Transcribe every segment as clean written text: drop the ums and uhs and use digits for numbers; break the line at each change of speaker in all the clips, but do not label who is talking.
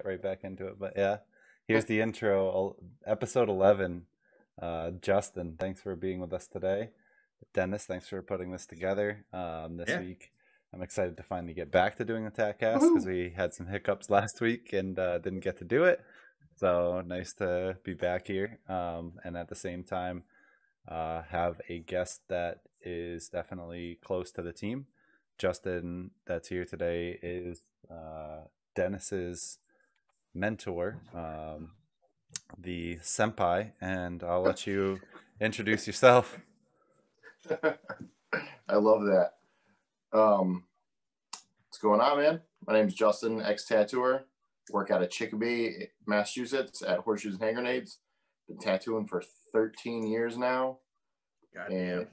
right back into it. But yeah, here's the intro, episode 11. Justin, thanks for being with us today. Dennis, thanks for putting this together this
Yeah.
week. I'm excited to finally get back to doing the TatCast because
Woohoo.
we had some hiccups last week and didn't get to do it. So nice to be back here. And at the same time, have a guest that is definitely close to the team. Justin, that's here today, is Dennis's mentor, the senpai, and I'll let you introduce yourself.
I love that. What's going on, man? My name's Justin, ex-tattooer. Work out of Chicopee, Massachusetts at Horseshoes and Hand Grenades. Been tattooing for 13 years now.
Goddamn.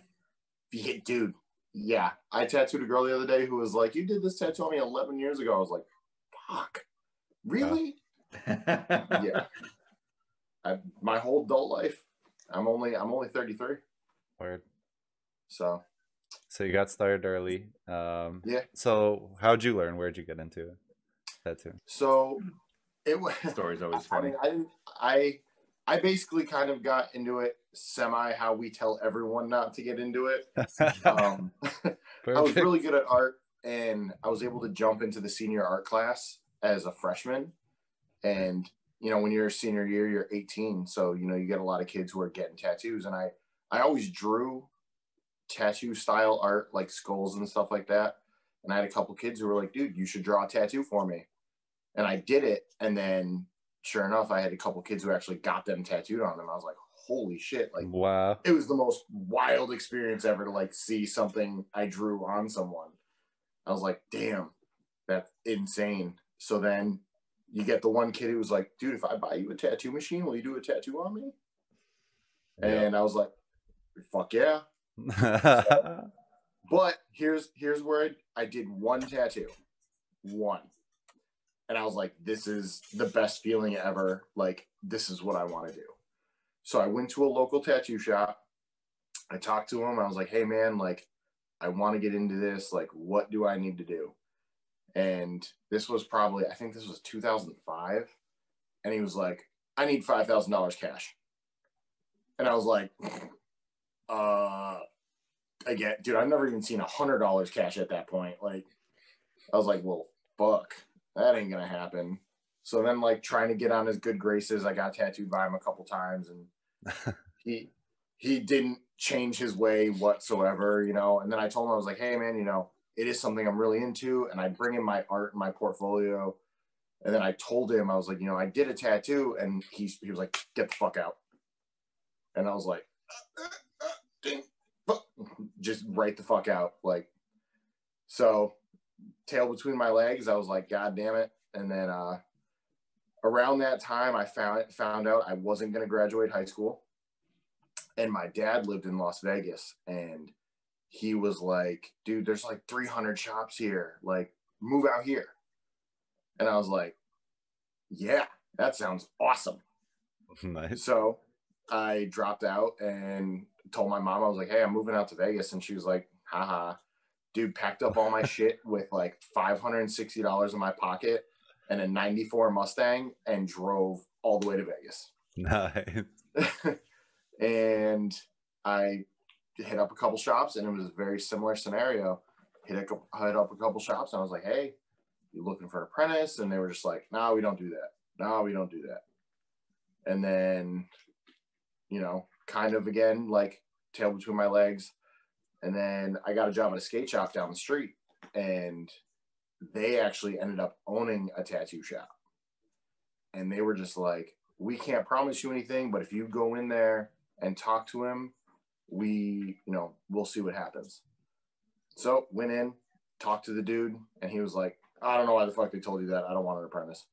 Yeah, dude, yeah. I tattooed a girl the other day who was like, you did this tattoo on me 11 years ago. I was like, fuck. Really? Yeah. My whole adult life, I'm only 33.
Word.
So
you got started early.
Yeah.
So how'd you learn? Where'd you get into it? Tattoo.
So it was
Story's always funny.
I basically kind of got into it semi how we tell everyone not to get into it. I was really good at art, and I was able to jump into the senior art class as a freshman. And you know, when you're a senior year, you're 18, so you know you get a lot of kids who are getting tattoos. And I always drew tattoo style art, like skulls and stuff like that. And I had a couple kids who were like, dude, you should draw a tattoo for me. And I did it. And then sure enough, I had a couple kids who actually got them tattooed on them. I was like, holy shit. Like,
wow.
It was the most wild experience ever to like see something I drew on someone. I was like, damn, that's insane. So then you get the one kid who was like, dude, if I buy you a tattoo machine, will you do a tattoo on me? And I was like, fuck yeah. But here's where I did one tattoo. One. And I was like, this is the best feeling ever. Like, this is what I want to do. So I went to a local tattoo shop. I talked to him. I was like, hey, man, like, I want to get into this. Like, what do I need to do? And this was probably, I think this was 2005. And he was like, I need $5,000 cash. And I was like, again, dude, I've never even seen $100 cash at that point. Like, I was like, well, fuck, that ain't gonna happen. So then, like, trying to get on his good graces, I got tattooed by him a couple times, and he didn't change his way whatsoever, you know. And then I told him, I was like, hey, man, you know, it is something I'm really into, and I bring in my art and my portfolio. And then I told him, I was like, you know, I did a tattoo, and he was like, get the fuck out. And I was like, just right the fuck out. Like, so tail between my legs, I was like, God damn it. And then around that time, I found out I wasn't going to graduate high school. And my dad lived in Las Vegas, and he was like, dude, there's like 300 shops here. Like, move out here. And I was like, yeah, that sounds awesome.
Nice.
So I dropped out and told my mom, I was like, hey, I'm moving out to Vegas. And she was like, haha. Dude, packed up all my shit with like $560 in my pocket and a 94 Mustang and drove all the way to Vegas.
Nice.
And I hit up a couple shops, and it was a very similar scenario. Hit up a couple shops, and I was like, hey, you looking for an apprentice? And they were just like, no, we don't do that. No, we don't do that. And then, you know, kind of again, like tail between my legs. And then I got a job at a skate shop down the street, and they actually ended up owning a tattoo shop. And they were just like, we can't promise you anything, but if you go in there and talk to him, we'll see what happens. So went in, talked to the dude, and he was like, I don't know why the fuck they told you that. I don't want an apprentice.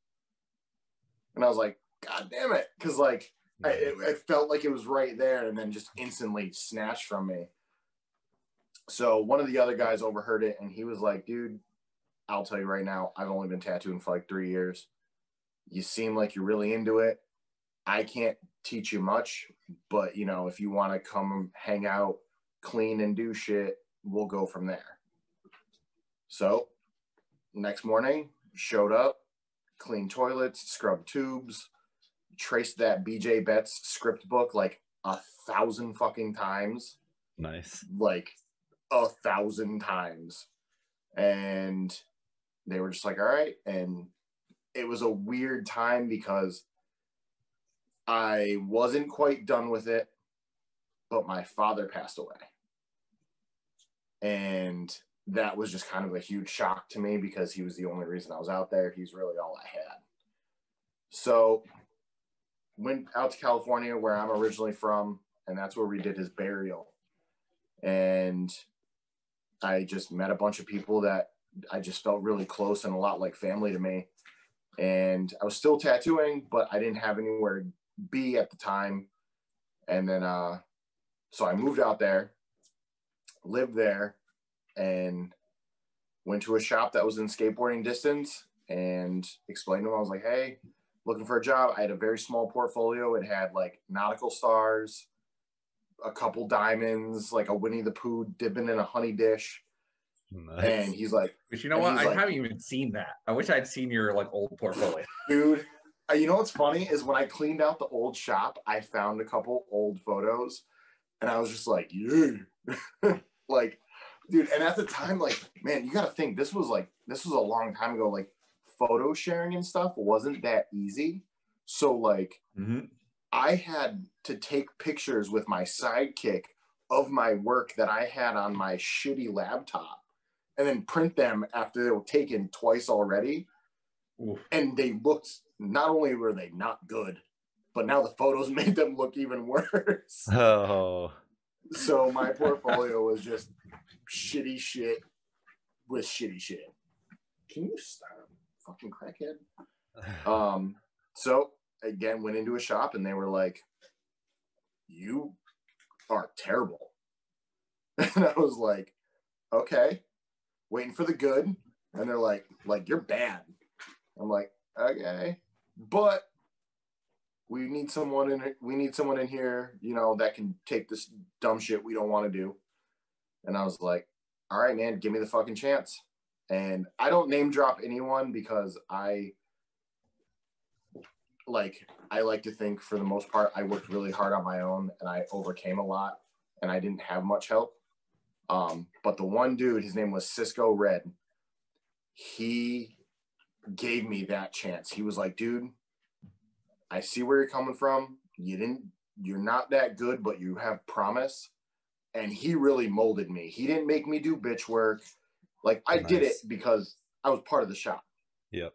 And I was like, God damn it. Cause like, it felt like it was right there, and then just instantly snatched from me. So one of the other guys overheard it, and he was like, dude, I'll tell you right now, I've only been tattooing for like 3 years. You seem like you're really into it. I can't teach you much, but, you know, if you want to come hang out, clean, and do shit, we'll go from there. So next morning, showed up, clean toilets, scrub tubes, traced that BJ Betts script book like 1,000 fucking times.
Nice.
Like 1,000 times. And they were just like, all right. And it was a weird time because I wasn't quite done with it, but my father passed away. And that was just kind of a huge shock to me because he was the only reason I was out there. He's really all I had. So went out to California, where I'm originally from, and that's where we did his burial. And I just met a bunch of people that I just felt really close and a lot like family to me. And I was still tattooing, but I didn't have anywhere to be at the time. And then, so I moved out there, lived there, and went to a shop that was in skateboarding distance and explained to them, I was like, hey, looking for a job. I had a very small portfolio. It had like nautical stars, a couple diamonds, like a Winnie the Pooh dipping in a honey dish.
Nice.
And he's like,
but you know what? I haven't even seen that. I wish I'd seen your like old portfolio.
Dude, you know what's funny is when I cleaned out the old shop, I found a couple old photos and I was just like, yeah. Like, dude, and at the time, like, man, you gotta think this was a long time ago. Like, photo sharing and stuff wasn't that easy. So like I had to take pictures with my sidekick of my work that I had on my shitty laptop and then print them after they were taken twice already. Oof. And they looked, not only were they not good, but now the photos made them look even worse.
Oh.
So my portfolio was just shitty shit with shitty shit. Can you stop, fucking crackhead? So again, went into a shop and they were like, you are terrible. And I was like, okay, waiting for the good. And they're like, you're bad. I'm like, okay, but we need someone in here, you know, that can take this dumb shit we don't want to do. And I was like, all right, man, give me the fucking chance. And I don't name drop anyone because I like to think for the most part, I worked really hard on my own and I overcame a lot and I didn't have much help. But the one dude, his name was Cisco Red. He gave me that chance. He was like, dude, I see where you're coming from. You're not that good, but you have promise. And he really molded me. He didn't make me do bitch work. Like I did it because I was part of the shop.
Yep.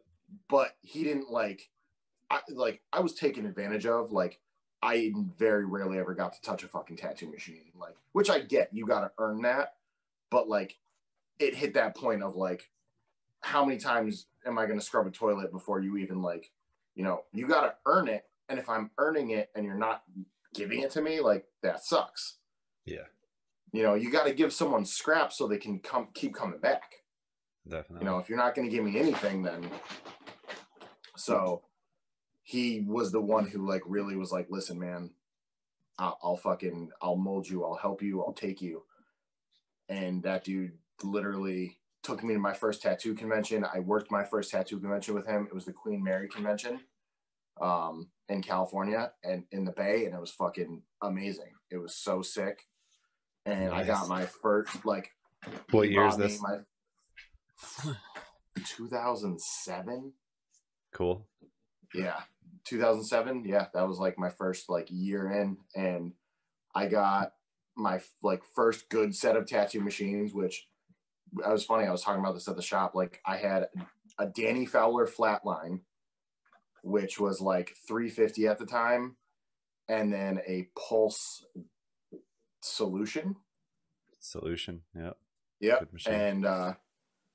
But he didn't I was taken advantage of. Like I very rarely ever got to touch a fucking tattoo machine. Like, which I get, you got to earn that. But like, it hit that point of like, how many times am I going to scrub a toilet before you even like, you know, you got to earn it. And if I'm earning it and you're not giving it to me, like that sucks.
Yeah.
You know, you got to give someone scraps so they can keep coming back.
Definitely.
You know, if you're not going to give me anything, then. So he was the one who like really was like, listen, man, I'll mold you. I'll help you. I'll take you. And that dude literally took me to my first tattoo convention. I worked my first tattoo convention with him. It was the Queen Mary convention in California and in the Bay. And it was fucking amazing. It was so sick. And nice. I got my first, like,
what year is this?
2007.
Cool.
Yeah. 2007. Yeah. That was like my first like year in. And I got my like first good set of tattoo machines, which I was funny. I was talking about this at the shop. Like I had a Danny Fowler flatline, which was like $350 at the time. And then a Pulse Solution.
Yep.
Yep. And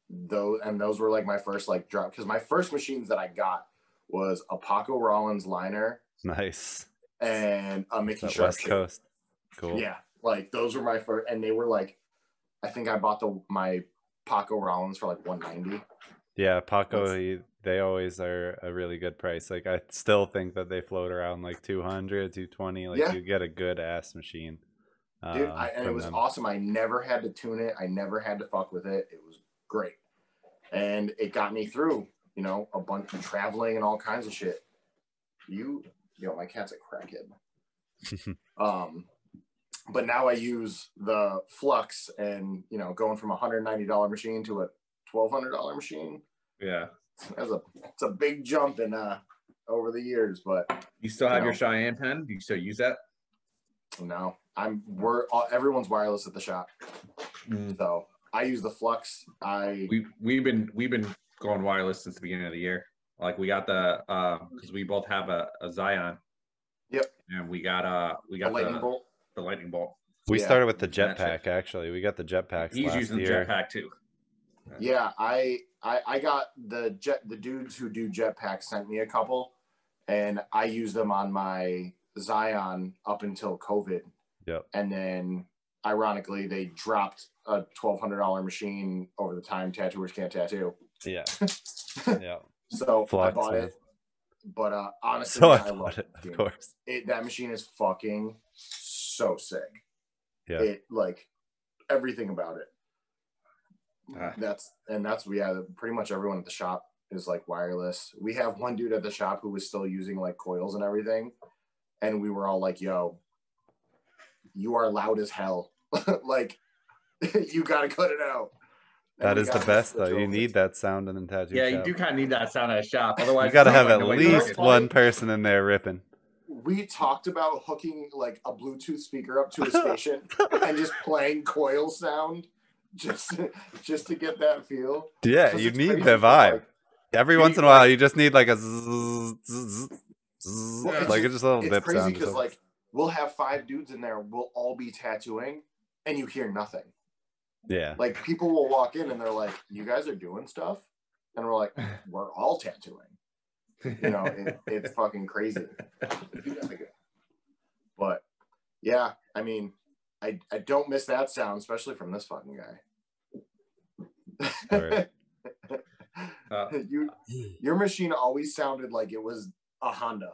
those were like my first like drop, because my first machines that I got was a Paco Rollins liner.
Nice.
And a Mickey Sharp
West Coast. Cool.
Yeah. Like those were my first, and they were like, I think I bought my Paco Rollins for like $190.
Yeah, Paco, they always are a really good price. Like I still think that they float around like 200, 220. Like you get a good ass machine.
Dude, and it was awesome. I never had to tune it. I never had to fuck with it. It was great. And it got me through. you know, a bunch of traveling and all kinds of shit. My cat's a crackhead. But now I use the Flux, and you know, going from $190 machine to a $1,200 machine.
Yeah,
it's a big jump in over the years. But
you still have your Cheyenne pen? Do you still use that?
No, everyone's wireless at the shop, so I use the Flux.
We've been going wireless since the beginning of the year. Like we got the because we both have a Zion.
Yep.
And we got the lightning bolt. The lightning bolt.
We started with the jetpack. Actually, we got the jetpacks.
He's
last
using
year.
the jetpack too.
Yeah, I got the dudes who do jetpacks sent me a couple, and I used them on my Zion up until COVID.
Yep.
And then, ironically, they dropped a $1,200 machine over the time tattooers can't tattoo.
Yeah. Yeah.
So
Flux,
I bought it. But honestly,
so
I
love it. Of course.
That machine is fucking so sick.
Yeah.
It like everything about it. That's pretty much everyone at the shop is like wireless. We have one dude at the shop who was still using like coils and everything, and we were all like, yo, you are loud as hell. Like you gotta cut it out.
That is the best though. You need that sound in the tattoo shop.
Yeah, you do kind of need that sound at a shop. Otherwise,
you gotta have at least one person in there ripping.
We talked about hooking like a Bluetooth speaker up to a station and just playing coil sound just to get that feel.
Yeah, you need the vibe. Like, every once in a while, you just need like a zzz, zzz, zzz, like just a little dip sound. It's crazy
because like we'll have 5 dudes in there. We'll all be tattooing, and you hear nothing.
Yeah.
Like people will walk in and they're like, "You guys are doing stuff," and we're like, "We're all tattooing." You know, it's fucking crazy. But yeah, I mean, I don't miss that sound, especially from this fucking guy.
Right.
Your machine always sounded like it was a Honda.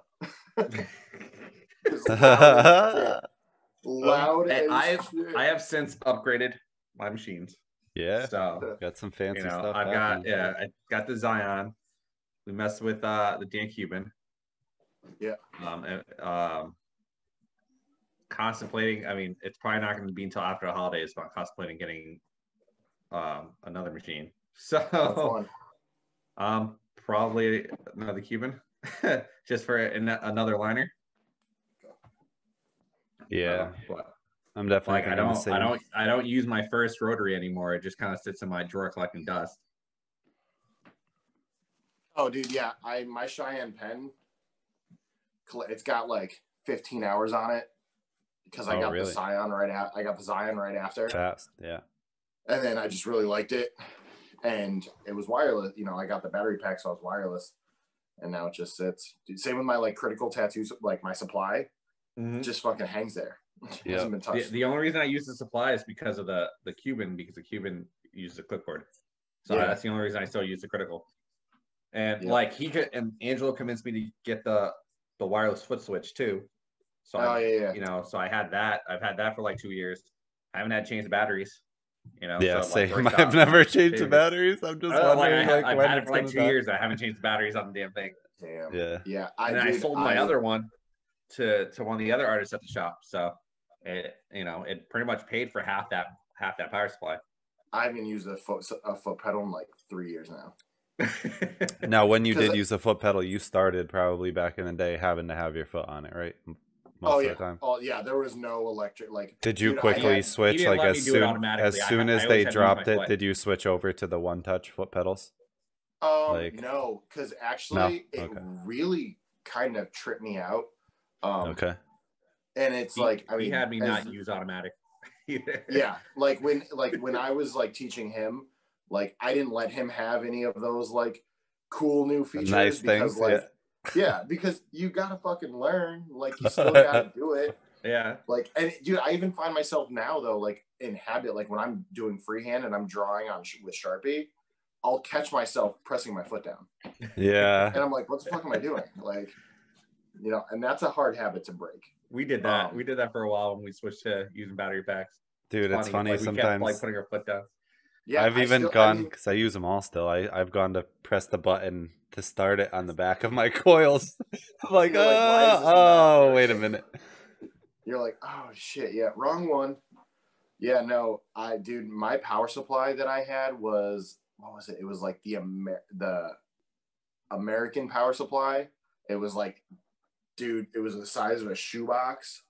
Loud as shit.
I have since upgraded my machines.
Yeah,
so
got some fancy stuff.
I got the Zion. We messed with the Dan Cuban.
Yeah.
Contemplating. I mean, it's probably not going to be until after the holidays, but I'm contemplating getting another machine. So, probably another Cuban, just for another liner.
Yeah, but I'm definitely
like I don't use my first rotary anymore. It just kind of sits in my drawer collecting dust.
Oh, dude, yeah. My Cheyenne pen, it's got like 15 hours on it because I got the Zion right after.
Fast, yeah.
And then I just really liked it, and it was wireless. You know, I got the battery pack, so I was wireless, and now it just sits. Dude, same with my like critical tattoos, like my supply, just fucking hangs there.
Yeah.
Hasn't been touched.
The only reason I use the supply is because of the Cuban, because the Cuban uses a clipboard. So that's the only reason I still use the critical. And like and Angelo convinced me to get the wireless foot switch too. So you know, so I had that. I've had that for like 2 years. I haven't had to change the batteries. You know,
yeah,
so
same. I've never changed the batteries. I'm just wondering,
I've had it for like 2 years. I haven't changed the batteries on the damn thing.
Damn.
Yeah.
I sold my other one to one of the other artists at the shop. So it pretty much paid for half that power supply.
I haven't used a foot pedal in like 3 years now.
Now, when you did use a foot pedal, you started probably back in the day having to have your foot on it, right? Most of the time.
Oh yeah, there was no electric. Like,
did you quickly switch? Like as soon as they dropped it, did you switch over to the one-touch foot pedals?
No, because actually it really kind of tripped me out.
Okay.
And it's like, I mean,
he had me not use automatic.
Yeah, like when I was like teaching him, like I didn't let him have any of those like cool new features.
Nice
because,
things,
like, yeah, because you gotta fucking learn. Like you still gotta do it.
Yeah.
Like, and dude, I even find myself now though, like in habit, like when I'm doing freehand and I'm drawing with Sharpie, I'll catch myself pressing my foot down.
Yeah.
And I'm like, what the fuck am I doing? Like, you know, and that's a hard habit to break.
We did that. We did that for a while when we switched to using battery packs.
Dude, it's funny
like,
sometimes.
We kept, like, putting our foot down.
Yeah,
I've even gone, because I use them all still. I've gone to press the button to start it on the back of my coils. I'm like,
why is this not
oh, wait a
working?
minute.
You're like, oh shit, yeah, wrong one. Yeah, no, dude, my power supply that I had was, what was it? It was like the American power supply. It was like, dude, it was the size of a shoebox.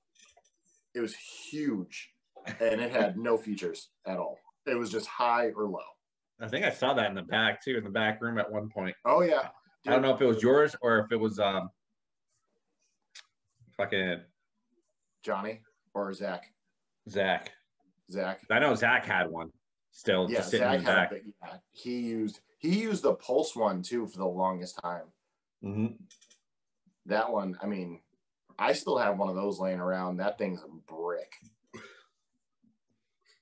It was huge, and it had no features at all. It was just high or low.
I think I saw that in the back too, in the back room at one point.
Oh yeah,
dude. I don't know if it was yours or if it was fucking
Johnny or Zach.
Zach.
I
know Zach had one still,
yeah,
just sitting
Zach
in the back.
Had it, yeah, he used the Pulse one too for the longest time.
Mm-hmm.
That one, I mean, I still have one of those laying around. That thing's a brick.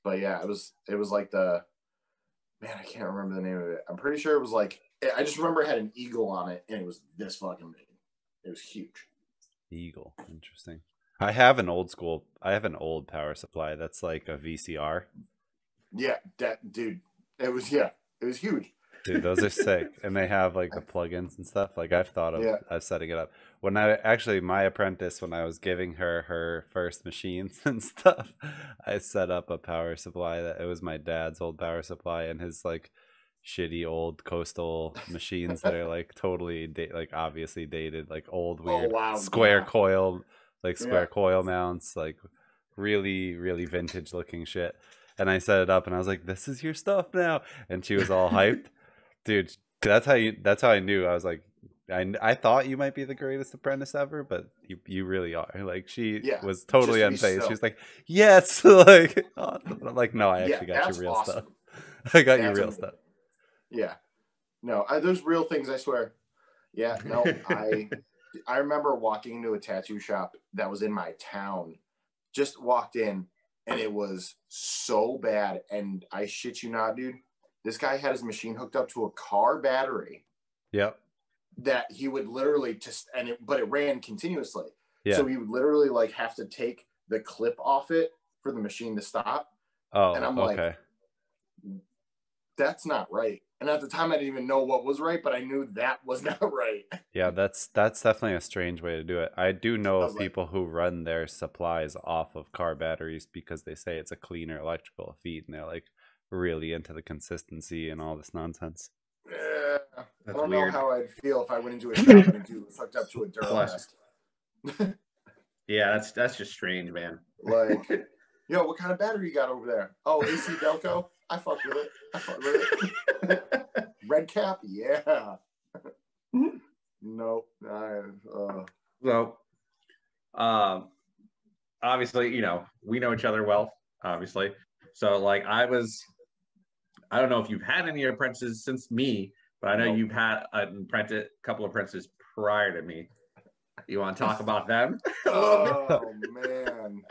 But yeah, it was like I can't remember the name of it. I'm pretty sure it was like, I just remember it had an eagle on it, and it was this fucking big. It was huge.
Eagle, interesting. I have an old power supply that's like a VCR.
Yeah, dude, it was huge.
Dude, those are sick, and they have like the plugins and stuff. Like I've thought of setting it up. When my apprentice, when I was giving her first machines and stuff, I set up a power supply that it was my dad's old power supply and his like shitty old coastal machines that are like totally like obviously dated, like old weird square coil mounts, like really really vintage looking shit. And I set it up, and I was like, "This is your stuff now," and she was all hyped. Dude, that's how I knew. I was like, I thought you might be the greatest apprentice ever, but you really are. Like she was totally unfazed. She was like, yes, like awesome. I'm like, no, I actually got you real stuff. I got you real stuff.
Yeah, no, those real things, I swear. Yeah, no, I remember walking into a tattoo shop that was in my town. Just walked in, and it was so bad. And I shit you not, dude. This guy had his machine hooked up to a car battery.
Yep.
That he would literally but it ran continuously. Yeah. So he would literally like have to take the clip off it for the machine to stop.
Oh,
and I'm like, that's not right. And at the time, I didn't even know what was right, but I knew that was not right.
Yeah, that's definitely a strange way to do it. I do know of people who run their supplies off of car batteries because they say it's a cleaner electrical feed, and they're like really into the consistency and all this nonsense.
Yeah, I don't know how I'd feel if I went into a shop and it was hooked up to a Duralast.
Yeah, that's just strange, man.
Like, yo, what kind of battery you got over there? Oh, AC Delco? I fuck with it. Red cap? Yeah. Nope.
So, obviously, we know each other well, obviously. So, like, I don't know if you've had any apprentices since me, but I know you've had a couple of apprentices prior to me. You want to talk about them a little
bit? Man.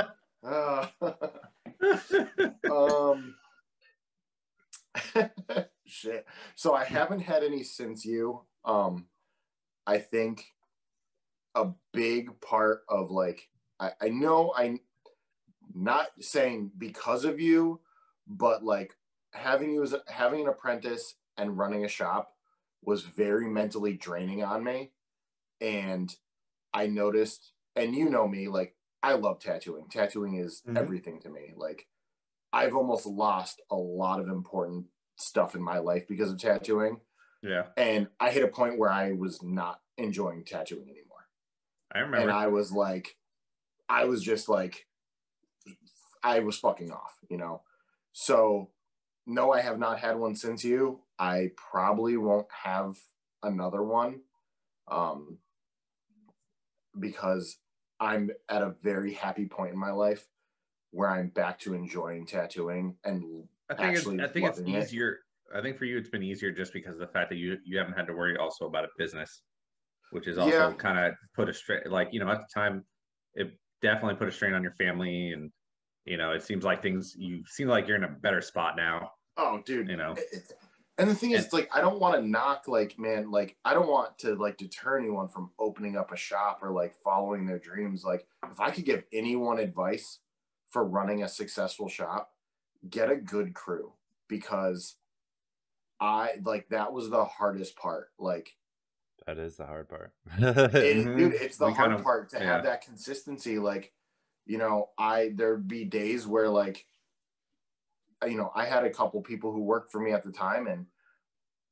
Shit. So I haven't had any since you. I think a big part of like, I know I'm not saying because of you, but like having an apprentice and running a shop was very mentally draining on me. And I noticed, and you know me, like I love tattooing. Tattooing is everything to me. Like I've almost lost a lot of important stuff in my life because of tattooing.
Yeah.
And I hit a point where I was not enjoying tattooing anymore.
I remember.
And I was fucking off, So no, I have not had one since you. I probably won't have another one. Because I'm at a very happy point in my life where I'm back to enjoying tattooing and
I think it's easier. I think for you it's been easier just because of the fact that you haven't had to worry also about a business, which is also kind of put a strain. Like at the time, it definitely put a strain on your family, and it seems like you seem like you're in a better spot now.
Oh, dude, and the thing is, like, I don't want to knock, like, man, like, I don't want to, like, deter anyone from opening up a shop or, like, following their dreams. Like, if I could give anyone advice for running a successful shop, get a good crew. because that was the hardest part. Like,
that is the hard part.
Dude, it's the
We kind
hard
of-
part to
yeah.
have that consistency. Like, you know, there'd be days where, like, you know, I had a couple people who worked for me at the time, and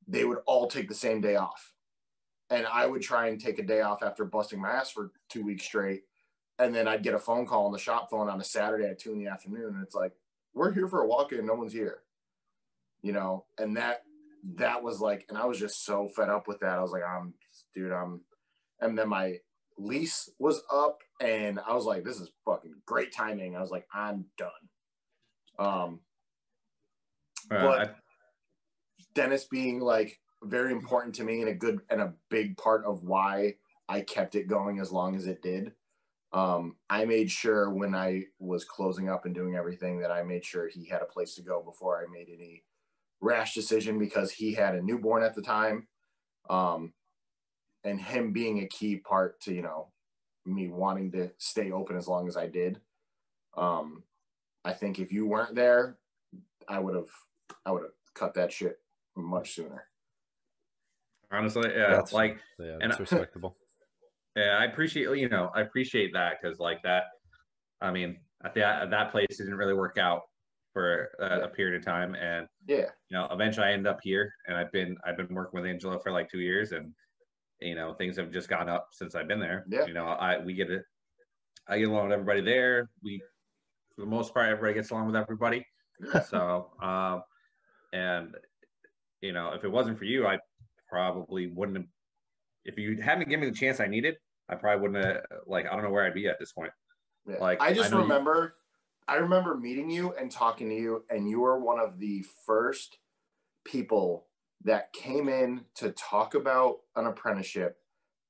they would all take the same day off. And I would try and take a day off after busting my ass for 2 weeks straight. And then I'd get a phone call on the shop phone on a Saturday at 2 PM. And it's like, we're here for a walk-in, no one's here. You know, and that was like, and I was just so fed up with that. I was like, and then my lease was up, and I was like, this is fucking great timing. I was like, I'm done. But Dennis being like very important to me and a big part of why I kept it going as long as it did. I made sure when I was closing up and doing everything that I made sure he had a place to go before I made any rash decision, because he had a newborn at the time. And him being a key part to, you know, me wanting to stay open as long as I did. I think if you weren't there, I would have cut that shit much sooner.
Honestly, yeah,
that's respectable.
Yeah, I appreciate that, because like that, I mean, at that place it didn't really work out for a period of time, and
you
know, eventually I ended up here, and I've been working with Angela for like 2 years, and you know, things have just gone up since I've been there.
Yeah.
You know, I get along with everybody there. For the most part, everybody gets along with everybody. So, and you know, if it wasn't for you, I probably wouldn't have. If you hadn't given me the chance I needed, I probably wouldn't have. Like, I don't know where I'd be at this point.
Yeah.
Like,
I remember meeting you and talking to you, and you were one of the first people that came in to talk about an apprenticeship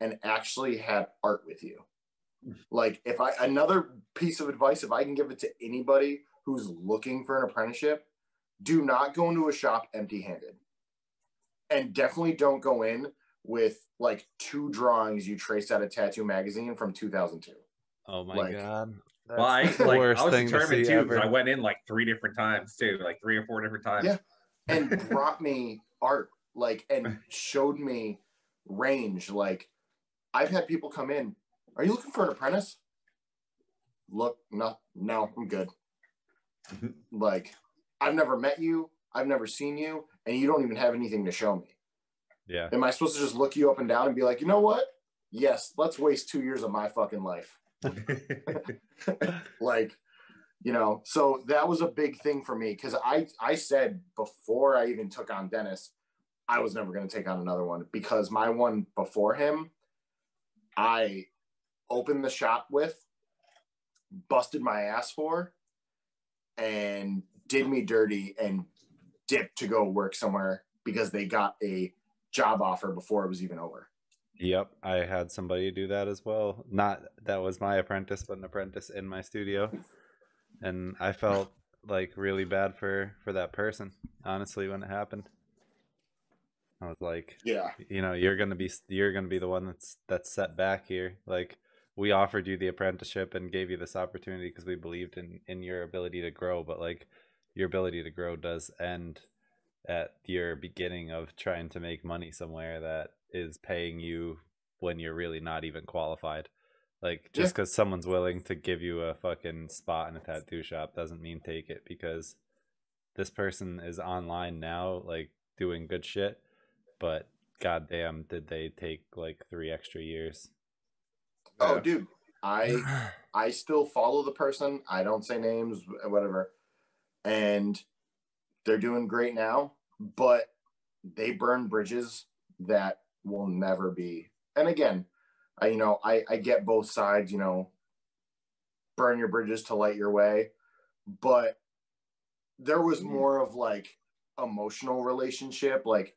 and actually had art with you. Like, another piece of advice, if I can give it to anybody who's looking for an apprenticeship, do not go into a shop empty-handed. And definitely don't go in with like 2 drawings you traced out of Tattoo Magazine from 2002.
Oh my God.
Well, I was determined too, because I went in like 3 different times too, like 3 or 4 different times.
Yeah. And brought me art, like, and showed me range. Like, I've had people come in, are you looking for an apprentice? Look, no, I'm good. Like, I've never met you, I've never seen you, and you don't even have anything to show me.
Yeah.
Am I supposed to just look you up and down and be like, you know what? Yes, let's waste 2 years of my fucking life. Like, you know, so that was a big thing for me, because I said before I even took on Dennis, I was never going to take on another one, because my one before him, I opened the shop with, busted my ass for, and did me dirty and dipped to go work somewhere because they got a job offer before it was even over.
Yep, I had somebody do that as well. Not that was my apprentice, but an apprentice in my studio, and I felt like really bad for that person, honestly, when it happened. I was like,
yeah,
you know, you're gonna be the one that's set back here. Like, we offered you the apprenticeship and gave you this opportunity because we believed in your ability to grow, but like, your ability to grow does end at your beginning of trying to make money somewhere that is paying you when you're really not even qualified. Like, just because someone's willing to give you a fucking spot in a tattoo shop doesn't mean take it, because this person is online now, like, doing good shit, but goddamn, did they take like 3 extra years.
Oh, dude, I still follow the person. I don't say names, whatever, and they're doing great now, but they burn bridges that will never be. And again, I get both sides, you know, burn your bridges to light your way, but there was more of like emotional relationship. Like,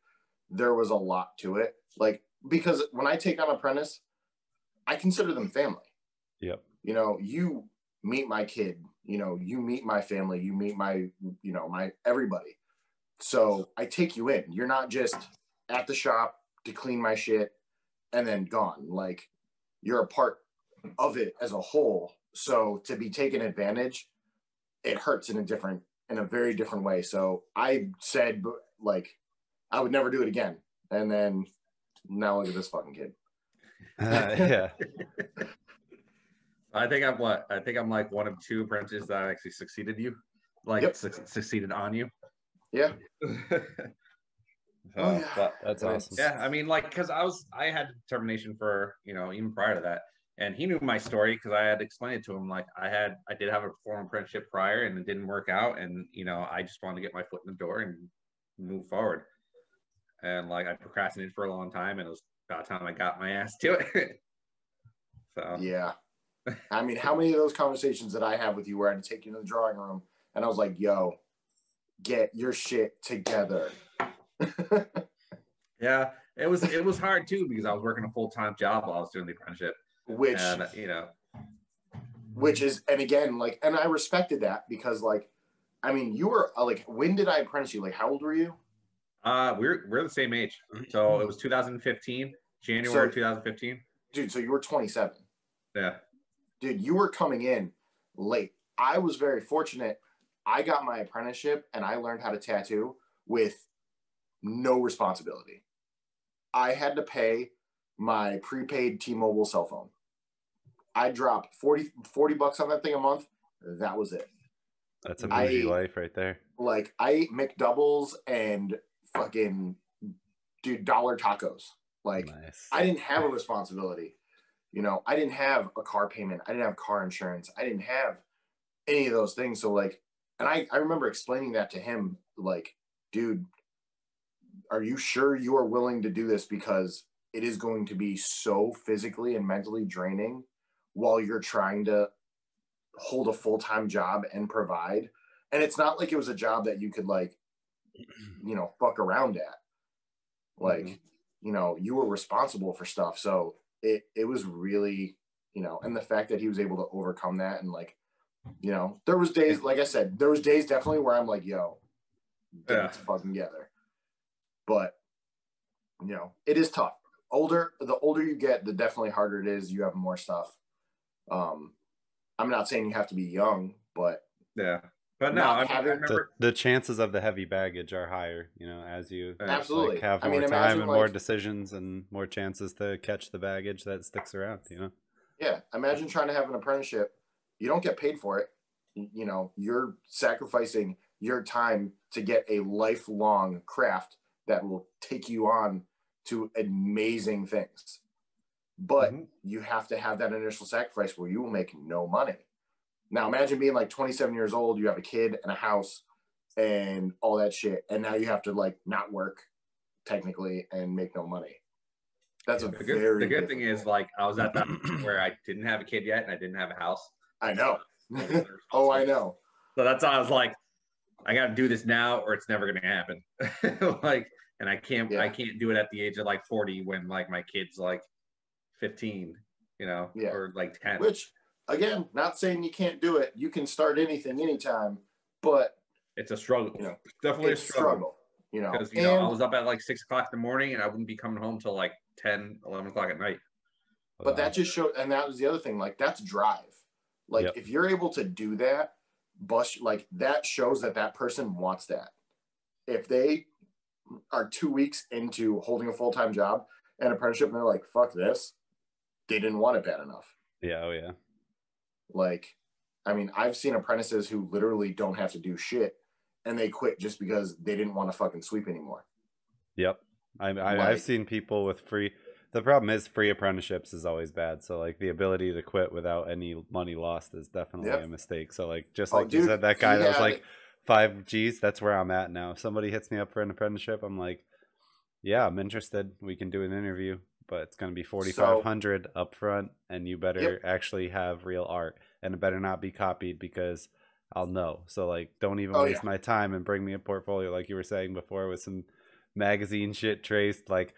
there was a lot to it. Like, because when I take on apprentice, I consider them family.
Yep.
You know, you meet my kid, you know, you meet my family, you meet my, you know, my everybody. So I take you in. You're not just at the shop to clean my shit and then gone. Like, you're a part of it as a whole. So to be taken advantage, it hurts in a different in a very different way. So I said, like, I would never do it again. And then now look at this fucking kid.
Yeah.
I think I'm like one of two apprentices that actually succeeded you, like succeeded on you.
Yeah.
Oh yeah, but
that's awesome.
Yeah, I mean, like, because I had determination for, you know, even prior to that, and he knew my story because I had explained it to him. Like, I did have a formal apprenticeship prior, and it didn't work out, and you know, I just wanted to get my foot in the door and move forward. And like, I procrastinated for a long time, and it was about time I got my ass to it. So
yeah, I mean, how many of those conversations that I have with you where I had to take you to the drawing room, and I was like, "Yo, get your shit together."
Yeah, it was hard too because I was working a full-time job while I was doing the apprenticeship,
which is, and again, like, and I respected that because, like, I mean, you were like, when did I apprentice you? Like, how old were you?
We're the same age, so it was 2015, January 2015.
Dude, so you were 27.
Yeah,
dude, you were coming in late. I was very fortunate. I got my apprenticeship and I learned how to tattoo with no responsibility. I had to pay my prepaid T-Mobile cell phone. I dropped 40 bucks on that thing a month. That was it.
That's a bougie life right there.
Like, I ate McDoubles and fucking, dude, dollar tacos. Like, nice. I didn't have a responsibility. You know, I didn't have a car payment. I didn't have car insurance. I didn't have any of those things. So, like, and I remember explaining that to him, like, dude, are you sure you are willing to do this? Because it is going to be so physically and mentally draining while you're trying to hold a full-time job and provide. And it's not like it was a job that you could, like, you know, fuck around at. Like, you know, you were responsible for stuff. So it was really, you know, and the fact that he was able to overcome that, and, like, you know, there was days, like I said, there was days definitely where I'm like, yo, get it fucking together. But, you know, it is tough. The older you get, the definitely harder it is. You have more stuff. I'm not saying you have to be young, but
yeah. But no, I remember the chances of the heavy baggage are higher, you know, as you
absolutely
like, have more time and more decisions and more chances to catch the baggage that sticks around, you know?
Yeah. Imagine trying to have an apprenticeship. You don't get paid for it. You know, you're sacrificing your time to get a lifelong craft that will take you on to amazing things. But you have to have that initial sacrifice where you will make no money. Now, imagine being like 27 years old, you have a kid and a house and all that shit, and now you have to, like, not work technically and make no money. That's
the good thing is, like, I was at that where I didn't have a kid yet and I didn't have a house.
I know. Oh, I know.
So that's why I was like, I got to do this now or it's never going to happen. Like, and I can't do it at the age of like 40 when, like, my kid's like 15, you know, or like 10.
Which, again, not saying you can't do it. You can start anything, anytime, but
it's a struggle.
You know,
definitely a struggle.
You know,
because, you know, I was up at like 6 o'clock in the morning and I wouldn't be coming home till like 10, 11 o'clock at night.
But that just showed, and that was the other thing, like, that's drive. Like, if you're able to do that, like, that shows that person wants that. If they are 2 weeks into holding a full-time job and apprenticeship and they're like, fuck this, they didn't want it bad enough.
Yeah. Oh yeah.
Like, I mean, I've seen apprentices who literally don't have to do shit and they quit just because they didn't want to fucking sweep anymore.
Yep. I've seen people with free. The problem is free apprenticeships is always bad. So, like, the ability to quit without any money lost is definitely a mistake. So, like, just like you said, that guy that was like 5 G's, that's where I'm at now. If somebody hits me up for an apprenticeship, I'm like, yeah, I'm interested. We can do an interview, but it's going to be $4,500 up front, and you better actually have real art, and it better not be copied because I'll know. So, like, don't even waste my time and bring me a portfolio like you were saying before with some magazine shit traced. Like,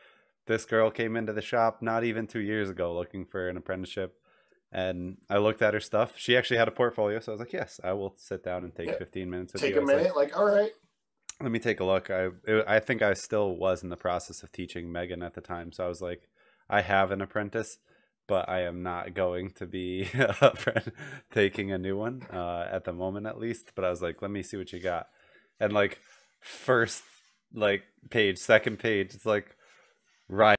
this girl came into the shop not even 2 years ago looking for an apprenticeship, and I looked at her stuff. She actually had a portfolio, so I was like, yes, I will sit down and take 15 minutes.
Take a minute, like, all right.
Let me take a look. I think I still was in the process of teaching Megan at the time, so I was like, I have an apprentice, but I am not going to be taking a new one at the moment, at least. But I was like, let me see what you got, and like first like page, second page, it's like right.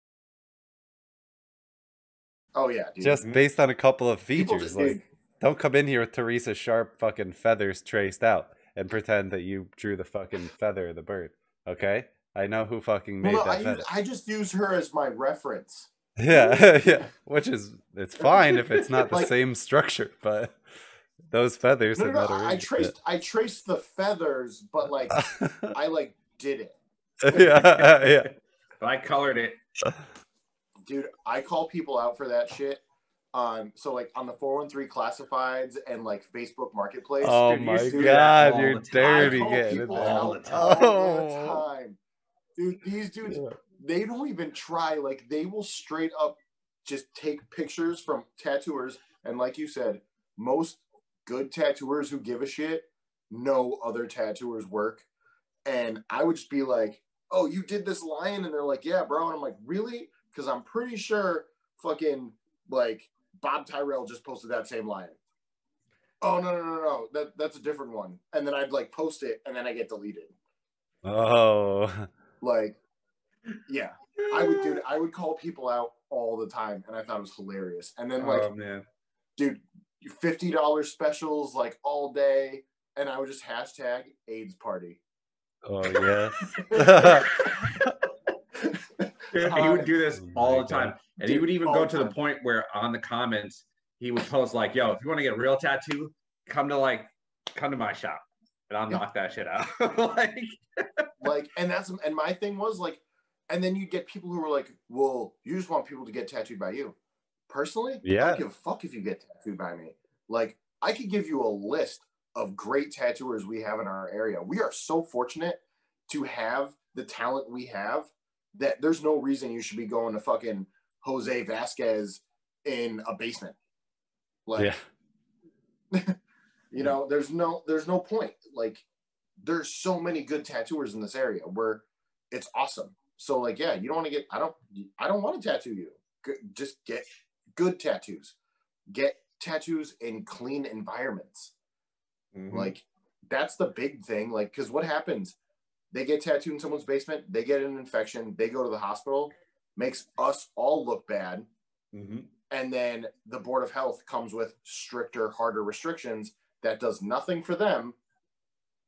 Oh yeah, dude.
Just based on a couple of
People
features,
just,
like
dude,
don't come in here with Teresa Sharp fucking feathers traced out and pretend that you drew the fucking feather of the bird. Okay, I know who fucking
well, no,
made that feather.
I just use her as my reference.
Yeah, yeah. Which is it's fine if it's not the
Like,
same structure, but those feathers
no,
have
no, no.
not arranged it.
I traced the feathers, but like I like did it.
Yeah, yeah.
But I colored it.
Dude, I call people out for that shit. So like on the 413 classifieds and like Facebook Marketplace.
Oh
Dude, you
my
used to do
Dude,
that
god,
all
you're
the time.
I
dirty
call
getting in
people
there.
all
out
the time.
all the
Oh.
time. Dude, these dudes,
Yeah.
they don't even try. Like they will straight up just take pictures from tattooers. And like you said, most good tattooers who give a shit know other tattooers' work. And I would just be like, oh, you did this lion? And they're like, yeah, bro. And I'm like, really? Because I'm pretty sure fucking like Bob Tyrell just posted that same lion. Oh no. That's a different one. And then I'd like post it and then I get deleted.
Oh.
Like, yeah. I would call people out all the time and I thought it was hilarious. And then like,
Oh man.
dude, $50 specials like all day. And I would just hashtag AIDS party.
Oh yes.
Dude, he would do this
Oh
all
my
the time.
God.
And
Dude,
he would even
all
go
the
to the
time.
point where on the comments, he would post like, yo, if you want to get a real tattoo, come to my shop. And I'll knock that shit out.
Like, and my thing was like, and then you get people who were like, well, you just want people to get tattooed by you. Personally, I
Yeah.
don't give a fuck if you get tattooed by me. Like, I could give you a list of great tattooers we have in our area. We are so fortunate to have the talent we have that there's no reason you should be going to fucking Jose Vasquez in a basement. Like, you know, there's no point. Like, there's so many good tattooers in this area where it's awesome. So like, yeah, you don't want to get, I don't want to tattoo you. Just get good tattoos. Get tattoos in clean environments.
Mm-hmm.
Like, that's the big thing. Like, because what happens? They get tattooed in someone's basement, they get an infection, they go to the hospital, makes us all look bad.
Mm-hmm.
And then the Board of Health comes with stricter, harder restrictions that does nothing for them,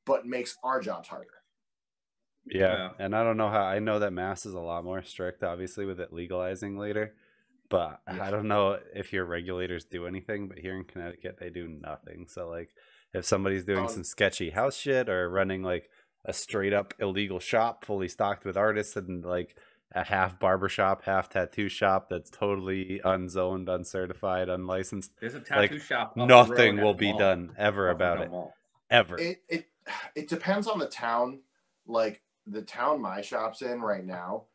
but makes our jobs harder.
Yeah. And I don't know how, I know that Mass is a lot more strict, obviously, with it legalizing later. But I don't know if your regulators do anything, but here in Connecticut, they do nothing. So, like, if somebody's doing some sketchy house shit or running, like, a straight up illegal shop fully stocked with artists and, like, a half barbershop, half tattoo shop that's totally unzoned, uncertified, unlicensed,
There's a tattoo
like,
shop up the
nothing
road
will
at the
be
mall.
done ever about it.
Mall.
Ever.
It depends on the town. Like, the town my shop's in right now,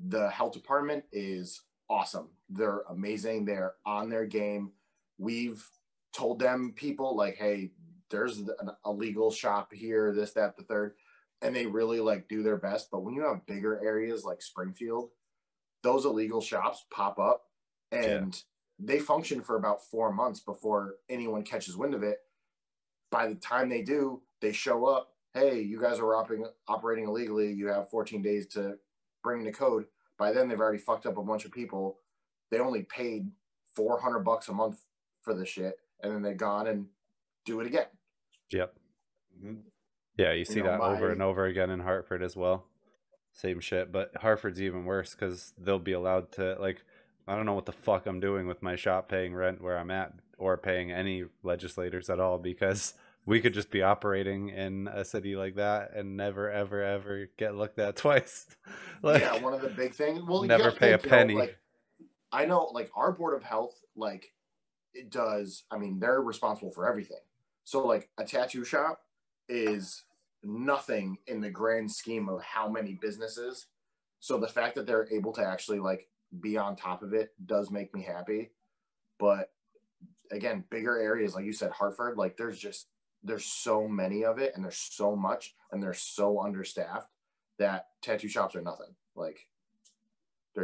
the health department is awesome. They're amazing. They're on their game. We've told them, people, like, hey, there's an illegal shop here, this, that, the third, and they really like do their best. But when you have bigger areas like Springfield, those illegal shops pop up and they function for about 4 months before anyone catches wind of it. By the time they do, they show up. Hey, you guys are operating illegally. You have 14 days to bring the code. By then, they've already fucked up a bunch of people. They only paid $400 a month for this shit, and then they're gone and do it again.
Yep.
Mm-hmm.
Yeah, you see that over and over again in Hartford as well. Same shit, but Hartford's even worse because they'll be allowed to, like, I don't know what the fuck I'm doing with my shop paying rent where I'm at or paying any legislators at all, because we could just be operating in a city like that and never, ever, ever get looked at twice.
Like, yeah, one of the big things. Well,
never pay a penny.
Like, I know, like, our Board of Health, like, it does. I mean, they're responsible for everything. So, like, a tattoo shop is nothing in the grand scheme of how many businesses. So the fact that they're able to actually like be on top of it does make me happy. But again, bigger areas, like you said, Hartford, like there's so many of it and there's so much and they're so understaffed that tattoo shops are nothing. Like,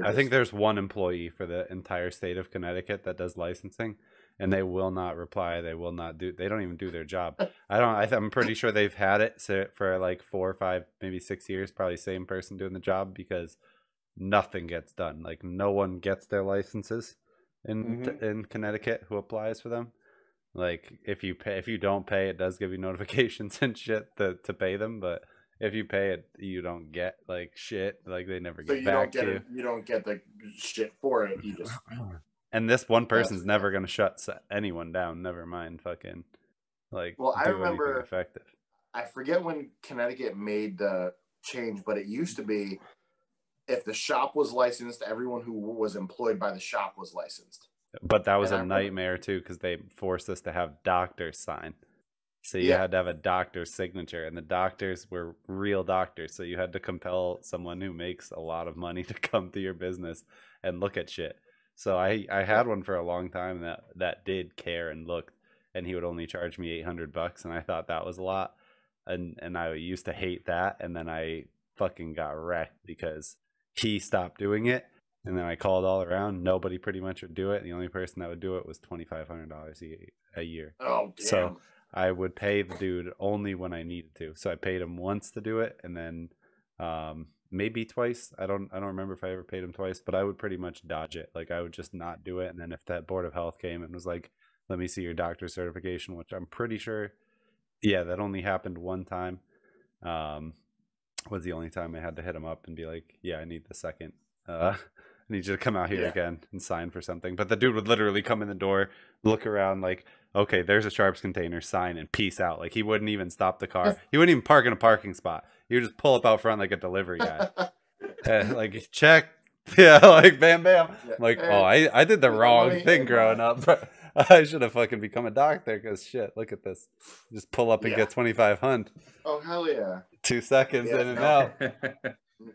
I think there's one employee for the entire state of Connecticut that does licensing, and they will not reply. They will not do. They don't even do their job. I'm pretty sure they've had it for like 4 or 5, maybe 6 years. Probably same person doing the job because nothing gets done. Like no one gets their licenses in Connecticut who applies for them. Like if you don't pay, it does give you notifications and shit to pay them, but if you pay it, you don't get like shit. Like they never get back to you.
You don't get the shit for it. You just
and this one person's never gonna shut anyone down. Never mind, fucking like.
Well, I remember
effective.
I forget when Connecticut made the change, but it used to be if the shop was licensed, everyone who was employed by the shop was licensed.
But that was a nightmare too because they forced us to have doctors sign. So you had to have a doctor's signature, and the doctors were real doctors. So you had to compel someone who makes a lot of money to come to your business and look at shit. So I had one for a long time that did care and looked, and he would only charge me $800, and I thought that was a lot. And I used to hate that, and then I fucking got wrecked because he stopped doing it, and then I called all around. Nobody pretty much would do it. The only person that would do it was $2,500 a year.
Oh, damn.
So I would pay the dude only when I needed to. So I paid him once to do it, and then maybe twice. I don't remember if I ever paid him twice, but I would pretty much dodge it. Like I would just not do it. And then if that Board of Health came and was like, "Let me see your doctor's certification," which I'm pretty sure, that only happened one time. Was the only time I had to hit him up and be like, "Yeah, I need the second. I need you to come out here again and sign for something." But the dude would literally come in the door, look around like, okay, there's a Sharps container, sign, and peace out. Like he wouldn't even stop the car. He wouldn't even park in a parking spot. He would just pull up out front like a delivery guy. Like check. Yeah, like bam bam. I'm like, oh, I did the wrong thing growing up. I should have fucking become a doctor because shit, look at this. Just pull up and get 2,500.
Oh, hell yeah.
2 seconds in and out.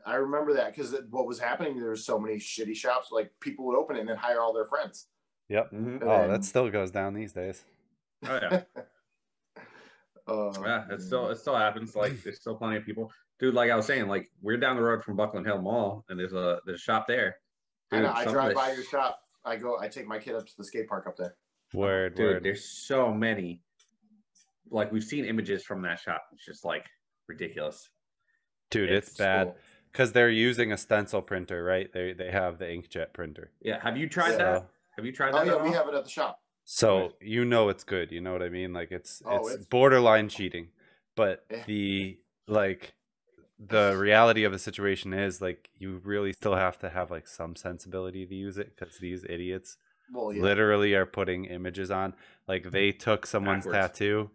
I remember that because what was happening, there was so many shitty shops, like people would open it and then hire all their friends.
Yep. That still goes down these days.
Oh yeah. Yeah, it still happens. Like there's still plenty of people. Dude, like I was saying, like we're down the road from Buckland Hill Mall and there's a shop there. Dude,
I drive by your shop. I take my kid up to the skate park up there.
Word.
There's so many. Like we've seen images from that shop. It's just like ridiculous.
Dude, it's bad because they're using a stencil printer, right? They have the inkjet printer.
Yeah. Have you tried that? Have you tried that?
Oh yeah, we have it at the shop.
So it's good. You know what I mean? Like it's borderline cheating, but the reality of the situation is like you really still have to have like some sensibility to use it because these idiots literally are putting images on. Like they took someone's tattoo,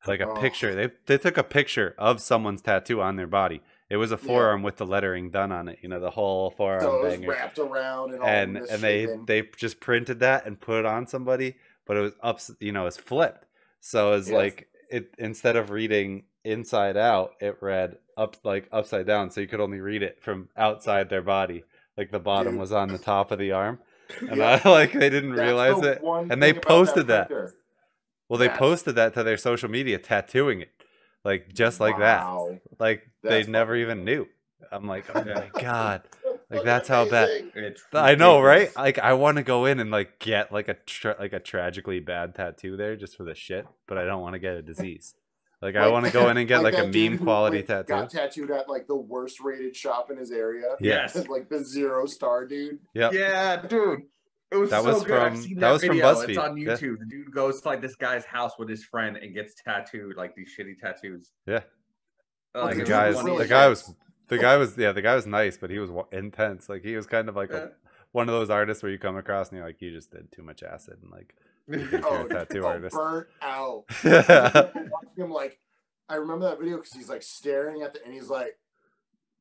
like a picture. They took a picture of someone's tattoo on their body. It was a forearm with the lettering done on it, the whole forearm
so
banger.
Wrapped around
and they just printed that and put it on somebody, but it was it's flipped. So it's like it instead of reading inside out, it read upside down, so you could only read it from outside their body. Like the bottom was on the top of the arm. And they didn't realize it. And they posted that. Well, they posted that to their social media, tattooing it. Like just like that. Like they never even knew. I'm like, oh my god. Like that's how bad. I know, right? Like I want to go in and like get like a tragically bad tattoo there just for the shit, but I don't want to get a disease. Like I want to go in and get like a meme quality tattoo.
Got tattooed at like the worst rated shop in his area.
Yes.
Like the 0-star dude.
Yep.
Yeah, dude. It was
that
so
was
good.
from
I've seen
that was
video.
from BuzzFeed.
It's on YouTube. Yeah. The dude goes to like this guy's house with his friend and gets tattooed like these shitty tattoos.
Yeah.
Like,
the guy was nice, but he was intense. Like he was kind of like one of those artists where you come across and you're like, you just did too much acid and like you're a tattoo artist.
Burnt out. Him like, I remember that video because he's like staring at and he's like,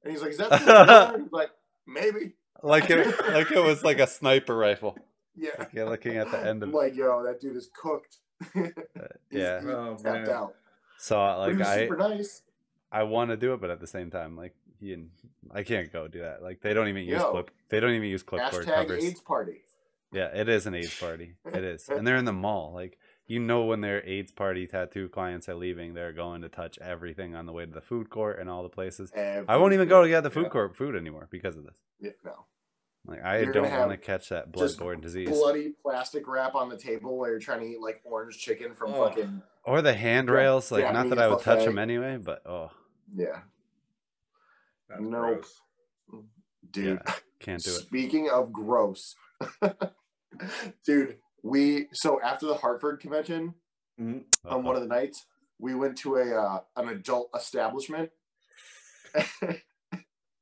is that the he's like, maybe.
Like it was like a sniper rifle.
Yeah.
Like you're looking at the end of it.
Like, yo, that dude is cooked. He's tapped out.
So like
super nice.
I want to do it, but at the same time, like I can't go do that. Like they don't even use clipboard covers.
AIDS party.
Yeah, it is an AIDS party. It is, and they're in the mall. Like when their AIDS party tattoo clients are leaving, they're going to touch everything on the way to the food court and all the places. I won't even go to get the food court food anymore because of this.
Yeah, no.
Like I
You're gonna
don't want
have
to catch that
just
bloodborne disease.
bloody plastic wrap on the table while you're trying to eat like orange chicken from fucking
Or the handrails. Like not that
Japanese
I would touch
buffet.
them anyway, but
Yeah.
That's
Nope.
gross.
Dude,
yeah, can't do it.
Speaking of gross, dude, so after the Hartford convention, on one of the nights, we went to an adult establishment,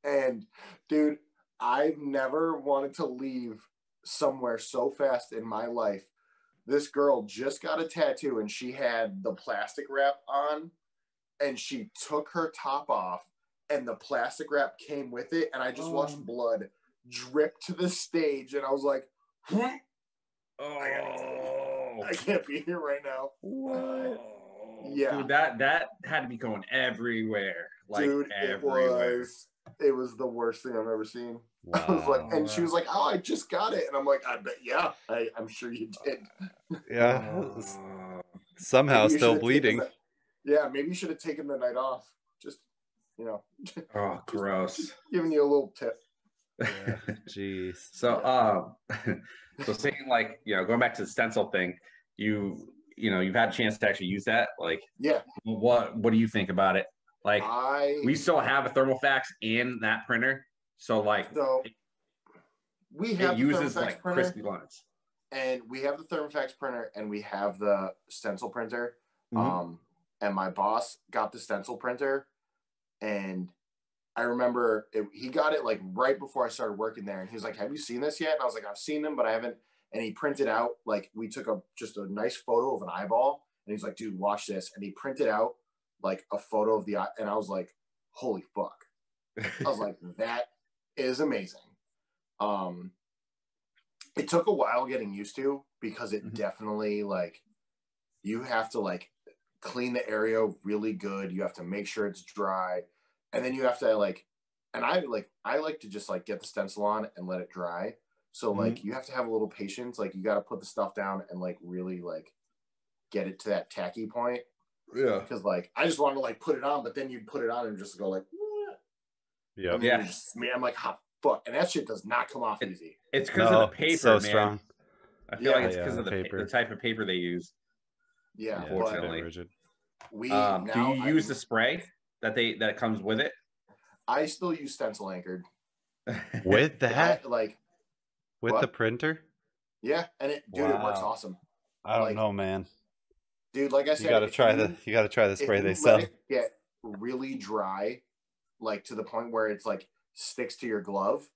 and dude, I've never wanted to leave somewhere so fast in my life. This girl just got a tattoo, and she had the plastic wrap on, and she took her top off, and the plastic wrap came with it, and I just watched blood drip to the stage, and I was like, I can't be here right now.
What?
Yeah,
dude, that had to be going everywhere. Like,
dude,
everywhere.
it was the worst thing I've ever seen.
Wow.
I was like, and she was like, "Oh, I just got it," and I'm like, "I bet, yeah, I'm sure you did."
Yeah, somehow
Maybe you
still
should have taken
bleeding.
Yeah, maybe you should have taken the night off. Just,
Oh, gross.
just giving you a little tip.
Yeah, jeez.
So, so saying like, going back to the stencil thing, you've had a chance to actually use that. Like,
Yeah,
what do you think about it? Like, we still have a thermofax in that printer, so like,
we have
it uses
the Thermofax
like
printer,
crispy lines.
and we have the Thermofax printer, and we have the stencil printer.
Mm-hmm.
And my boss got the stencil printer, and I remember he got it like right before I started working there, and he was like, "Have you seen this yet?" And I was like, "I've seen them, but I haven't." And he printed out, like, we took just a nice photo of an eyeball, and he's like, "Dude, watch this," and he printed out like a photo of the eye, and I was like, "Holy fuck!" I was like, "That is amazing." It took a while getting used to, because it definitely, like, you have to like clean the area really good. You have to make sure it's dry, and then you have to like, and I like to just like get the stencil on and let it dry. So like you have to have a little patience. Like you got to put the stuff down and like really like get it to that tacky point.
Yeah.
Because like I just want to like put it on, but then you put it on and just go like,
yeah,
yeah. I'm like, hot fuck, and that shit does not come off easy.
It's because of the paper,
so
man.
strong.
I feel like it's because of the
paper.
The type of paper they use.
Yeah,
unfortunately.
But
do you use the spray that comes with it?
I still use stencil anchored.
With that? With
what?
the printer?
Yeah, and it works awesome.
I don't know, man.
Dude, like I said,
you gotta try the spray they sell.
Let it get really dry, like to the point where it's like sticks to your glove,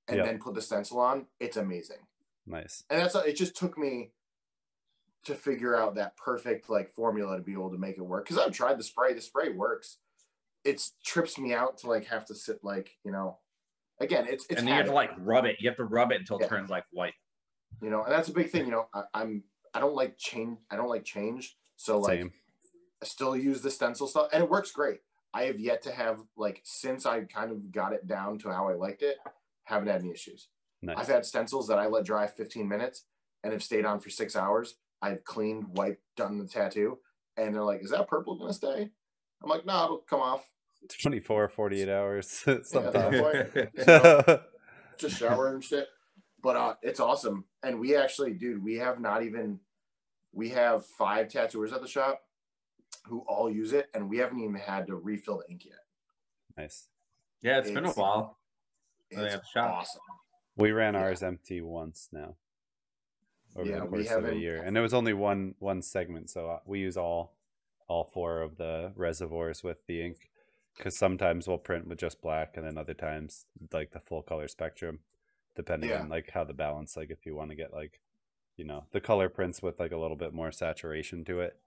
and then put the stencil on. It's amazing.
Nice.
And it just took me to figure out that perfect like formula to be able to make it work. Because I've tried the spray. The spray works. It trips me out to like have to sit like, again, it's
and then you have to like rub it. You have to rub it until it turns like white.
And that's a big thing. I don't like change. I don't like change. So like, I still use the stencil stuff, and it works great. I have yet to have like, since I kind of got it down to how I liked it, haven't had any issues. Nice. I've had stencils that I let dry 15 minutes and have stayed on for 6 hours. I've cleaned, wiped, done the tattoo, and they're like, "Is that purple gonna stay?" I'm like, "No, it'll come off."
24, 48 hours sometimes.
Just shower and shit. But it's awesome. And we actually, dude, we have 5 tattooers at the shop who all use it, and we haven't even had to refill the ink yet.
Nice.
Yeah, it's been a while.
It's awesome.
We ran ours empty once now. Over the course of a year, and there was only one segment, so we use all 4 of the reservoirs with the ink, because sometimes we'll print with just black, and then other times like the full color spectrum, depending on like how the balance, like if you want to get like the color prints with like a little bit more saturation to it,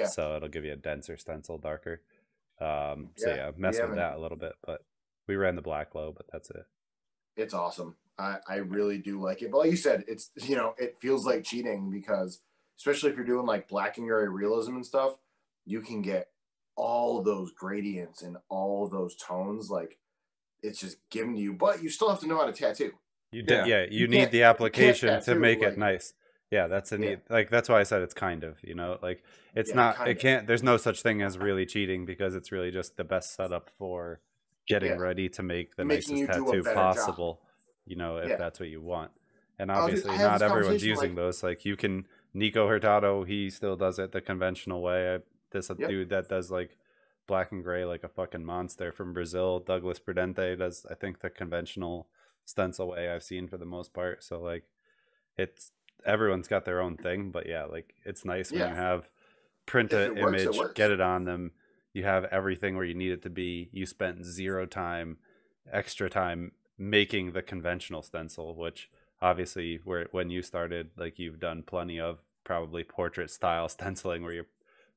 so it'll give you a denser stencil, darker. Mess with that a little bit, but we ran the black low, but that's it.
It's awesome. I really do like it. But like you said, it's, it feels like cheating, because especially if you're doing like black and gray realism and stuff, you can get all those gradients and all those tones. Like, it's just given to you, but you still have to know how to tattoo.
You need the application to make it nice. Yeah, that's a neat, like, that's why I said it's kind of, like, it's not, it can't, there's no such thing as really cheating, because it's really just the best setup for getting ready to make the nicest tattoo possible. you know, if
Yeah.
that's what you want. And
Oh, dude,
obviously
I have
not
this
everyone's
conversation
using
like,
those. Like you can Nico Hurtado, he still does it the conventional way. This
yep,
dude that does like black and gray like a fucking monster from Brazil, Douglas Prudente, does I think the conventional stencil way I've seen for the most part. So like it's everyone's got their own thing, but yeah, like it's nice when you
yeah.
have print
If
a
it works, it
image, get
works.
it on them, you have everything where you need it to be. You spent zero time, extra time making the conventional stencil, which obviously where when you started, like you've done plenty of probably portrait style stenciling where you're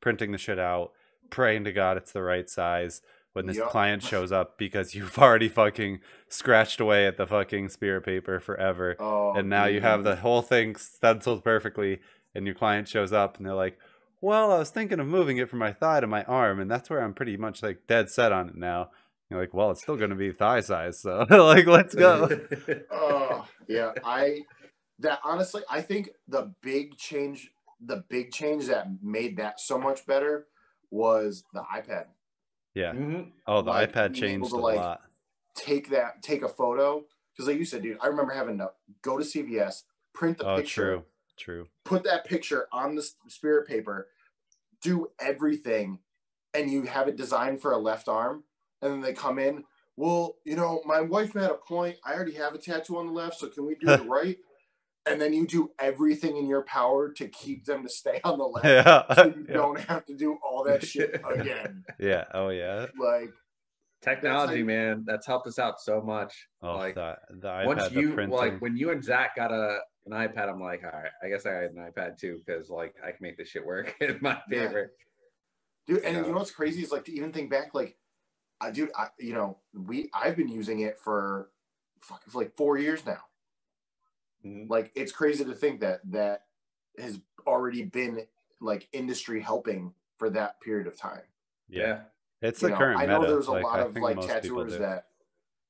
printing the shit out, praying to God it's the right size when this
Yup.
client shows up because you've already fucking scratched away at the fucking spirit paper forever.
Oh,
And now you have the
dude.
whole thing stenciled perfectly, and your client shows up and they're like, well, I was thinking of moving it from my thigh to my arm, and that's where I'm pretty much like dead set on it now. You're like, well, it's still going to be thigh size, so like, let's go.
Oh, yeah. Honestly, I think the big change that made that so much better was the iPad.
Yeah.
Mm-hmm.
Oh, the
Like
iPad
being able
changed
to
a
like
lot.
take a photo, because like you said, dude, I remember having to go to CVS, print the
Oh,
picture,
true.
put that picture on the spirit paper, do everything, and you have it designed for a left arm, and then they come in. Well, my wife had a point. I already have a tattoo on the left, so can we do the right? And then you do everything in your power to keep them to stay on the left,
Yeah.
so you
Yeah.
don't have to do all that shit again.
Yeah. Oh, yeah.
Like
Technology, man, that's helped us out so much.
Oh,
Like
the
once
iPad, the
you like
printing.
when you and Zach got an iPad, I'm like, all right, I guess I had an iPad too because like I can make this shit work. It's my favorite,
dude. And what's crazy is like to even think back, like, I've been using it for like 4 years now.
Mm-hmm.
Like it's crazy to think that has already been like industry helping for that period of time.
Yeah. It's the current
I
meta.
know there's a
like,
lot
I
of
think
like
most people
tattooers
do.
that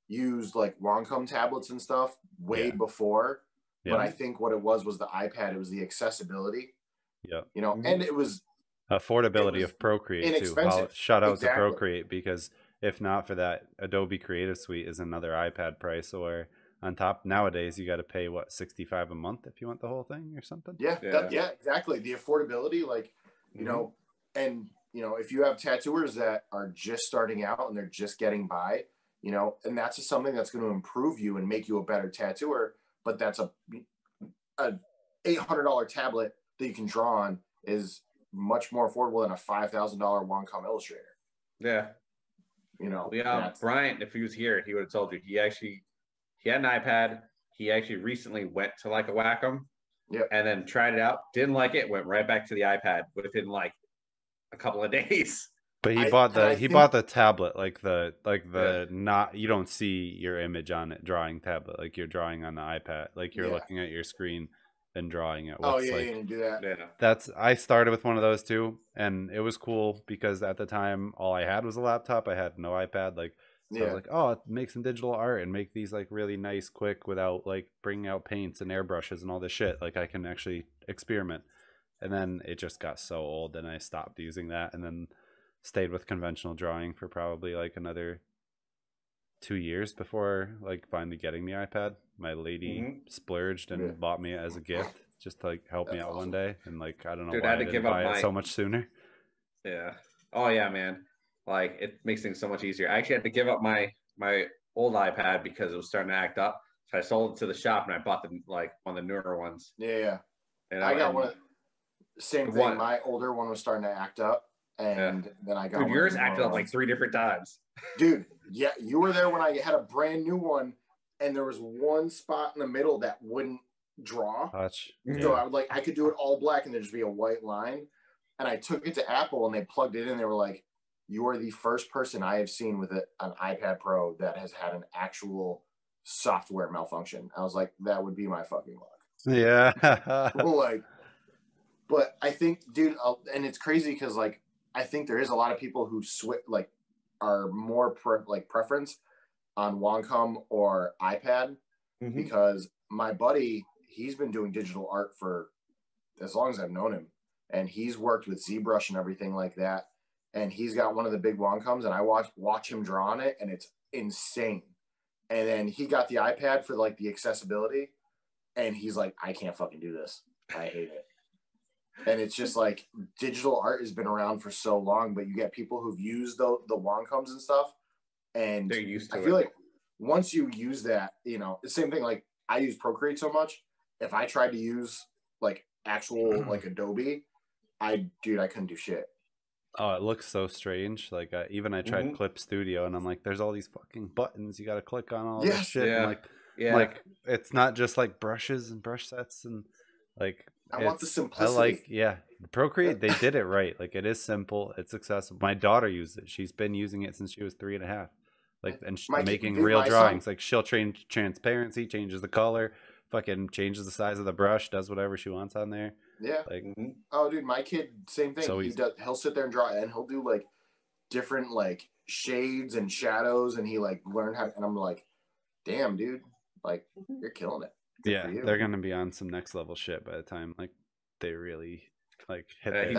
used like Wacom tablets and stuff way before, but I think what it was the iPad. It was the accessibility.
Yeah.
And it was
affordability of Procreate too.
inexpensive.
Shout out to
Exactly.
Procreate, because if not for that, Adobe Creative Suite is another iPad price, or on top nowadays you got to pay what, $65 a month if you want the whole thing or something.
Yeah, exactly. The affordability, like and if you have tattooers that are just starting out and they're just getting by, and that's just something that's going to improve you and make you a better tattooer. But that's a $800 tablet that you can draw on is much more affordable than a $5,000 Wacom Illustrator.
Yeah. Brian, if he was here, he would have told you he had an iPad. He actually recently went to like a Wacom, and then tried it out. Didn't like it. Went right back to the iPad within like a couple of days.
But he bought the tablet, like the not, you don't see your image on it, drawing tablet, like you're drawing on the iPad, like you're looking at your screen and drawing it.
You didn't do that.
Yeah.
I started with one of those too, and it was cool because at the time all I had was a laptop. I had no iPad. I was like, oh, make some digital art and make these like really nice, quick, without like bringing out paints and airbrushes and all this shit. Like I can actually experiment. And then it just got so old, and I stopped using that, and then stayed with conventional drawing for probably like another 2 years before like finally getting the iPad. My lady splurged and bought me it as a gift, just to like help me out one day. And like, I don't know why I didn't buy it so much sooner.
Yeah. Oh yeah, man. Like it makes things so much easier. I actually had to give up my old iPad because it was starting to act up. So I sold it to the shop and I bought one of the newer ones.
Yeah. And I got one. Same thing. My older one was starting to act up, and then I got.
Dude, yours acted up like 3 different times.
Dude, yeah, you were there when I had a brand new one, and there was one spot in the middle that wouldn't draw.
Touch.
So I could do it all black, and there'd just be a white line. And I took it to Apple, and they plugged it in. They were like, "You are the first person I have seen with an iPad Pro that has had an actual software malfunction." I was like, "That would be my fucking luck."
Yeah.
But I think, dude, and it's crazy because like I think there is a lot of people who are more preference on Wacom or iPad, because my buddy, he's been doing digital art for as long as I've known him, and he's worked with ZBrush and everything like that, and he's got one of the big Wacoms, and I watch him draw on it, and it's insane. And then he got the iPad for like the accessibility, and he's like, I can't fucking do this. I hate it. And it's just like digital art has been around for so long, but you get people who've used the Wancoms and stuff, and
They're used to
I
it.
feel like once you use that, you know, the same thing. Like I use Procreate so much. If I tried to use like actual like Adobe, I couldn't do shit.
Oh, it looks so strange. Like even I tried Clip Studio, and I'm like, there's all these fucking buttons you got to click on all this shit.
Yeah.
I'm like it's not just like brushes and brush sets and like
I want the simplicity.
I like Procreate. They did it right. Like it is simple. It's accessible. My daughter used it. She's been using it since she was 3.5. Like and making real drawings. Son. Like she'll change transparency, changes the color, fucking changes the size of the brush, does whatever she wants on there.
Yeah.
Like,
oh, dude, my kid, same thing. So he'll sit there and draw, and he'll do like different like shades and shadows, and he like learned how. And I'm like, damn, dude, like you're killing it. Good
yeah, they're gonna be on some next level shit by the time like they really like hit.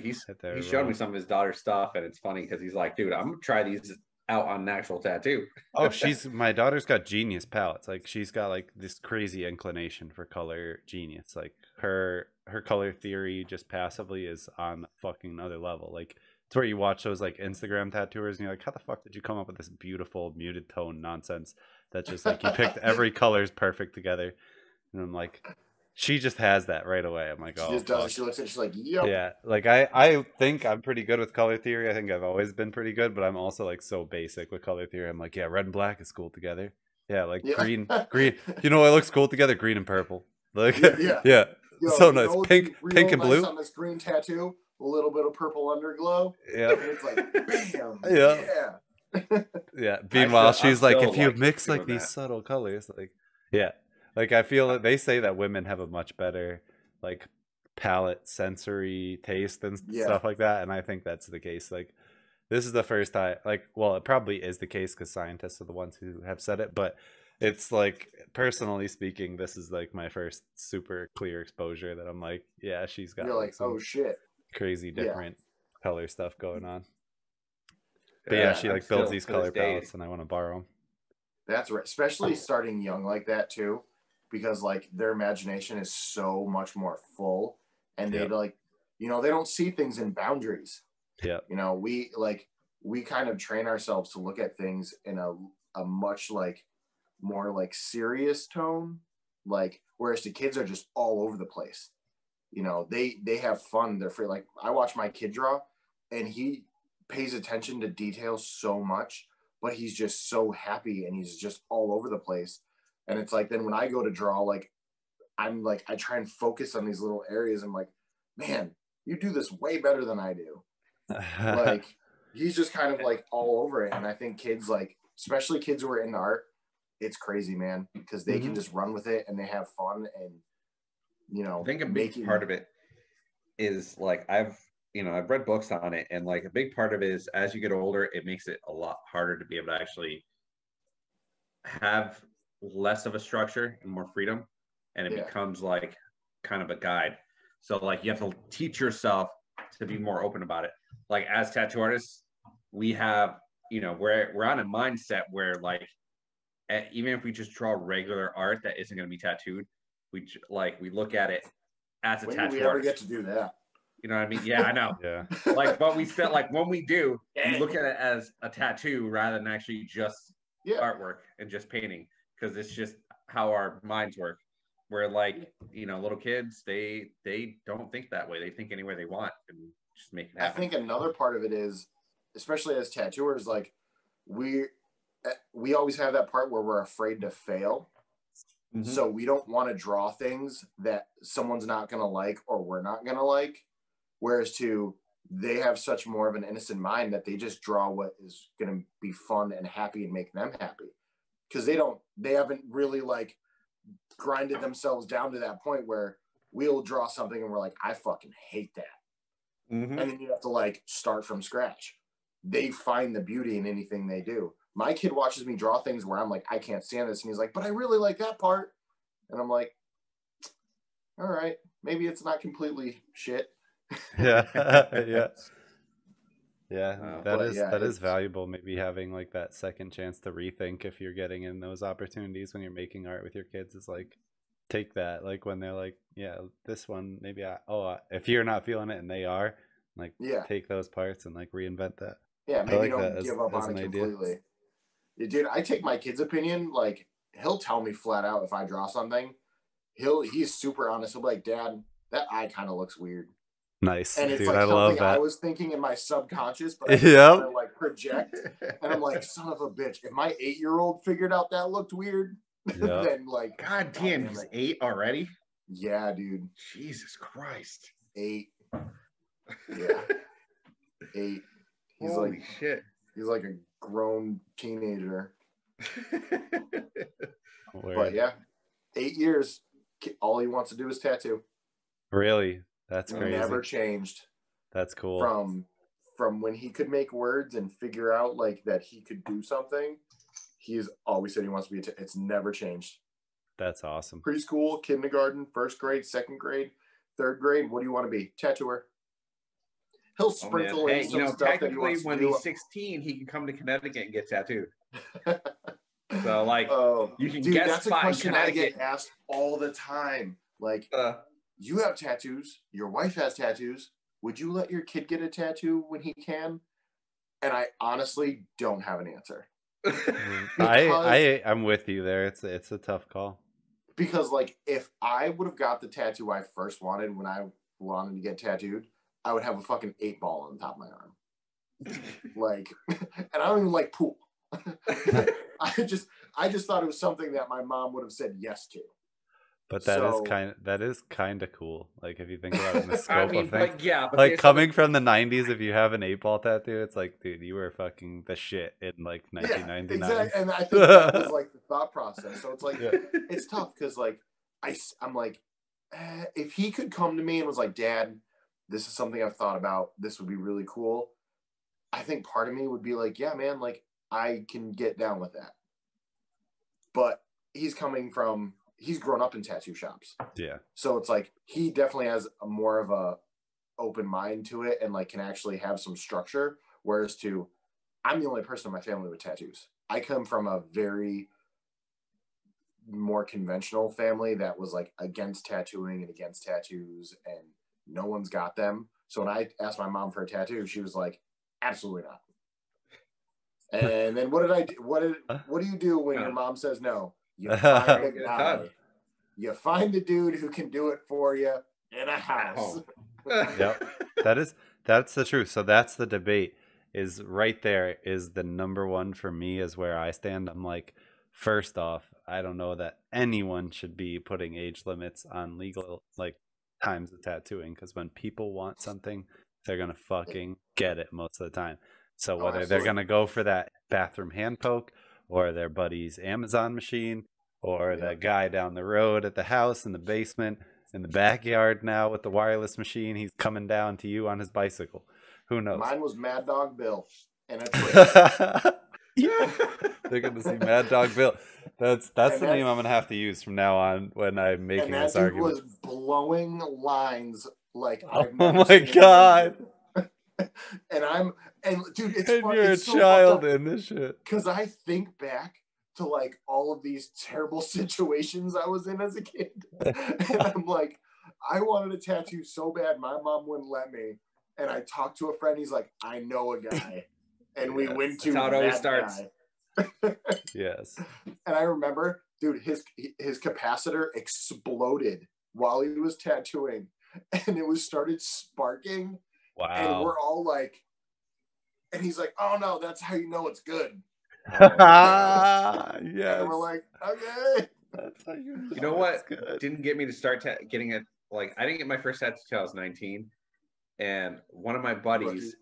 He's showed me some of his daughter's stuff, and it's funny because he's like, dude, I'm gonna try these out on an actual tattoo.
Oh, my daughter's got genius palettes. Like she's got like this crazy inclination for color genius. Like her color theory just passively is on fucking another level. Like it's where you watch those like Instagram tattooers and you're like, how the fuck did you come up with this beautiful muted tone nonsense that's just like you picked every color's perfect together? And I'm like, she just has that right away. I'm like, oh,
she just does. She looks at it, she's like, yep.
Yeah, like I think I'm pretty good with color theory. I think I've always been pretty good, but I'm also like so basic with color theory. I'm like, yeah, red and black is cool together. Yeah, like green. You know what looks cool together? Green and purple. Like yeah. Yo, so nice. Pink and blue.
On this green tattoo, a little bit of purple underglow.
Yeah.
And it's like, bam.
Yeah. Yeah. Meanwhile, she's like, if you mix like these subtle colors, like like I feel that they say that women have a much better like palette sensory taste and stuff like that, and I think that's the case. Like this is the first time, like, well, it probably is the case because scientists are the ones who have said it, but it's like, personally speaking, this is like my first super clear exposure that I'm like, yeah, she's got like
oh shit,
crazy different color stuff going on. But yeah, she like builds these color palettes and I want to borrow them.
That's right, especially starting young like that too, because like their imagination is so much more full, and they like, you know, they don't see things in boundaries.
Yeah.
You know, we kind of train ourselves to look at things in a much like more like serious tone, like whereas the kids are just all over the place. You know, they have fun. They're free. Like I watch my kid draw, and he pays attention to detail so much, but he's just so happy and he's just all over the place. And it's like, then when I go to draw, like I'm like, I try and focus on these little areas. I'm like, man, you do this way better than I do. Like he's just kind of like all over it. And I think kids, like especially kids who are into art, it's crazy, man, because they can just run with it and they have fun. And you know,
I think a big part of it is like I've read books on it, and like a big part of it is as you get older, it makes it a lot harder to be able to actually have less of a structure and more freedom, and it becomes like kind of a guide. So like you have to teach yourself to be more open about it. Like as tattoo artists, we have, you know, we're on a mindset where like even if we just draw regular art that isn't going to be tattooed, we look at it as a tattoo artist.
When do we ever get to do that?
You know what I mean? Yeah, I know.
Yeah.
Like, but we felt like when we do, we look at it as a tattoo rather than actually just artwork and just painting, because it's just how our minds work. Where like, you know, little kids, they don't think that way. They think any way they want and just make it happen.
I think another part of it is, especially as tattooers, like we always have that part where we're afraid to fail. Mm-hmm. So we don't want to draw things that someone's not going to like or we're not going to like. Whereas they have such more of an innocent mind that they just draw what is going to be fun and happy and make them happy. Because they haven't really like grinded themselves down to that point where we'll draw something and we're like, I fucking hate that. Mm-hmm. And then you have to like start from scratch. They find the beauty in anything they do. My kid watches me draw things where I'm like, I can't stand this. And he's like, but I really like that part. And I'm like, all right, maybe it's not completely shit.
Yeah. Yeah, that is valuable. Maybe having like that second chance to rethink if you're getting in those opportunities when you're making art with your kids is like take that. Like when they're like, yeah, this one maybe if you're not feeling it and they are, like take those parts and like reinvent that.
Yeah, maybe don't give up on it completely. Yeah, dude, I take my kid's opinion. Like he'll tell me flat out if I draw something. He's super honest. He'll be like, Dad, that eye kind of looks weird.
Nice.
And it's
dude,
like
I
something
I
was thinking in my subconscious, but I didn't want to like project. And I'm like, son of a bitch. If my 8-year-old figured out that looked weird, then like,
God damn, he's 8 already?
Yeah, dude.
Jesus Christ.
8. Yeah. 8. He's
Holy shit.
He's like a grown teenager. But yeah, 8 years. All he wants to do is tattoo.
Really? That's crazy.
Never changed.
That's cool.
From when he could make words and figure out like that he could do something, he's always said he wants to be it's never changed.
That's awesome.
Preschool, kindergarten, 1st grade, 2nd grade, 3rd grade. What do you want to be? Tattooer. He'll sprinkle in some stuff that he wants to do.
When he's 16, he can come to Connecticut and get tattooed. So like, you can
dude,
guess
that's a question I get asked all the time. Like, you have tattoos. Your wife has tattoos. Would you let your kid get a tattoo when he can? And I honestly don't have an answer.
I'm with you there. It's a tough call.
Because like, if I would have got the tattoo I first wanted when I wanted to get tattooed, I would have a fucking 8-ball on the top of my arm. Like, and I don't even like pool. I just thought it was something that my mom would have said yes to.
But that is kind of cool. Like if you think about it in the scope of things.
But
like coming from the 90s, if you have an 8-ball tattoo, it's like, dude, you were fucking the shit in like 1999.
Yeah, exactly. And I think that was like the thought process. So it's like it's tough because like I'm like, if he could come to me and was like, Dad, this is something I've thought about. This would be really cool. I think part of me would be like, yeah, man, like I can get down with that. But he's grown up in tattoo shops. Yeah. So it's like he definitely has more of a open mind to it and like can actually have some structure. Whereas I'm the only person in my family with tattoos. I come from a very more conventional family that was like against tattooing and against tattoos, and no one's got them. So when I asked my mom for a tattoo, she was like, absolutely not. And then what did I do? What do you do when your mom says no? You find a guy. You find a dude who can do it for you in a house.
Yep. That's the truth. So that's the debate is right there is the number one for me is where I stand. I'm like, first off, I don't know that anyone should be putting age limits on legal like times of tattooing because when people want something, they're going to fucking get it most of the time. So whether they're going to go for that bathroom hand poke or their buddy's Amazon machine or that guy down the road at the house in the basement, in the backyard now with the wireless machine, he's coming down to you on his bicycle. Who knows?
Mine was Mad Dog Bill. And a
they're going to see Mad Dog Bill. That's the name I'm going to have to use from now on when I'm making this argument.
And that dude was blowing lines like
I've never seen God.
Dude, it's
and
funny.
You're
it's
a child in this shit.
Because I think back to like all of these terrible situations I was in as a kid. And I'm like, I wanted a tattoo so bad my mom wouldn't let me. And I talked to a friend, he's like, I know a guy. And we went to
that's how it always starts.
Yes.
And I remember, dude, his capacitor exploded while he was tattooing. And it started sparking.
Wow.
And we're all like, and he's like, oh no, that's how you know it's good.
Yes.
And we're like, okay.
That's how you know.
You know what didn't get me to start getting it? Like, I didn't get my first tattoo until I was 19. And one of my buddies,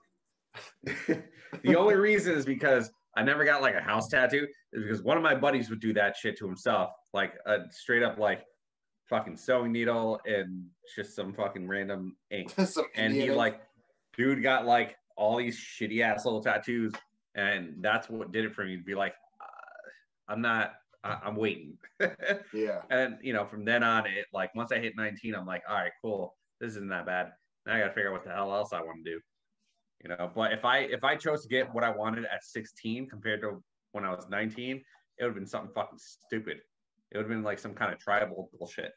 the only reason is because I never got like a house tattoo, is because one of my buddies would do that shit to himself. Like a straight up like fucking sewing needle and just some fucking random ink. And he like, dude got like all these shitty ass little tattoos. And that's what did it for me to be like, I'm waiting.
Yeah.
And you know, from then on, it like once I hit 19, I'm like, all right, cool. This isn't that bad. Now I gotta figure out what the hell else I want to do. you know. But if I chose to get what I wanted at 16 compared to when I was 19, it would have been something fucking stupid. It would have been like some kind of tribal bullshit.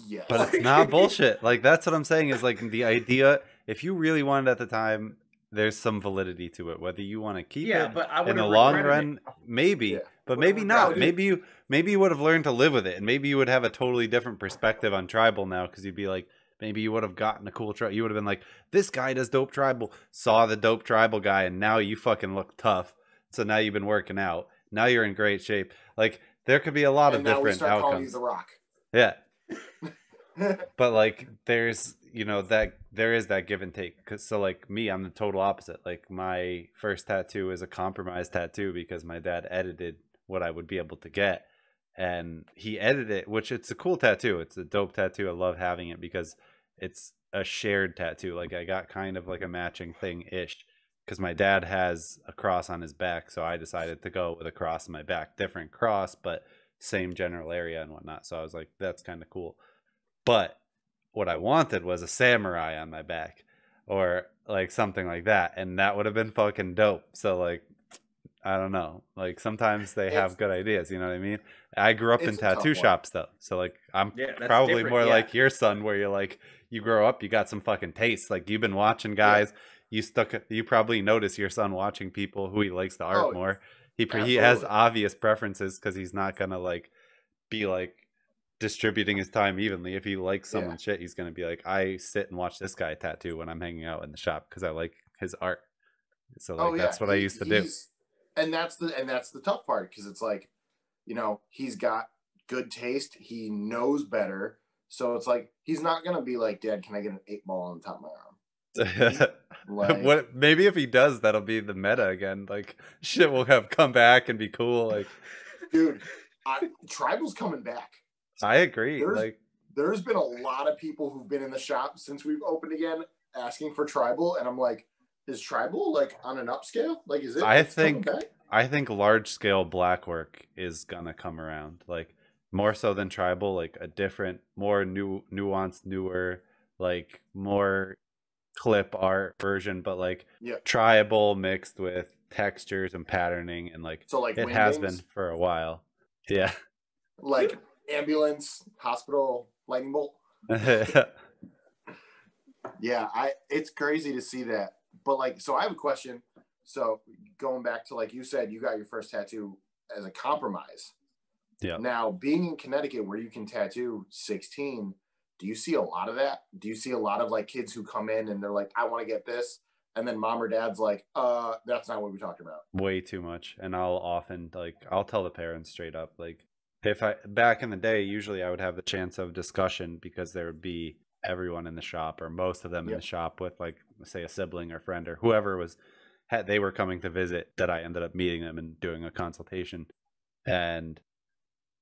Yes.
But it's not bullshit. Like, that's what I'm saying is, like, the idea, if you really wanted at the time, there's some validity to it. Whether you want to keep it
but I would
in the
have
long
regretted
run, maybe,
Yeah.
but
Would've
maybe not.
regretted
Maybe you would have learned to live with it, and maybe you would have a totally different perspective on tribal now, because you'd be like, maybe you would have gotten a cool tribal. You would have been like, this guy does dope tribal, saw the dope tribal guy, and now you fucking look tough. So now you've been working out. Now you're in great shape. Like, there could be a lot of
And now we
different
start calling you
outcomes.
The Rock.
Yeah. But like, there's, you know, that there is that give and take. Cause so like me, I'm the total opposite. Like, my first tattoo is a compromise tattoo because my dad edited what I would be able to get, and he edited it, which it's a cool tattoo. It's a dope tattoo. I love having it because it's a shared tattoo. Like, I got kind of like a matching thing ish because my dad has a cross on his back, so I decided to go with a cross on my back, different cross, but same general area and whatnot. So I was like, that's kind of cool. But what I wanted was a samurai on my back or like something like that. And that would have been fucking dope. So, like, I don't know. Like, sometimes they have good ideas. You know what I mean? I grew up in
It's a tough
tattoo
one.
shops, though. So, like, I'm
Yeah, that's
probably
different,
more
yeah.
like your son, where you're like, you grow up, you got some fucking taste. Like, you've been watching guys. You probably notice your son watching people who he likes the art
Oh,
more. He has
absolutely.
obvious preferences because he's not going to, like, be like distributing his time evenly. If he likes someone's shit, he's gonna be like, I sit and watch this guy tattoo when I'm hanging out in the shop because I like his art. So like, that's what I used to do.
And that's the tough part, because it's like, you know, he's got good taste, he knows better, so it's like he's not gonna be like, Dad, can I get an 8-ball on the top of my arm? Like,
What, maybe if he does, that'll be the meta again. Like, shit will have come back and be cool. Like,
dude, tribal's coming back.
I agree.
There's been a lot of people who've been in the shop since we've opened again asking for tribal, and I'm like, is tribal like on an upscale? Like, is it?
I think large scale black work is gonna come around, like, more so than tribal, like a different, more nuanced, newer, like, more clip art version, but like tribal mixed with textures and patterning, and like,
so like
it has been for a while. Yeah.
Like ambulance, hospital, lightning bolt. Yeah, it's crazy to see that. But like, so I have a question. So going back to, like you said, you got your first tattoo as a compromise.
Yeah.
Now, being in Connecticut where you can tattoo 16, do you see a lot of that? Do you see a lot of like kids who come in and they're like, I want to get this, and then mom or dad's like, that's not what we talked about?
Way too much. And I'll tell the parents straight up, like, back in the day, usually I would have the chance of discussion because there would be everyone in the shop, or most of them in the shop, with like, say, a sibling or friend or whoever they were coming to visit, that I ended up meeting them and doing a consultation. And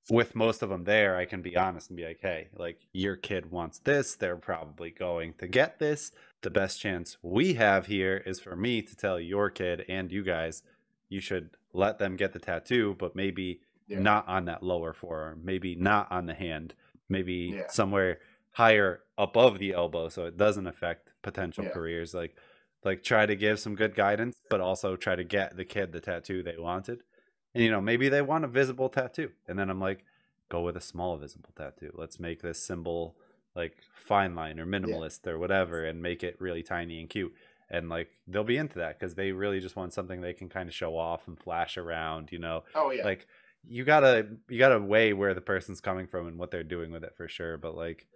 with most of them there, I can be honest and be like, hey, like, your kid wants this, they're probably going to get this. The best chance we have here is for me to tell your kid and you guys, you should let them get the tattoo, but maybe not on that lower forearm, maybe not on the hand, maybe somewhere higher above the elbow, so it doesn't affect potential careers. Like try to give some good guidance, but also try to get the kid the tattoo they wanted. And, you know, maybe they want a visible tattoo, and then I'm like, go with a small visible tattoo. Let's make this symbol like fine line or minimalist or whatever, and make it really tiny and cute. And like, they'll be into that because they really just want something they can kind of show off and flash around, you know. Like, you gotta weigh where the person's coming from and what they're doing with it, for sure. But like,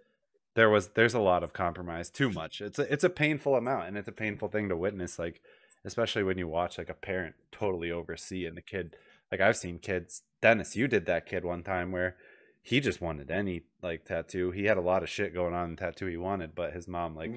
there's a lot of compromise, too much. It's a painful amount, and it's a painful thing to witness, like, especially when you watch like a parent totally oversee, and the kid, like, I've seen kids, Dennis, you did that kid one time where he just wanted any like tattoo. He had a lot of shit going on in the tattoo he wanted, but his mom like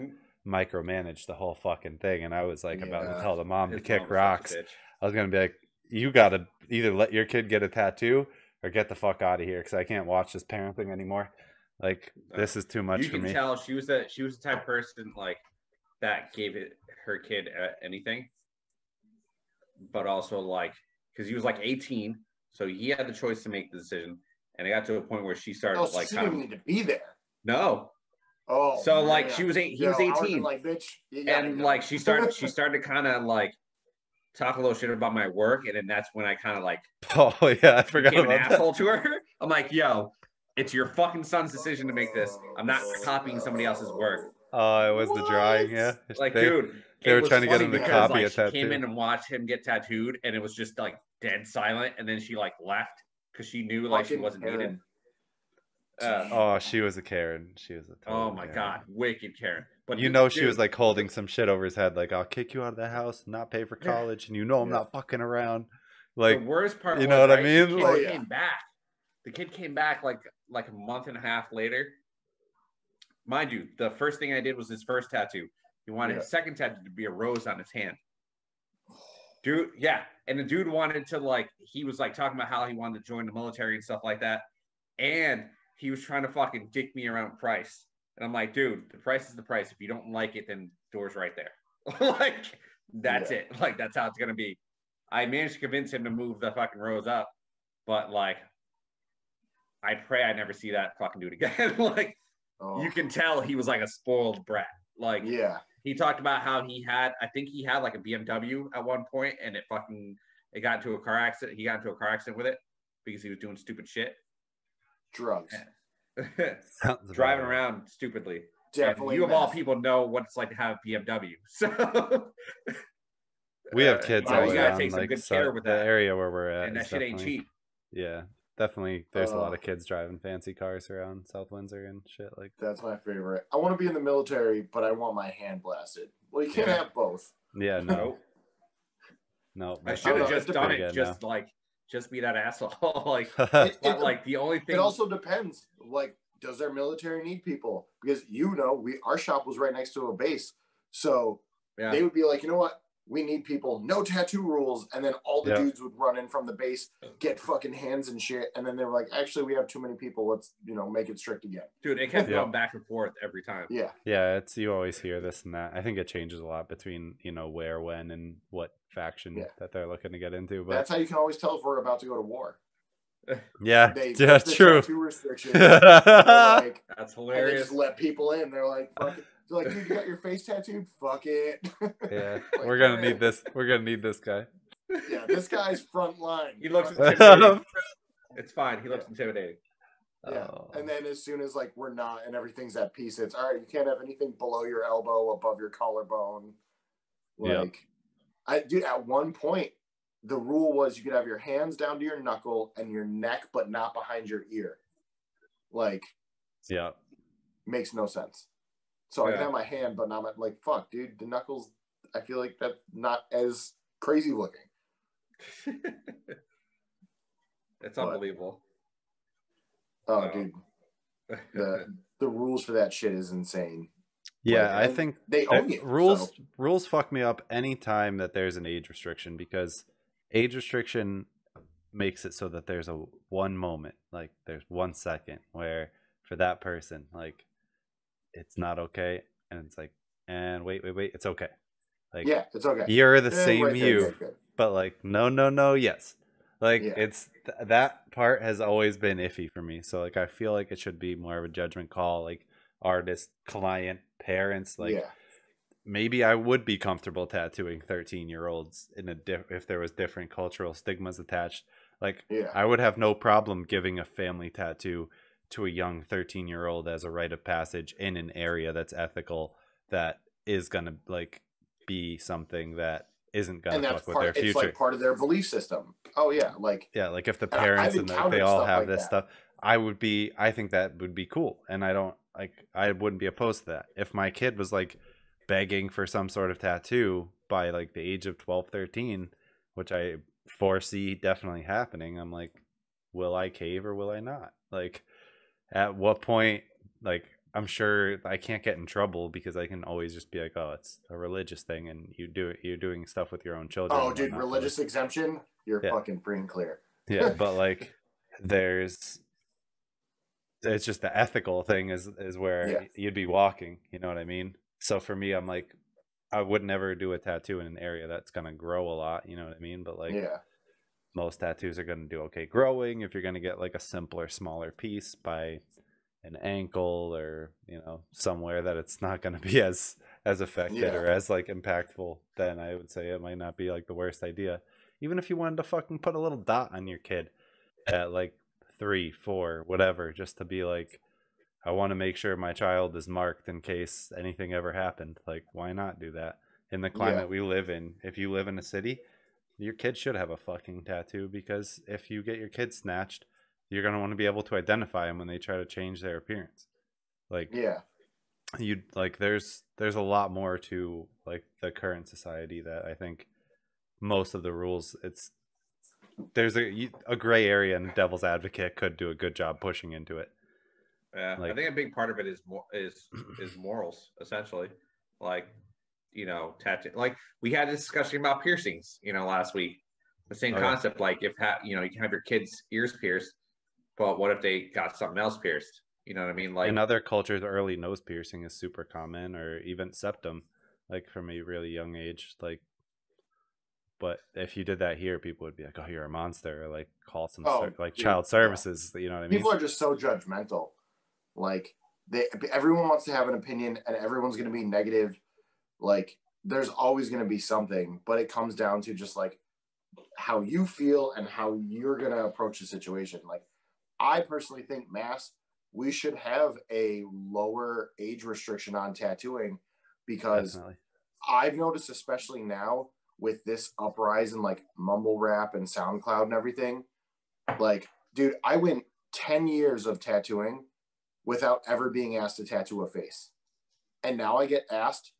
micromanaged the whole fucking thing, and I was like about to tell the mom to kick rocks. I was gonna be like, you gotta either let your kid get a tattoo or get the fuck out of here, because I can't watch this parenting anymore. Like, this is too much for me.
You can tell she was the type of person like that gave her kid anything, but also like, because he was like 18, so he had the choice to make the decision, and it got to a point where she started
she didn't need to be there.
No,
Oh,
So like
man.
he was
I would've been
18,
like, bitch, you gotta
and
go.
like she started to kind of like talk a little shit about my work, and then that's when I kind of like
Oh yeah, I forgot
became an
about that.
asshole to her. I'm like, yo, it's your fucking son's decision to make this. I'm not copying somebody else's work.
Oh, it was the drawing, yeah.
Like,
They
dude,
they
it
were
was
trying to get
funny
him to
because
copy
like
a
she came
tattoo.
in and watched him get tattooed, and it was just like dead silent, and then she like left because she knew like she
Fucking
wasn't
Karen.
needed.
Oh, she was a Karen. She was a total
Oh my
Karen.
god, wicked Karen. But
You know she
dude,
was like holding some shit over his head, like I'll kick you out of the house, not pay for
Yeah.
college, and you know I'm
Yeah.
not fucking around.
the
Like,
worst part
you
was
know what I
right,
mean?
the kid
Like,
came back. The kid came back like a month and a half later. Mind you, the first thing I did was his first tattoo. He wanted his second tattoo to be a rose on his hand. Dude, yeah. And the dude wanted to like, he was like talking about how he wanted to join the military and stuff like that. And he was trying to fucking dick me around price. And I'm like, dude, the price is the price. If you don't like it, then door's right there. Like, that's it. Like, that's how it's going to be. I managed to convince him to move the fucking rose up. But like, I pray I never see that fucking dude again. Like, you can tell he was like a spoiled brat. Like, he talked about how I think he had like a BMW at one point, and it got into a car accident. He got into a car accident with it because he was doing stupid shit.
Drugs.
Driving around stupidly.
Definitely.
And you of all people know what it's like to have a BMW. So
we have kids all
you gotta
around,
take some
like
good care with
the
that.
area where we're at,
And that shit ain't cheap.
Yeah, definitely. There's a lot of kids driving fancy cars around South Windsor and shit. Like,
that's my favorite. I want to be in the military, but I want my hand blasted. Well, you can't have both.
Yeah, no. No,
I should have just done it. Just be that asshole. Like, like the only thing.
It also depends. Like, does their military need people? Because our shop was right next to a base, so they would be like, you know what? We need people. No tattoo rules. And then all the dudes would run in from the base, get fucking hands and shit. And then they were like, actually, we have too many people. Let's, make it strict again.
Dude, it kept going back and forth every time.
Yeah.
Yeah, you always hear this and that. I think it changes a lot between, where, when, and what faction that they're looking to get into. But
that's how you can always tell if we're about to go to war.
Yeah, that's true.
Tattoo restrictions. Like,
that's hilarious.
And they just let people in. They're like, fuck it. They're like, dude, you got your face tattooed? Fuck it.
Yeah, like, we're gonna need this. We're gonna need this guy.
Yeah, this guy's front line.
He looks intimidating. It's fine. He looks intimidating.
Yeah, and then as soon as like we're not and everything's at peace, it's all right. You can't have anything below your elbow, above your collarbone. Like, at one point, the rule was you could have your hands down to your knuckle and your neck, but not behind your ear. Like, makes no sense. So I can have my hand, but not like, fuck, dude, the knuckles, I feel like that's not as crazy looking.
It's unbelievable.
Dude, the rules for that shit is insane.
Yeah, I think
they own you.
Rules fuck me up anytime that there's an age restriction, because age restriction makes it so that there's one moment, like there's 1 second where for that person, like, it's not okay, and it's like, and wait, it's okay. Like,
it's okay.
You're the same right but like, no, yes. Like, it's that part has always been iffy for me. So like, I feel like it should be more of a judgment call, like artist, client, parents. Like, maybe I would be comfortable tattooing 13-year-olds if there was different cultural stigmas attached. Like, I would have no problem giving a family tattoo to a young 13-year-old as a rite of passage in an area that's ethical, that is gonna like be something that isn't gonna fuck with their future.
It's like part of their belief system. Oh yeah, like
like if the parents and they all have this stuff, I think that would be cool, and I wouldn't be opposed to that. If my kid was like begging for some sort of tattoo by like the age of 12, 13, which I foresee definitely happening, I'm like, will I cave or will I not? Like, at what point, like, I'm sure I can't get in trouble because I can always just be like, oh, it's a religious thing, and you're doing stuff with your own children.
Oh, dude, religious exemption, you're fucking free and clear.
Yeah, but like, it's just the ethical thing is where you'd be walking. You know what I mean? So for me, I'm like, I would never do a tattoo in an area that's gonna grow a lot. You know what I mean? But like, most tattoos are gonna do okay growing. If you're gonna get like a simpler, smaller piece by an ankle or somewhere that it's not going to be as affected
Yeah.
or as like impactful, then I would say it might not be like the worst idea. Even if you wanted to fucking put a little dot on your kid at like 3, 4, whatever, just to be like, I want to make sure my child is marked in case anything ever happened. Like, why not do that? In the
Yeah.
climate we live in, if you live in a city, your kid should have a fucking tattoo, because if you get your kid snatched, you're going to want to be able to identify them when they try to change their appearance. Like,
Yeah.
you like there's a lot more to like the current society that I think most of the rules, there's a gray area, and devil's advocate could do a good job pushing into it.
Yeah, I think a big part of it is morals, essentially. Like, tattoo. Like, we had a discussion about piercings, last week. The same concept. Yeah. Like, if you can have your kids' ears pierced, but what if they got something else pierced? You know what I mean? Like,
in other cultures, early nose piercing is super common, or even septum, like from a really young age. Like, but if you did that here, people would be like, "Oh, you're a monster," or like call some child services. You know what I mean?
People are just so judgmental. Like, everyone wants to have an opinion, and everyone's going to be negative. Like, there's always going to be something, but it comes down to just like how you feel and how you're going to approach the situation. Like, I personally think, we should have a lower age restriction on tattooing, because Definitely. I've noticed, especially now with this uprise in like mumble rap and SoundCloud and everything, like, dude, I went 10 years of tattooing without ever being asked to tattoo a face. And now I get asked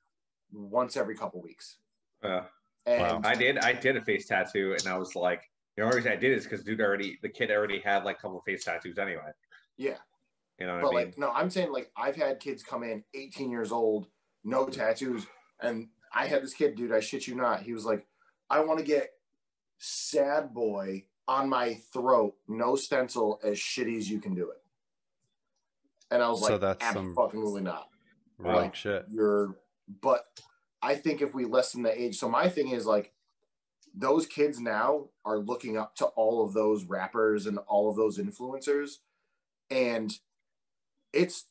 once every couple weeks.
And wow. I did a face tattoo, and I was like, the only reason I did it is because the kid already had like a couple of face tattoos anyway.
Yeah.
You know what
but
I mean?
Like, no, I'm saying, like, I've had kids come in 18 years old, no tattoos. And I had this kid, dude, I shit you not. He was like, I want to get sad boy on my throat, no stencil, as shitty as you can do it. And I was like, absolutely not.
Like, shit.
But I think if we lessen the age, so my thing is, like, those kids now are looking up to all of those rappers and all of those influencers. And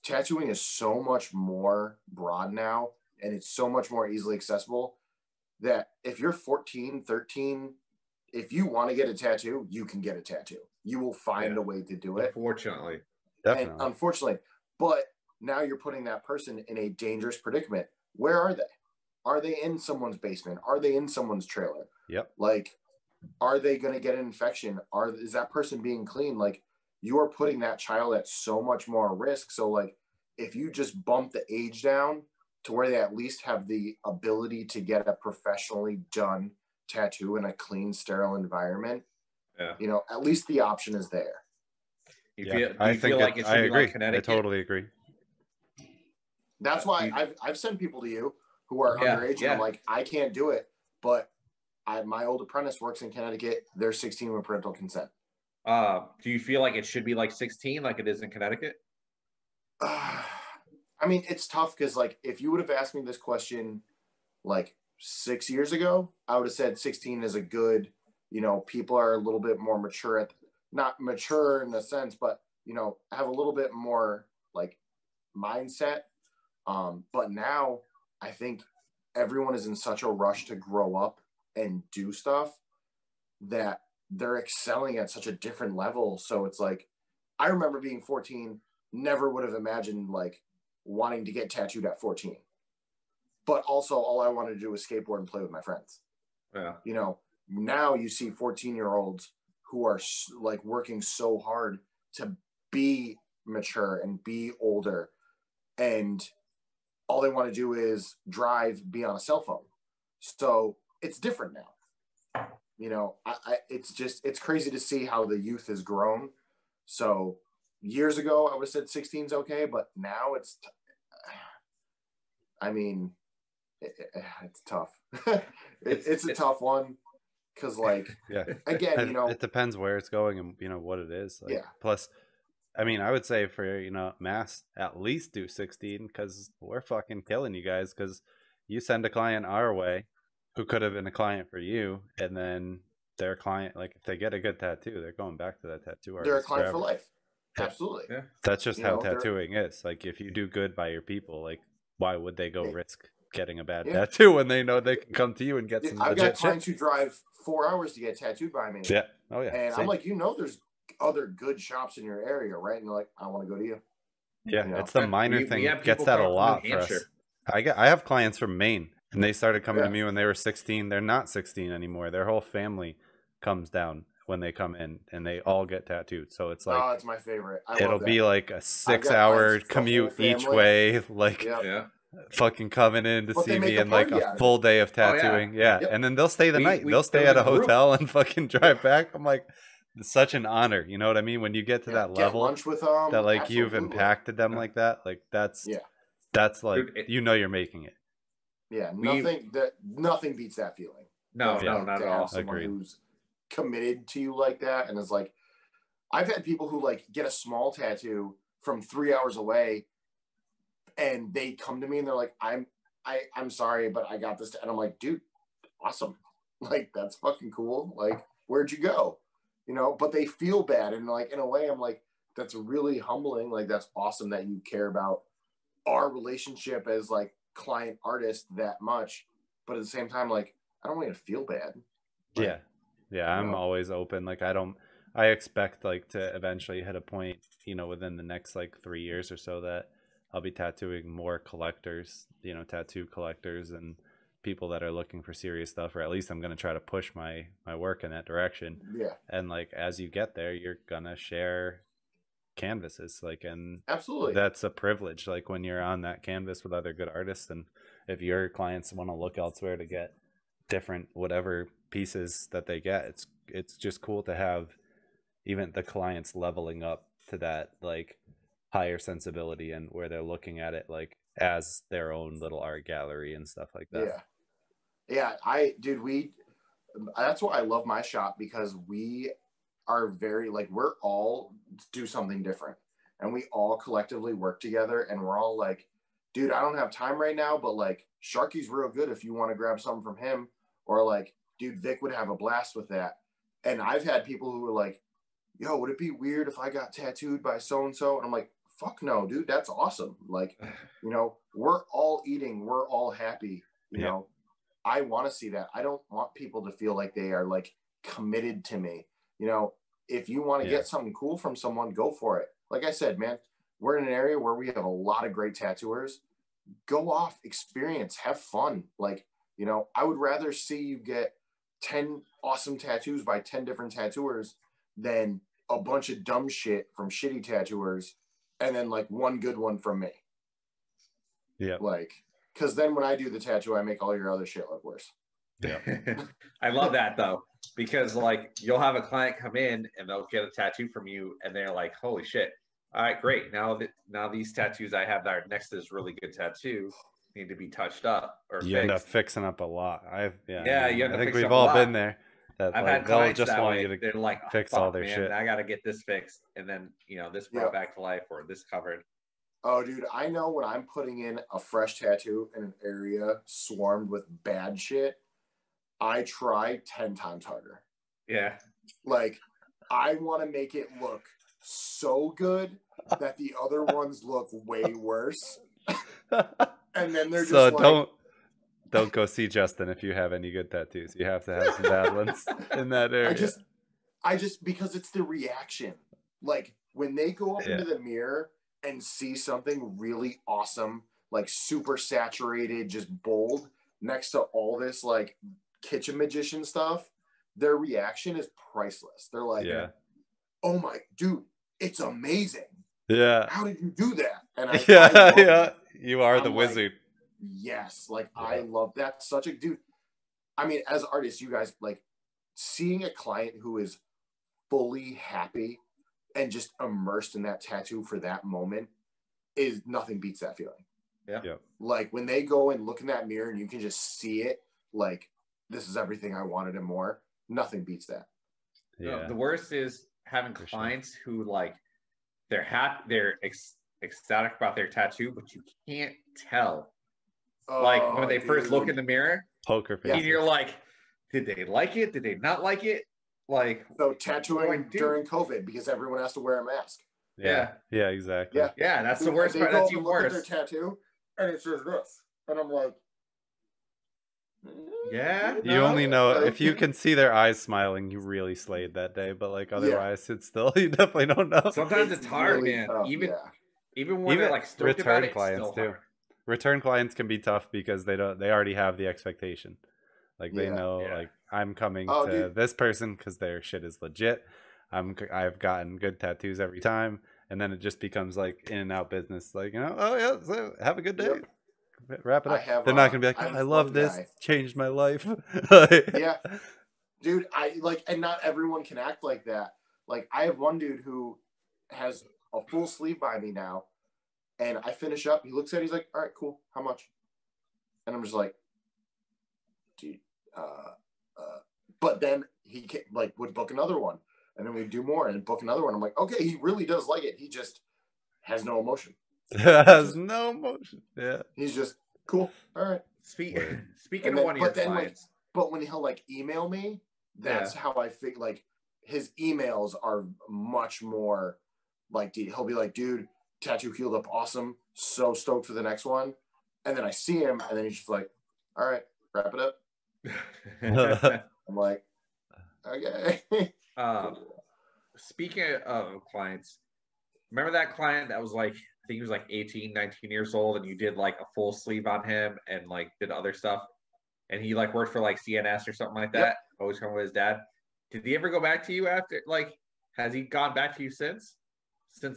tattooing is so much more broad now, and it's so much more easily accessible, that if you're 14, 13, if you want to get a tattoo, you can get a tattoo. You will find a way to do it.
Unfortunately.
Definitely.
And unfortunately. But now you're putting that person in a dangerous predicament. Where are they? Are they in someone's basement? Are they in someone's trailer?
Yep.
Like, are they going to get an infection? Is that person being clean? Like, you are putting that child at so much more risk. So, like, if you just bump the age down to where they at least have the ability to get a professionally done tattoo in a clean, sterile environment, at least the option is there.
I feel like it should be like Connecticut? I totally agree.
That's why I've sent people to you who are underage, and I'm like, I can't do it, but my old apprentice works in Connecticut. They're 16 with parental consent.
Do you feel like it should be like 16, like it is in Connecticut?
I mean, it's tough, because, like, if you would have asked me this question like 6 years ago, I would have said 16 is a good, people are a little bit more mature, not mature in a sense, but, have a little bit more like mindset. But now I think everyone is in such a rush to grow up and do stuff that they're excelling at such a different level. So it's like, I remember being 14, never would have imagined like wanting to get tattooed at 14. But also all I wanted to do was skateboard and play with my friends.
Yeah.
Now you see 14-year-olds who are like working so hard to be mature and be older, and all they want to do is drive, be on a cell phone. So it's different now. It's crazy to see how the youth has grown. So years ago, I would have said 16 is okay, but now it's tough. it's a tough one, because, like, again,
it depends where it's going and what it is. Like, plus, I would say for mass, at least do 16, because we're fucking killing you guys, because you send a client our way who could have been a client for you, and then their client, like, if they get a good tattoo, they're going back to that tattoo artist.
They're a client for life. Absolutely.
Yeah.
That's just
You
how
know,
tattooing is. Like, if you do good by your people, like, why would they go
Yeah.
risk getting a bad
Yeah.
tattoo when they know they can come to you and get some
I've got
legit
clients
shit?
who drive 4 hours to get tattooed by me.
Yeah. Oh yeah.
And I'm
Same.
like, there's other good shops in your area, right? And they're like, I want to go to you.
Yeah,
You know?
it's the minor
We
thing.
have
Gets
people
that a
come from New
lot for us.
Hampshire.
I have clients from Maine, and they started coming to
Yeah.
me when they were 16. They're not 16 anymore. Their whole family comes down when they come in, and they all get tattooed. So it's like,
Oh, it's my favorite. I
it'll
love that.
be like a
I've got clients,
6-hour
it's the whole
commute each
family.
way, like
Yep.
Yeah.
fucking coming in to
But
see
they make
me
a
in like
party
a
out of
full
it.
day of
Oh, yeah.
tattooing. Yeah.
Yep.
And then they'll stay the night. They'll stay
there
at
was
a
a group.
hotel and fucking drive back. I'm like, it's such an honor. You know what I mean? When you get to that
Get
level
lunch with them.
that like you've
Absolutely.
impacted them
Yeah.
like that, like that's like,
Dude,
you know, you're making it.
Yeah, nothing beats that feeling.
No,
Like,
not
to
at
have
all.
someone
Agreed.
who's committed to you like that, and is like, I've had people who like get a small tattoo from 3 hours away, and they come to me and they're like, I'm sorry, but I got this, and I'm like, dude, awesome, like that's fucking cool. Like, where'd you go? You know, but they feel bad, and like in a way, I'm like, that's really humbling. Like, that's awesome that you care about our relationship as like client artist that much, but at the same time, like, I don't want you to feel bad. Like,
I'm always open. Like, I expect like to eventually hit a point, you know, within the next like 3 years or so, that I'll be tattooing more collectors, you know, tattoo collectors and people that are looking for serious stuff, or at least I'm going to try to push my work in that direction.
Yeah.
And like, as you get there, you're going to share canvases, like, and
absolutely,
that's a privilege, like when you're on that canvas with other good artists. And if your clients want to look elsewhere to get different whatever pieces that they get, it's just cool to have even the clients leveling up to that like higher sensibility, and where they're looking at it like as their own little art gallery and stuff like that.
That's why I love my shop, because we are very like, we're all do something different, and we all collectively work together, and we're all like, dude, I don't have time right now, but like Sharky's real good if you want to grab something from him, or like, dude, Vic would have a blast with that. And I've had people who were like, yo, would it be weird if I got tattooed by so and so? And I'm like, fuck no, dude, that's awesome. Like, you know, we're all eating, we're all happy, you know. I want to see that. I don't want people to feel like they are like committed to me. You know, if you want to get something cool from someone, go for it. Like I said, man, we're in an area where we have a lot of great tattooers. Go off, experience, have fun. Like, you know, I would rather see you get 10 awesome tattoos by 10 different tattooers than a bunch of dumb shit from shitty tattooers and then like one good one from me.
Yeah.
Like, because then when I do the tattoo, I make all your other shit look worse.
Yeah.
I love that though, because like you'll have a client come in and they'll get a tattoo from you, and they're like, "Holy shit! All right, great. Now these tattoos I have that are next to this really good tattoo need to be touched up or
You
fixed."
end up fixing up a lot. I think we've
fix up
all
a lot.
been there. That
I've
like,
had
they'll
clients
just
that
want
way.
you to
They're like,
fix
fuck,
all their
man,
shit.
I got to get this fixed, and then this brought back to life, or this covered.
Oh, dude, I know when I'm putting in a fresh tattoo in an area swarmed with bad shit, I try 10 times harder.
Yeah.
Like, I want to make it look so good that the other ones look way worse. And then they're
so
just like...
Don't go see Justin if you have any good tattoos. You have to have some bad ones in that area.
I just, because it's the reaction. Like, when they go up into the mirror and see something really awesome, like super saturated, just bold, next to all this like kitchen magician stuff, their reaction is priceless. They're like, oh my, dude, it's amazing.
Yeah.
How did you do that? And
you are the
like,
wizard.
Yes. Like, I love that. Such a dude. I mean, as artists, you guys, like, seeing a client who is fully happy and just immersed in that tattoo for that moment is nothing beats that feeling.
Yeah.
Like, when they go and look in that mirror and you can just see it, like, this is everything I wanted and more. Nothing beats that.
Yeah. No, the worst is having clients who like they're ecstatic about their tattoo, but you can't tell. Like when they first look in the mirror,
poker face,
and you're like, did they like it? Did they not like it? Like,
so tattooing during COVID because everyone has to wear a mask.
Yeah, exactly.
Yeah.
Yeah, that's the
Dude,
worst
they
part.
go
That's
up and
even
look at their
worse.
tattoo, and it's just this, and I'm like,
Yeah,
You only
no,
know
like,
if you can see their eyes smiling, you really slayed that day. But like
Yeah.
otherwise, it's still you definitely don't know.
sometimes it's hard,
really
man.
tough,
Even
yeah.
even when
Even
they're like stoked about
return
it, it's
clients
still
too.
hard.
Return clients can be tough because they already have the expectation. Like they
Yeah.
know
Yeah.
like I'm coming
Oh,
to
dude.
this person because their shit is legit. I've gotten good tattoos every time, and then it just becomes like in and out business. Like oh yeah, so have a good day.
Yep.
Wrap it
I
up.
have
They're not gonna be like,
I
oh,
have
I
one
love this,
guy.
changed my life.
Yeah. Dude, and not everyone can act like that. Like I have one dude who has a full sleeve by me now, and I finish up. He looks at it, he's like, "All right, cool. How much?" And I'm just like, "Dude." But then he would book another one, and then we'd do more and book another one. I'm like, okay, he really does like it. He just has no emotion.
Has no emotion. Yeah.
He's just cool. All right.
Speaking of one of your clients,
but when he'll like email me, that's how I think. Like his emails are much more like he'll be like, "Dude, tattoo healed up, awesome, so stoked for the next one." And then I see him, and then he's just like, "All right, wrap it up." I'm like, okay.
Speaking of clients, remember that client that was like, I think he was like 18, 19 years old, and you did like a full sleeve on him and like did other stuff, and he like worked for like CNS or something like that.
Yep.
Always coming with his dad. Did he ever go back to you after? Like, has he gone back to you since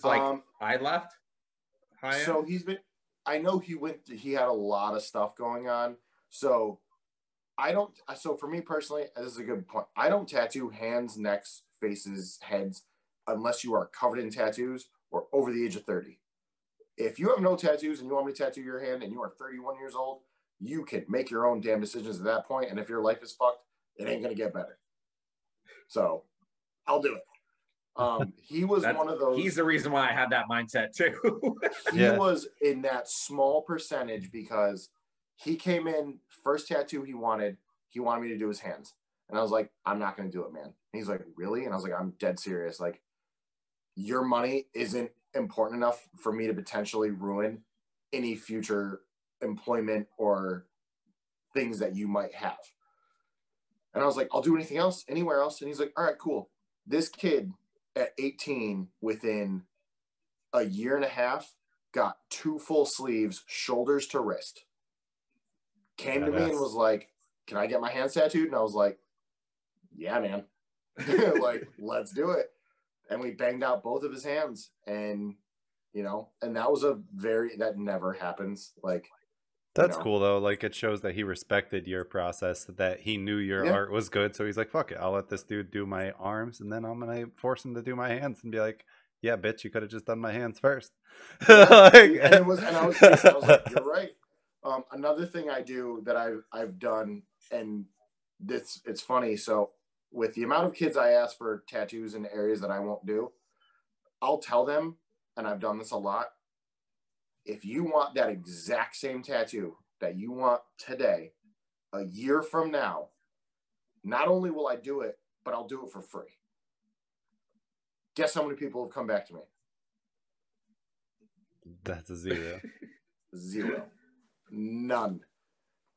like I left?
So he's been. I know he had a lot of stuff going on. So I don't. So for me personally, this is a good point. I don't tattoo hands, necks, faces, heads, unless you are covered in tattoos or over the age of 30. If you have no tattoos and you want me to tattoo your hand and you are 31 years old, you can make your own damn decisions at that point. And if your life is fucked, it ain't gonna get better. So I'll do it. He was one of those.
He's the reason why I had that mindset too.
He was in that small percentage because he came in, first tattoo he wanted me to do his hands. And I was like, I'm not going to do it, man. And he's like, really? And I was like, I'm dead serious. Like, your money isn't important enough for me to potentially ruin any future employment or things that you might have. And I was like, I'll do anything else, anywhere else. And he's like, all right, cool. This kid at 18, within a year and a half, got 2 full sleeves, shoulders to wrist. Came to me and was like, can I get my hands tattooed? And I was like, yeah, man. Like, let's do it. And we banged out both of his hands. And, and that was that never happens. Like,
that's cool though. Like it shows that he respected your process, that he knew your art was good. So he's like, fuck it, I'll let this dude do my arms, and then I'm gonna force him to do my hands and be like, yeah, bitch, you could have just done my hands first.
And I was like, you're right. Another thing I do that I've done, and it's funny. So with the amount of kids I ask for tattoos in areas that I won't do, I'll tell them, and I've done this a lot. If you want that exact same tattoo that you want today, a year from now, not only will I do it, but I'll do it for free. Guess how many people have come back to me?
That's a 0.
0. None.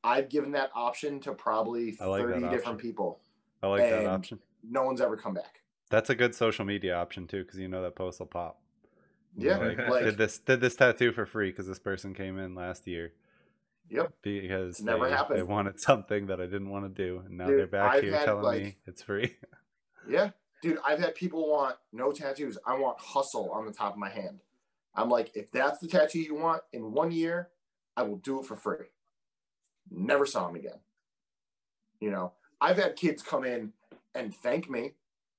I've given that option to probably 30 different people.
I like that option.
No one's ever come back.
That's a good social media option too, because that post will pop.
Yeah,
like did this tattoo for free because this person came in last year.
Yep.
Because
never happened.
They wanted something that I didn't want to do, and now they're back here telling me it's free.
Yeah, dude, I've had people want no tattoos. I want hustle on the top of my hand. I'm like, if that's the tattoo you want in 1 year, I will do it for free. Never saw him again. I've had kids come in and thank me,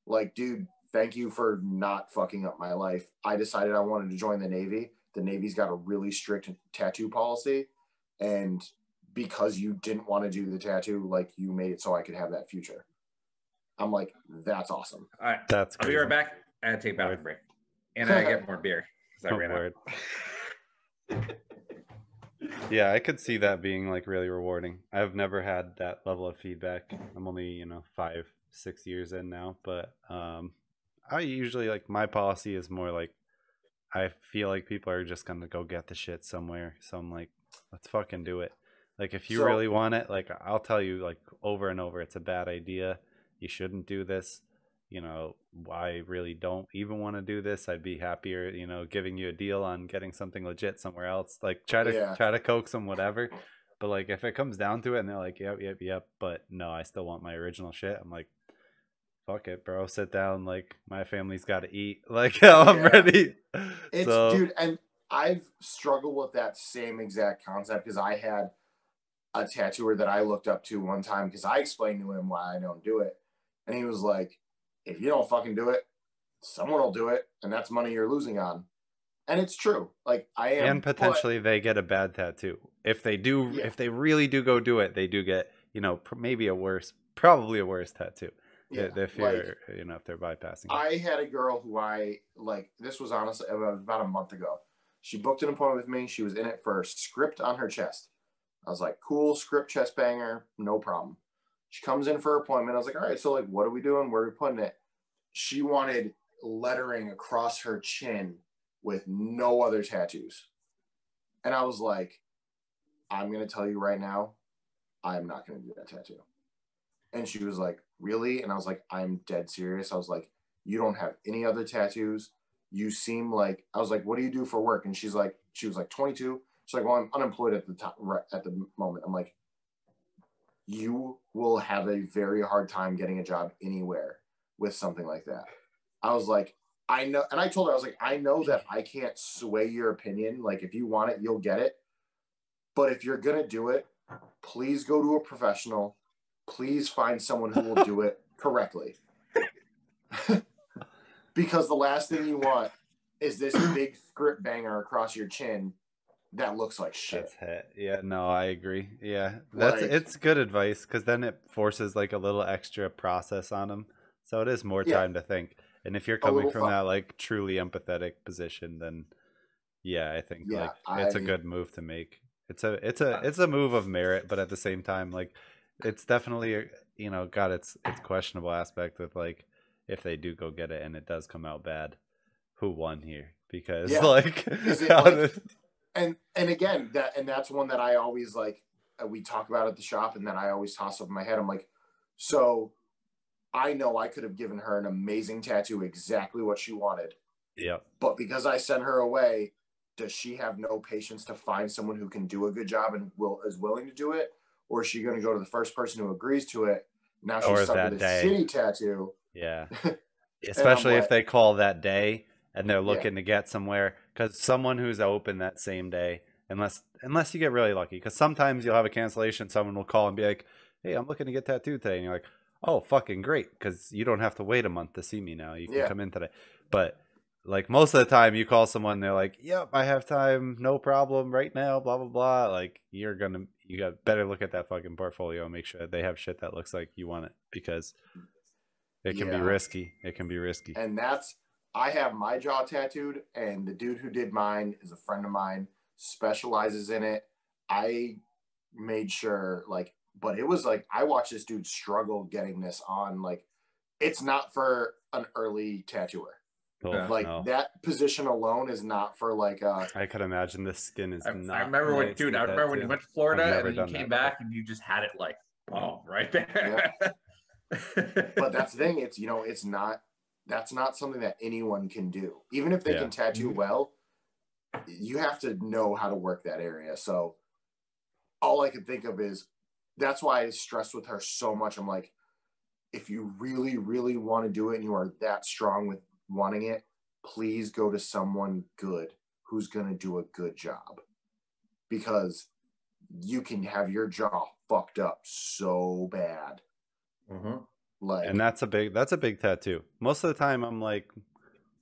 like, dude, thank you for not fucking up my life. I decided I wanted to join the Navy. The Navy's got a really strict tattoo policy. And because you didn't want to do the tattoo, like, you made it so I could have that future. I'm like, that's awesome.
All right.
That's crazy.
I'll be right back. I had to take a bathroom break. And I get more beer because I ran out.
Yeah, I could see that being like really rewarding. I've never had that level of feedback. I'm only 5-6 years in now, but I usually, like, my policy is more like I feel like people are just gonna go get the shit somewhere. So I'm like, let's fucking do it. Like if you
So-
really want it, like I'll tell you like over and over, it's a bad idea. You shouldn't do this. You know, I really don't even want to do this. I'd be happier, you know, giving you a deal on getting something legit somewhere else. Like try to coax them, whatever. But like if it comes down to it and they're like, yep, but no, I still want my original shit. I'm like, fuck it, bro. Sit down. Like my family's got to eat. Like I'm ready.
It's dude, and I've struggled with that same exact concept because I had a tattooer that I looked up to one time because I explained to him why I don't do it, and he was like, "If you don't fucking do it, someone will do it, and that's money you're losing on." And it's true. Like I am,
and potentially they get a bad tattoo if they do.
Yeah.
If they really do go do it, they do get, you know, maybe probably a worse tattoo.
Yeah,
if you're, you know, if they're bypassing.
I had a girl who I like. This was honestly about a month ago. She booked an appointment with me. She was in it for a script on her chest. I was like, cool, script chest banger, no problem. She comes in for her appointment. I was like, all right, so like, what are we doing? Where are we putting it? She wanted lettering across her chin with no other tattoos. And I was like, I'm going to tell you right now, I'm not going to do that tattoo. And she was like, really? And I was like, I'm dead serious. I was like, you don't have any other tattoos. You seem like, I was like, what do you do for work? And she was like 22. She's like, well, I'm unemployed at the moment. I'm like, you will have a very hard time getting a job anywhere with something like that. I was like, I know. And I told her, I was like, I know that I can't sway your opinion. Like, if you want it, you'll get it. But if you're going to do it, please go to a professional. Please find someone who will do it correctly. Because the last thing you want is this big script banger across your chin that looks like shit.
Yeah, no, I agree. Yeah, it's good advice because then it forces like a little extra process on them, so it is more time to think. And if you're coming from that like truly empathetic position, then yeah, I think it's a good move to make. It's a move of merit, but at the same time, like it's definitely, you know, got its questionable aspect with like if they do go get it and it does come out bad, who won here? Because like,
is it like and again that's one that I always like we talk about at the shop, and then I always toss up in my head. I'm like, so I know I could have given her an amazing tattoo, exactly what she wanted.
Yeah.
But because I sent her away, does she have no patience to find someone who can do a good job and is willing to do it? Or is she going to go to the first person who agrees to it? Now she's stuck with this shitty tattoo.
Yeah. Especially if they call that day and they're looking to get somewhere, because someone who's open that same day, unless you get really lucky, because sometimes you'll have a cancellation, someone will call and be like, hey, I'm looking to get tattooed today, and you're like, oh, fucking great, because you don't have to wait a month to see me now, you can come in today. But like most of the time you call someone, they're like, yep, I have time, no problem, right now, blah blah blah. Like you got better look at that fucking portfolio and make sure they have shit that looks like you want it, because it can be risky. It can be risky.
And I have my jaw tattooed, and the dude who did mine is a friend of mine, specializes in it. I made sure, like, but it was like, I watched this dude struggle getting this on. Like, it's not for an early tattooer. That position alone is not for like
I could imagine this skin is not.
I remember when you went to Florida and then you came back and you just had it like, oh, right there.
But that's the thing, it's, you know, that's not something that anyone can do. Even if they can tattoo well, you have to know how to work that area. So all I can think of is, that's why I stress with her so much. I'm like, if you really, really want to do it and you are that strong with wanting it, please go to someone good who's going to do a good job, because you can have your jaw fucked up so bad. Like,
and that's a big tattoo. Most of the time I'm like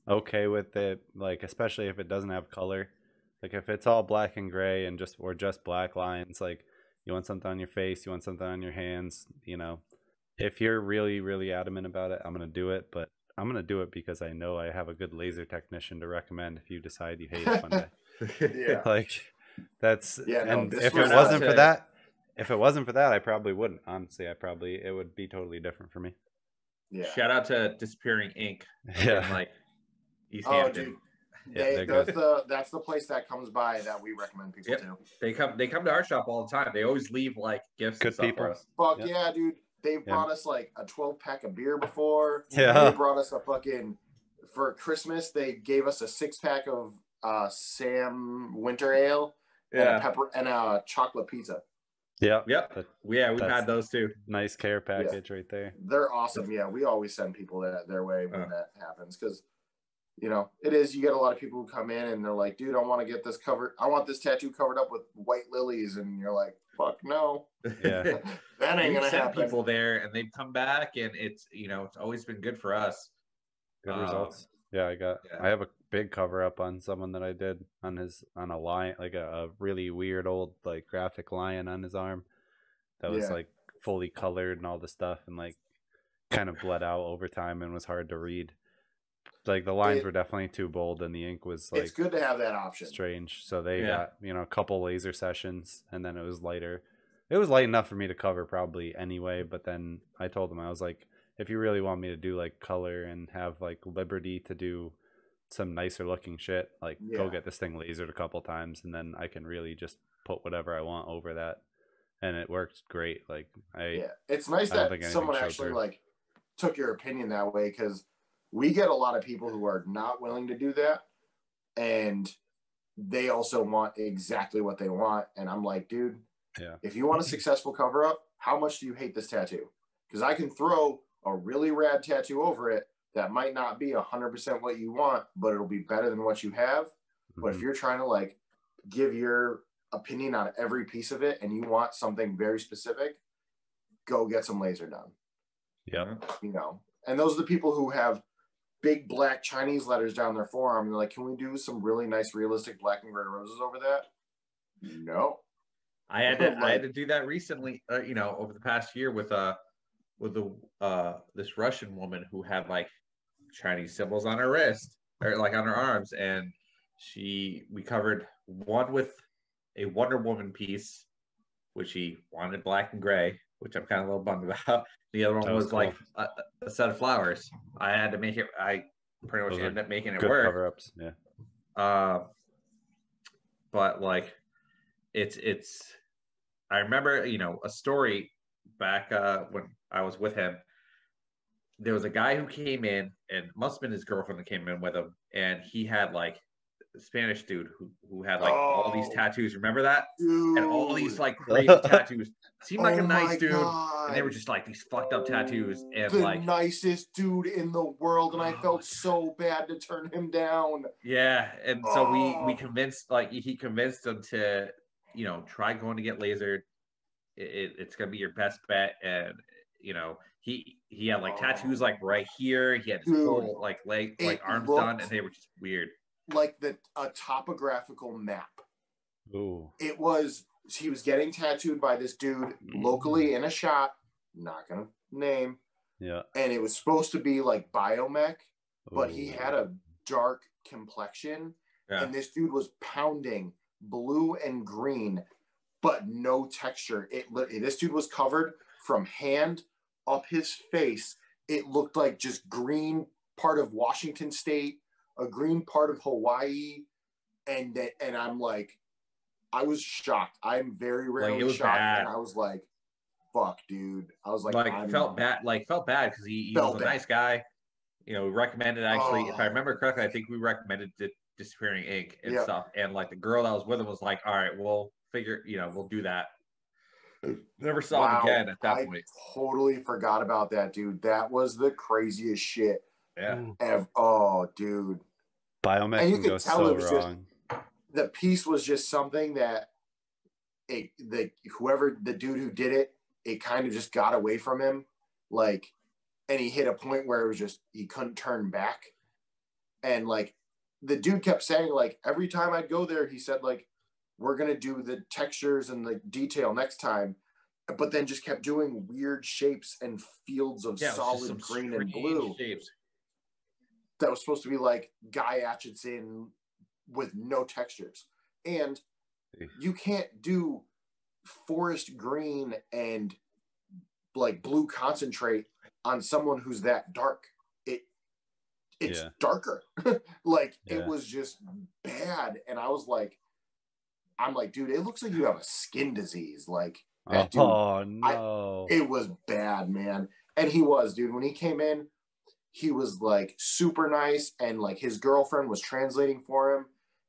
okay with it, like especially if it doesn't have color. Like if it's all black and gray and just black lines, like you want something on your face, you want something on your hands, you know, if you're really, really adamant about it, I'm going to do it. But I'm going to do it because I know I have a good laser technician to recommend if you decide you hate it one day. Like that's, and if it wasn't for that, I probably wouldn't. Honestly, it would be totally different for me.
Yeah.
Shout out to Disappearing Ink. In, like, East Hampton.
Dude. That's the place that comes by that we recommend people to.
They come to our shop all the time. They always leave like gifts and stuff for us.
Fuck yeah, dude. They've brought us like a 12-pack of beer before.
Yeah.
They brought us a fucking, for Christmas, they gave us a 6-pack of Sam Winter Ale and a chocolate pizza.
Yep. We've had those too.
Nice care package right there.
They're awesome. Yeah, we always send people their way when that happens because, you know, it is. You get a lot of people who come in and they're like, dude, I want to get this covered. I want this tattoo covered up with white lilies. And you're like, fuck no.
Yeah.
That ain't going to happen.
People there and they've come back and it's, you know, it's always been good for us.
Good results. Yeah, I have a big cover up on someone that I did on a lion, like a really weird old like graphic lion on his arm that was like fully colored and all the stuff and like kind of bled out over time and was hard to read. Like the lines were definitely too bold and the ink was like,
it's good to have that option.
Strange. So they got, you know, a couple laser sessions and then it was lighter. It was light enough for me to cover probably anyway, but then I told them, I was like, if you really want me to do like color and have like liberty to do some nicer looking shit, like go get this thing lasered a couple times and then I can really just put whatever I want over that. And it worked great. Like
it's nice that someone actually like took your opinion that way, because we get a lot of people who are not willing to do that and they also want exactly what they want. And I'm like, dude, if you want a successful cover up, how much do you hate this tattoo? Because I can throw a really rad tattoo over it that might not be 100% what you want, but it'll be better than what you have. But if you're trying to like give your opinion on every piece of it and you want something very specific, go get some laser done.
Yeah.
You know, and those are the people who have big black Chinese letters down their forearm. And they're like, can we do some really nice realistic black and gray roses over that? No.
I had to do that recently, you know, over the past year with this Russian woman who had like Chinese symbols on her wrist or like on her arms, and we covered one with a Wonder Woman piece, which she wanted black and gray, which I'm kind of a little bummed about. The other one was cool. Like a set of flowers. I had to make it. I pretty much ended up making it work.
Cover-ups,
but like it's. I remember, you know, a story back when I was with him. There was a guy who came in, and must have been his girlfriend that came in with him, and he had like a Spanish dude who had like all these tattoos. Remember that?
Dude.
And all these like crazy tattoos. Seemed like a nice dude, and they were just like these fucked up tattoos. And
the
like
nicest dude in the world, and I felt so bad to turn him down.
Yeah, and so we convinced, like he convinced him to, you know, try going to get lasered. It's gonna be your best bet. And you know, he had like tattoos like right here. He had his whole like leg, like arms done, and they were just weird.
Like a topographical map.
Ooh.
It was, he was getting tattooed by this dude locally in a shop, not gonna name.
Yeah.
And it was supposed to be like biomech, but he had a dark complexion. Yeah. And this dude was pounding blue and green, but no texture. This dude was covered from hand up his face. It looked like just green part of Washington State, a green part of Hawaii, and I'm like, I was shocked. I'm very rarely shocked, and I was like, "Fuck, dude!" I was like,
felt bad because he was a nice guy. You know, we recommended actually, if I remember correctly, I think we recommended Disappearing Ink and stuff. And like the girl that was with him was like, "All right, we'll do that." Never saw him again at that point.
I totally forgot about that, dude. That was the craziest shit.
Yeah.
Dude.
Biomech and you could tell so it was wrong.
The piece was just something that whoever the dude who did it, it kind of just got away from him. Like, and he hit a point where it was just, he couldn't turn back. And like, the dude kept saying, like, every time I'd go there, he said, like, we're going to do the textures and the detail next time. But then just kept doing weird shapes and fields of solid green and blue. Shapes. That was supposed to be like Guy Aitchison with no textures. And you can't do forest green and like blue concentrate on someone who's that dark. it's
Yeah.
darker. Like
Yeah.
it was just bad. And I was like, I'm like, dude, it looks like you have a skin disease. Like that dude.
Oh no.
It was bad, man. And he was, dude. When he came in, he was like super nice, and like his girlfriend was translating for him,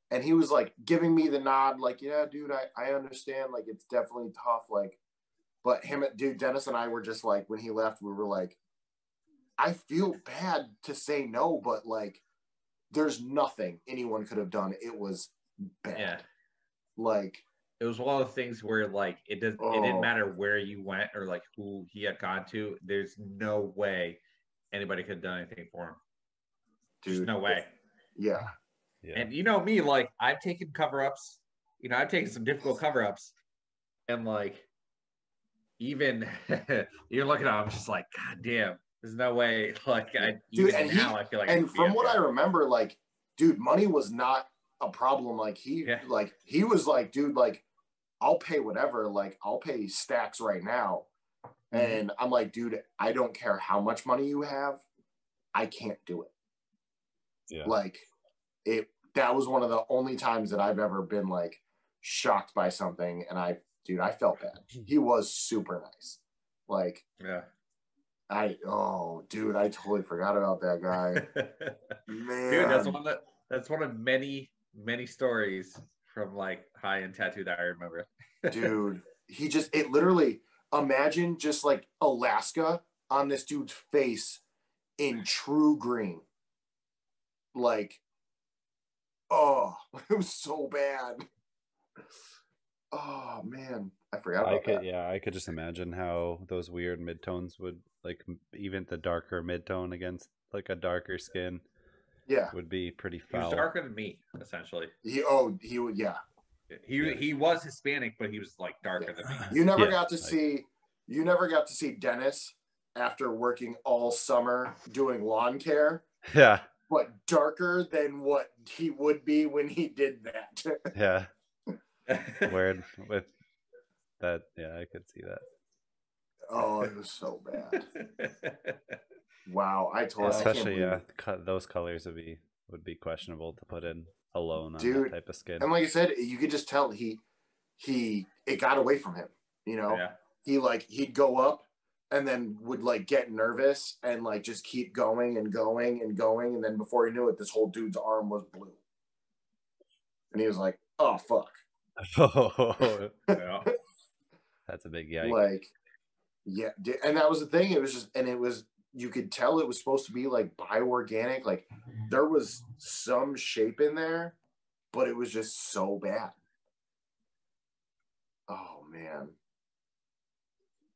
and he was like giving me the nod, like, yeah, dude, I understand. Like it's definitely tough. Like, but dude, Dennis and I were just like, when he left, we were like, I feel bad to say no, but like, there's nothing anyone could have done. It was bad.
Yeah.
Like
it was one of the things where like it didn't matter where you went or like who he had gone to. There's no way anybody could have done anything for him. Dude, just no way.
Yeah.
And you know me, like I've taken cover-ups. You know, I've taken some difficult cover-ups, and like even you're looking at him just like, God damn, there's no way. Like
dude,
even now I feel like.
And from what I remember, like, dude, money was not a problem. Like he was like, dude, like, I'll pay whatever. Like, I'll pay stacks right now. Mm-hmm. And I'm like, dude, I don't care how much money you have. I can't do it. Yeah. Like that was one of the only times that I've ever been like shocked by something. And I felt bad. He was super nice. Like,
yeah.
I totally forgot about that guy. Man.
Dude, that's one of many stories from like high-end tattoo that I remember.
Dude, it literally, imagine just like Alaska on this dude's face in true green. Like, oh, it was so bad. Oh man, I forgot about that.
Yeah, I could just imagine how those weird midtones would, like, even the darker midtone against like a darker skin.
Yeah,
would be pretty foul.
He was darker than me, essentially.
He would, yeah.
He was Hispanic, but he was like darker than me.
You never got to see Dennis after working all summer doing lawn care.
Yeah.
But darker than what he would be when he did that.
Yeah. Weird with that. Yeah, I could see that.
Oh, it was so bad. Wow,
especially those colors would be questionable to put in alone on that type of skin.
And like I said, you could just tell it got away from him. You know, he'd go up and then would like get nervous and like just keep going and going and going, and then before he knew it, this whole dude's arm was blue, and he was like, "Oh fuck."
Yeah. That's a big yike.
Like, yeah, and that was the thing. It was you could tell it was supposed to be like bioorganic. Like there was some shape in there, but it was just so bad. Oh man.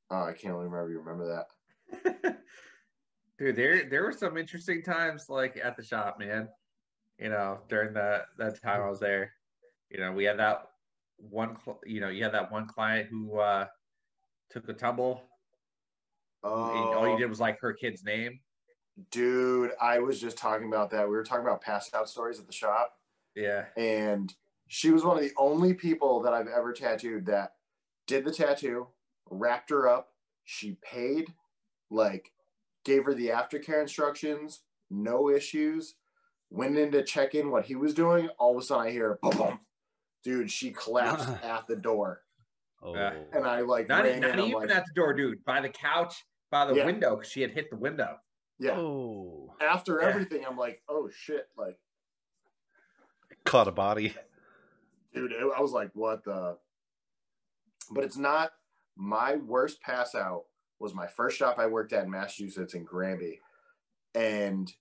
Oh, I can't remember. You remember
that? Dude, there were some interesting times like at the shop, man. You know, during that time I was there. You know, we had that one. You had that one client who took a tumble. All you did was like her kid's name.
Dude, I was just talking about that. We were talking about passed out stories at the shop.
Yeah.
And she was one of the only people that I've ever tattooed that did the tattoo, wrapped her up, she paid, like gave her the aftercare instructions, no issues, went in to check in what he was doing. All of a sudden I hear, boom, boom. Dude, she collapsed at the door.
Oh.
And I like
not even at the door, dude. By the couch, by the window, because she had hit the window.
Yeah.
Oh.
After everything, I'm like, oh shit! Like,
caught a body,
dude. I was like, what the? But it's not. My worst pass out was my first shop I worked at in Massachusetts in Granby, and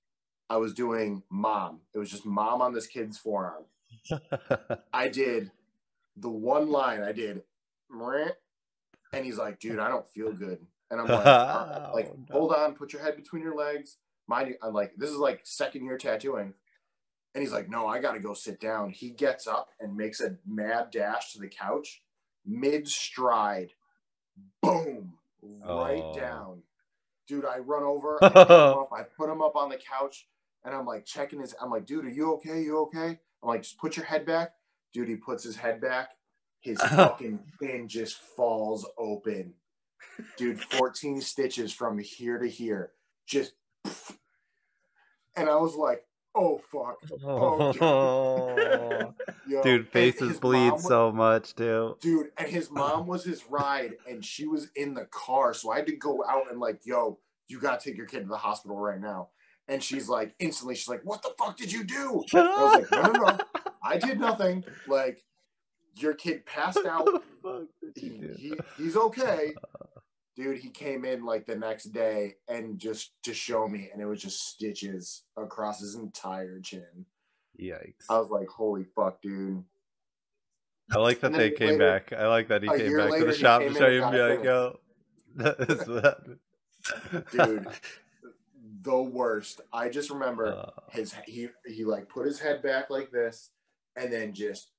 I was doing mom. It was just mom on this kid's forearm. I did the one line. I did. And he's like, dude, I don't feel good. And I'm like, hold on, put your head between your legs. I'm like, this is like second year tattooing. And he's like, no, I got to go sit down. He gets up and makes a mad dash to the couch, mid stride, boom, right down. Dude, I run over, I put him up on the couch, and I'm like checking I'm like, dude, are you okay? You okay? I'm like, just put your head back. Dude, he puts his head back. His fucking pin just falls open. Dude, 14 stitches from here to here. Just, And I was like, oh, fuck.
Oh,
Yo,
dude, faces bleed so much, too.
Dude, and his mom was his ride, and she was in the car. So I had to go out and like, yo, you got to take your kid to the hospital right now. And she's like, instantly, she's like, what the fuck did you do? And I was like, no. I did nothing. Like, your kid passed out. He's okay. Dude, he came in like the next day and just to show me, and it was just stitches across his entire chin.
Yikes.
I was like, holy fuck, dude.
I like that they came back. I like that he came back to the shop to show you and be like, yo, that is what happened.
Dude, the worst. I just remember he like put his head back like this and then just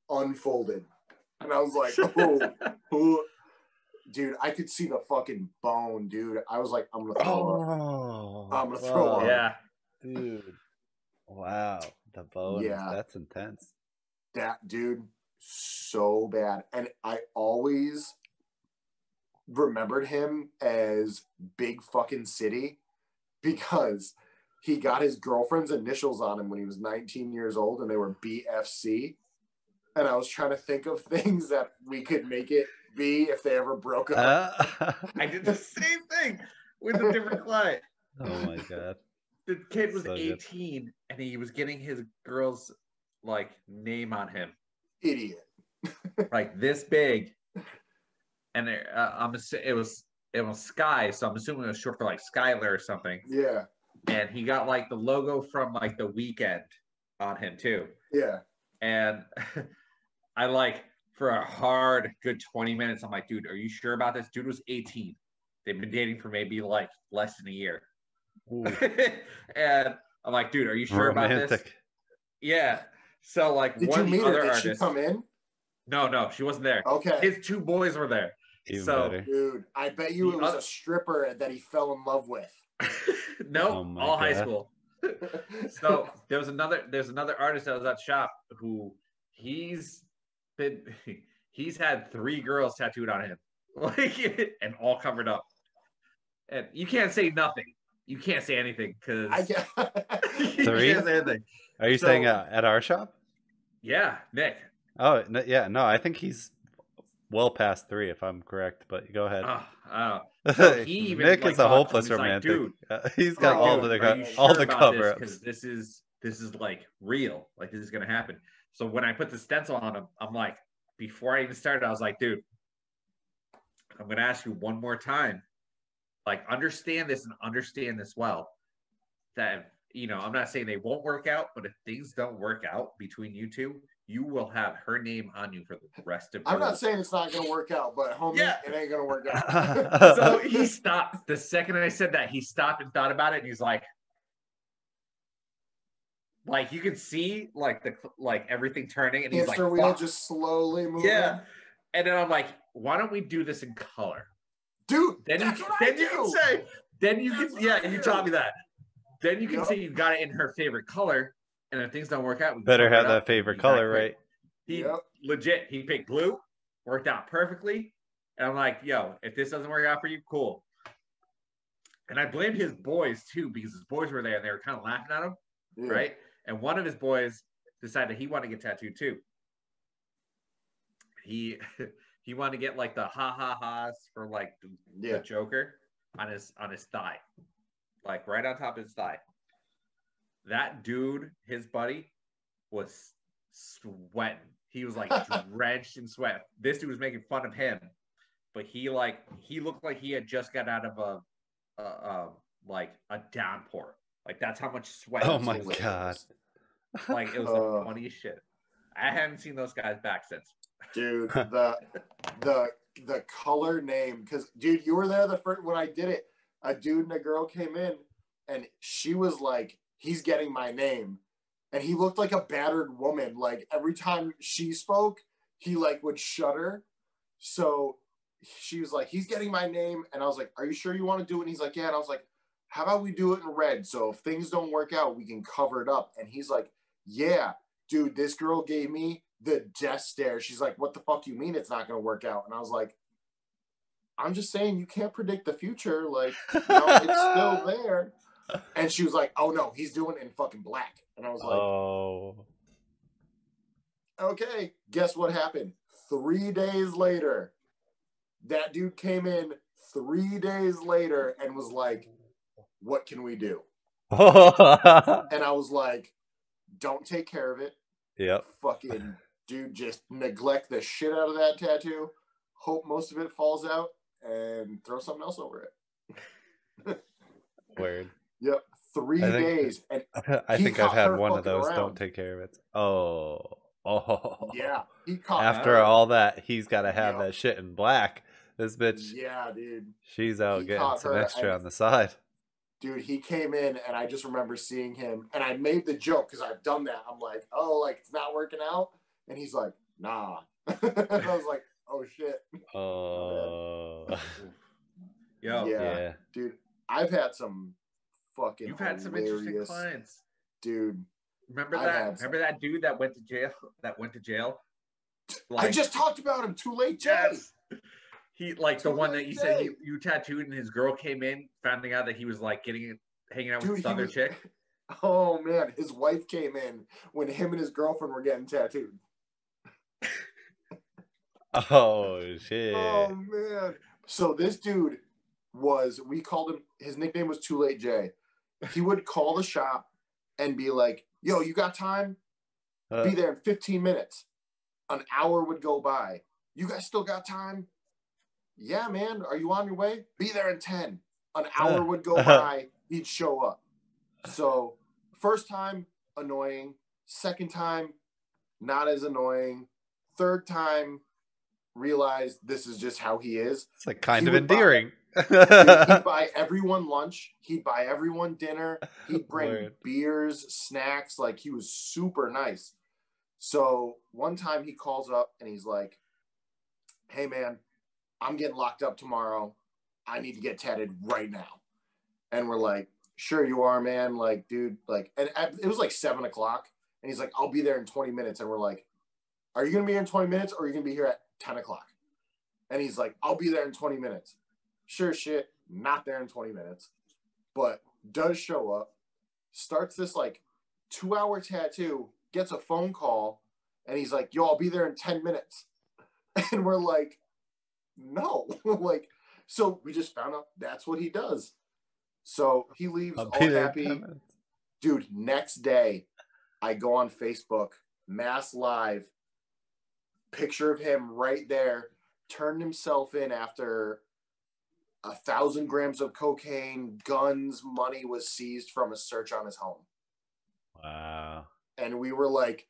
unfolded. And I was like, oh. Dude, I could see the fucking bone, dude. I was like, I'm gonna throw up. I'm gonna throw up.
Yeah.
Dude. Wow. The bone. Yeah. That's intense.
That dude, so bad. And I always remembered him as Big Fucking City because he got his girlfriend's initials on him when he was 19 years old and they were BFC. And I was trying to think of things that we could make it be if they ever broke up.
I did the same thing with a different client.
Oh my god.
The kid was 18 and he was getting his girl's like name on him.
Idiot.
Like this big. And it was Sky, so I'm assuming it was short for like Skylar or something.
Yeah.
And he got like the logo from like The Weeknd on him too.
Yeah.
And I like for a hard good 20 minutes, I'm like, dude, are you sure about this? Dude was 18. They've been dating for maybe like less than a year. And I'm like, dude, are you sure about this? Yeah. So like
did you meet her? Did she come in?
No, she wasn't there.
Okay.
His two boys were there.
Even
so
better.
Dude, I bet you it was a stripper that he fell in love with.
No, all high school. So there's another artist that was at shop who he's had 3 girls tattooed on him, like, and all covered up. And you can't say nothing. You can't say anything because
I can't.
3?
Can't say anything.
Are you staying at our shop?
Yeah, Nick.
Oh yeah, no, I think he's well past 3 if I'm correct. But go ahead.
So he even,
Nick
like,
is a hopeless
like,
romantic.
dude,
he's got all the cover ups.
Because this is like real. Like this is gonna happen. So when I put the stencil on him, I'm like, before I even started, I was like, dude, I'm gonna ask you one more time. Like, understand this and understand this well. That, you know, I'm not saying they won't work out, but if things don't work out between you two, you will have her name on you for the rest of your life.
I'm not saying it's not going to work out, but homie, it ain't going to work out.
So he stopped. The second I said that, he stopped and thought about it, and he's like you can see like everything turning, and he's
hamster
like,
wheel just slowly moving.
Yeah. And then I'm like, why don't we do this in color?
Dude,
then you can say, you taught me that. Then you can say you got it in her favorite color, and if things don't work out, we
better have that favorite color, right?
He picked blue, worked out perfectly, and I'm like, yo, if this doesn't work out for you, cool. And I blamed his boys too, because his boys were there and they were kind of laughing at him, right? And one of his boys decided he wanted to get tattooed too. He wanted to get like the ha-ha-has for like the Joker on his thigh, like right on top of his thigh. That dude, his buddy, was sweating. He was like drenched in sweat. This dude was making fun of him, but he looked like he had just got out of a downpour. Like that's how much sweat.
Oh my god!
Like it was the funniest shit. I haven't seen those guys back since.
Dude, the color name, because dude, you were there the first when I did it. A dude and a girl came in, and she was like, "He's getting my name," and he looked like a battered woman. Like every time she spoke, he like would shudder. So she was like, "He's getting my name," and I was like, "Are you sure you want to do it?" And he's like, "Yeah." And I was like, "How about we do it in red? So if things don't work out, we can cover it up." And he's like, "Yeah, dude, this girl gave me the death stare." She's like, "What the fuck do you mean it's not going to work out?" And I was like, "I'm just saying you can't predict the future. Like, it's still there." And she was like, "Oh no, he's doing it in fucking black." And I was like,
"Oh,
okay." Guess what happened? 3 days later, that dude came in 3 days later and was like, "What can we do?" And I was like, "Don't take care of it.
Yep.
Fucking dude, just neglect the shit out of that tattoo. Hope most of it falls out and throw something else over it."
Weird.
Yep. 3 days. And
I
he
think I've
caught
had
her
one of
fucking
those.
around.
Don't take care of it. Oh.
Yeah. He caught
After
her.
all that, he's got to have
Yep.
that shit in black. This bitch,
Yeah, dude.
she's out
He
getting
caught
some
her,
extra
and
on the side.
dude, he came in, and I just remember seeing him, and I made the joke because I've done that. I'm like, "Oh, like it's not working out," and he's like, "Nah." And I was like, "Oh shit."
Oh.
Yo,
Yeah.
Dude, I've had some fucking.
You've had some interesting clients,
dude.
Remember that? Remember that dude that went to jail?
I just talked about him. Too late, Jay.
Yes. He like the one that you said you tattooed, and his girl came in, finding out that he was like hanging out with this other chick.
Oh man, his wife came in when him and his girlfriend were getting tattooed.
Oh shit.
Oh man. So this dude we called him, his nickname was Too Late Jay. He would call the shop and be like, "Yo, you got time? Be there in 15 minutes. An hour would go by. You guys still got time? Yeah, man. Are you on your way? Be there in 10. An hour would go by. He'd show up. So first time, annoying. Second time, not as annoying. Third time, realized this is just how he is.
It's like kind of endearing.
He'd buy everyone lunch. He'd buy everyone dinner. He'd bring beers, snacks. Like, he was super nice. So one time he calls up and he's like, "Hey man, I'm getting locked up tomorrow. I need to get tatted right now." And we're like, "Sure you are, man." Like, dude, like, and it was like 7 o'clock. And he's like, "I'll be there in 20 minutes. And we're like, "Are you going to be here in 20 minutes or are you going to be here at 10 o'clock? And he's like, "I'll be there in 20 minutes. Sure shit, not there in 20 minutes. But does show up, starts this like 2-hour tattoo, gets a phone call, and he's like, "Yo, I'll be there in 10 minutes. And we're like, "No." Like, so we just found out that's what he does. So he leaves all happy. Dude, next day, I go on Facebook, Mass Live, picture of him right there, turned himself in after 1,000 grams of cocaine, guns, money was seized from a search on his home.
Wow.
And we were like,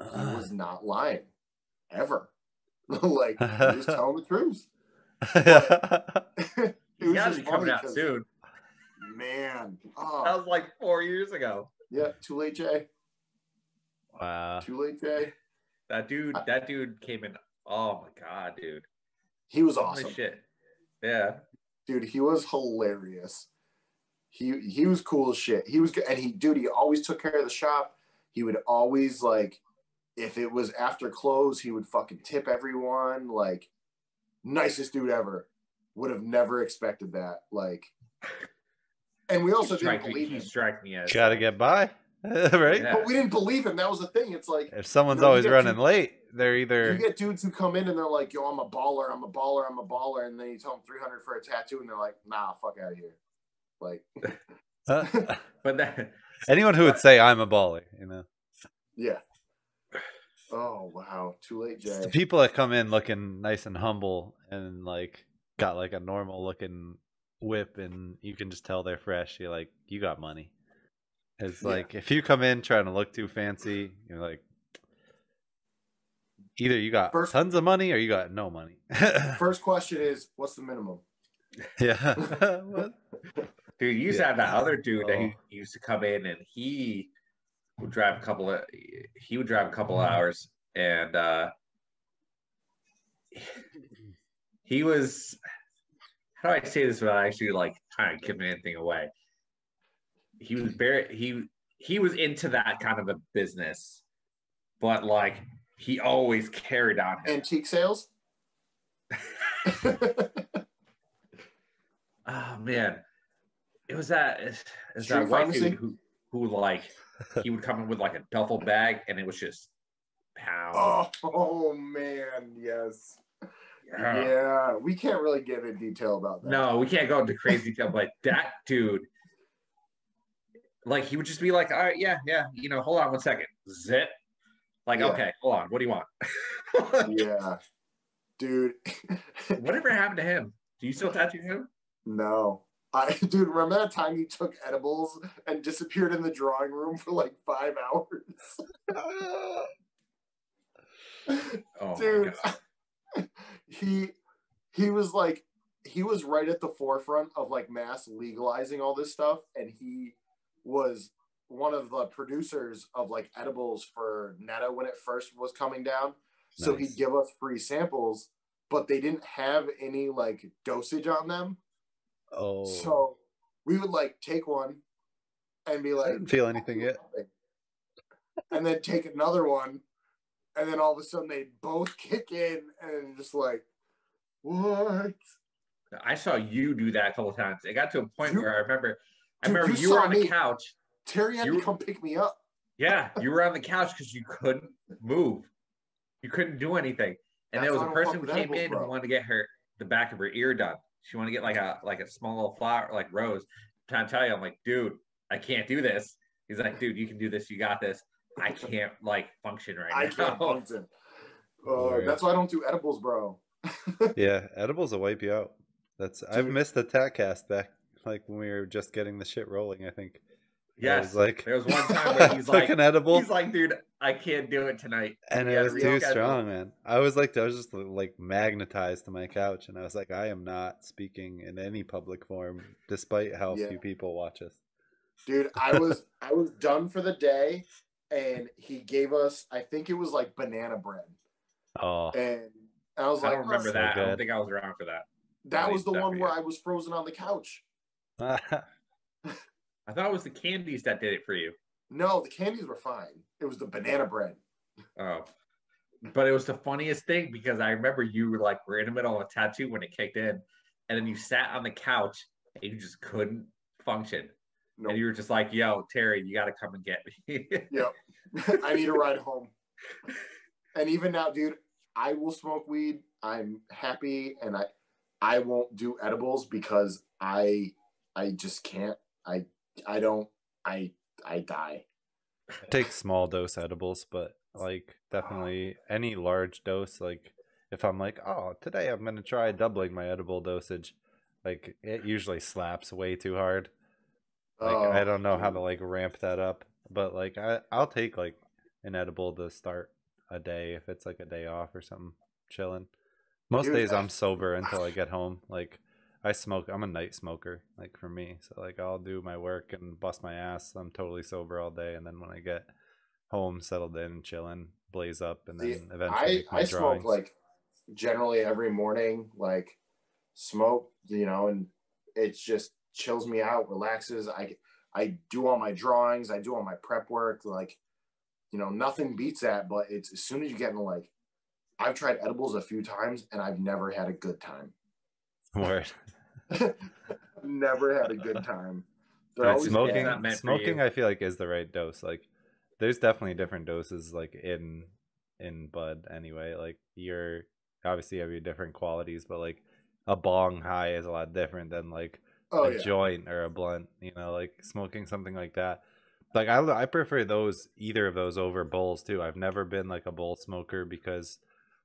he was not lying. Ever. Like, he was telling the truth.
He got to be coming out soon.
Man.
That was like 4 years ago.
Yeah, Too Late Jay.
Wow.
Too Late Jay.
That dude came in. Oh my god, dude.
He was awesome.
Holy shit. Yeah.
Dude, he was hilarious. He was cool as shit. He was good. And he always took care of the shop. He would always, like, if it was after close, he would fucking tip everyone. Like, nicest dude ever. Would have never expected that. Like, and we also didn't believe him.
He struck me as
gotta get by. Right?
Yeah. But we didn't believe him. That was the thing. It's like,
if someone's always running late, they're either...
You get dudes who come in and they're like, "Yo, I'm a baller, I'm a baller, I'm a baller," and then you tell them 300 for a tattoo, and they're like, "Nah, fuck out of here." Like,
but that
anyone who would say I'm a baller, you know?
Yeah. Oh wow, Too Late Jay.
It's the people that come in looking nice and humble and like got like a normal looking whip, and you can just tell they're fresh. You're like, you got money. It's like, if you come in trying to look too fancy, you're like, either you got tons of money or you got no money.
First question is, what's the minimum?
Yeah.
Dude, you used to have that other dude that he used to come in, and he would drive a couple of hours, and he was, how do I say this without actually like trying to give anything away? He was he was into that kind of a business, but like he always carried on him.
Antique sales.
Oh man, It was that
Street
white
pharmacy?
dude who like he would come in with like a duffel bag and it was just pounds.
Oh man, yes.
Yeah.
Yeah, we can't really get into detail about that.
No, we can't go into crazy detail, but that dude, like he would just be like, all right, yeah, you know, hold on 1 second. Zip. Like,
Yeah.
okay, hold on. What do you want?
Yeah. Dude.
Whatever happened to him? Do you still tattoo him?
No. Dude, remember that time you took edibles and disappeared in the drawing room for like 5 hours?
Oh
Dude,
my God.
he was like, he was right at the forefront of like mass legalizing all this stuff, and he was one of the producers of like edibles for Netta when it first was coming down. Nice. So he'd give us free samples, but they didn't have any like dosage on them.
Oh.
So we would like take one and be like,
I didn't feel anything yet.
And then take another one, and then all of a sudden they both kick in, and just like, what?
I saw you do that a couple of times. It got to a point where I remember
Dude,
you were on the couch.
Terry had to come pick me up.
Yeah, you were on the couch because you couldn't move. You couldn't do anything. And there was a person who came in and wanted to get the back of her ear done. She wanted to get like a small little flower, like rose. I'm trying to tell you, I'm like, dude, I can't do this. He's like, dude, you can do this. You got this. I can't like function right now.
I can't function. That's why I don't do edibles, bro.
Yeah, edibles will wipe you out. I've missed the TatCast back like when we were just getting the shit rolling, I think.
Yes,
like,
there was one time where he's like,
an edible.
He's like, dude, I can't do it tonight.
And it was too strong, man. I was just like magnetized to my couch, and I was like, I am not speaking in any public forum, despite how few people watch us.
Dude, I was done for the day, and he gave us, I think it was like banana bread.
Oh,
and I was like,
I don't remember that. I don't think I was around for that.
That was the one where I was frozen on the couch.
I thought it was the candies that did it for you.
No, the candies were fine. It was the banana bread.
Oh. But it was the funniest thing because I remember you were in the middle of a tattoo when it kicked in, and then you sat on the couch and you just couldn't function. Nope. And you were just like, yo, Terry, you got to come and get me.
Yep. I need a ride home. And even now, dude, I will smoke weed. I'm happy, and I won't do edibles because I just can't. I die.
I take small dose edibles, but like definitely any large dose, like if I'm like, oh, today I'm gonna try doubling my edible dosage, like it usually slaps way too hard. Like I don't know how to like ramp that up, but like I'll take like an edible to start a day if it's like a day off or something, chilling. Most days I'm sober until I get home. Like I smoke. I'm a night smoker, like for me. So like I'll do my work and bust my ass. I'm totally sober all day, and then when I get home, settled in, chilling, blaze up, and then eventually make my
I
drawings.
smoke like generally every morning. Like smoke, and it just chills me out, relaxes. I do all my drawings. I do all my prep work. Like nothing beats that. But it's as soon as you get into like, I've tried edibles a few times and I've never had a good time.
Word.
Never had a good time.
Smoking I feel like is the right dose. Like there's definitely different doses like in bud anyway. Like you're obviously have your different qualities, but like a bong high is a lot different than like a joint or a blunt, like smoking something like that. Like I prefer either of those over bowls too. I've never been like a bowl smoker because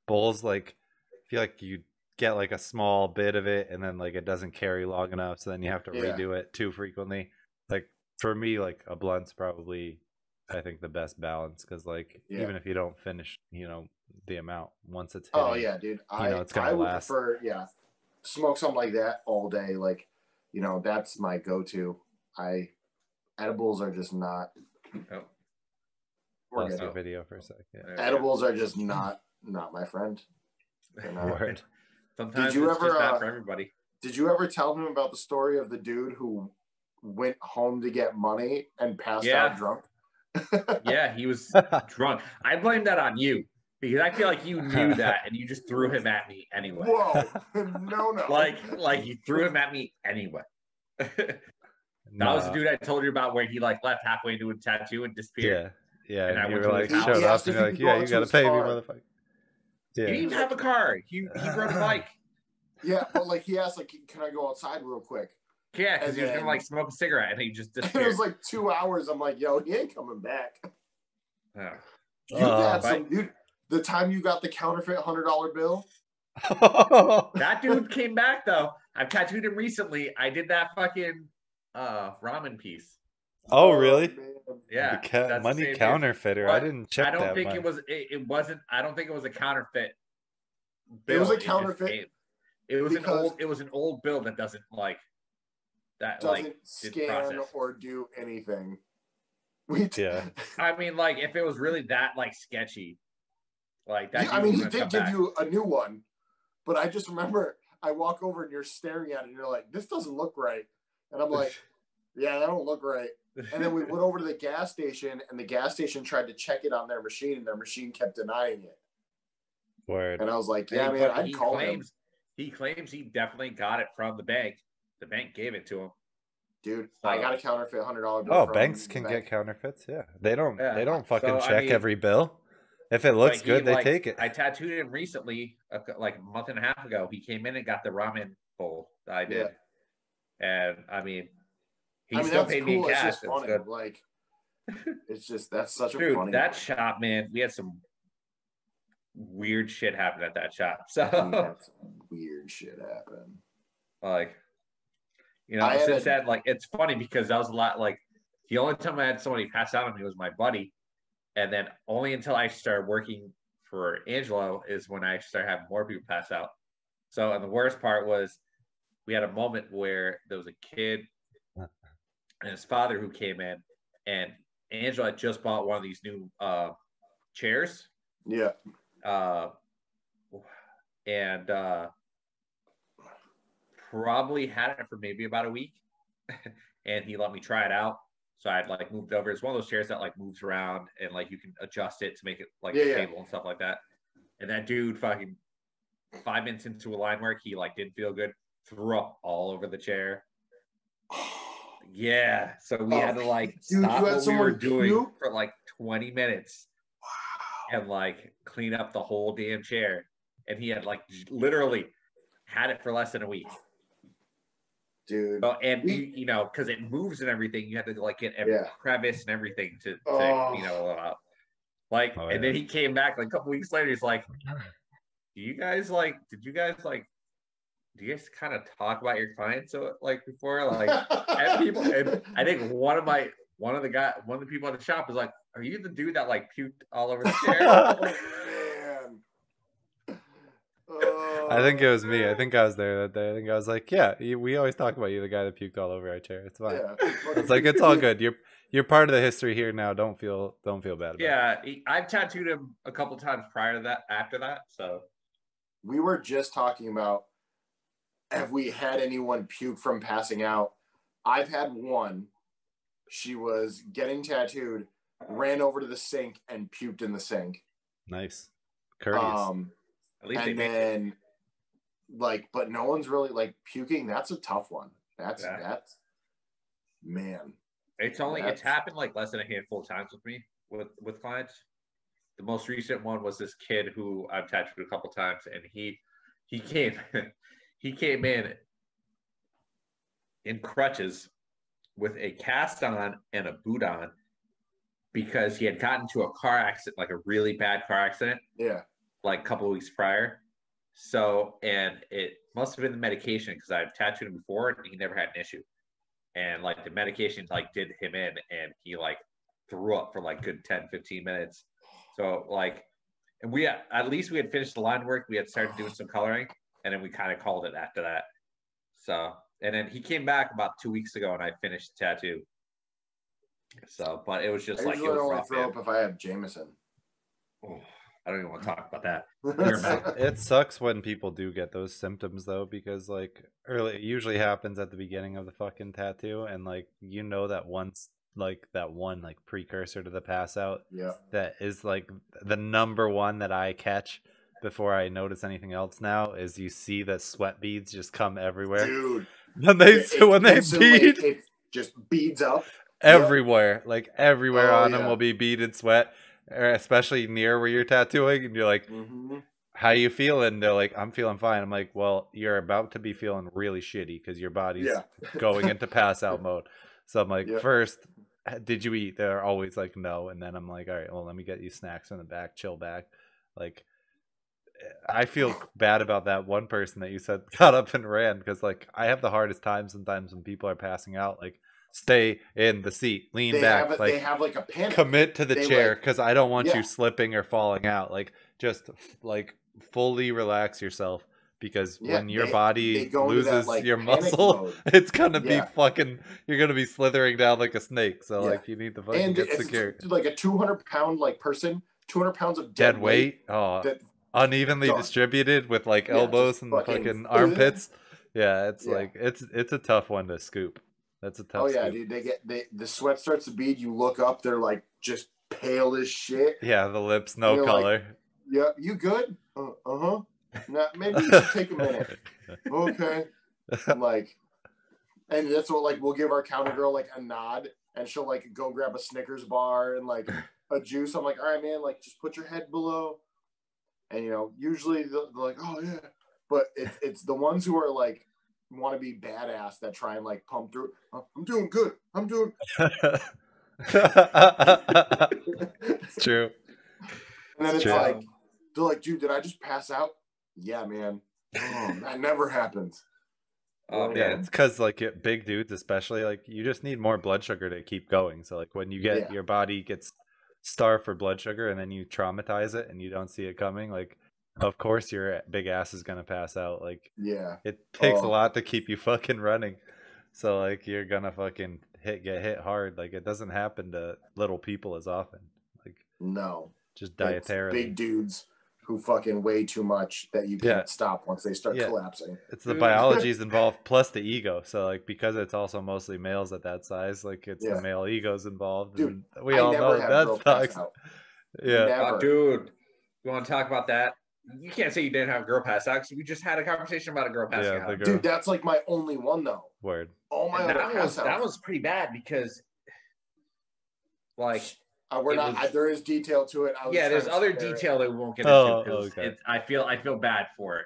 bowls, like I feel like you get like a small bit of it and then like it doesn't carry long enough, so then you have to redo it too frequently. Like for me, like a blunt's probably I think the best balance because like even if you don't finish the amount once it's hitting,
dude,
it's gonna last.
Prefer smoke something like that all day. Like that's my go-to. Edibles are just not.
Lost your video for a sec.
Edibles are just not my friend.
Word.
Sometimes it's just not for everybody.
Did you ever tell him about the story of the dude who went home to get money and passed out drunk?
Yeah, he was drunk. I blame that on you because I feel like you knew that and you just threw him at me anyway.
Whoa, no.
Like you threw him at me anyway. That was the dude I told you about, where he like left halfway into a tattoo and disappeared.
Yeah,
and I
you
went
were
to
like,
his house.
showed up and you're like, yeah, you gotta pay me, motherfucker.
Yeah. He didn't even have a car. He rode a bike.
Yeah, but like he asked, like, can I go outside real quick?
Yeah, because he was gonna like smoke a cigarette, and he just disappeared.
It was like 2 hours. I'm like, yo, he ain't coming back.
Yeah.
You've had some, dude. The time you got the counterfeit $100 bill.
That dude came back though. I've tattooed him recently. I did that fucking ramen piece.
Oh really?
Man.
Yeah.
Money counterfeiter. I didn't check that.
I don't think it was. It wasn't. I don't think it was a counterfeit bill.
It was a counterfeit.
It was an old. It was an old bill that doesn't like that.
Doesn't
like
scan or do anything.
Yeah.
I mean, like if it was really that like sketchy, like that.
Yeah, I mean, he did give you a new one, but I just remember I walk over and you're staring at it and you're like, "This doesn't look right," and I'm like, "Yeah, that don't look right." And then we went over to the gas station, and the gas station tried to check it on their machine, and their machine kept denying it.
Word.
And I was like, "Yeah, man, I'd call him."
He claims he definitely got it from the bank. The bank gave it to him.
Dude, I got a counterfeit $100 bill.
Oh, banks can get counterfeits. Yeah, they don't.
Yeah.
They don't fucking check
I mean,
every bill. If it looks good, they take it.
I tattooed him recently, like a month and a half ago. He came in and got the ramen bowl that I did, and I mean, he still paid me in cash.
It's just funny. Like, it's just that's such a
dude.
funny.
That shop, man, we had some weird shit happen at that shop. So
weird shit happen.
Like, you know, since that, like, it's funny because that was a lot. Like, the only time I had somebody pass out on me was my buddy, and then only until I started working for Angelo is when I started having more people pass out. So, and the worst part was, we had a moment where there was a kid and his father who came in, and Angelo had just bought one of these new chairs.
Yeah.
And probably had it for maybe about a week, and he let me try it out. So I'd like moved over. It's one of those chairs that like moves around and like you can adjust it to make it like a table and stuff like that. And that dude fucking 5 minutes into a line work, he like didn't feel good, threw up all over the chair. Yeah, so we had to like stop what we were doing for like 20 minutes. Wow. And like clean up the whole damn chair. And he had like literally had it for less than a week.
Dude.
So, and you know, because it moves and everything, you have to like get every crevice and everything to you know, like, and then he came back like a couple weeks later. He's like, do you guys kind of talk about your clients like before, like, and people? And I think one of the people at the shop was like, "Are you the dude that like puked all over the chair?"
I think it was me. I think I was there that day. I think I was like, "Yeah, we always talk about you, the guy that puked all over our chair. It's fine." Yeah. It's like it's all good. You're part of the history here now. Don't feel bad about it.
Yeah, I've tattooed him a couple times prior to that. After that, so
we were just talking about, have we had anyone puke from passing out? I've had one. She was getting tattooed, ran over to the sink and puked in the sink.
Nice, courteous.
At least
and then, like, but no one's really like puking. That's a tough one. That's man.
It's happened like less than a handful of times with me with clients. The most recent one was this kid who I've tattooed a couple times, and he came in crutches with a cast on and a boot on because he had gotten into a car accident, like a really bad car accident.
Yeah.
Like a couple of weeks prior. So, and it must have been the medication because I've tattooed him before and he never had an issue. And like the medication like did him in and he like threw up for like good 10, 15 minutes. So like, and at least we had finished the line work. We had started doing some coloring and then we kind of called it after that. So, and then he came back about 2 weeks ago and I finished the tattoo. So, but it was just like, it was
only
rough,
throw up if I have Jameson.
Oh, I don't even want to talk about that.
It sucks when people do get those symptoms though, because like it usually happens at the beginning of the fucking tattoo, and like you know that once like that one like precursor to the pass out, that is like the number one that I catch before I notice anything else now is you see that sweat beads just come everywhere.
Dude,
when they bead.
just beads up
everywhere. Like everywhere
Oh,
on him
yeah.
will be beaded sweat, especially near where you're tattooing. And you're like, how you feeling? They're like, I'm feeling fine. I'm like, well, you're about to be feeling really shitty because your body's going into pass out mode. So I'm like, first, did you eat? They're always like, no. And then I'm like, all right, well, let me get you snacks in the back, chill back. Like, I feel bad about that one person that you said got up and ran, because like I have the hardest time sometimes when people are passing out. Like, stay in the seat, lean back,
they have like a panic.
Commit to the chair, because I don't want you slipping or falling out. Like, just like fully relax yourself, because when your body loses that, like, your muscle mode. It's gonna be fucking, you're gonna be slithering down like a snake. So like, you need to fucking get secure.
Like a 200-pound like person, 200 pounds of
dead weight. Unevenly distributed with like elbows and fucking armpits. Yeah, it's like it's a tough one to scoop. That's a tough scoop.
Dude, the sweat starts to bead. You look up, they're like just pale as shit.
Yeah, the lips no color.
Like, you good? Uh-huh. Nah, maybe you should take a minute. Okay. Like, and that's what, like, we'll give our counter girl like a nod, and she'll like go grab a Snickers bar and like a juice. I'm like, all right, man, like just put your head below. And usually they're like, oh yeah, but it's the ones who are like want to be badass that try and like pump through. Oh, I'm doing good. I'm doing.
It's true.
And then it's like, they're like, dude, did I just pass out? Yeah, man. Oh, that never happens.
Oh man,
yeah, it's because like big dudes, especially, like you just need more blood sugar to keep going. So like when you get your body gets starved for blood sugar and then you traumatize it and you don't see it coming, like of course your big ass is gonna pass out. Like it takes a lot to keep you fucking running. So like you're gonna fucking get hit hard. Like it doesn't happen to little people as often. Like
no,
just dietarily.
Big dudes who fucking weigh too much that you can't stop once they start collapsing.
It's the biology's involved plus the ego. So like because it's also mostly males at that size, like it's the male ego's involved.
Dude,
and we all know that's toxic.
Yeah. Dude, you want to talk about that? You can't say you didn't have a girl pass out, because we just had a conversation about a girl passing out.
Dude, that's like my only one though.
Word.
All my
that was pretty bad, because like
there is detail to it.
There's other detail that we won't get into, because I feel bad for it.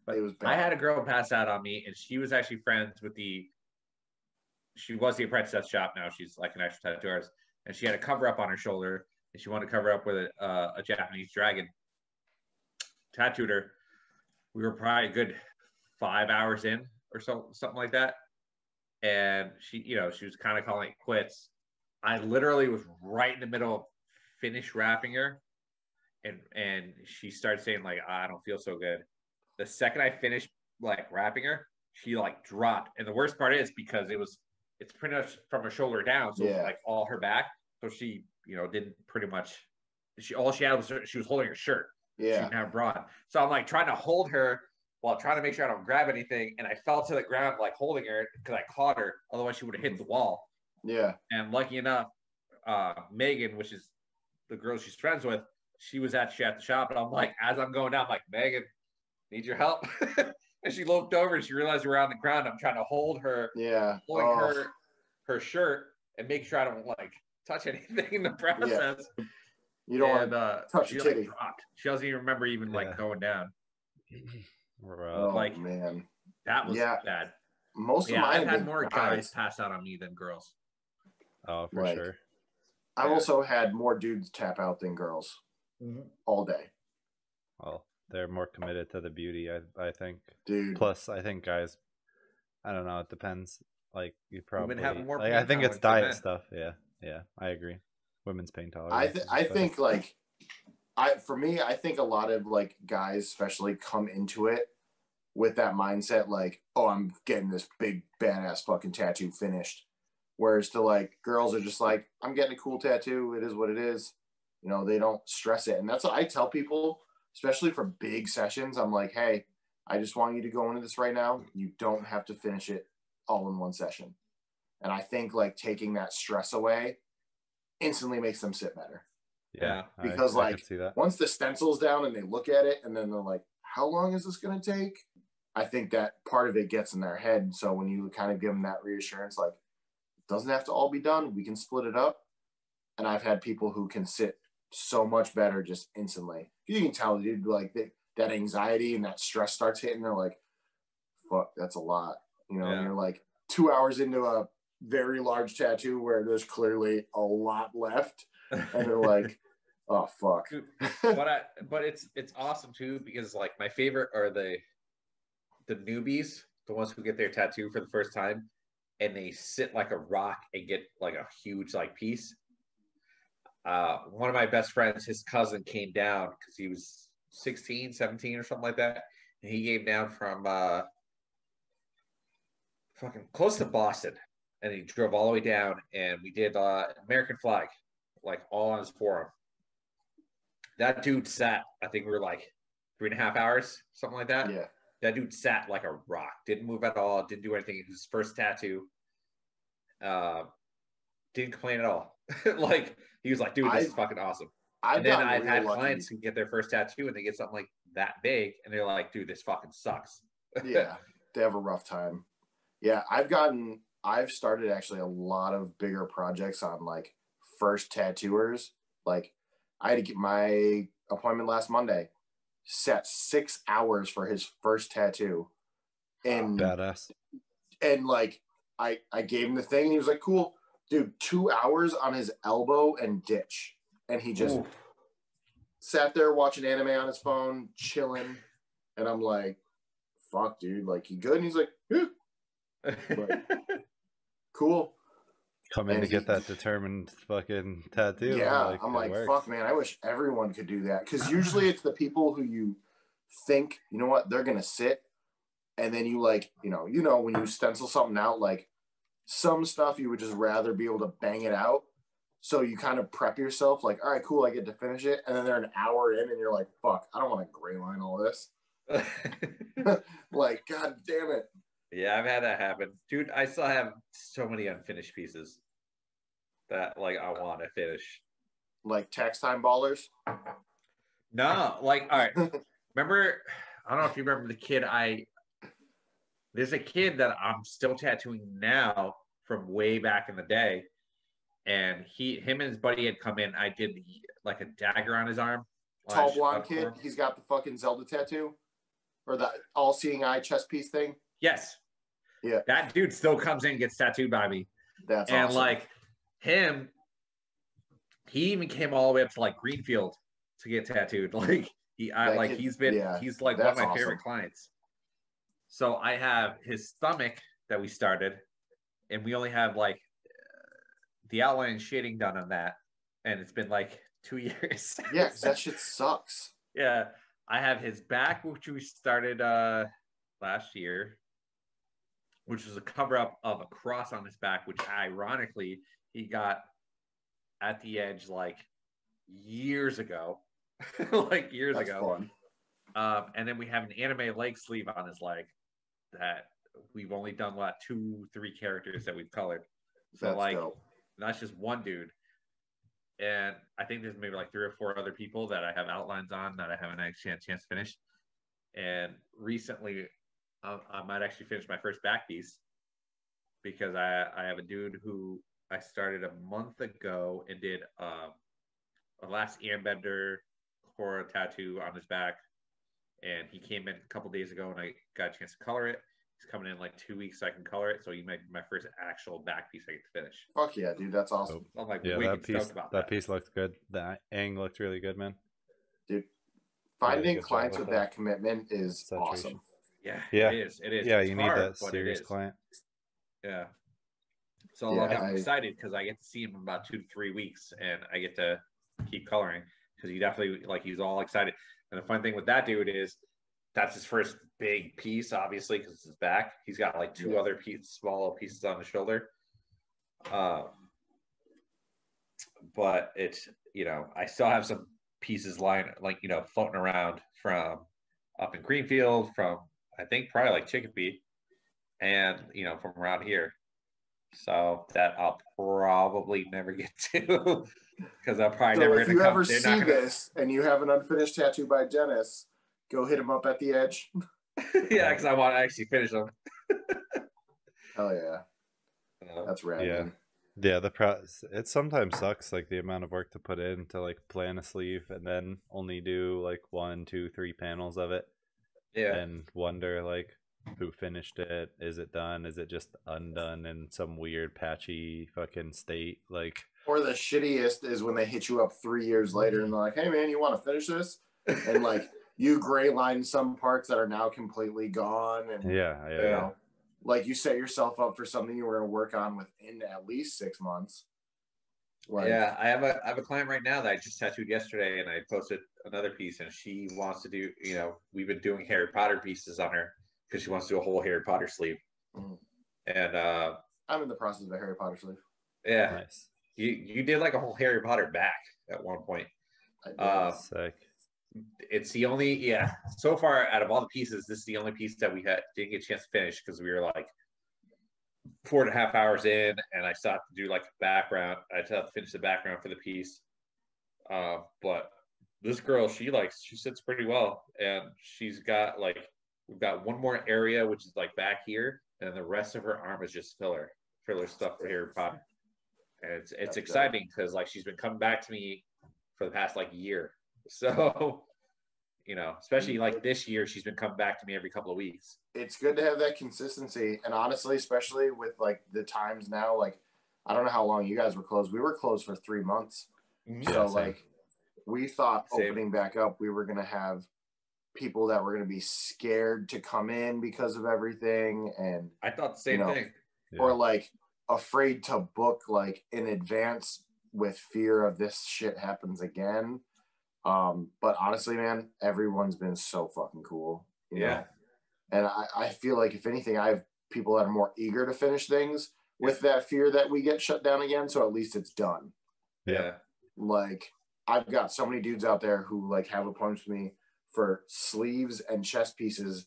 But
it was bad.
I had a girl pass out on me, and she was actually friends with she was the apprentice at the shop. Now she's like an extra tattoo artist, and she had a cover up on her shoulder, and she wanted to cover up with a Japanese dragon. Tattooed her. We were probably a good 5 hours in or something like that, and she was kind of calling it quits. I literally was right in the middle of finish wrapping her, and she started saying like, I don't feel so good. The second I finished like wrapping her, she like dropped. And the worst part is because it's pretty much from her shoulder down, so like all her back. So she didn't pretty much. All she had was she was holding her shirt.
Yeah.
She didn't have broad. So I'm like trying to hold her while trying to make sure I don't grab anything, and I fell to the ground like holding her because I caught her. Otherwise, she would have hit the wall.
Yeah.
And lucky enough, Megan, which is the girl she's friends with, she was actually at the shop, and I'm like, as I'm going down, I'm like, Megan, need your help? And she looked over and she realized we were on the ground. I'm trying to hold her, holding her shirt and make sure I don't like touch anything in the process.
Yeah. You don't want to touch your titty.
Dropped. She doesn't even remember even like going down.
Like, man,
that was bad.
Most of mine
I've had more guys pass out on me than girls.
Oh, for sure.
I've also had more dudes tap out than girls all day.
Well, they're more committed to the beauty, I think.
Dude.
Plus, I think guys, I don't know, it depends. Like, you probably
more
like, I think it's diet stuff. Yeah, I agree. Women's pain tolerance.
I think like for me, I think a lot of like guys especially come into it with that mindset like, oh, I'm getting this big badass fucking tattoo finished. Whereas to like girls are just like, I'm getting a cool tattoo. It is what it is. They don't stress it. And that's what I tell people, especially for big sessions. I'm like, hey, I just want you to go into this right now. You don't have to finish it all in one session. And I think like taking that stress away instantly makes them sit better.
Yeah.
Because
I
like once the stencil's down and they look at it and then they're like, how long is this going to take? I think that part of it gets in their head. So when you kind of give them that reassurance, like, doesn't have to all be done. We can split it up. And I've had people who can sit so much better just instantly. You can tell, dude, like that anxiety and that stress starts hitting. They're like, fuck, that's a lot. You know, and you're like 2 hours into a very large tattoo where there's clearly a lot left. And they're like, oh, fuck.
but it's awesome, too, because, like, my favorite are the newbies, the ones who get their tattoo for the first time, and they sit like a rock and get, like, a huge, like, piece. One of my best friends, his cousin came down because he was 16, 17 or something like that. And he came down from fucking close to Boston. And he drove all the way down and we did American flag, like all on his forearm. That dude sat, I think we were like 3.5 hours, something like that.
Yeah.
That dude sat like a rock, didn't move at all, didn't do anything. It was his first tattoo. Didn't complain at all. Like, he was like, dude, this is fucking awesome. And then I've had clients who get their first tattoo and they get something like that big and they're like, dude, this fucking sucks.
Yeah, they have a rough time. Yeah, I've started actually a lot of bigger projects on like first tattooers. Like, I had to get my appointment last Monday, set 6 hours for his first tattoo. And
badass.
And like, I gave him the thing and he was like, cool. Dude, 2 hours on his elbow and ditch. And he just sat there watching anime on his phone, chilling. And I'm like, fuck, dude. Like, you good? And he's like, yeah. Like, cool.
Come in to get that determined fucking tattoo.
Yeah, I'm like, fuck, man, I wish everyone could do that. Because usually it's the people who you think, you know what, they're going to sit. And then you like, you know, when you stencil something out, like some stuff you would just rather be able to bang it out. So you kind of prep yourself like, all right, cool, I get to finish it. And then they're an hour in and you're like, fuck, I don't want to gray line all this. Like, God damn it.
Yeah, I've had that happen. Dude, I still have so many unfinished pieces that, like, I want to finish.
Like tax time ballers?
No, like, all right. Remember, I don't know if you remember the kid there's a kid that I'm still tattooing now from way back in the day. And him and his buddy had come in. I did like a dagger on his arm.
Tall blonde kid. He's got the fucking Zelda tattoo, or the all-seeing eye chest piece thing.
Yes.
Yeah.
That dude still comes in and gets tattooed by me.
That's awesome.
And like him, he even came all the way up to like Greenfield to get tattooed. Like he's like one of my favorite clients. So I have his stomach that we started, and we only have like the outline and shading done on that, and it's been like 2 years.
Yeah, because that shit sucks.
Yeah, I have his back, which we started last year, which was a cover up of a cross on his back, which ironically he got at the edge like years ago, like years
That's
ago.
Fun.
And then we have an anime leg sleeve on his leg that we've only done 2-3 characters that we've colored. So
that's
like.
Dope.
That's just one dude. And I think there's maybe like 3 or 4 other people that I have outlines on that I haven't actually had a chance to finish. And recently, I might actually finish my first back piece because I have a dude who I started a month ago and did a last airbender horror tattoo on his back. And he came in a couple days ago and I got a chance to color it. He's coming in like 2 weeks so I can color it. So he might be my first actual back piece I get to finish.
Fuck yeah, dude. That's awesome.
So I'm like,
yeah, that piece looked good. That angle looked really good, man.
Dude, finding clients with that commitment is awesome.
Yeah,
yeah,
it is. It is.
Yeah,
it's
you
hard,
need that serious client.
Yeah. So like, I'm excited because I get to see him in about 2 to 3 weeks and I get to keep coloring because he definitely, like, he's all excited. And the fun thing with that dude is that's his first big piece, obviously, because it's his back. He's got like 2 other small pieces on the shoulder. But it's, I still have some pieces lying, like, floating around from up in Greenfield, from, I think, probably like Chicopee, and, from around here. So that I'll probably never get to because I'll probably never
if you ever see this and you have an unfinished tattoo by Dennis, go hit him up at the edge.
Yeah, because I want to actually finish them.
Hell yeah. That's rad,
Yeah.
man.
Yeah, it sometimes sucks like the amount of work to put in to like plan a sleeve and then only do like 1, 2, 3 panels of it
Yeah.
and wonder like who finished it, is it done, is it just undone in some weird patchy fucking state like.
Or the shittiest is when they hit you up 3 years later and they're like, "Hey man, you want to finish this?" And like you gray line some parts that are now completely gone, and
Yeah,
you know, like you set yourself up for something you were going to work on within at least 6 months. Like,
Yeah, I have a client right now that I just tattooed yesterday, and I posted another piece, and she wants to do, we've been doing Harry Potter pieces on her because she wants to do a whole Harry Potter sleeve. And
I'm in the process of a Harry Potter sleeve.
yeah,
nice.
you did like a whole Harry Potter back at one point.
Sick.
It's the only so far out of all the pieces, this is the only piece that we didn't get a chance to finish because we were like 4.5 hours in, and I still have to do like a background. I still have to finish the background for the piece. But this girl, she sits pretty well, and she's got we've got one more area which is like back here, and the rest of her arm is just filler stuff for Harry Potter. And it's exciting because like she's been coming back to me for the past like year. So especially like this year, she's been coming back to me every couple of weeks.
It's good to have that consistency, and honestly, especially with like the times now, like I don't know how long you guys were closed. We were closed for 3 months. So like we thought opening back up, we were going to have people that were going to be scared to come in because of everything. And
I thought the same thing.
Or like afraid to book like in advance with fear of this shit happens again. But honestly, man, everyone's been so fucking cool. You know? And I feel like if anything, I have people that are more eager to finish things with that fear that we get shut down again. So at least it's done.
Yeah.
Like I've got so many dudes out there who like have appointments with me for sleeves and chest pieces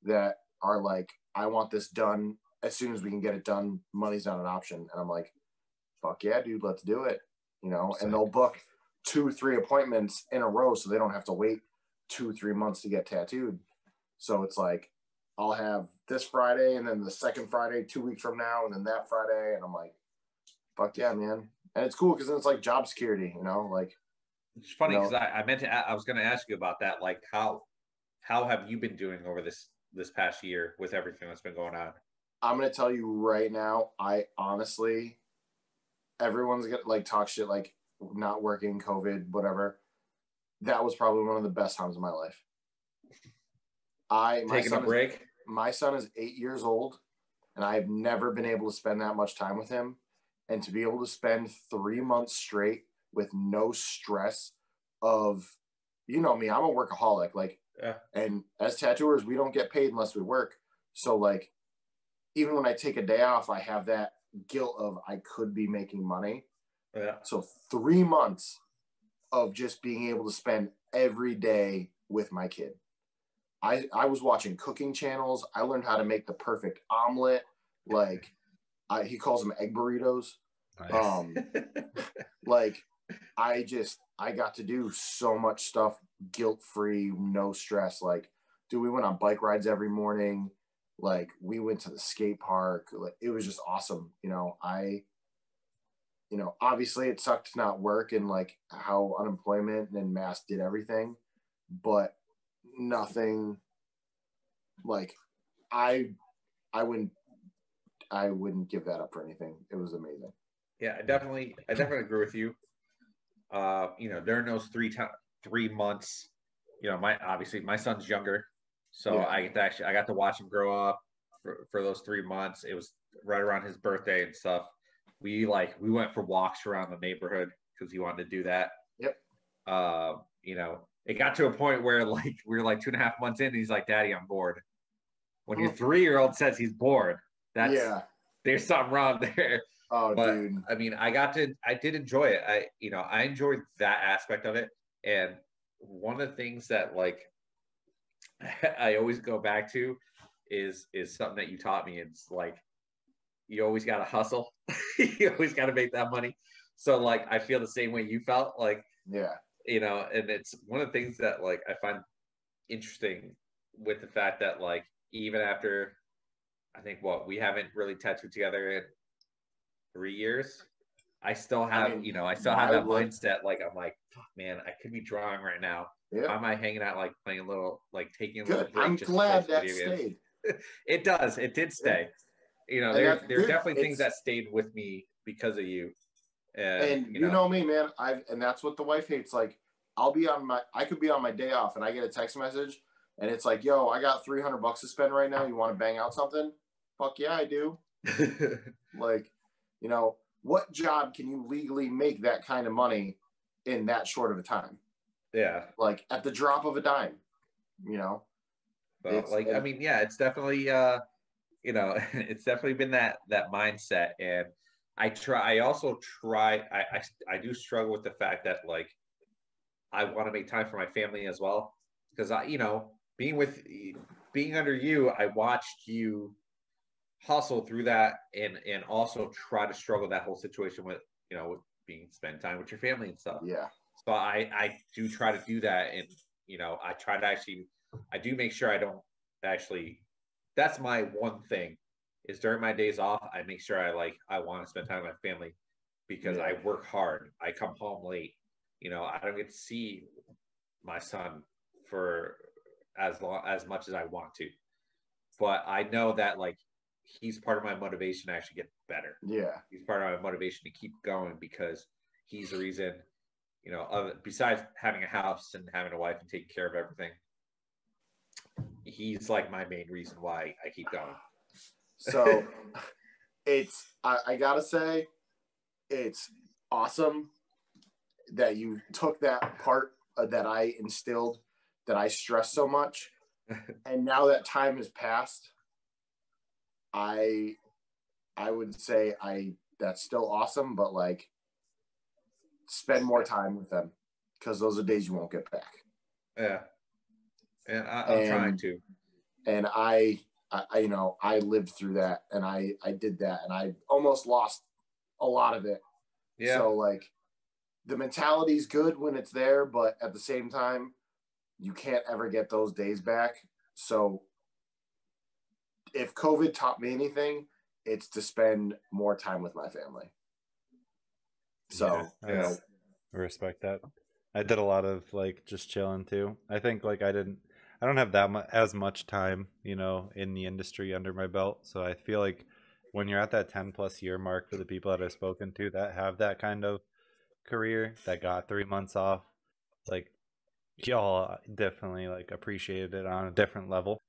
that are like, I want this done as soon as we can get it done. Money's not an option. And I'm like, fuck yeah, dude, let's do it. And they'll book 2-3 appointments in a row so they don't have to wait 2-3 months to get tattooed. So it's like I'll have this Friday and then the second Friday 2 weeks from now and then that Friday, and I'm like, fuck yeah, man. And it's cool because then it's like job security, like
it's funny because I was going to ask you about that, like how have you been doing over this past year with everything that's been going on?
I'm going to tell you right now, I honestly, everyone's gonna like talk shit like not working, COVID, whatever. That was probably one of the best times of my life.
Taking a break.
My son is 8 years old, and I've never been able to spend that much time with him. And to be able to spend 3 months straight with no stress of, me, I'm a workaholic. Like, and as tattooers, we don't get paid unless we work. So like, even when I take a day off, I have that guilt of I could be making money.
Yeah.
So 3 months of just being able to spend every day with my kid. I was watching cooking channels. I learned how to make the perfect omelet. Like he calls them egg burritos.
Nice.
Like I got to do so much stuff guilt-free, no stress. Like, dude, we went on bike rides every morning. Like we went to the skate park. Like, it was just awesome. Obviously it sucked to not work and like how unemployment and mask did everything, but nothing like I wouldn't give that up for anything. It was amazing.
Yeah, I definitely agree with you. During those 3 months, my son's younger, so I got to watch him grow up for those 3 months. It was right around his birthday and stuff. We went for walks around the neighborhood because he wanted to do that.
Yep.
It got to a point where like we were like 2.5 months in, and he's like, "Daddy, I'm bored." When your 3-year-old says he's bored, there's something wrong there.
Oh,
but,
dude.
I mean, I did enjoy it. I enjoyed that aspect of it. And one of the things that like I always go back to is something that you taught me. It's like, you always got to hustle. You always got to make that money. So like, I feel the same way you felt, like, and it's one of the things that like, I find interesting with the fact that like, even after, I think we haven't really tattooed together in 3 years, I still have,
I mean,
I still have that
would.
mindset. Like, I'm like, fuck, man, I could be drawing right now.
Yeah.
Why am I hanging out, like playing a little, like taking a
Good.
little break
I'm
just to play
glad
some
that
video games?
stayed.
It does. It did stay.
And
There
that's
there are
good.
definitely things that stayed with me because of you.
And you know me, man. And that's what the wife hates. Like, I could be on my day off, and I get a text message, and it's like, "Yo, I got $300 to spend right now. You want to bang out something?" Fuck yeah, I do. Like, what job can you legally make that kind of money in that short of a time?
Yeah.
Like at the drop of a dime,
Well, I mean, yeah, it's definitely it's definitely been that mindset. And I also try, I do struggle with the fact that, like, I want to make time for my family as well. Because being under you, I watched you hustle through that and also try to struggle that whole situation with, with spend time with your family and stuff.
Yeah.
So I do try to do that. And, I try to I do make sure I don't actually, that's my one thing, is during my days off, I make sure I want to spend time with my family, because I work hard. I come home late. I don't get to see my son for as much as I want to, but I know that, like, he's part of my motivation to actually get better.
Yeah.
He's part of my motivation to keep going, because he's the reason, besides having a house and having a wife and taking care of everything, he's like my main reason why I keep going.
So I gotta say, it's awesome that you took that part that I instilled, that I stress so much, and now that time has passed, I would say that's still awesome, but like, spend more time with them, because those are days you won't get back.
Yeah, and I'm trying to.
And I lived through that, and I did that, and I almost lost a lot of it. Yeah. So, like, the mentality's good when it's there, but at the same time, you can't ever get those days back. So if COVID taught me anything, it's to spend more time with my family. So
I respect that. I did a lot of, like, just chilling too. I think, like, I don't have as much time, in the industry under my belt. So I feel like when you're at that 10+ year mark, for the people that I've spoken to that have that kind of career, that got 3 months off, like, y'all definitely, like, appreciated it on a different level.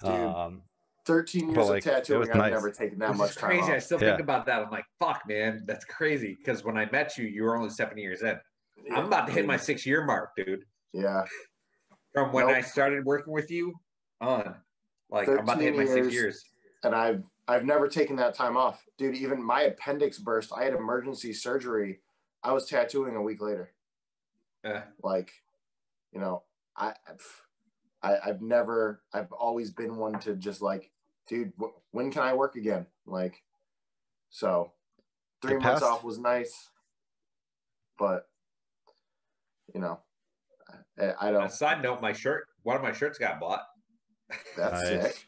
Dude, 13 years of tattooing, I've never taken that much time off.
I still think about that. I'm like, fuck, man, that's crazy. Because when I met you, you were only 7 years in. Yeah, I'm about to hit my 6-year mark, dude.
Yeah.
From when I started working with you on, like, I'm about to hit my 6 years.
And I've never taken that time off. Dude, even my appendix burst. I had emergency surgery. I was tattooing a week later. Like, I've always been one to just, like, dude, when can I work again? Like, so 3 months off was nice, but I don't.
On a side note, one of my shirts got bought.
That's sick.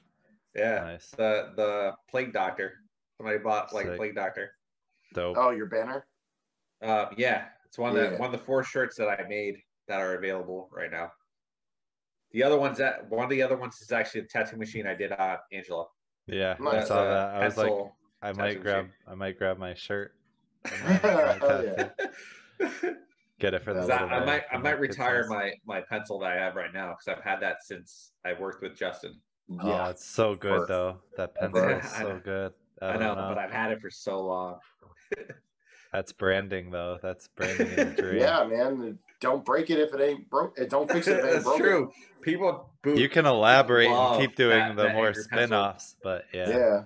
Yeah, nice. The plague doctor. Somebody bought, like, a plague doctor.
Dope.
Oh, your banner?
Yeah, it's one of the 4 shirts that I made that are available right now. One of the other ones is actually a tattoo machine I did on Angela.
Yeah, I saw that. I was like, I might grab my shirt. Get it for the little guy.
I might retire my pencil that I have right now, because I've had that since I worked with Justin.
Yeah, it's so good though. That pencil is so good.
I know, but I've had it for so long.
That's branding, though. That's branding imagery.
Yeah, man. Don't break it if it ain't broke. Don't fix it if it ain't broken.
That's true. People.
You can elaborate and keep doing the more spin-offs, but yeah.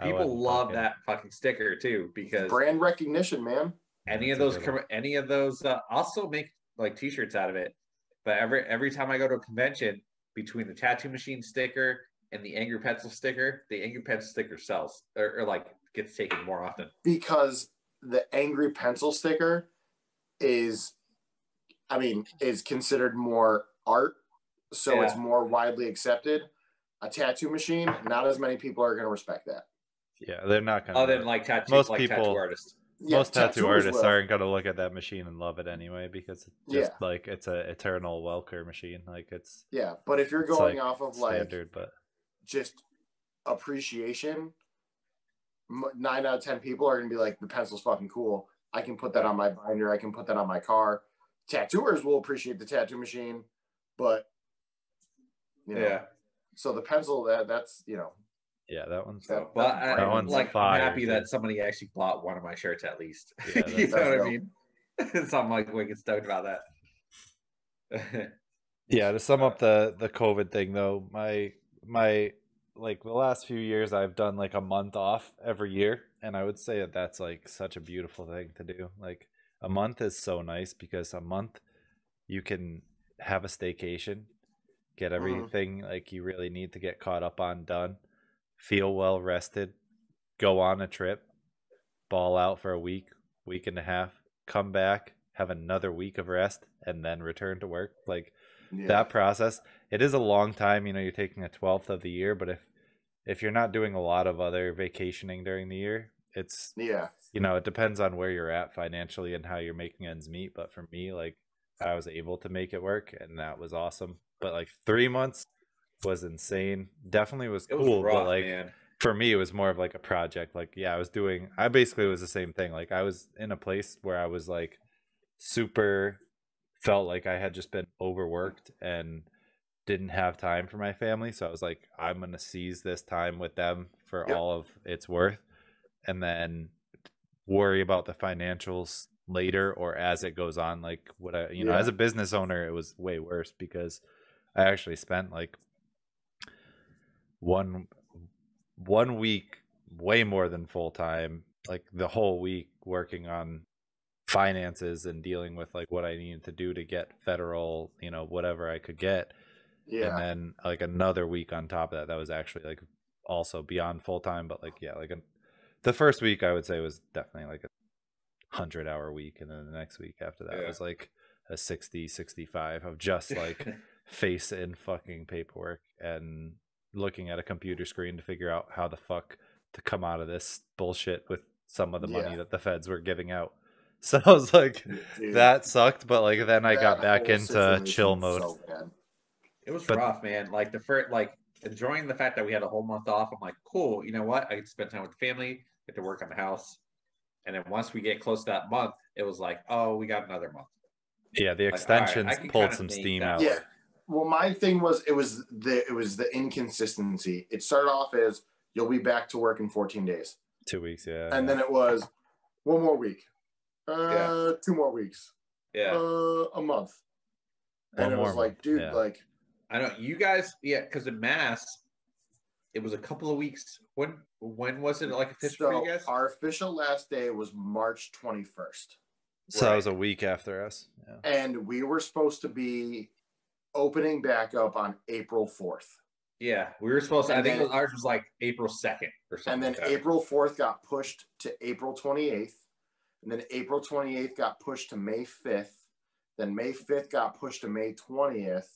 People love that fucking sticker too, because
brand recognition, man.
Any of those, I'll still make, like, T-shirts out of it. But every time I go to a convention, between the tattoo machine sticker and the angry pencil sticker, the angry pencil sticker sells or like gets taken more often,
because the angry pencil sticker is considered more art, so it's more widely accepted. A tattoo machine, not as many people are going to respect that.
Yeah, they're not gonna.
Other than like tattoo,
most
like
people,
tattoo artists.
Yeah,
most tattoo
tattooers
artists
will.
aren't gonna look at that machine and love it anyway because it's just
Yeah.
like it's a eternal Welker machine. Like it's
Yeah, but if you're
it's
going
like
off of
standard, but
just appreciation, 9 out of 10 people are gonna be like, the pencil's fucking cool. I can put that on my binder. I can put that on my car. Tattooers will appreciate the tattoo machine, but you know,
Yeah.
so the pencil that's
yeah, that one's
So, but
that one's
like, I'm
fire,
happy
dude.
that somebody actually bought one of my shirts at least.
Yeah,
You
that's
know what I
dope.
mean? So I'm like wicked stoked about that.
Yeah, to sum up the COVID thing though, my like the last few years I've done like a month off every year, and I would say that that's like such a beautiful thing to do. Like a month is so nice because a month you can have a staycation, get everything like you really need to get caught up on done, feel well rested, go on a trip, ball out for a week, week and a half, come back, have another week of rest, and then return to work. Like that process, it is a long time. You know, you're taking a 12th of the year, but if you're not doing a lot of other vacationing during the year, it's you know, it depends on where you're at financially and how you're making ends meet. But for me, like I was able to make it work, and that was awesome. But like 3 months was insane. Definitely was
It
cool,
was rough,
but like
man.
for me it was more of like a project. Like yeah, I basically was the same thing. Like I was in a place where I was like super felt like I had just been overworked and didn't have time for my family. So I was like, I'm gonna seize this time with them for all of its worth, and then worry about the financials later or as it goes on. Like what I, you know, as a business owner, it was way worse because I actually spent like one week way more than full time, like the whole week working on finances and dealing with like what I needed to do to get federal, you know, whatever I could get. And then like another week on top of that, that was actually like also beyond full time. But like, yeah, like the first week I would say was definitely like a 100-hour week. And then the next week after that was like a 60-65 of just like face in fucking paperwork and looking at a computer screen to figure out how the fuck to come out of this bullshit with some of the money that the feds were giving out. So I was like, that sucked, but like then I got back into chill mode.
So bad.
It was rough, man. Like the first, like enjoying the fact that we had a whole month off. I'm like, cool. You know what? I get to spend time with the family, get to work on the house, and then once we get close to that month, it was like, oh, we got another month.
Yeah, the extensions pulled some steam out.
Yeah. Well, my thing was it was the inconsistency. It started off as you'll be back to work in 14 days.
2 weeks, yeah.
And then it was 1 more week. 2 more weeks. A month. And it was like, dude, like
I know you guys, because in Mass, it was a couple of weeks. When was it like official for you guys?
Our official last day was March 21st.
So that was a week after us. Yeah.
And we were supposed to be opening back up on April 4th.
Yeah, we were supposed to. I think ours was like April 2nd or something.
And then April 4th got pushed to April 28th. And then April 28th got pushed to May 5th. Then May 5th got pushed to May 20th.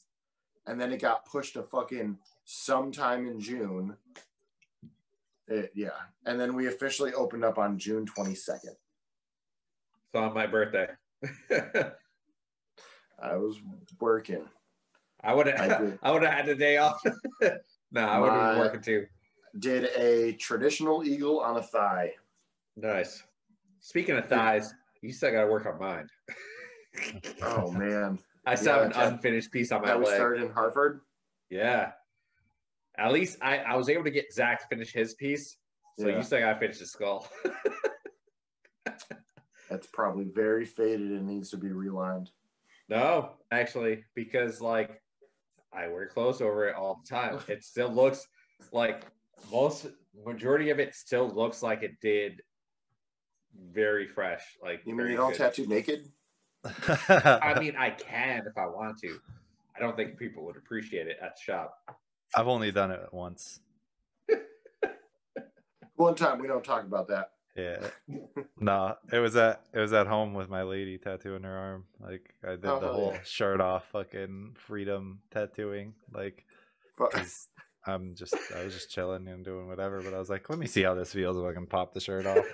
And then it got pushed to fucking sometime in June. And then we officially opened up on June 22nd.
So on my birthday.
I was working.
I would have had the day off. No, I would have been working too.
Did a traditional eagle on a thigh.
Nice. Speaking of thighs, you still got to work on mine.
Oh, man.
I still have an unfinished piece on my leg.
We started in Hartford?
Yeah. At least I was able to get Zach to finish his piece. So you still got to finish the skull.
That's probably very faded and needs to be relined.
No, actually, because like I wear clothes over it all the time. It still looks like majority of it still looks like it did very fresh. Like
you mean you don't tattoo naked?
I mean, I can if I want to. I don't think people would appreciate it at the shop.
I've only done it once.
One time, we don't talk about that.
Yeah. No, it was at home with my lady tattooing her arm. Like I did the whole shirt off fucking freedom tattooing. Like I was just chilling and doing whatever, but I was like, let me see how this feels if I can pop the shirt off.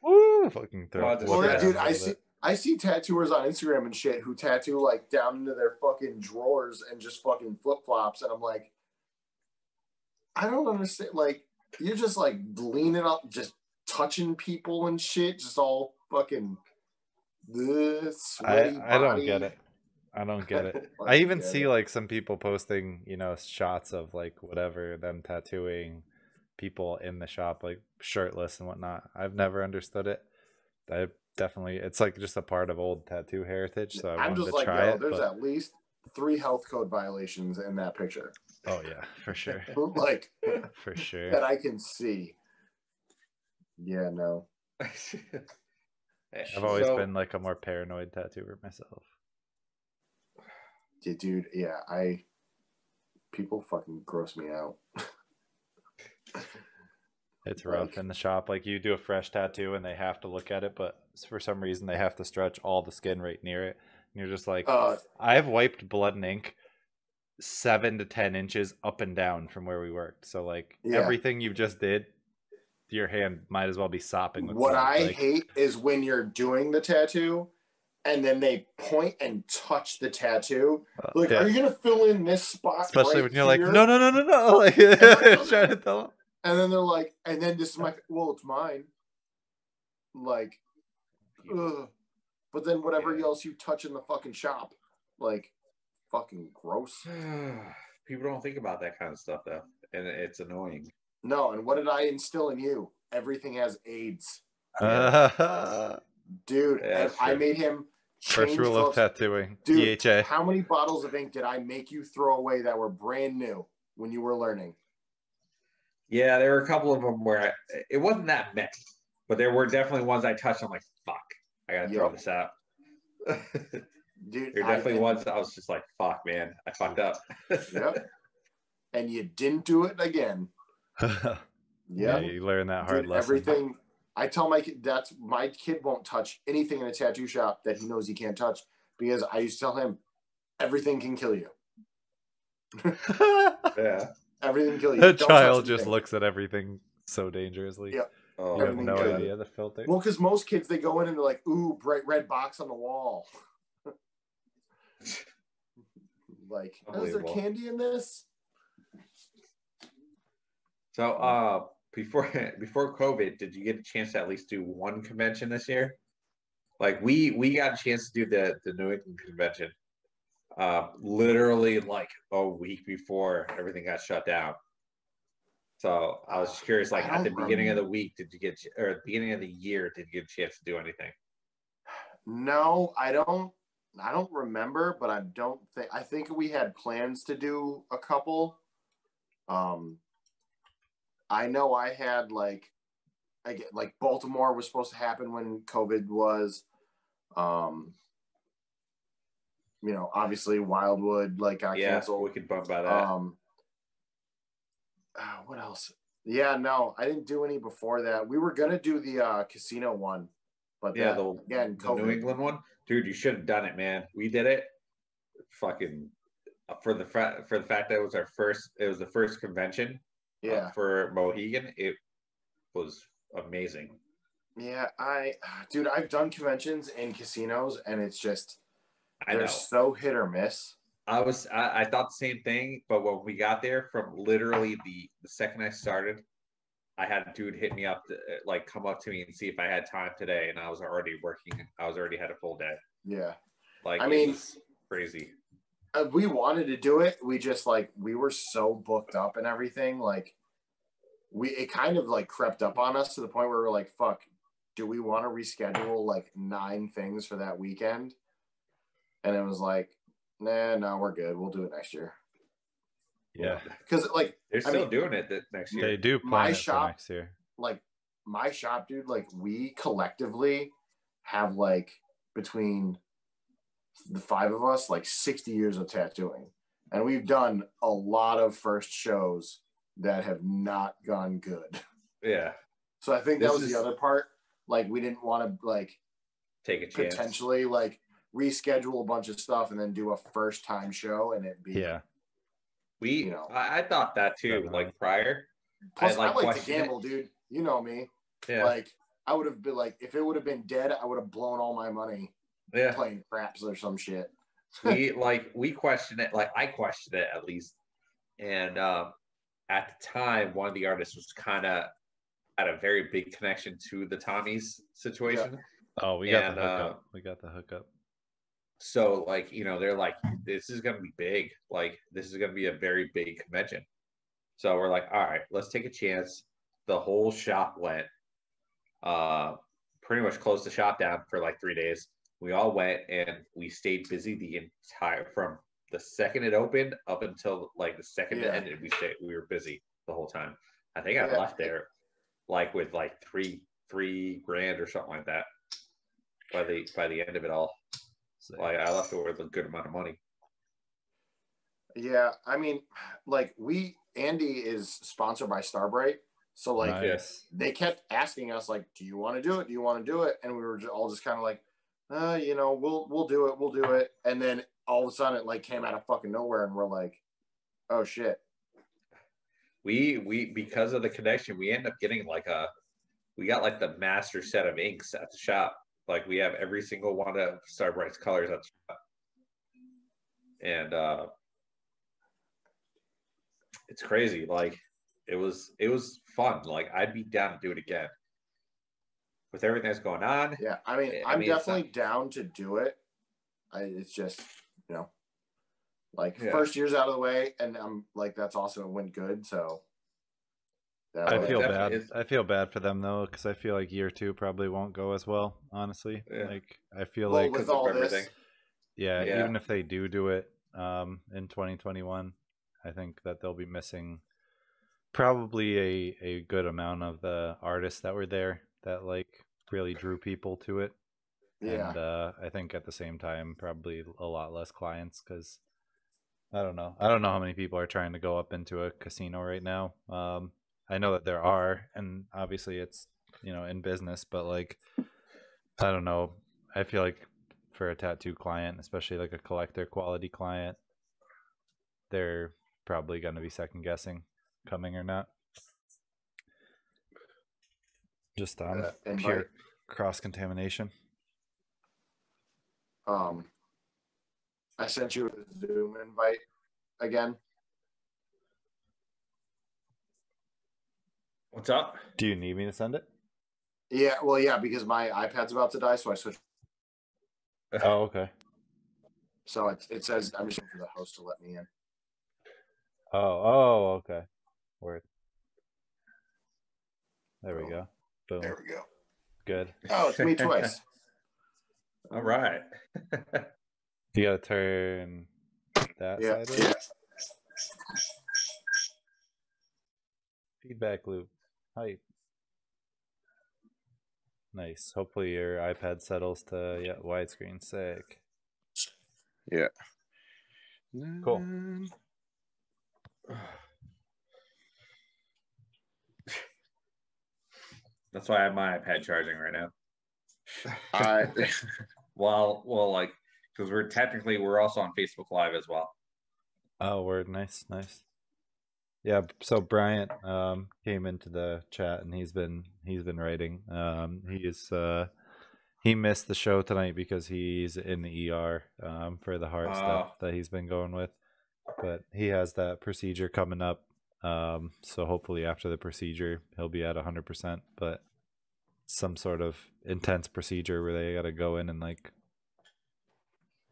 Woo! Fucking throw it
Well,
down
dude,
a little bit.
I see tattooers on Instagram and shit who tattoo like down into their fucking drawers and just fucking flip flops, and I'm like, I don't understand. Like, you're just like leaning up, just touching people and shit, just all fucking sweaty
I don't
body.
get it. I don't get it. I even see like some people posting, you know, shots of like whatever, them tattooing people in the shop, like shirtless and whatnot. I've never understood it. I definitely, it's like just a part of old tattoo heritage. So I
I'm
wanted
just
to
like,
try
yo,
it.
there's
But...
at least 3 health code violations in that picture.
Oh yeah, for sure.
Like,
for sure.
that I can see. Yeah, no.
I've always been like a more paranoid tattooer myself.
Yeah, dude, yeah, people fucking gross me out.
It's rough in the shop. Like, you do a fresh tattoo and they have to look at it, but for some reason they have to stretch all the skin right near it. And you're just like, I've wiped blood and ink 7 to 10 inches up and down from where we worked. So like everything you just did, your hand might as well be sopping with
what
blood.
I hate is when you're doing the tattoo and then they point and touch the tattoo. Like, are you gonna fill in this spot?
Especially
right
when you're
here?
like, no. Like, trying to tell them.
And then they're like, and then this is my, well, it's mine. Like, ugh. But then whatever else you touch in the fucking shop, like, fucking gross.
People don't think about that kind of stuff though, and it's annoying.
No, and what did I instill in you? Everything has AIDS. Dude, and I made him
first rule of tattooing.
Dude,
DHA.
How many bottles of ink did I make you throw away that were brand new when you were learning?
Yeah, there were a couple of them where it wasn't that many, but there were definitely ones I touched. I'm like, fuck, I gotta throw this out. Dude, there definitely ones I was just like, fuck, man, I fucked up.
Yep. And you didn't do it again.
Yeah, you learn that hard lesson.
Everything. I tell my kid, my kid won't touch anything in a tattoo shop that he knows he can't touch, because I used to tell him everything can kill you.
Yeah.
Everything can kill you.
The child just looks at everything so dangerously.
Yeah.
Oh,
you have no idea the filter.
Well, because most kids, they go in and they're like, ooh, bright red box on the wall. Like, is there candy in this?
So, before COVID, did you get a chance to at least do one convention this year? Like, we got a chance to do the New England convention, literally like a week before everything got shut down. So I was just curious, like at the beginning of the week, or at the beginning of the year, did you get a chance to do anything?
No, I don't remember, but I think we had plans to do a couple. I know I had like Baltimore was supposed to happen when COVID was, obviously Wildwood got canceled.
We could bump by that.
What else? Yeah, no, I didn't do any before that. We were gonna do the casino one, but
the New England one, dude, you should have done it, man. We did it, fucking, for the fact that it was the first convention. Yeah, for Mohegan, it was amazing.
Yeah, I've done conventions in casinos, and it's just they're so hit or miss.
I thought the same thing, but when we got there, from literally the second I started, I had a dude hit me up to come up to me and see if I had time today, and I was already working. I was already had a full day. Yeah, it was crazy.
We wanted to do it. We just we were so booked up and everything. It kind of crept up on us to the point where we're like, fuck, do we want to reschedule 9 things for that weekend? And it was like, nah, no, we're good. We'll do it next year.
Yeah.
Because
they're still doing it next year.
They do plan it for next year.
My shop, dude, we collectively have between the 5 of us 60 years of tattooing, and we've done a lot of first shows that have not gone good.
Yeah.
So I think that was the other part. We didn't want to
take a chance,
You know.
I thought that too.
Definitely.
Like prior,
Plus, I like to
questioned it.
gamble, dude. You know me.
Yeah.
Like, I would have been like, if it would have been dead, I would have blown all my money
Yeah.
playing craps or some shit.
we questioned it. Like I questioned it at least, and at the time, one of the artists was kind of had a very big connection to the Tommy's situation.
Oh, we got the hookup. We got the hookup.
So, like, you know, they're like, this is going to be big. Like, this is going to be a very big convention. So we're like, all right, let's take a chance. The whole shop went, pretty much closed the shop down for like 3 days. We all went and we stayed busy from the second it opened up until like the second it ended. We were busy the whole time. I think I left there like with like three grand or something like that by the end of it all. Like I left it with a good amount of money.
Yeah, I mean, like Andy is sponsored by Starbright, so like they kept asking us like, "Do you want to do it? Do you want to do it?" And we were all just kind of like, you know, we'll do it. And then all of a sudden, it like came out of fucking nowhere, and we're like, "Oh shit!"
We because of the connection, we end up getting we got like the master set of inks at the shop. Like we have every single one of Starbright's colors at the shop, and it's crazy. Like it was fun. Like I'd be down to do it again with everything that's going on.
Yeah, I mean, I'm definitely down to do it. It's just, you know, like first year's out of the way, and I'm like, that's awesome. It went good, so.
I feel bad. I feel bad for them though, because I feel like year 2 probably won't go as well. Honestly, like I feel like
with all this,
even if they do it in 2021, I think that they'll be missing probably a good amount of the artists that were there that like really drew people to it. And I think at the same time probably a lot less clients, because I don't know how many people are trying to go up into a casino right now. I know that there are, and obviously it's, you know, in business, but like I don't know, I feel like for a tattoo client, especially like a collector quality client, they're probably going to be second guessing coming or not, just on pure cross contamination.
I sent you a Zoom invite again.
What's up?
Do you need me to send it?
Yeah, well, yeah, because my iPad's about to die, so I switched.
Oh, okay.
So it says I'm just waiting for the host to let me in.
Oh, okay. Word. There we go. Boom.
There we go.
Good.
Oh, it's me twice.
All right.
You gotta turn that side of it. Feedback loop. Hype. Nice. Hopefully your iPad settles to widescreen. Sick.
Yeah.
Cool.
That's why I have my iPad charging right now. Well, like, because we're also on Facebook Live as well.
Oh, word. Nice. Yeah, so Bryant came into the chat and he's been writing. He missed the show tonight because he's in the ER for the heart stuff that he's been going with. But he has that procedure coming up. So hopefully after the procedure he'll be at 100%, but some sort of intense procedure where they got to go in and like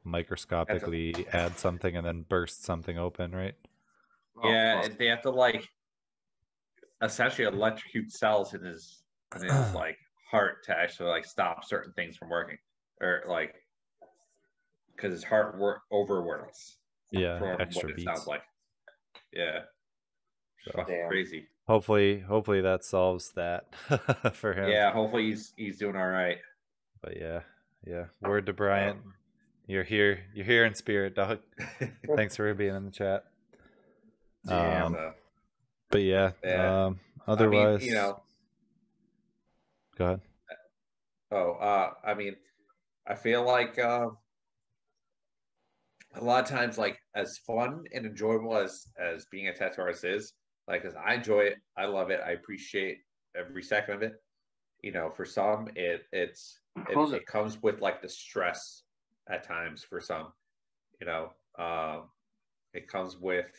microscopically add something and then burst something open, right?
Yeah, they have to like essentially electrocute cells in his like heart to actually like stop certain things from working, or like because his heart overworks.
Yeah, extra beats.
Sounds like. Yeah, so, crazy.
Hopefully that solves that for him.
Yeah, hopefully he's doing all right.
But yeah. Word to Bryant. You're here in spirit, dog. Thanks for being in the chat. But yeah. Otherwise,
I mean, you know.
Go ahead.
I mean, I feel like a lot of times, like as fun and enjoyable as being a tattoo artist is, like, because I enjoy it, I love it, I appreciate every second of it. You know, for some, it comes with like the stress at times. For some, you know, it comes with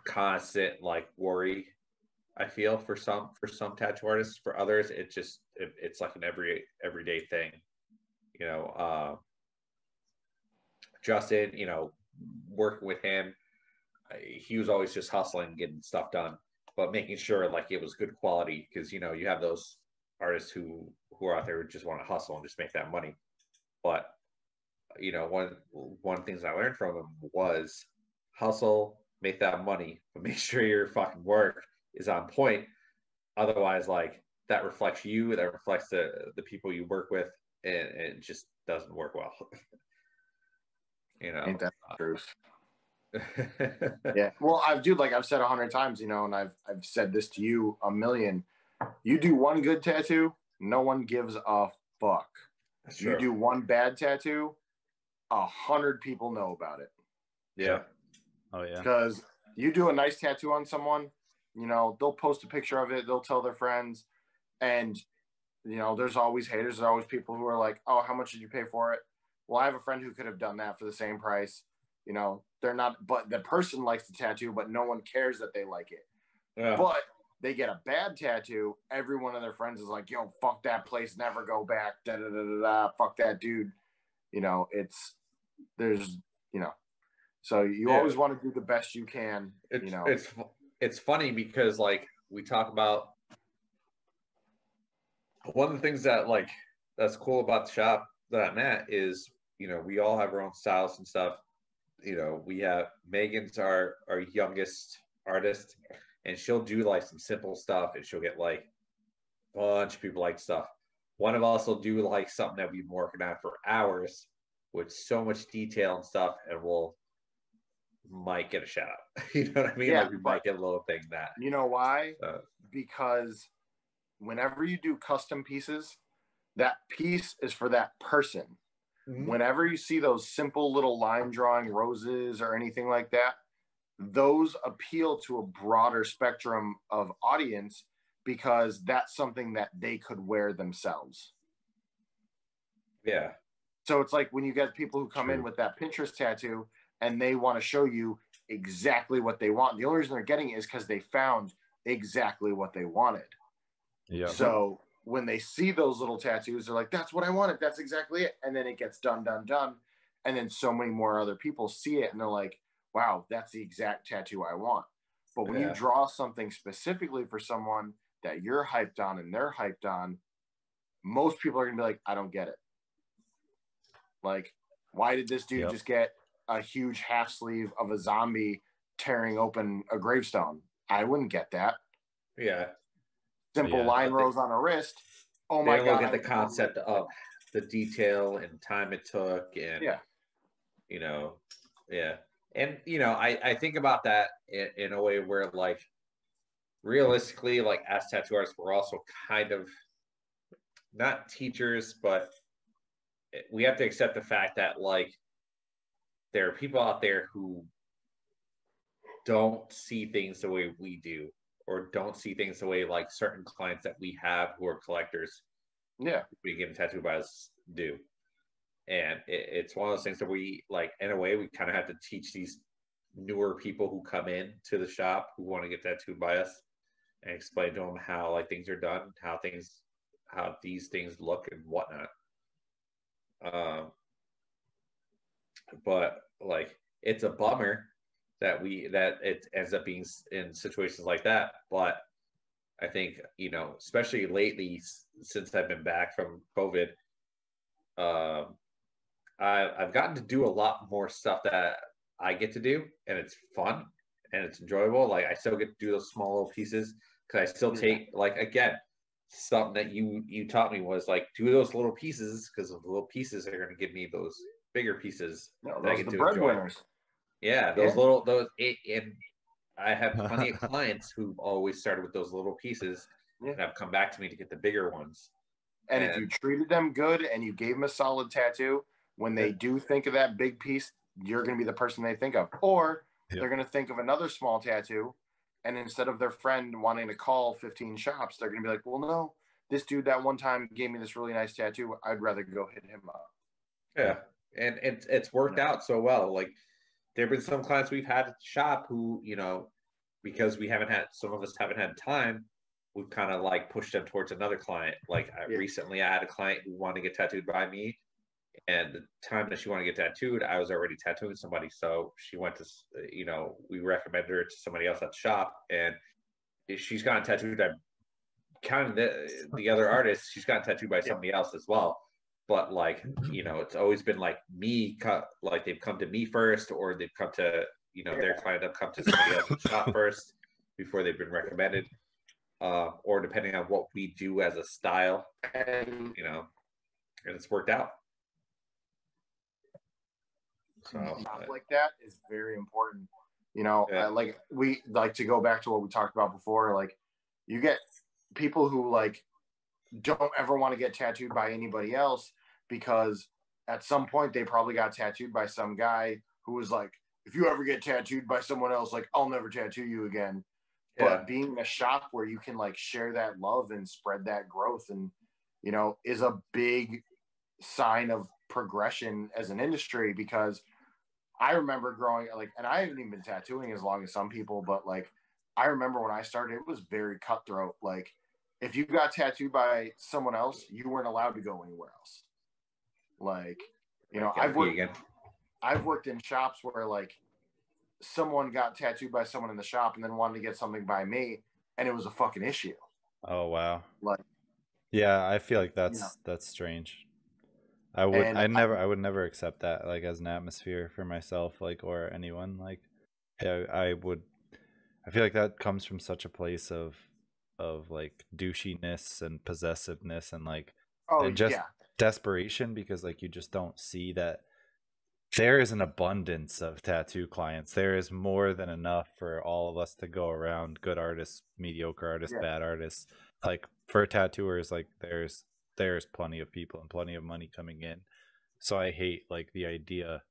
constant like worry. I feel for some tattoo artists. For others, it's like an everyday thing. You know, Justin, you know, working with him, he was always just hustling, getting stuff done, but making sure like it was good quality, because you know you have those artists who are out there who just want to hustle and just make that money. But you know, one things I learned from him was hustle, make that money, but make sure your fucking work is on point. Otherwise, like that reflects you, that reflects the people you work with, and it just doesn't work well. You know,
ain't that the truth? Yeah. Well, I've said 100 times, you know, and I've said this to you a million. You do one good tattoo, no one gives a fuck. You do one bad tattoo, 100 people know about it.
Yeah.
Oh yeah.
Because you do a nice tattoo on someone, you know, they'll post a picture of it, they'll tell their friends, and you know, there's always haters. There's always people who are like, "Oh, how much did you pay for it?" Well, I have a friend who could have done that for the same price. You know, they're not, but the person likes the tattoo, but no one cares that they like it. Yeah. But they get a bad tattoo, every one of their friends is like, "Yo, fuck that place, never go back, da da da da da, fuck that dude." You know, there's, you know, so you always want to do the best you can. You know,
it's funny because like we talk about one of the things that like that's cool about the shop that I'm at is, you know, we all have our own styles and stuff. You know, we have Megan's our youngest artist, and she'll do like some simple stuff, and she'll get like a bunch of people like stuff. One of us will do like something that we've been working on for hours with so much detail and stuff, and might get a shout out. You know what I mean?
Yeah,
like we might get a little thing that.
You know why? Because whenever you do custom pieces, that piece is for that person. Mm-hmm. Whenever you see those simple little line drawing roses or anything like that, those appeal to a broader spectrum of audience because that's something that they could wear themselves.
Yeah.
So it's like when you get people who come in with that Pinterest tattoo and they want to show you exactly what they want. The only reason they're getting it is because they found exactly what they wanted. Yeah. So when they see those little tattoos, they're like, that's what I wanted. That's exactly it. And then it gets done. And then so many more other people see it and they're like, wow, that's the exact tattoo I want. But when you draw something specifically for someone that you're hyped on and they're hyped on, most people are going to be like, I don't get it. Like, why did this dude just get a huge half sleeve of a zombie tearing open a gravestone? I wouldn't get that.
Yeah.
Simple line rows on a wrist. Oh my God.
Look at the concept of the detail and time it took. And, you know, And, you know, I think about that in a way where, like, realistically, like, as tattoo artists, we're also kind of not teachers, but we have to accept the fact that, like, there are people out there who don't see things the way we do, or don't see things the way, like, certain clients that we have who are collectors, we get tattooed by us do. And it's one of those things that we, like, in a way, we kind of have to teach these newer people who come in to the shop who want to get tattooed by us and explain to them how, like, things are done, how these things look and whatnot. But, like, it's a bummer that it ends up being in situations like that. But I think, you know, especially lately since I've been back from COVID, I've gotten to do a lot more stuff that I get to do, and it's fun and it's enjoyable. Like, I still get to do those small little pieces because I still take, like, again, something that you taught me was, like, do those little pieces because the little pieces are going to give me those bigger pieces that I get to enjoy. Yeah, and I have plenty of clients who've always started with those little pieces and have come back to me to get the bigger ones.
And if you treated them good and you gave them a solid tattoo, when they do think of that big piece, you're going to be the person they think of. Or they're going to think of another small tattoo, and instead of their friend wanting to call 15 shops, they're going to be like, well, no, this dude that one time gave me this really nice tattoo. I'd rather go hit him up.
Yeah. And it's worked out so well. Like, there have been some clients we've had at the shop who, you know, because some of us haven't had time, we've kind of like pushed them towards another client. Like recently I had a client who wanted to get tattooed by me, and the time that she wanted to get tattooed, I was already tattooing somebody. So she went to, you know, we recommended her to somebody else at the shop, and she's gotten tattooed. I'm counting the other artists, she's gotten tattooed by somebody else as well. But like, you know, it's always been like me, like they've come to me first, or they've come to, you know, their client have come to somebody else at the shop first before they've been recommended. Or depending on what we do as a style, and you know, and it's worked out. So
stuff like that is very important. You know, like we like to go back to what we talked about before. Like, you get people who like don't ever want to get tattooed by anybody else because at some point they probably got tattooed by some guy who was like, if you ever get tattooed by someone else, like, I'll never tattoo you again. But being in a shop where you can like share that love and spread that growth, and, you know, is a big sign of progression as an industry. Because I remember growing like, and I haven't even been tattooing as long as some people, but like, I remember when I started, it was very cutthroat. Like, if you got tattooed by someone else, you weren't allowed to go anywhere else. Like, you know, I've worked in shops where like someone got tattooed by someone in the shop and then wanted to get something by me, and it was a fucking issue.
Oh wow.
Like,
yeah, I feel like that's strange. I would never accept that like as an atmosphere for myself, like, or anyone. Like, I feel like that comes from such a place of like douchiness and possessiveness and like desperation, because like you just don't see that there is an abundance of tattoo clients. There is more than enough for all of us to go around. Good artists, mediocre artists, bad artists. Like, for tattooers, like there's plenty of people and plenty of money coming in. So I hate like the idea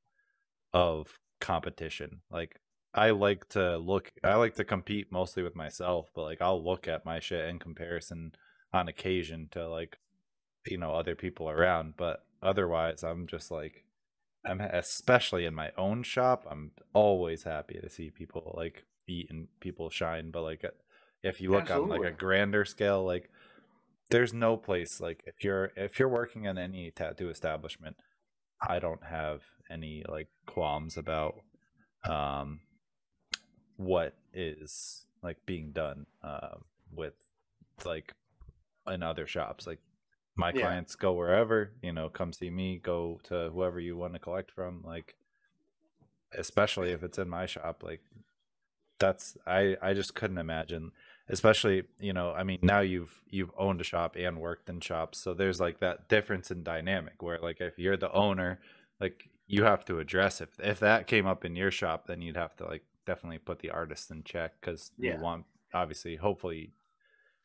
of competition. Like, I like to compete mostly with myself, but like I'll look at my shit in comparison on occasion to like, you know, other people around. But otherwise, I'm just like, especially in my own shop, I'm always happy to see people like eat and people shine. But like, if you look on like a grander scale, like there's no place, like if you're working in any tattoo establishment, I don't have any like qualms about what is like being done with like in other shops. Like, my clients go wherever, you know, come see me, go to whoever you want to collect from, like, especially if it's in my shop. Like, that's I just couldn't imagine, especially, you know, I mean, now you've owned a shop and worked in shops, so there's like that difference in dynamic where like if you're the owner, like you have to address if that came up in your shop, then you'd have to like definitely put the artist in check, because you want, obviously, hopefully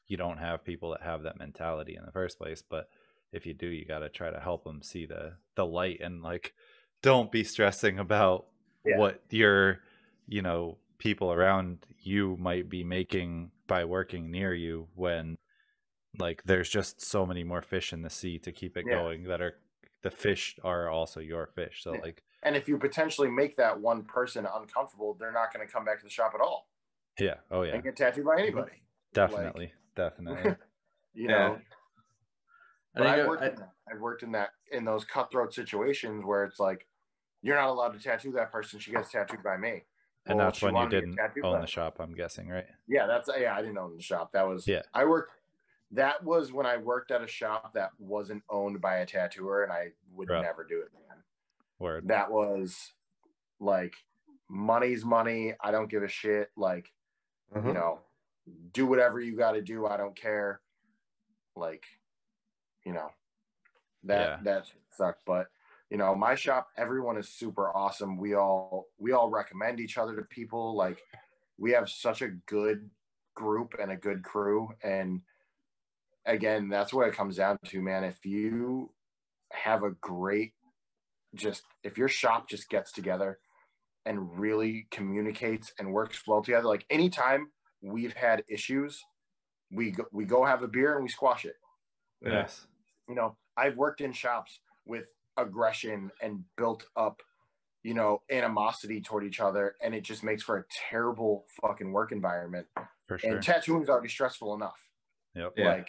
you don't have people that have that mentality in the first place. But if you do, you got to try to help them see the light, and like, don't be stressing about what your, you know, people around you might be making by working near you, when like there's just so many more fish in the sea to keep it going, that are, the fish are also your fish. So like,
and if you potentially make that one person uncomfortable, they're not going to come back to the shop at all. And get tattooed by anybody.
Definitely.
You know, but I've worked in those cutthroat situations where it's like, you're not allowed to tattoo that person. She gets tattooed by me.
And that's when you didn't own the shop, I'm guessing, right?
I didn't own the shop. That was that was when I worked at a shop that wasn't owned by a tattooer, and I would never do it again.
Word.
That was like, money's money. I don't give a shit. Like, you know, do whatever you got to do. I don't care. Like, you know, that sucked. But, you know, my shop, everyone is super awesome. We all recommend each other to people. Like, we have such a good group and a good crew. And again, that's what it comes down to, man. If you have a great if your shop just gets together and really communicates and works well together, like anytime we've had issues, we go have a beer and we squash it.
Yes.
You know, I've worked in shops with aggression and built up, you know, animosity toward each other, and it just makes for a terrible fucking work environment.
For sure.
And tattooing is already stressful enough.
Yep.
Yeah.
Like,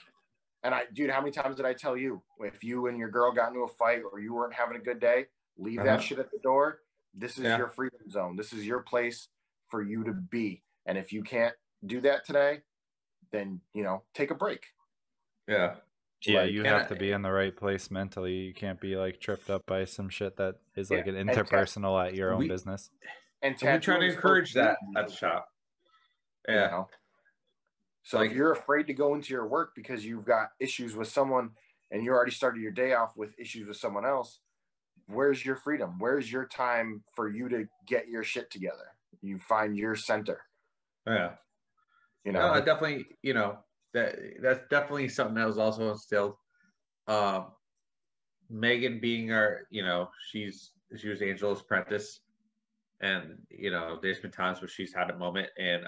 and dude, how many times did I tell you, if you and your girl got into a fight or you weren't having a good day, leave that shit at the door. This is your freedom zone. This is your place for you to be. And if you can't do that today, then, you know, take a break.
Yeah.
Yeah, you have to be in the right place mentally. You can't be like tripped up by some shit that is like an interpersonal at your own business.
And
we try to encourage that at the shop. Yeah.
You know? So like, if you're afraid to go into your work because you've got issues with someone and you already started your day off with issues with someone else, where's your freedom? Where's your time for you to get your shit together? You find your center.
Yeah.
You know,
definitely, you know, that's definitely something that was also instilled. Megan being our, you know, she was Angel's apprentice, and you know, there's been times where she's had a moment, and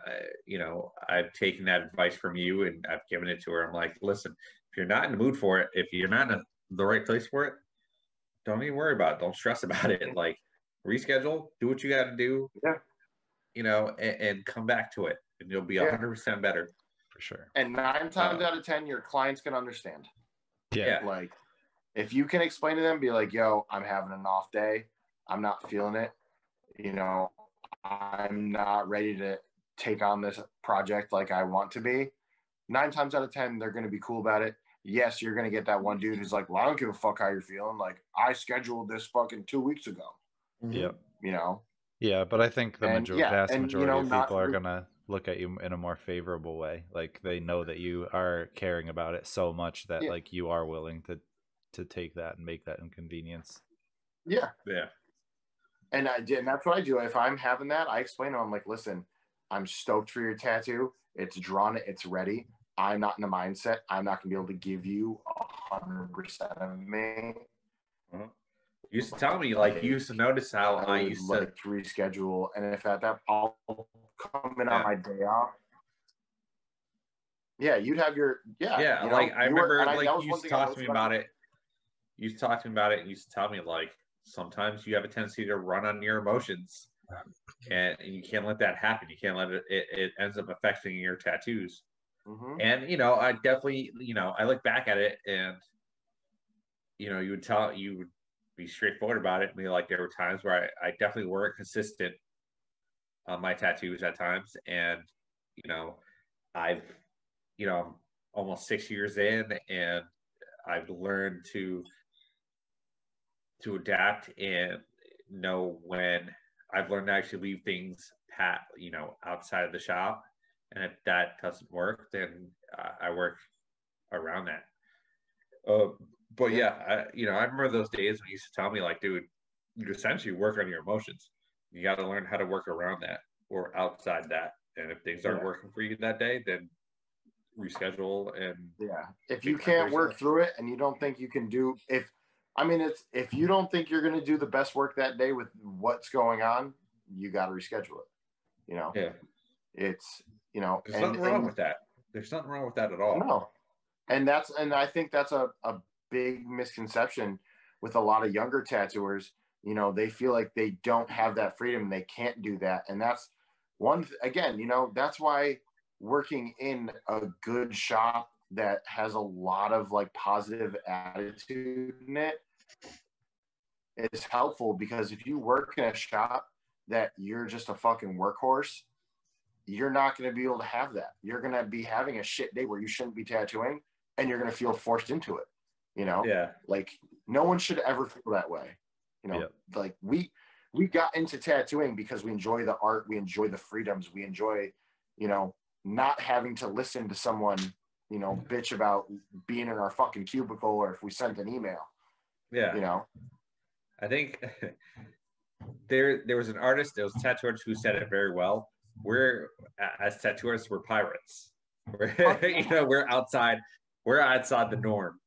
you know, I've taken that advice from you and I've given it to her. I'm like, listen, if you're not in the mood for it, if you're not in the right place for it, don't even worry about it. Don't stress about it. Like, reschedule, do what you got to do.
Yeah.
You know, and come back to it, and you'll be 100% better.
For sure.
And 9 times out of 10, your clients can understand.
Yeah.
Like, if you can explain to them, be like, yo, I'm having an off day. I'm not feeling it. You know, I'm not ready to take on this project like I want to be. 9 times out of 10, they're going to be cool about it. Yes, you're going to get that one dude who's like, well, I don't give a fuck how you're feeling. Like, I scheduled this fucking 2 weeks ago.
Yep.
You know?
Yeah, but I think the vast majority of people are going to look at you in a more favorable way. Like, they know that you are caring about it so much that like you are willing to take that and make that inconvenience.
Yeah.
Yeah.
And that's what I do. If I'm having that, I explain to them, I'm like, listen, I'm stoked for your tattoo. It's drawn, it's ready. I'm not in the mindset. I'm not going to be able to give you 100% of me.
You used to tell me, like, you used to notice how I used to
reschedule. And if at that, I'll come in on my day off. Yeah, you'd have your,
Yeah, like, I remember, like, you used to talk to me about it. You used to talk to me about it, and you used to tell me, like, sometimes you have a tendency to run on your emotions, and you can't let that happen. You can't let it ends up affecting your tattoos.
Mm-hmm.
And, you know, I definitely, you know, I look back at it, and, you know, you would be straightforward about it. I mean, like, there were times where I definitely weren't consistent on my tattoos at times. And, you know, I'm almost 6 years in, and I've learned to adapt and know when I've learned to actually leave things outside of the shop. And if that doesn't work, then I work around that. But I remember those days when you used to tell me, like, dude, you essentially work on your emotions. You got to learn how to work around that or outside that. And if things aren't working for you that day, then reschedule. And
if you can't work through it and you don't think you can do, if you don't think you're going to do the best work that day with what's going on, you got to reschedule it. You know, it's, you know,
there's nothing wrong with that. There's nothing wrong with that at all.
No. And I think that's a big misconception with a lot of younger tattooers. You know, they feel like they don't have that freedom. They can't do that. And that's again, you know, that's why working in a good shop that has a lot of like positive attitude in it is helpful, because if you work in a shop that you're just a fucking workhorse, you're not going to be able to have that. You're going to be having a shit day where you shouldn't be tattooing, and you're going to feel forced into it. You know, like, no one should ever feel that way. You know, like we got into tattooing because we enjoy the art, we enjoy the freedoms, we enjoy, you know, not having to listen to someone, you know, bitch about being in our fucking cubicle, or if we sent an email.
Yeah,
you know,
I think there was an artist, there was a tattoo artist who said it very well. We're, as tattoo artists, we're pirates. We're outside the norm,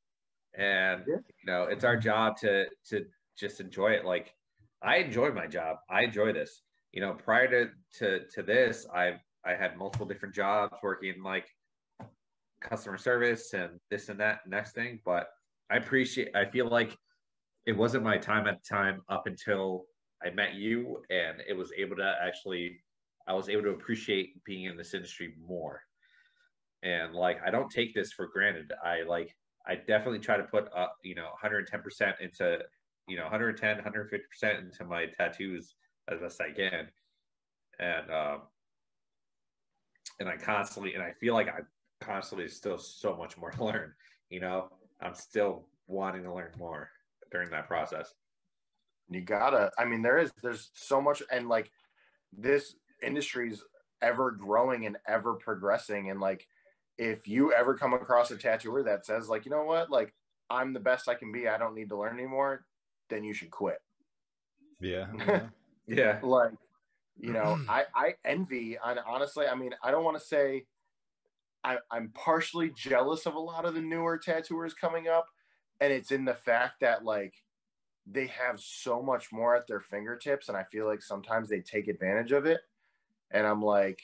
and you know, it's our job to just enjoy it. Like I enjoy my job. I enjoy this. You know, prior to this, I had multiple different jobs working like customer service and this and that next thing. But I feel like it wasn't my time at the time up until I met you, and it was able to actually, I was able to appreciate being in this industry more. And like, I don't take this for granted. I definitely try to put up, 110% into, 110, 150% into my tattoos as best I can. And I feel like I constantly still so much more to learn, I'm still wanting to learn more during that process.
You gotta, I mean, there's so much, and like this industry's ever growing and ever progressing. And like, if you ever come across a tattooer that says like, you know what, like I'm the best I can be, I don't need to learn anymore, then you should quit.
Yeah.
Yeah.
Like, I envy, and honestly, I mean, I don't want to say I'm partially jealous of a lot of the newer tattooers coming up, and it's in the fact that like they have so much more at their fingertips, and I feel like sometimes they take advantage of it. And I'm like,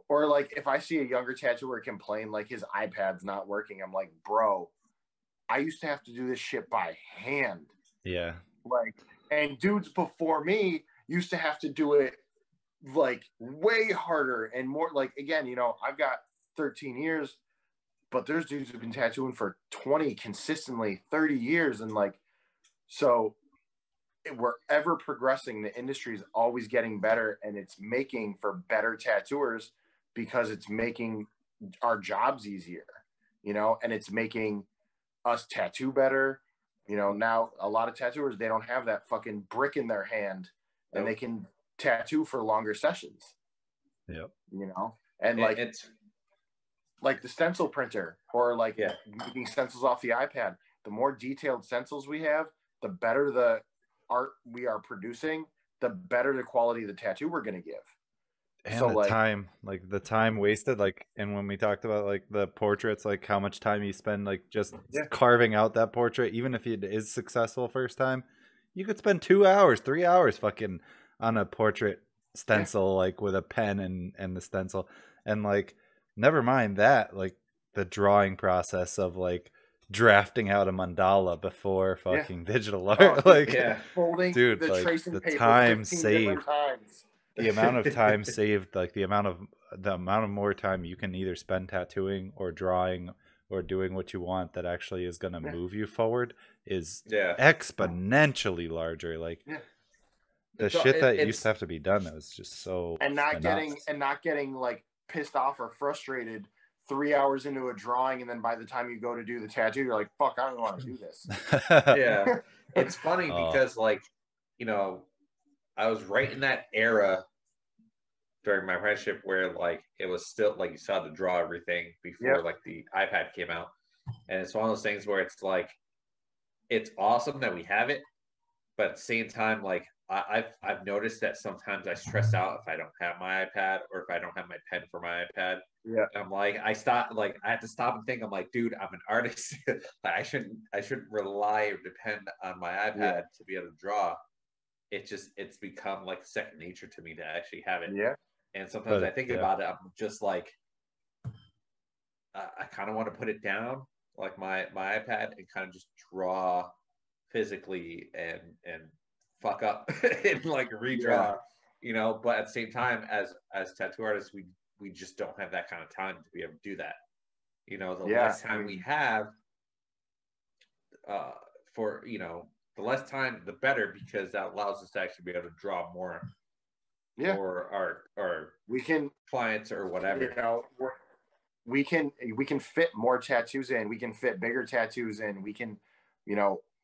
or like if I see a younger tattooer complain like his iPad's not working, I'm like, bro, I used to have to do this shit by hand.
Yeah.
Like, and dudes before me used to have to do it like way harder and more. Like, again, I've got 13 years, but there's dudes who've been tattooing for 20 consistently, 30 years. And like, so we're ever progressing. The industry is always getting better, and it's making for better tattooers because it's making our jobs easier, and it's making us tattoo better. Now a lot of tattooers, they don't have that fucking brick in their hand, and they can tattoo for longer sessions.
Yep.
And like
it's
like the stencil printer, or like making stencils off the iPad. The more detailed stencils we have, the better the art we are producing, the better the quality of the tattoo we're going to give.
And
so
the time wasted, like, and when we talked about like the portraits, like how much time you spend like just carving out that portrait, even if it is successful first time, you could spend 2 hours, 3 hours fucking on a portrait stencil, like with a pen and the stencil. And like, never mind that, like the drawing process of like drafting out a mandala before fucking digital art.
Folding
dude,
the
like
tracing
the
paper
time
15
saved,
different times.
the amount of time saved, like the amount of more time you can either spend tattooing or drawing or doing what you want that actually is going to move you forward is exponentially larger. Like the shit that used to have to be done, that was just so
not getting like pissed off or frustrated 3 hours into a drawing, and then by the time you go to do the tattoo, you're like, fuck, I don't want to do this.
It's funny because like, I was right in that era during my apprenticeship where like it was still like you still had to draw everything before like the iPad came out. And it's one of those things where it's like, it's awesome that we have it, but at the same time, like I've noticed that sometimes I stress out if I don't have my iPad or if I don't have my pen for my iPad.
Yeah.
And I'm like, I have to stop and think. I'm like, dude, I'm an artist. I shouldn't rely or depend on my iPad to be able to draw. It's become like second nature to me to actually have it.
Yeah.
And sometimes I think about it, I'm just like, I kind of want to put it down, like my iPad, and kind of just draw physically and fuck up and like redraw, but at the same time, as tattoo artists, we just don't have that kind of time to be able to do that. The less time we have for, the less time, the better, because that allows us to actually be able to draw more for our clients or whatever.
We can fit more tattoos in, we can fit bigger tattoos in, we can,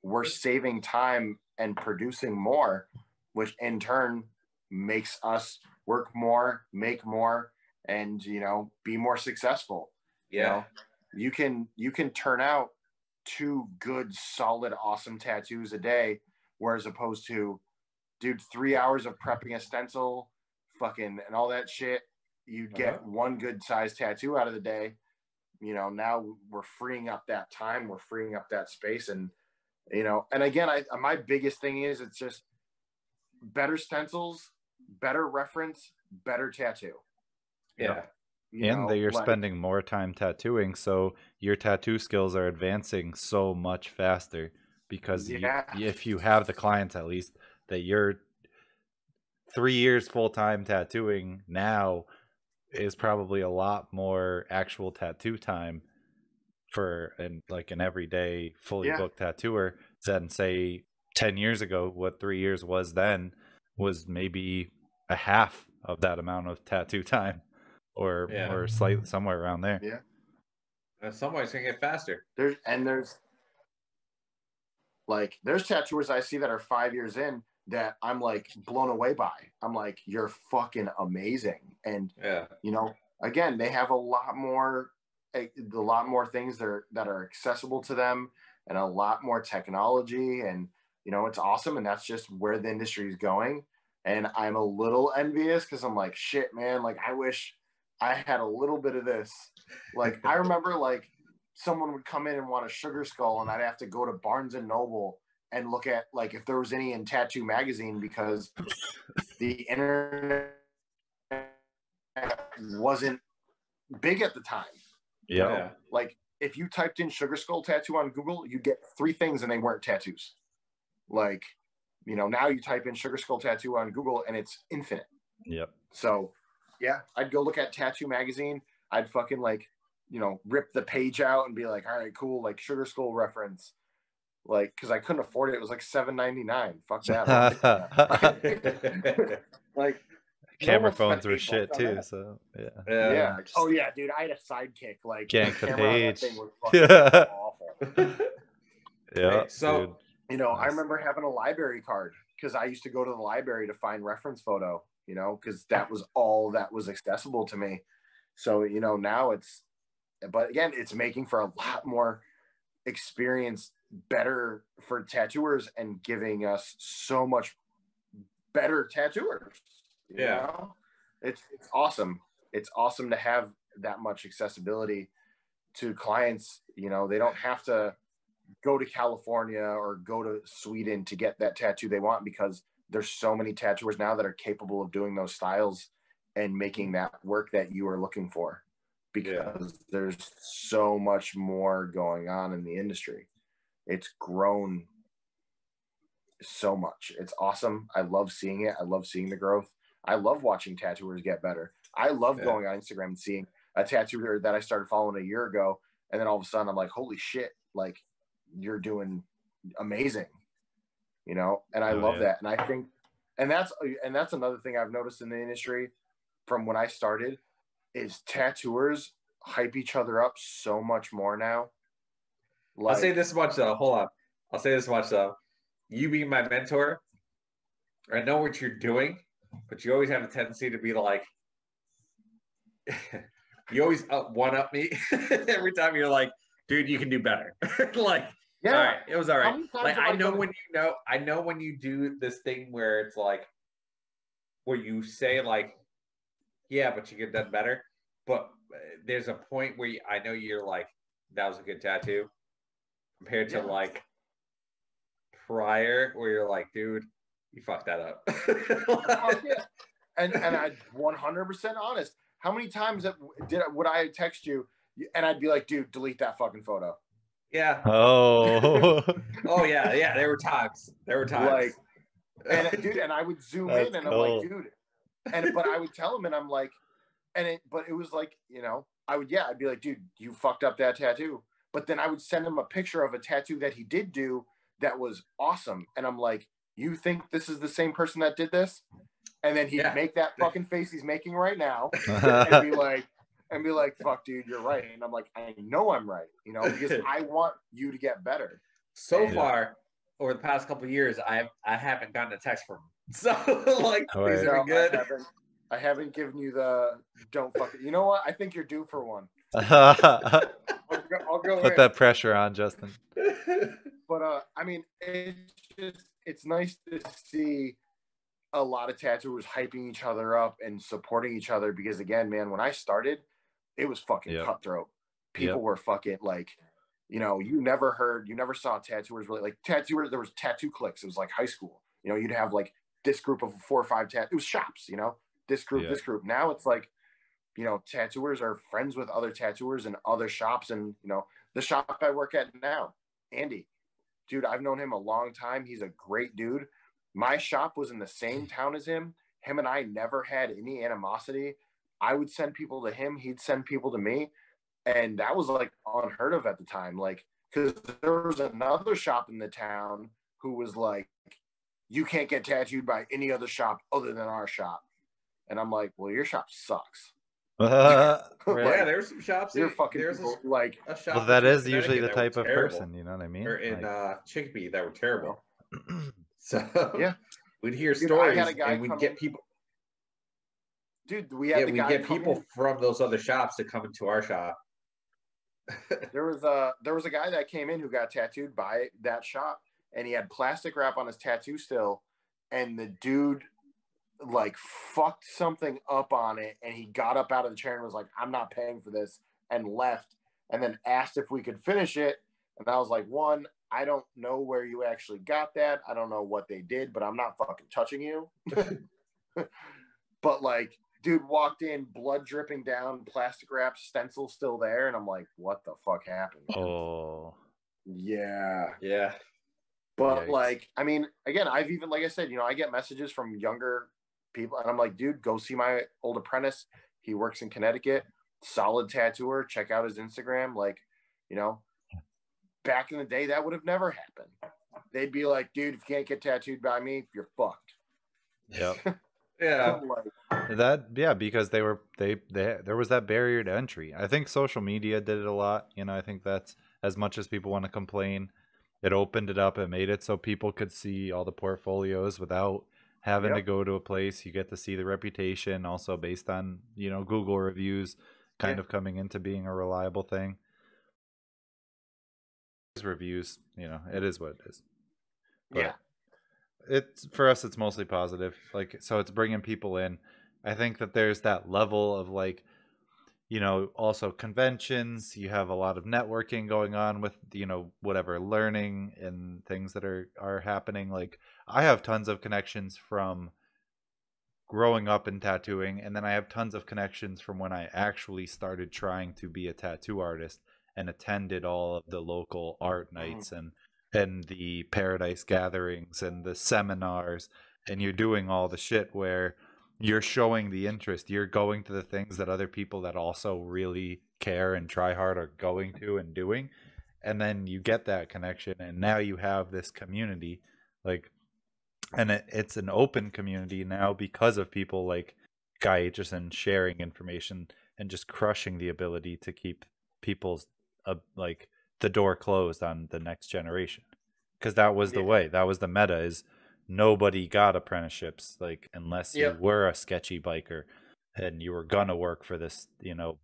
we're saving time and producing more, which in turn makes us work more, make more, and be more successful. You can turn out 2 good, solid, awesome tattoos a day, whereas opposed to, dude, 3 hours of prepping a stencil, fucking, and all that shit, you'd get 1 good size tattoo out of the day. Now we're freeing up that time, we're freeing up that space, and You know, and again, my biggest thing is it's just better stencils, better reference, better tattoo.
Yeah.
And that you're spending more time tattooing, so your tattoo skills are advancing so much faster because if you have the clients, at least, that you're 3 years full-time tattooing now is probably a lot more actual tattoo time for an everyday fully booked tattooer than say 10 years ago. What 3 years was then was maybe a half of that amount of tattoo time, or slightly somewhere around there.
Yeah.
In some ways, it's gonna get faster.
There's tattooers I see that are 5 years in that I'm like blown away by. I'm like, you're fucking amazing. And you know, again, they have a lot more things that are accessible to them, and a lot more technology, and you know, it's awesome. And that's just where the industry is going. And I'm a little envious because I'm like, shit, man, like I wish I had a little bit of this. Like I remember like someone would come in and want a sugar skull, and I'd have to go to Barnes and Noble and look at like if there was any in Tattoo Magazine, because the internet wasn't big at the time.
Yeah.
Like if you typed in sugar skull tattoo on Google, you get 3 things and they weren't tattoos. Like, you know, now you type in sugar skull tattoo on Google and it's infinite.
Yep.
So yeah, I'd go look at Tattoo Magazine. I'd fucking like, you know, rip the page out and be like, all right, cool, like sugar skull reference. Like, because I couldn't afford it. It was like $7.99. Fuck that. Like
camera phones were shit too. So
yeah. Oh yeah, dude. I had a sidekick. Like
gank the
camera on that
page.
thing was fucking awful.
Yeah.
So
dude.
You know, I remember having a library card because I used to go to the library to find reference photo. You know, because that was all that was accessible to me. So you know, now but again, it's making for a lot more experience, better for tattooers, and giving us so much better tattooers. You know? It's awesome. It's awesome to have that much accessibility to clients. You know, they don't have to go to California or go to Sweden to get that tattoo they want, because there's so many tattooers now that are capable of doing those styles and making that work that you are looking for, because there's so much more going on in the industry. It's grown so much. It's awesome. I love seeing it. I love seeing the growth. I love watching tattooers get better. I love going on Instagram and seeing a tattooer that I started following a year ago, and then all of a sudden I'm like, holy shit, like you're doing amazing, you know? And I love that. And I think, and that's another thing I've noticed in the industry from when I started, is tattooers hype each other up so much more now.
Like, I'll say this much though. Hold on. I'll say this much though. You being my mentor, I know what you're doing, but you always have a tendency to be like, you always one-up me every time. You're like, dude, you can do better. Like, all right, it was all right. Like, I know when you do this thing where it's like, where you say like, yeah, but you get done better. But there's a point where I know you're like, that was a good tattoo, compared to like prior, where you're like, dude, you fucked that up.
And I'm 100% honest. How many times would I text you and I'd be like, dude, delete that fucking photo?
Yeah.
Oh.
Oh yeah. There were times.
Like, and dude, and I would zoom in, and I'm like, dude, but I would tell him, and I'm like, but it was like, you know, I'd be like, dude, you fucked up that tattoo. But then I would send him a picture of a tattoo that he did do that was awesome, and I'm like, you think this is the same person that did this? And then he'd make that fucking face he's making right now, and be like, fuck, dude, you're right. And I'm like, I know I'm right, you know, because I want you to get better.
So far, over the past couple of years, I haven't gotten a text from him. So like, things have been good.
I haven't given you the don't fuck it. You know what? I think you're due for one. I'll go
put that pressure on, Justin.
But I mean, it's nice to see a lot of tattooers hyping each other up and supporting each other, because again, man, when I started, it was fucking cutthroat. People were fucking like, you know, you never saw tattooers really like tattooers. There was tattoo cliques. It was like high school. You know, you'd have like this group of 4 or 5 it was shops, you know, this group, this group. Now it's like, you know, tattooers are friends with other tattooers and other shops. And, you know, the shop I work at now, Andy, dude, I've known him a long time. He's a great dude. My shop was in the same town as him. Him and I never had any animosity. I would send people to him. He'd send people to me. And that was like unheard of at the time. Like, because there was another shop in the town who was like, you can't get tattooed by any other shop other than our shop. And I'm like, well, your shop sucks.
Yeah, there's some shops.
There's people, like
a shop.
Well, that is usually the type of person, you know what I mean?
Or in
like,
Chicopee that were terrible. So
yeah,
we'd hear stories and we'd get people.
Dude, we had
we'd get people from those other shops to come into our shop.
There was a guy that came in who got tattooed by that shop, and he had plastic wrap on his tattoo still, and the dude like fucked something up on it, and he got up out of the chair and was like, I'm not paying for this, and left, and then asked if we could finish it. And I was like, one, I don't know where you actually got that. I don't know what they did, but I'm not fucking touching you. But like, dude walked in, blood dripping down, plastic wrap, stencil still there, and I'm like, what the fuck happened?
Oh.
Yeah.
Yeah.
But yikes. Like, I mean, again, I've even, like I said, you know, I get messages from younger people, and I'm like, dude, go see my old apprentice. He works in Connecticut, solid tattooer. Check out his Instagram. Like, you know, back in the day, that would have never happened. They'd be like, dude, if you can't get tattooed by me, you're fucked.
Yep.
Yeah.
Because there was that barrier to entry. I think social media did it a lot. You know, I think that's, as much as people want to complain, it opened it up. It made it so people could see all the portfolios without having to go to a place. You get to see the reputation also based on, you know, Google reviews kind of coming into being a reliable thing. Reviews, you know, it is what it is. But it's, for us, it's mostly positive. Like, so it's bringing people in. I think that there's that level of, like, you know, also conventions. You have a lot of networking going on with, you know, whatever, learning and things that are happening. Like, I have tons of connections from growing up in tattooing, and then I have tons of connections from when I actually started trying to be a tattoo artist and attended all of the local art nights and the Paradise gatherings and the seminars, and you're doing all the shit where you're showing the interest. You're going to the things that other people that also really care and try hard are going to and doing. And then you get that connection, and now you have this community, like, and it's an open community now because of people like Guy Aitchison sharing information and just crushing the ability to keep people's like the door closed on the next generation. Because that was the way, that was the meta, is nobody got apprenticeships, like, unless you were a sketchy biker and you were gonna work for this, you know,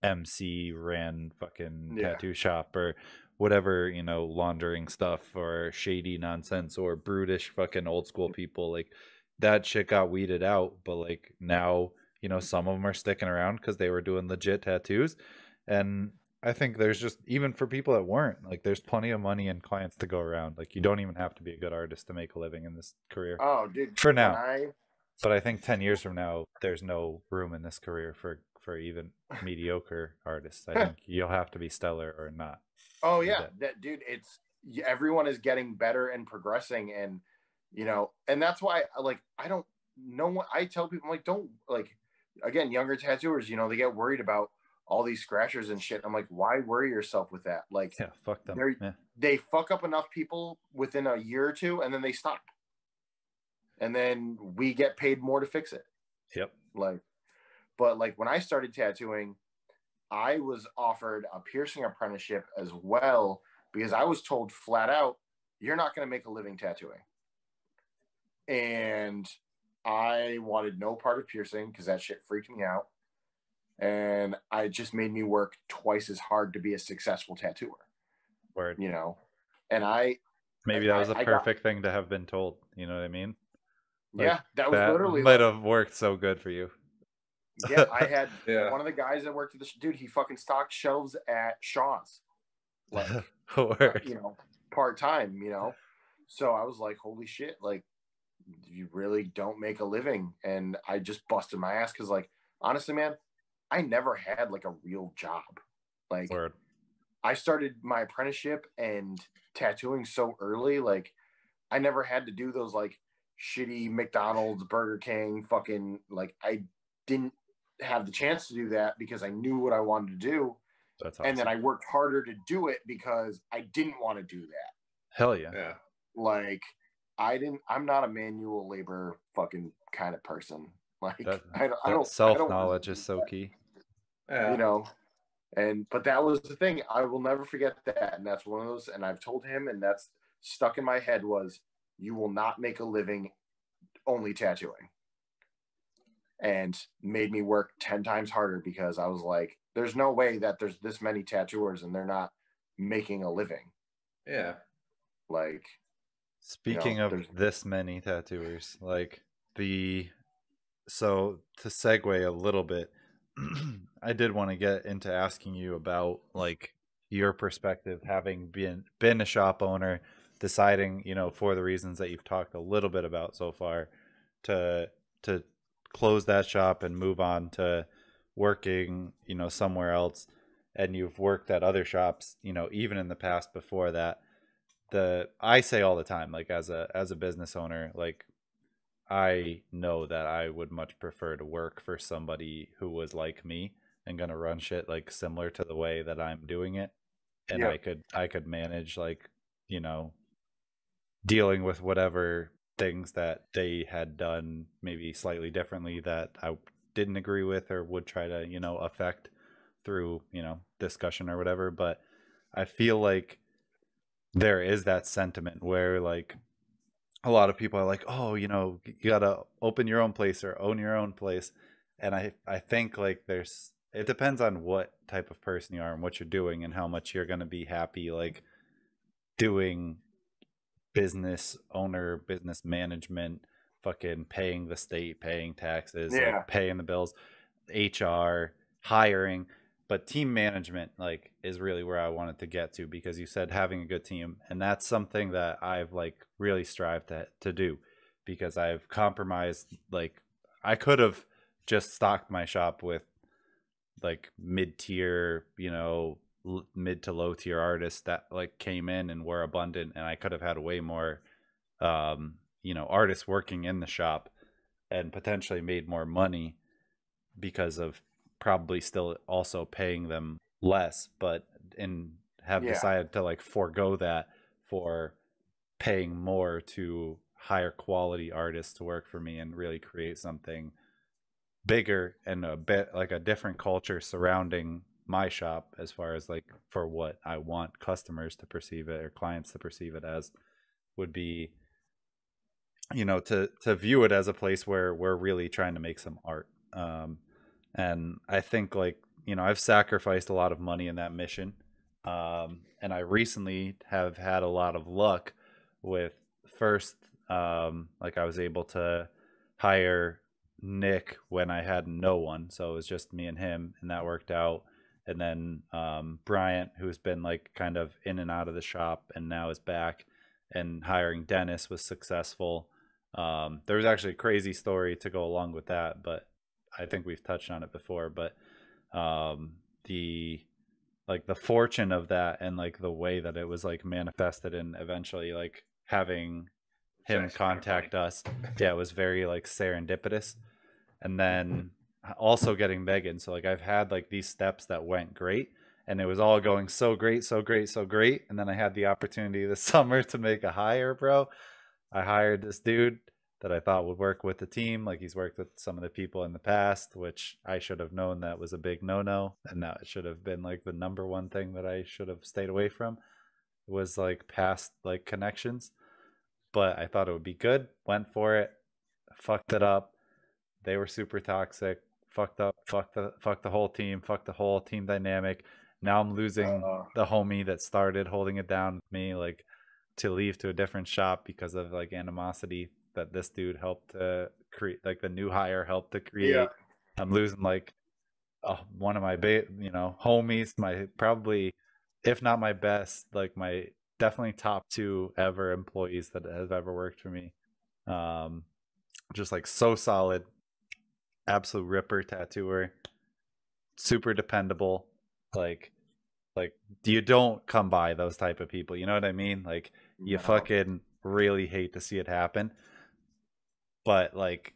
MC ran fucking tattoo shop or whatever, you know, laundering stuff or shady nonsense or brutish fucking old school people. Like, that shit got weeded out. But like, now, you know, some of them are sticking around because they were doing legit tattoos. And I think there's just, even for people that weren't, like, there's plenty of money and clients to go around. Like, you don't even have to be a good artist to make a living in this career.
Oh, dude.
For now. But I think 10 years from now, there's no room in this career for even mediocre artists. I think you'll have to be stellar or not.
Oh, yeah. That, dude, it's, everyone is getting better and progressing. And, you know, and that's why, like, I don't know what I tell people, like, don't, like, again, younger tattooers, you know, they get worried about all these scratchers and shit. I'm like, why worry yourself with that? Like,
fuck them.
They fuck up enough people within a year or two, and then they stop. And then we get paid more to fix it.
Yep.
Like, but like when I started tattooing, I was offered a piercing apprenticeship as well, because I was told flat out, you're not going to make a living tattooing. And I wanted no part of piercing because that shit freaked me out. And it just made me work twice as hard to be a successful tattooer.
Word.
You know, and
maybe that was a perfect thing to have been told. You know what I mean?
Like, yeah, that was literally
might have worked so good for you.
Yeah, I had one of the guys that worked at the dude. He fucking stocked shelves at Shaw's. like,
Word.
you know, part time, you know. So I was like, holy shit, like, you really don't make a living. And I just busted my ass because, like, honestly, man, I never had like a real job. Like,
Word.
I started my apprenticeship and tattooing so early, like, I never had to do those like shitty McDonald's, Burger King, fucking, like, I didn't have the chance to do that because I knew what I wanted to do.
That's
And then
awesome.
I worked harder to do it because I didn't want to do that.
Hell yeah.
Yeah.
Like, I'm not a manual labor fucking kind of person. Like,
That
I
that
don't, I
self
don't want
knowledge
to
is
do
so
that,
key.
you
Yeah.
know? But that was the thing. I will never forget that. And that's one of those, and I've told him, and that's stuck in my head was, you will not make a living only tattooing. And made me work 10 times harder because I was like, there's no way that there's this many tattooers and they're not making a living.
Yeah.
Like,
Speaking of
there's,
this many tattooers, like so to segue a little bit, I did want to get into asking you about like your perspective, having been a shop owner, deciding, for the reasons that you've talked a little bit about so far, to to close that shop and move on to working, somewhere else, and you've worked at other shops, even in the past before that. I say all the time, like as a business owner, like I know that I would much prefer to work for somebody who was like me and gonna run shit like similar to the way that I'm doing it, and
yeah,
I could manage, like, you know dealing with whatever things that they had done maybe slightly differently that I didn't agree with or would try to affect through discussion or whatever. But I feel like there is that sentiment where, like, a lot of people are like, oh, you gotta open your own place or own your own place. And I think, like, it depends on what type of person you are and what you're doing and how much you're gonna be happy, like, doing business owner, business management, fucking paying the state, paying taxes, like
yeah,
paying the bills, HR, hiring. But team management, like, is really where I wanted to get to, because you said having a good team, and that's something that I've, like, really strived to do, because I've compromised, like, I could have just stocked my shop with, like, mid-tier, mid to low tier artists that, like, came in and were abundant, and I could have had way more artists working in the shop and potentially made more money because of probably still also paying them less, but in have
yeah,
decided to, like, forego that for paying more to higher quality artists to work for me and really create something bigger and a bit like a different culture surrounding my shop, as far as, like, for what I want customers to perceive it or clients to perceive it as, would be, to view it as a place where we're really trying to make some art. And I think, like, I've sacrificed a lot of money in that mission. And I recently have had a lot of luck with, first, like, I was able to hire Nick when I had no one. So it was just me and him, and that worked out. And then Bryant, who's been, like, kind of in and out of the shop and now is back, and hiring Dennis was successful. There was actually a crazy story to go along with that, but I think we've touched on it before. But the like the fortune of that, and, like, the way that it was, like, manifested and eventually, like, having
It's
him
actually kind of funny.
contact us, yeah, it was very, like, serendipitous. And then also getting Megan. So, like, I've had, like, these steps that went great, and it was all going so great, so great, so great. And then I had the opportunity this summer to make a hire, bro. I hired this dude that I thought would work with the team. Like, he's worked with some of the people in the past, which I should have known that was a big no-no, and that should have been, like, the number one thing that I should have stayed away from, was, like, past, like, connections. But I thought it would be good. Went for it. Fucked it up. They were super toxic. Fucked up. Fucked the whole team. Fucked the whole team dynamic. Now I'm losing
uh,
the homie that started holding it down with me, like, to leave to a different shop because of, like, animosity that this dude helped to create, like, the new hire helped to
yeah,
create. I'm losing, like, one of my homies, my probably if not my best, like my definitely top 2 ever employees that have ever worked for me. Um, just like so solid, absolute ripper tattooer, super dependable. Like like you don't come by those type of people. You know what I mean? Like you
No.
fucking really hate to see it happen. But like,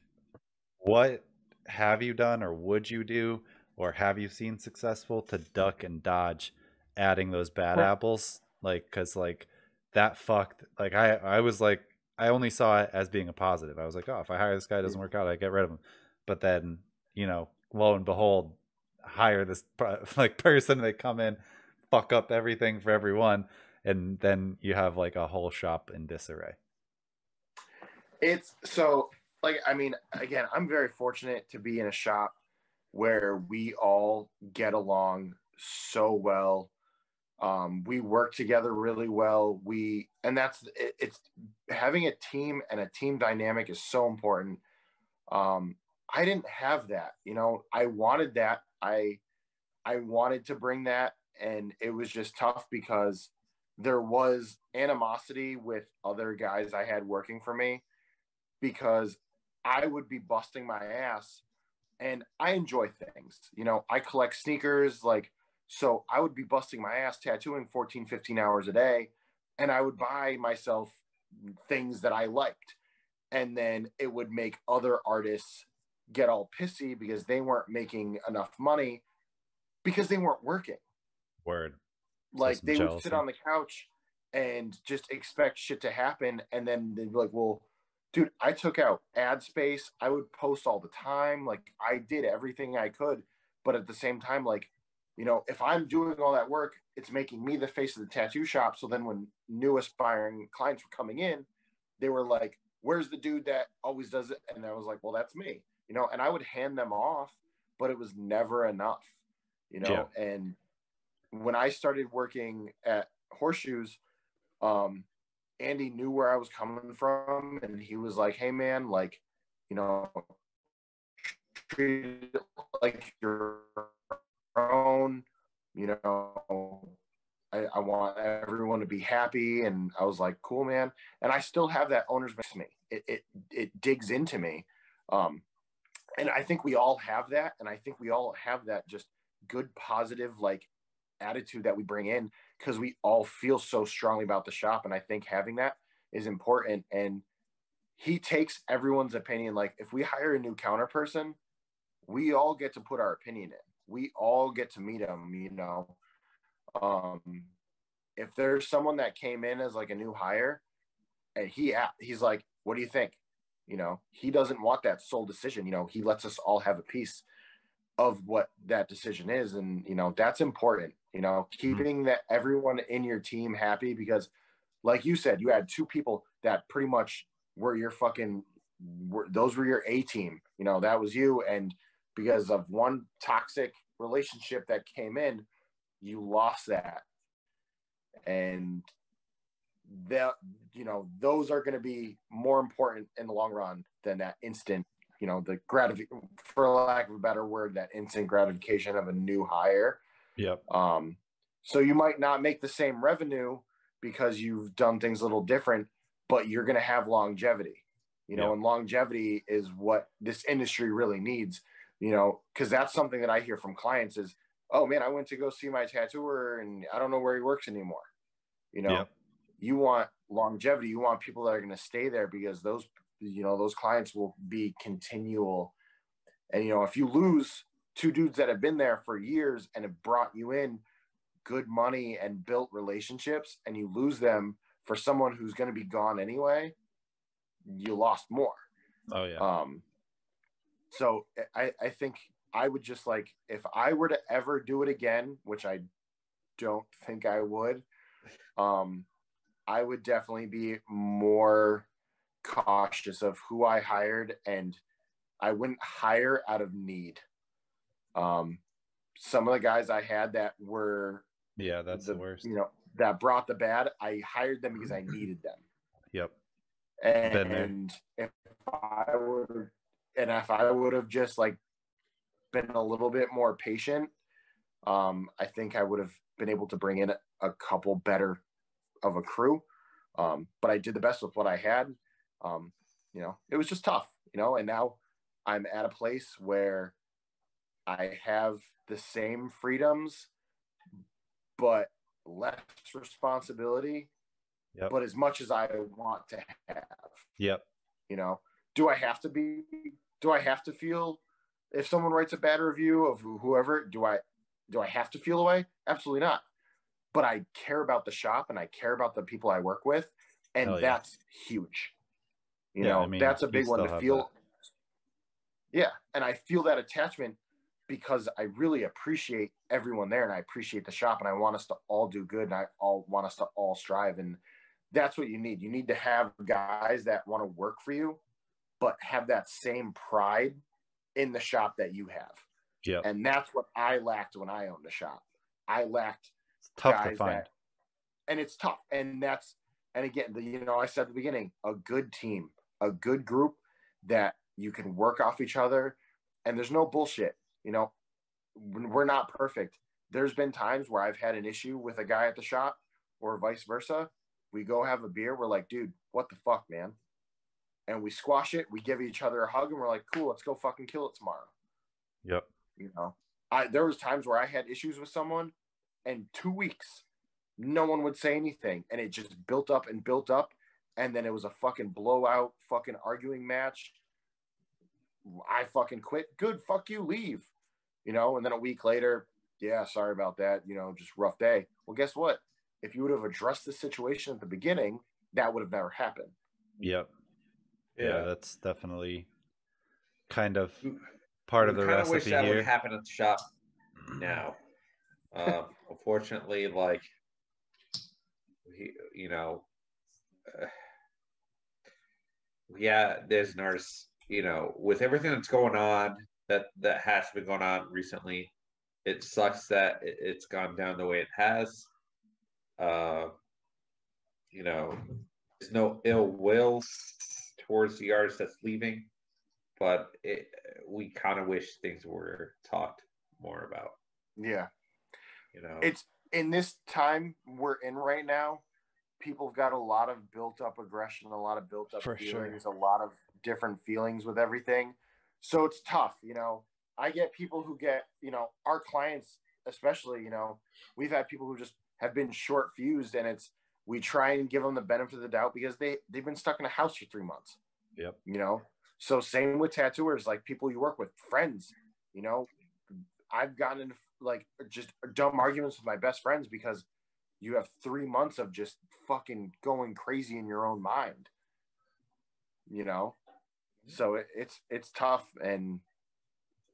what have you done or would you do or have you seen successful to duck and dodge adding those bad apples? Like, because like that fucked, like I was like, I only saw it as being a positive. I was like, oh, if I hire this guy, it doesn't work out, I get rid of him. But then, you know, lo and behold, hire this like person, they come in, fuck up everything for everyone, and then you have like a whole shop in disarray.
It's so, like, I mean, again, I'm very fortunate to be in a shop where we all get along so well. We work together really well. It's having a team, and a team dynamic is so important. I didn't have that, you know. I wanted that. I wanted to bring that, and it was just tough because there was animosity with other guys I had working for me, because I would be busting my ass, and I enjoy things. You know, I collect sneakers, like, so I would be busting my ass tattooing 14, 15 hours a day, and I would buy myself things that I liked. And then it would make other artists get all pissy because they weren't making enough money because they weren't working.
Word. So
Like,
some
they would sit
jealousy.
on the couch and just expect shit to happen, and then they'd be like, well, dude, I took out ad space. I would post all the time. Like, I did everything I could. But at the same time, like, you know, if I'm doing all that work, it's making me the face of the tattoo shop. So then when new aspiring clients were coming in, they were like, where's the dude that always does it? And I was like, well, that's me, you know, and I would hand them off, but it was never enough, you
Yeah.
know. And when I started working at Horseshoes, um, Andy knew where I was coming from, and he was like, "Hey, man, like, you know, treat it like your own. You know, I want everyone to be happy." And I was like, "Cool, man." And I still have that owner's me. It digs into me, um, and I think we all have that, and I think we all have that just good, positive, like, attitude that we bring in, because we all feel so strongly about the shop. And I think having that is important. And he takes everyone's opinion. Like, if we hire a new counter person, we all get to put our opinion in. We all get to meet him, you know. Um, if there's someone that came in as like a new hire, and he's like, what do you think? You know, he doesn't want that sole decision. You know, he lets us all have a piece of what that decision is. And, you know, that's important, you know, keeping that everyone in your team happy, because like you said, you had 2 people that pretty much were your those were your A team, you know, that was you. And because of one toxic relationship that came in, you lost that. And that, you know, those are going to be more important in the long run than that instant, you know, the for lack of a better word, that instant gratification of a new hire.
Yep.
So you might not make the same revenue because you've done things a little different, but you're going to have longevity, you know. Yep. And longevity is what this industry really needs, you know, because that's something that I hear from clients is, oh man, I went to go see my tattooer and I don't know where he works anymore. You know, yep. You want longevity. You want people that are going to stay there, because those, you know, those clients will be continual. And, you know, if you lose 2 dudes that have been there for years and have brought you in good money and built relationships, and you lose them for someone who's going to be gone anyway, you lost more.
Oh yeah.
So I think I would just, like, if I were to ever do it again, which I don't think I would, I would definitely be more cautious of who I hired, and I wouldn't hire out of need. Some of the guys I had that were,
yeah, that's the worst,
you know, that brought the bad, I hired them because I needed them.
Yep.
And if I would have just, like, been a little bit more patient, I think I would have been able to bring in a couple better of a crew. But I did the best with what I had. You know, it was just tough, you know, and now I'm at a place where I have the same freedoms, but less responsibility,
Yep.
but as much as I want to have.
Yep.
You know, do I have to feel, if someone writes a bad review of whoever, do I have to feel away? Absolutely not. But I care about the shop and I care about the people I work with. And
Hell yeah.
that's huge. You
Yeah,
know,
I mean,
that's a
you
big one
still
to
have
feel.
that.
Yeah. And I feel that attachment because I really appreciate everyone there and I appreciate the shop and I want us to all do good and I all want us to all strive. And that's what you need. You need to have guys that want to work for you, but have that same pride in the shop that you have.
Yep.
And that's what I lacked when I owned the shop. I lacked
It's tough
guys
to find.
and it's tough. And again, you know, I said at the beginning, a good team, a good group that you can work off each other and there's no bullshit. You know, we're not perfect. There's been times where I've had an issue with a guy at the shop or vice versa. We go have a beer. We're like, dude, what the fuck, man? And we squash it. We give each other a hug and we're like, cool, let's go fucking kill it tomorrow.
Yep.
You know, there was times where I had issues with someone and 2 weeks, no one would say anything. And it just built up and built up. And then it was a fucking blowout, fucking arguing match. I fucking quit. Good. Fuck you. Leave. You know, and then a week later, yeah, sorry about that. You know, just rough day. Well, guess what? If you would have addressed the situation at the beginning, that would have never happened.
Yep.
Yeah,
Yeah, that's definitely kind of part of the
kind of
recipe
wish that
here.
would happen at the shop now. Unfortunately, like, you know, yeah, there's an artist, you know, with everything that's going on, that has been going on recently. It sucks that it's gone down the way it has. You know, there's no ill will towards the artist that's leaving, but we kind of wish things were talked more about.
Yeah.
You know,
it's in this time we're in right now. People have got a lot of built up aggression, a lot of built up feelings, a lot of different feelings with everything. So it's tough, you know. I get people who get, you know, our clients, especially, you know, we've had people who just have been short fused and we try and give them the benefit of the doubt because they've been stuck in a house for 3 months.
Yep.
You know, so same with tattooers, like people you work with, friends, you know, I've gotten into like just dumb arguments with my best friends because you have 3 months of just fucking going crazy in your own mind, you know? So it's tough. And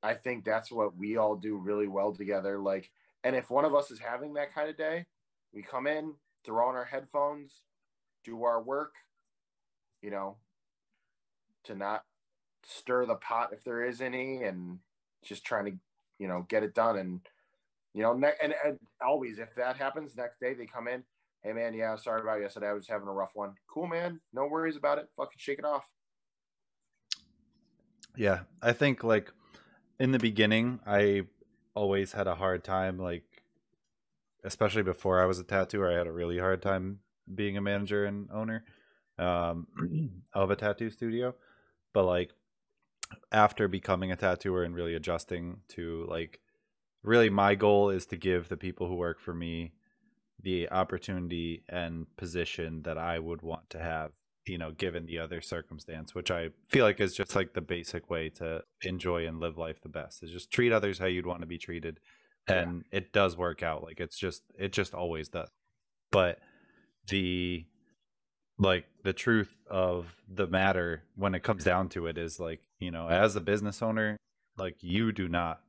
I think that's what we all do really well together. Like, and if one of us is having that kind of day, we come in, throw on our headphones, do our work, you know, to not stir the pot if there is any, and just trying to, you know, get it done. And, you know, and always, if that happens, next day they come in, hey man, yeah, sorry about yesterday. I was having a rough one. Cool, man. No worries about it. Fucking shake it off.
Yeah. I think like in the beginning, I always had a hard time, like, especially before I was a tattooer, I had a really hard time being a manager and owner of a tattoo studio. But like after becoming a tattooer and really adjusting to like, really my goal is to give the people who work for me the opportunity and position that I would want to have, you know, given the other circumstance, which I feel like is just like the basic way to enjoy and live life the best, is just treat others how you'd want to be treated. And it does work out. Like it just always does. But the truth of the matter when it comes down to it is like, you know, as a business owner, like you do not,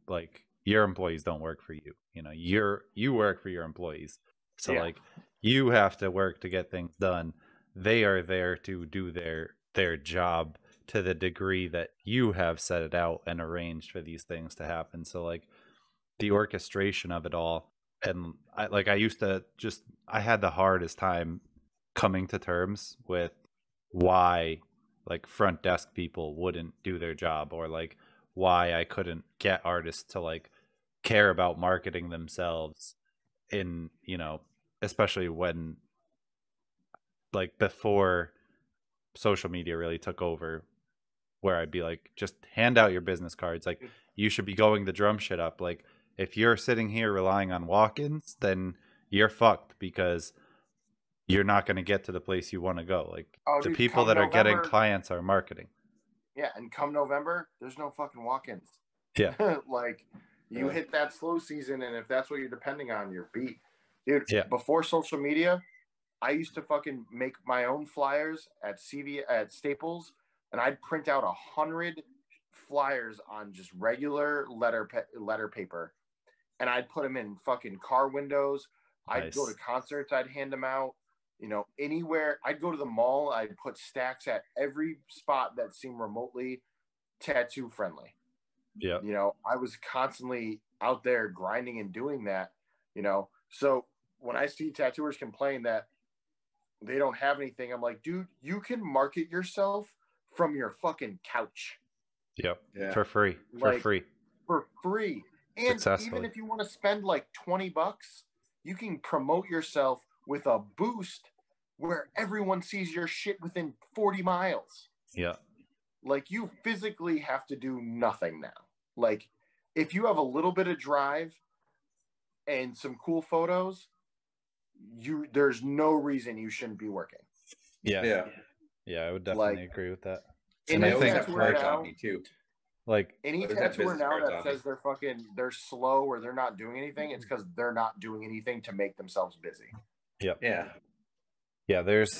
like your employees don't work for you. You know, you work for your employees. So like you have to work to get things done. They are there to do their job to the degree that you have set it out and arranged for these things to happen. So like the orchestration of it all, and I had the hardest time coming to terms with why like front desk people wouldn't do their job, or like why I couldn't get artists to like care about marketing themselves in, especially when, like, before social media really took over, where I'd be like, just hand out your business cards. Like, you should be going the drum shit up. Like, if you're sitting here relying on walk-ins, then you're fucked, because you're not going to get to the place you want to go. Like, the
dude,
people that are getting clients are marketing.
Yeah, and come November, there's no fucking walk-ins.
Yeah.
Like, you hit that slow season, and if that's what you're depending on, you're beat. Dude,
Yeah.
before social media, I used to fucking make my own flyers at Staples, and I'd print out 100 flyers on just regular letter paper, and I'd put them in fucking car windows. I'd go to concerts, I'd hand them out. Anywhere. I'd go to the mall, I'd put stacks at every spot that seemed remotely tattoo friendly.
Yeah.
I was constantly out there grinding and doing that, So when I see tattooers complain that they don't have anything, I'm like, dude, you can market yourself from your fucking couch.
Yep. Yeah. For free. For free.
And even if you want to spend like $20, you can promote yourself with a boost where everyone sees your shit within 40 miles.
Yeah.
Like, you physically have to do nothing now. Like, if you have a little bit of drive and some cool photos, there's no reason you shouldn't be working.
Yeah. Yeah, I would definitely agree with that.
And I think that's on me too.
Like,
any tattooer now that says they're slow or they're not doing anything, it's because they're not doing anything to make themselves busy.
Yep.
Yeah.
Yeah, there's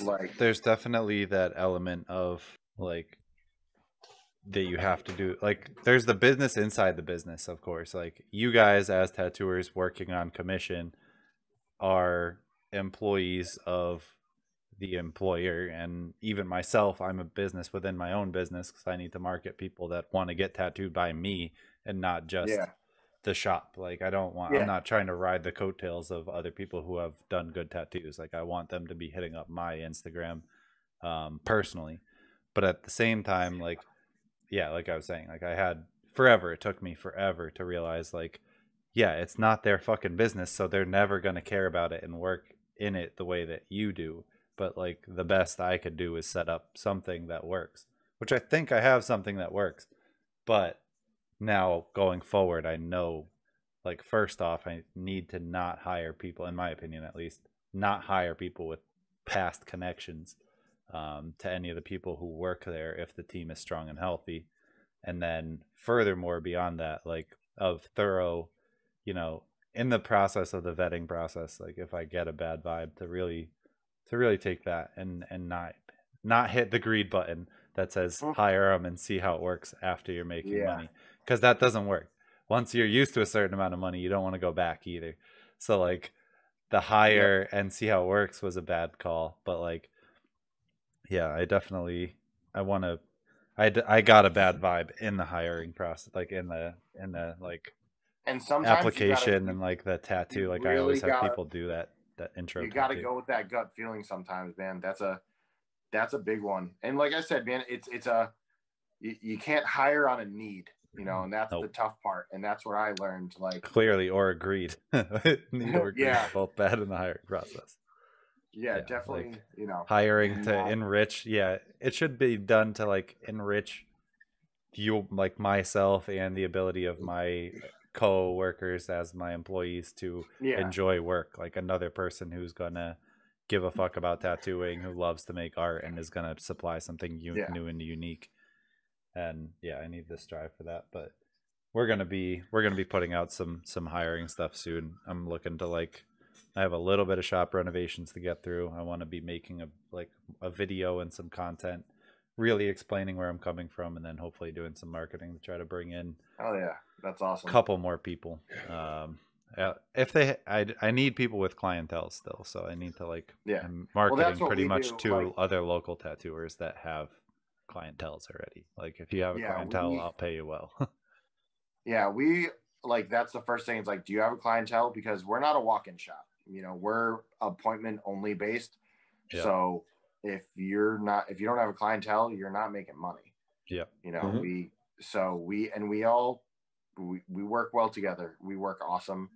definitely that element of, like, that you have to do. Like, there's the business inside the business, of course. Like, you guys as tattooers working on commission are employees of the employer, and even myself, I'm a business within my own business, because I need to market people that want to get tattooed by me and not just the shop. Like, I'm not trying to ride the coattails of other people who have done good tattoos. Like, I want them to be hitting up my Instagram personally. But at the same time, like I was saying, like, it took me forever to realize, like, it's not their fucking business, so they're never going to care about it and work in it the way that you do. But, like, the best I could do is set up something that works, which I think I have something that works. But now going forward, I know, like, first off, I need to not hire people, in my opinion at least, not hire people with past connections to any of the people who work there if the team is strong and healthy. And then furthermore, beyond that, like, of thorough, in the process of the vetting process, like, if I get a bad vibe, to really take that and not hit the greed button that says hire them and see how it works after you're making money, because that doesn't work. Once you're used to a certain amount of money, you don't want to go back either. So, like, the hire and see how it works was a bad call. But, like, I definitely, I got a bad vibe in the hiring process, like in the like,
and sometimes
application and like the tattoo. Like, I always have people do that intro.
You got to go with that gut feeling sometimes, man. That's a big one. And like I said, man, you can't hire on a need, and that's the tough part. And that's where I learned, like,
clearly or agreed. Need or agreed are both bad in the hiring process.
Yeah, definitely.
Like, hiring to enrich. Yeah, it should be done to, like, enrich you, like, myself, and the ability of my co-workers as my employees to enjoy work. Like, another person who's gonna give a fuck about tattooing, who loves to make art, and is gonna supply something new and unique. And I need to strive for that. But we're gonna be putting out some hiring stuff soon. I'm looking to, like, I have a little bit of shop renovations to get through. I want to be making a video and some content, really explaining where I'm coming from, and then hopefully doing some marketing to try to bring in.
Oh yeah, that's awesome.
A couple more people. I need people with clientele still, so I need to, like, I'm marketing pretty much to, like, other local tattooers that have clienteles already. Like, if you have a clientele, I'll pay you well.
That's the first thing. It's like, do you have a clientele? Because we're not a walk-in shop. We're appointment only based. Yeah. So if you don't have a clientele, you're not making money.
Yeah.
We work well together. We work awesome.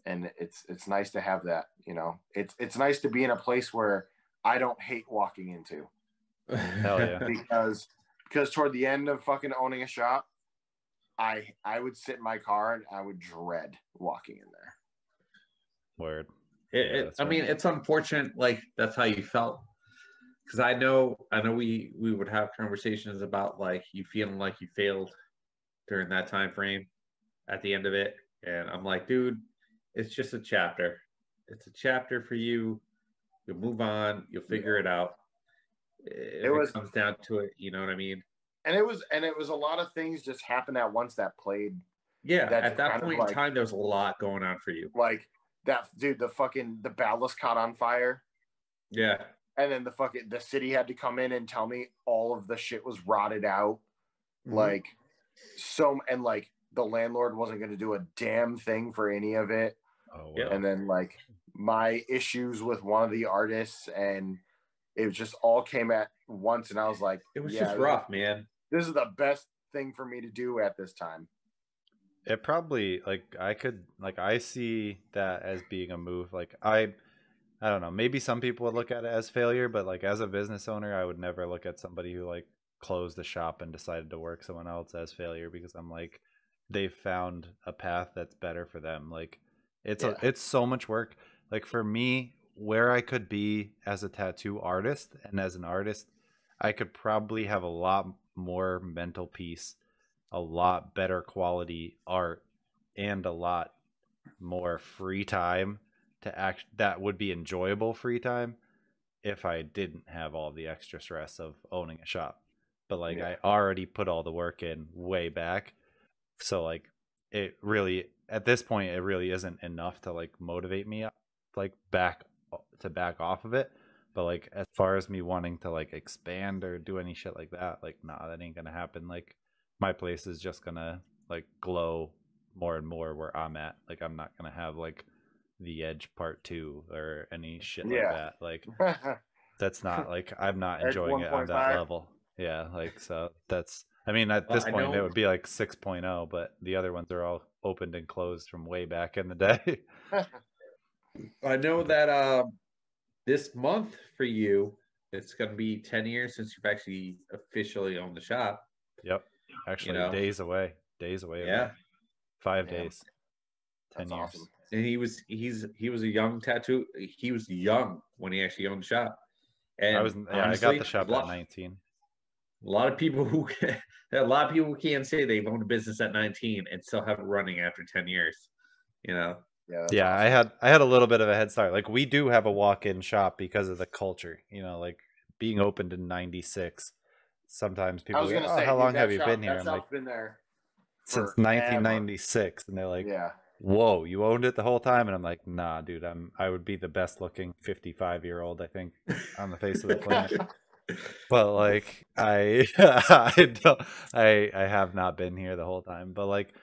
and it's nice to have that. It's nice to be in a place where I don't hate walking into.
Hell yeah.
Because toward the end of fucking owning a shop, I would sit in my car and I would dread walking in there.
Word.
I mean, it's unfortunate. Like that's how you felt, because I know we would have conversations about like you feeling like you failed during that time frame at the end of it, and I'm like, dude, it's just a chapter. It's a chapter for you. You'll move on. You'll figure it out. If it comes down to it, you know what I mean?
And it was a lot of things just happened at once that played.
Yeah, at that point in time, there was a lot going on for you.
Like that, dude, the ballast caught on fire.
Yeah.
And then the city had to come in and tell me all of the shit was rotted out. Mm-hmm. Like the landlord wasn't going to do a damn thing for any of it.
Oh, wow.
And then like my issues with one of the artists, and it just all came at once. And I was like,
it was just rough, man.
This is the best thing for me to do at this time.
It probably I see that as being a move. Like I don't know, maybe some people would look at it as failure, but like as a business owner, I would never look at somebody who like closed the shop and decided to work someone else as failure, because I'm like, they've found a path that's better for them. Like it's so much work. Like for me, where I could be as a tattoo artist and as an artist, I could probably have a lot more mental peace, a lot better quality art, and a lot more free time to act that would be enjoyable free time if I didn't have all the extra stress of owning a shop. But like I already put all the work in way back. So like it really, at this point, it really isn't enough to like motivate me like back off of it. But like as far as me wanting to like expand or do any shit like that, like nah, that ain't gonna happen. Like my place is just gonna like glow more and more where I'm at. Like I'm not gonna have like the Edge Part 2 or any shit like that. Like that's not like, I'm not enjoying it on that level. Yeah, like so that's, I mean at this point it would be like 6.0, but the other ones are all opened and closed from way back in the day.
I know that this month for you, it's going to be 10 years since you've actually officially owned the shop.
Yep. Actually, days away.
Yeah.
5 days. 10 years.
Awesome.
And he was a young tattoo. He was young when he actually owned the shop. And honestly,
I got the shop at 19.
A lot of people can't say they've owned a business at 19 and still have it running after 10 years. You know.
Yeah, awesome. I had a little bit of a head start. Like we do have a walk-in shop because of the culture. You know, like being opened in '96. Sometimes people say, how long have you been here?
I'm like, been there
since 1996, and they're like, whoa, you owned it the whole time? And I'm like, nah, dude, I would be the best looking 55-year-old I think on the face of the planet. But like I have not been here the whole time. But like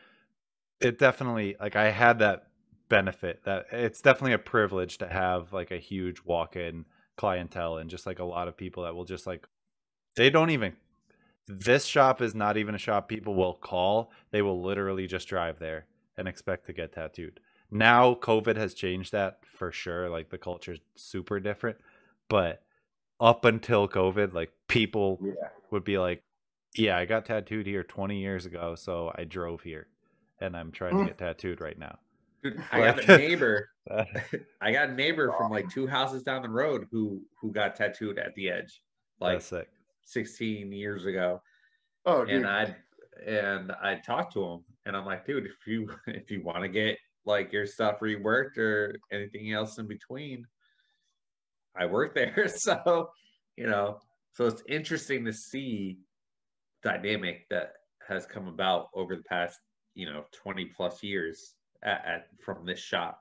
it definitely, like I had that benefit, that it's definitely a privilege to have like a huge walk-in clientele, and just like a lot of people that will just like, they don't even, this shop is not even a shop people will call. They will literally just drive there and expect to get tattooed. Now COVID has changed that for sure. Like the culture's super different, but up until COVID, like people would be like, yeah, I got tattooed here 20 years ago, so I drove here and I'm trying to get tattooed right now.
Dude, I got a neighbor. I got a neighbor from like 2 houses down the road who got tattooed at the Edge, like 16 years ago.
Oh, dude.
And I talked to him, and I'm like, dude, if you want to get like your stuff reworked or anything else in between, I work there. So, so it's interesting to see dynamic that has come about over the past, 20 plus years from this shop,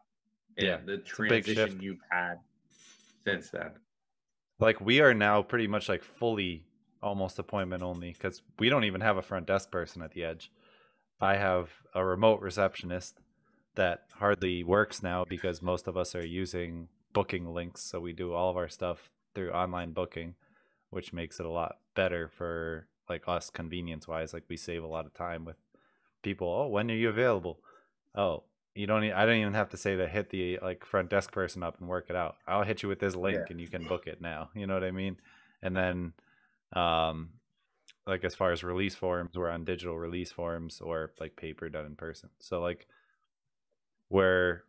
and the transition you've had since then.
Like we are now pretty much like fully almost appointment only, because we don't even have a front desk person at the Edge. I have a remote receptionist that hardly works now because most of us are using booking links, so we do all of our stuff through online booking, which makes it a lot better for like us convenience wise. Like we save a lot of time with people. Oh, when are you available? Oh, you don't. I don't even have to say to hit the like front desk person up and work it out. I'll hit you with this link and you can book it now. You know what I mean? And then, like as far as release forms, we're on digital release forms or like paper done in person. So like we're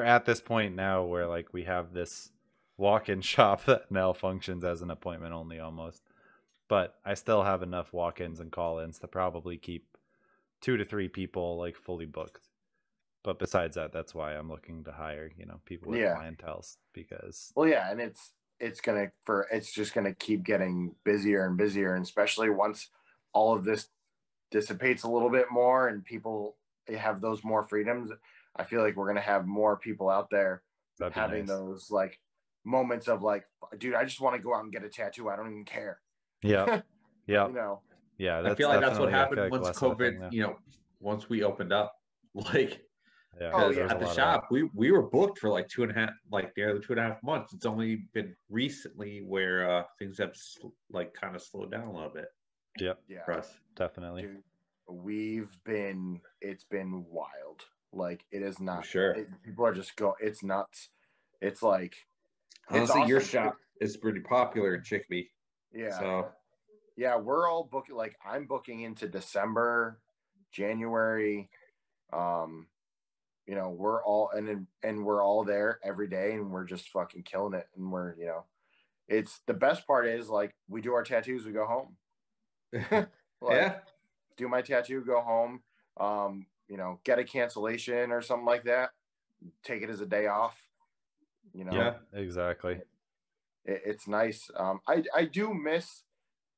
at this point now where like we have this walk-in shop that now functions as an appointment only almost, but I still have enough walk-ins and call-ins to probably keep 2 to 3 people like fully booked. But besides that, that's why I'm looking to hire, people with clientele because
and it's just gonna keep getting busier and busier, and especially once all of this dissipates a little bit more and people have those more freedoms, I feel like we're gonna have more people out there having those like moments of like, dude, I just want to go out and get a tattoo. I don't even care.
Yeah. Yeah.
Yeah. I feel like that's what happened once COVID, once we opened up, like, at the shop, we were booked for like 2.5, like the other 2.5 months. It's only been recently where things have like kind of slowed down a little bit.
Yep.
Yeah.
For us.
Definitely.
Dude, it's been wild. Like it is not.
Sure.
People are just it's nuts. It's like,
honestly, your shop is pretty popular in Chicopee.
Yeah.
So
yeah, we're all booking. Like I'm booking into December, January. We're all and we're all there every day, and we're just fucking killing it. And we're it's the best part is like we do our tattoos, we go home. Do my tattoo, go home. Get a cancellation or something like that. Take it as a day off.
Yeah, exactly.
It's nice. I do miss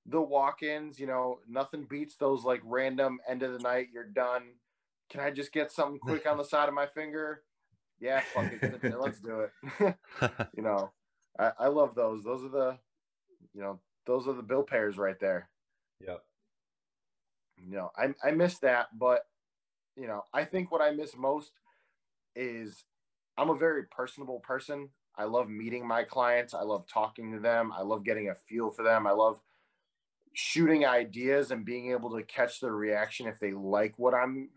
the walk-ins. Nothing beats those like random end of the night. You're done. Can I just get something quick on the side of my finger? Yeah, fuck it. Let's do it. I love those. Those are the bill payers right there.
Yep.
I miss that, but I think what I miss most is I'm a very personable person. I love meeting my clients. I love talking to them. I love getting a feel for them. I love shooting ideas and being able to catch their reaction if they like what I'm,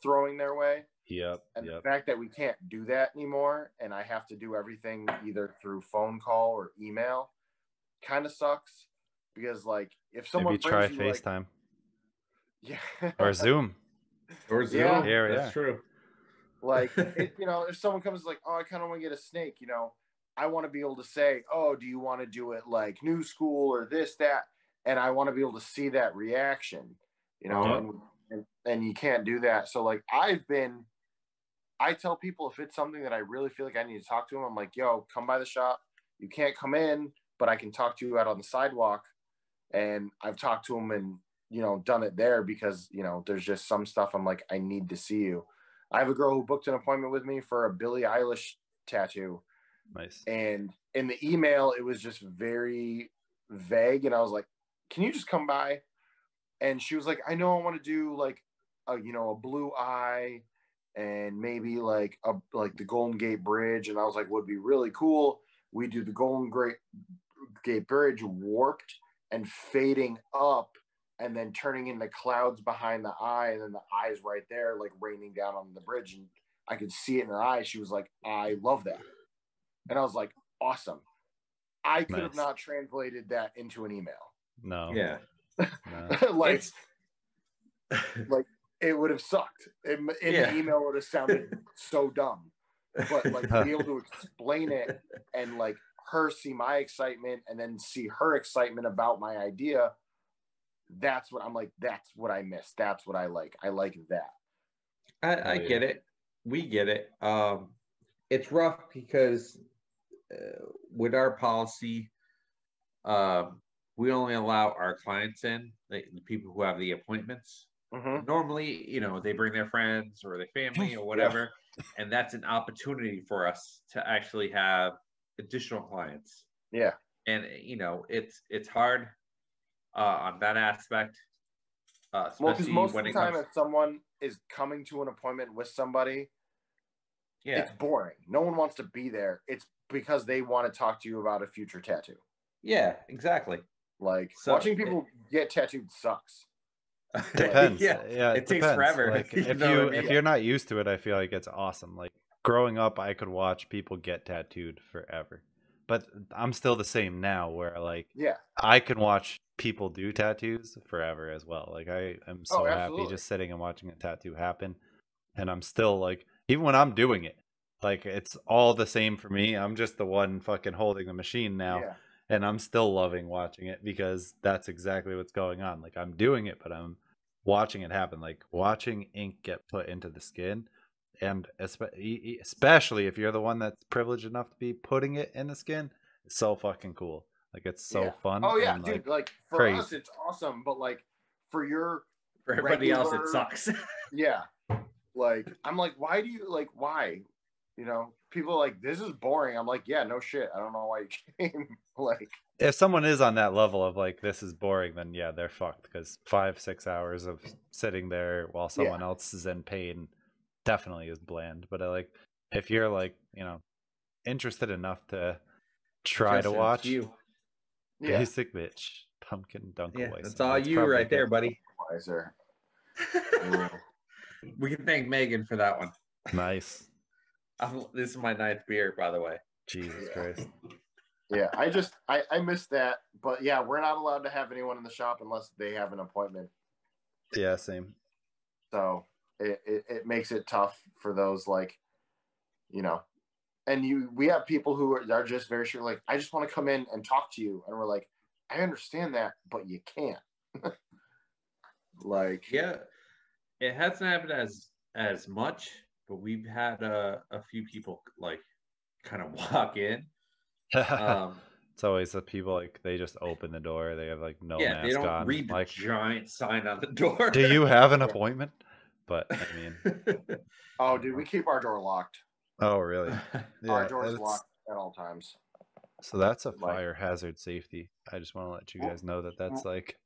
throwing their way.
Yep.
And the fact that we can't do that anymore and I have to do everything either through phone call or email kind of sucks, because like if someone
maybe try FaceTime.
Yeah.
Or Zoom.
Yeah, that's true.
Like, if someone comes like, oh, I kind of want to get a snake, I want to be able to say, oh, do you want to do it like new school or this, that? And I want to be able to see that reaction, and you can't do that. So like I tell people if it's something that I really feel like I need to talk to them, I'm like, yo, come by the shop. You can't come in, but I can talk to you out on the sidewalk. And I've talked to them and, done it there because, there's just some stuff I'm like, I need to see you. I have a girl who booked an appointment with me for a Billie Eilish tattoo.
Nice.
And in the email, it was just very vague. And I was like, can you just come by? And she was like, I know I want to do like a blue eye and maybe like the Golden Gate Bridge. And I was like, would be really cool. We do the Golden Gate Bridge warped and fading up and then turning into clouds behind the eye, and then the eye's right there, like raining down on the bridge. And I could see it in her eyes. She was like, I love that. And I was like, awesome. I could have not translated that into an email.
No.
Yeah.
No.
like it would have sucked. The email would have sounded so dumb. But like to be able to explain it and like her see my excitement and then see her excitement about my idea, that's what I'm like, that's what I miss. That's what I like. I like that.
I get it. We get it. It's rough because with our policy, we only allow our clients in, the people who have the appointments.
Mm-hmm.
Normally, they bring their friends or their family or whatever, and that's an opportunity for us to actually have additional clients.
Yeah.
And it's hard on that aspect.
Because most of the time, if someone is coming to an appointment with somebody, it's boring. No one wants to be there. It's because they want to talk to you about a future tattoo.
Yeah, exactly.
Like watching people get tattooed sucks.
Depends.
Yeah,
Yeah,
it takes
depends.
forever.
Like
You
if
know what I mean?
if you're not used to it, I feel like it's awesome. Like growing up, I could watch people get tattooed forever. But I'm still the same now where like
Yeah.
I can watch people do tattoos forever as well. Like I am
Oh,
so happy
absolutely.
just sitting and watching a tattoo happen. And I'm still like even when I'm doing it, like it's all the same for me. I'm just the one fucking holding the machine now.
Yeah.
And I'm still loving watching it because that's exactly what's going on. Like I'm doing it, but I'm watching it happen. Like watching ink get put into the skin, and especially if you're the one that's privileged enough to be putting it in the skin, it's so fucking cool. Like it's so
Yeah.
fun
Oh yeah,
and
dude.
like
Like for us,
crazy.
it's awesome, but like for your
For everybody else, it
regular-
sucks.
yeah, like I'm like, why do you like why? You know, people are like this is boring. I'm like, yeah, no shit. I don't know why you came. Like,
If someone is on that level of like this is boring, then yeah, they're fucked because 5-6 hours of sitting there while someone else is in pain definitely is bland. But I like if you're like interested enough to try to
Justin, it's
watch
you.
yeah,
Basic Bitch Pumpkin
Yeah,
Dunkelweiss.
that's all you right there, buddy.
wiser.
We can thank Megan for that one.
Nice.
This is my 9th beer, by the way.
Jesus
Yeah.
Christ.
Yeah, I missed that, but yeah, we're not allowed to have anyone in the shop unless they have an appointment.
Yeah, same.
So it makes it tough for those like, and we have people who are just very sure like I just want to come in and talk to you, and we're like, I understand that, but you can't. Like,
yeah, it hasn't happened as much, but we've had a few people like kind of walk in.
It's always the people like they just open the door. They have like no
Yeah,
mask
they don't
on.
read the
Like,
giant sign on the door.
do you have an appointment? But I mean,
oh, dude, we keep our door locked.
oh really? Yeah,
Our door's locked at all times.
So that's a
Like,
fire hazard safety. I just want to let you guys know that that's like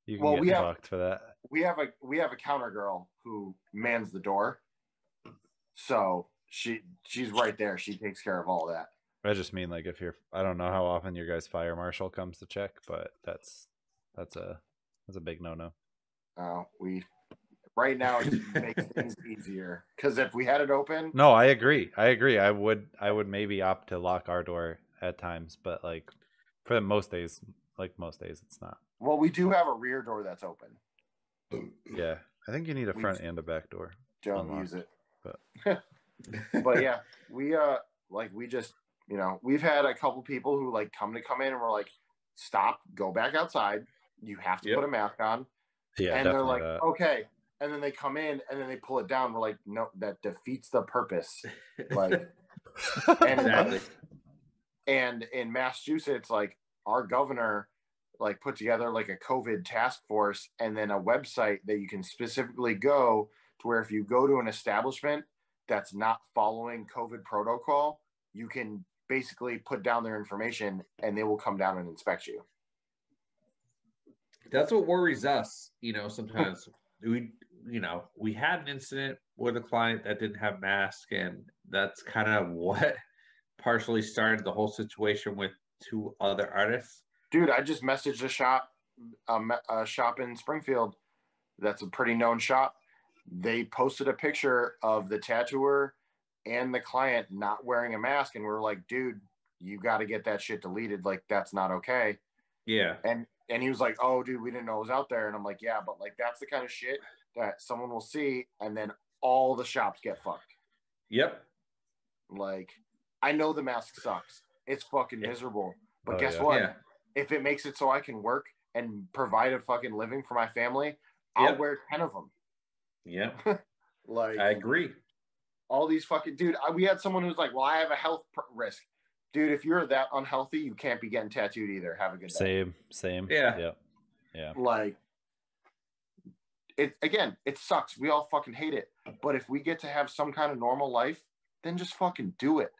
you can
well,
get fucked for that.
We have a counter girl who mans the door, so she's right there. She takes care of all that.
I just mean like if you're, I don't know how often your guys' fire marshal comes to check, but that's a big no.
Right now it makes things easier because if we had it open,
no, I agree. I would maybe opt to lock our door at times, but like for most days, it's not.
Well, we do have a rear door that's open.
Yeah, I think you need a front and a back door.
Don't use it,
but
but yeah, we just we've had a couple people who like come in and we're like, stop, go back outside. You have to put a mask on.
Yeah,
and they're like, okay. And then they come in and then they pull it down. We're like, no, that defeats the purpose. Like, and in Massachusetts, like our governor, like put together like a COVID task force and then a website that you can specifically go to where if you go to an establishment that's not following COVID protocol, you can basically put down their information and they will come down and inspect you.
That's what worries us. Sometimes we had an incident with a client that didn't have mask, and that's kind of what partially started the whole situation with 2 other artists.
Dude, I just messaged a shop in Springfield. That's a pretty known shop. They posted a picture of the tattooer and the client not wearing a mask, and we're like, dude, you got to get that shit deleted. Like, that's not okay.
Yeah.
And he was like, oh, dude, we didn't know it was out there. And I'm like, yeah, but like that's the kind of shit that someone will see, and then all the shops get fucked.
Yep.
Like, I know the mask sucks. It's fucking miserable. But guess what?
Yeah.
If it makes it so I can work and provide a fucking living for my family, I'll wear 10 of them.
Yeah.
Like,
I agree.
All these fucking, dude, we had someone who's like, well, I have a health risk. Dude, if you're that unhealthy, you can't be getting tattooed either. Have a good day.
Same.
Yeah.
Like, it sucks. We all fucking hate it. But if we get to have some kind of normal life, then just fucking do it.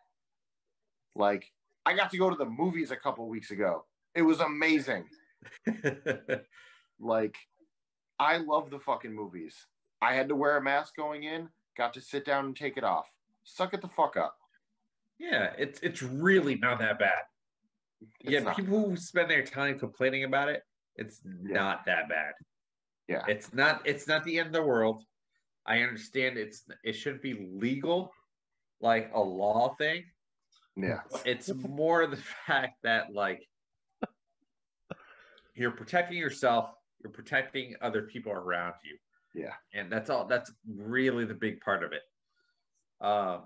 Like, I got to go to the movies a couple weeks ago. It was amazing. Like, I love the fucking movies. I had to wear a mask going in, got to sit down and take it off. Suck it the fuck up.
Yeah, it's really not that bad. People who spend their time complaining about it, it's not that bad.
Yeah.
It's not the end of the world. I understand it shouldn't be legal, like a law thing.
Yeah.
It's more the fact that like you're protecting yourself, you're protecting other people around you.
Yeah.
And that's all. That's really the big part of it. Um,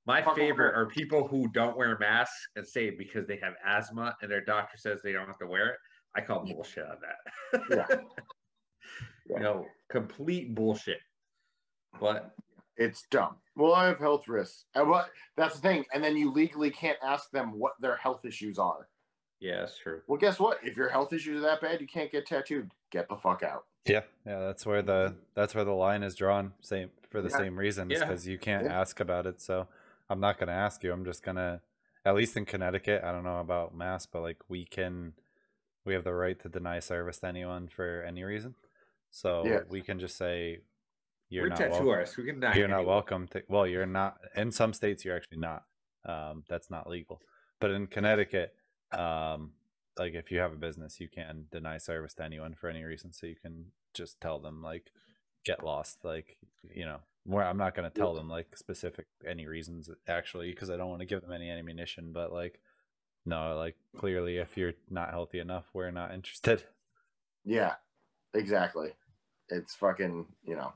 my favorite are people who don't wear masks and say because they have asthma and their doctor says they don't have to wear it. I call bullshit on that.
Yeah.
You know, complete bullshit. But
it's dumb. Well, I have health risks. And what that's the thing. And then you legally can't ask them what their health issues are.
Yeah, that's true.
Well, guess what? If your health issues are that bad, you can't get tattooed. Get the fuck out.
Yeah, that's where the line is drawn. Same for the same reasons, because you can't ask about it. So I'm not gonna ask you. I'm just gonna, at least in Connecticut, I don't know about Mass, but like we have the right to deny service to anyone for any reason. So we can just say you're not welcome.
We can deny
you're not welcome to. Well, you're not. In some states, you're actually not. That's not legal. But in Connecticut, like if you have a business, you can deny service to anyone for any reason. So you can just tell them like, get lost. Like, you know, where I'm not going to tell them like specific any reasons actually, because I don't want to give them any ammunition. But like, no, like clearly, if you're not healthy enough, we're not interested.
Yeah, exactly. It's fucking, you know.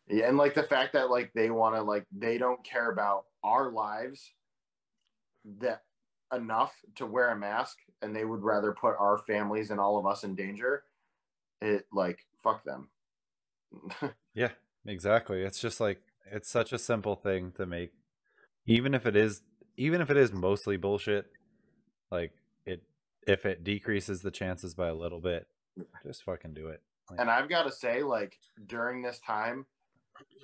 Yeah, and like the fact that like they want to like they don't care about our lives that enough to wear a mask, and they would rather put our families and all of us in danger. It like fuck them.
Yeah, exactly. It's just like it's such a simple thing to make, even if it is mostly bullshit. Like if it decreases the chances by a little bit, just fucking do it. Like,
and I've got to say, like during this time,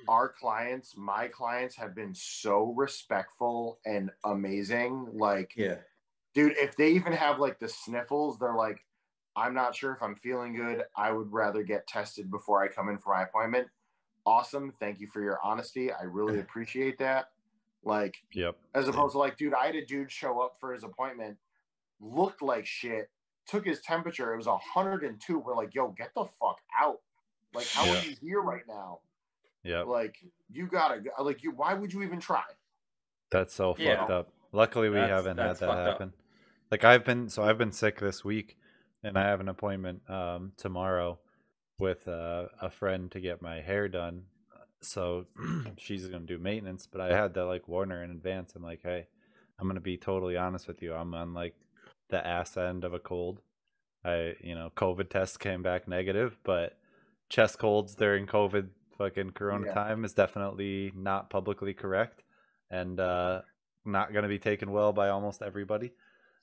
my clients have been so respectful and amazing. Like, dude, if they even have like the sniffles, they're like, I'm not sure if I'm feeling good. I would rather get tested before I come in for my appointment. Awesome. Thank you for your honesty. I really appreciate that. Like, as opposed to like, dude, I had a dude show up for his appointment, looked like shit, took his temperature. It was 102. We're like, yo, get the fuck out. Like, how are you here right now?
Yeah.
Like, you gotta, like, why would you even try?
That's so fucked up. Luckily, we haven't had that happen. Like, I've been sick this week, and I have an appointment tomorrow with a friend to get my hair done. So she's gonna do maintenance, but I had to like warn her in advance. I'm like, hey, I'm gonna be totally honest with you. I'm on like the ass end of a cold. COVID test came back negative, but chest colds during COVID fucking corona time is definitely not publicly correct, and not gonna be taken well by almost everybody.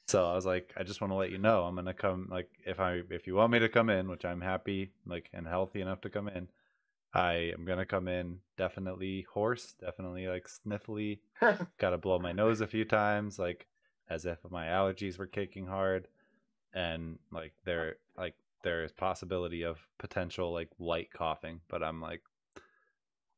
So I was like, I just want to let you know I'm gonna come. Like, if you want me to come in, which I'm happy like and healthy enough to come in, I am gonna come in definitely hoarse, definitely like sniffly. Gotta blow my nose a few times, like as if my allergies were kicking hard, and like there is possibility of potential like light coughing, but I'm like,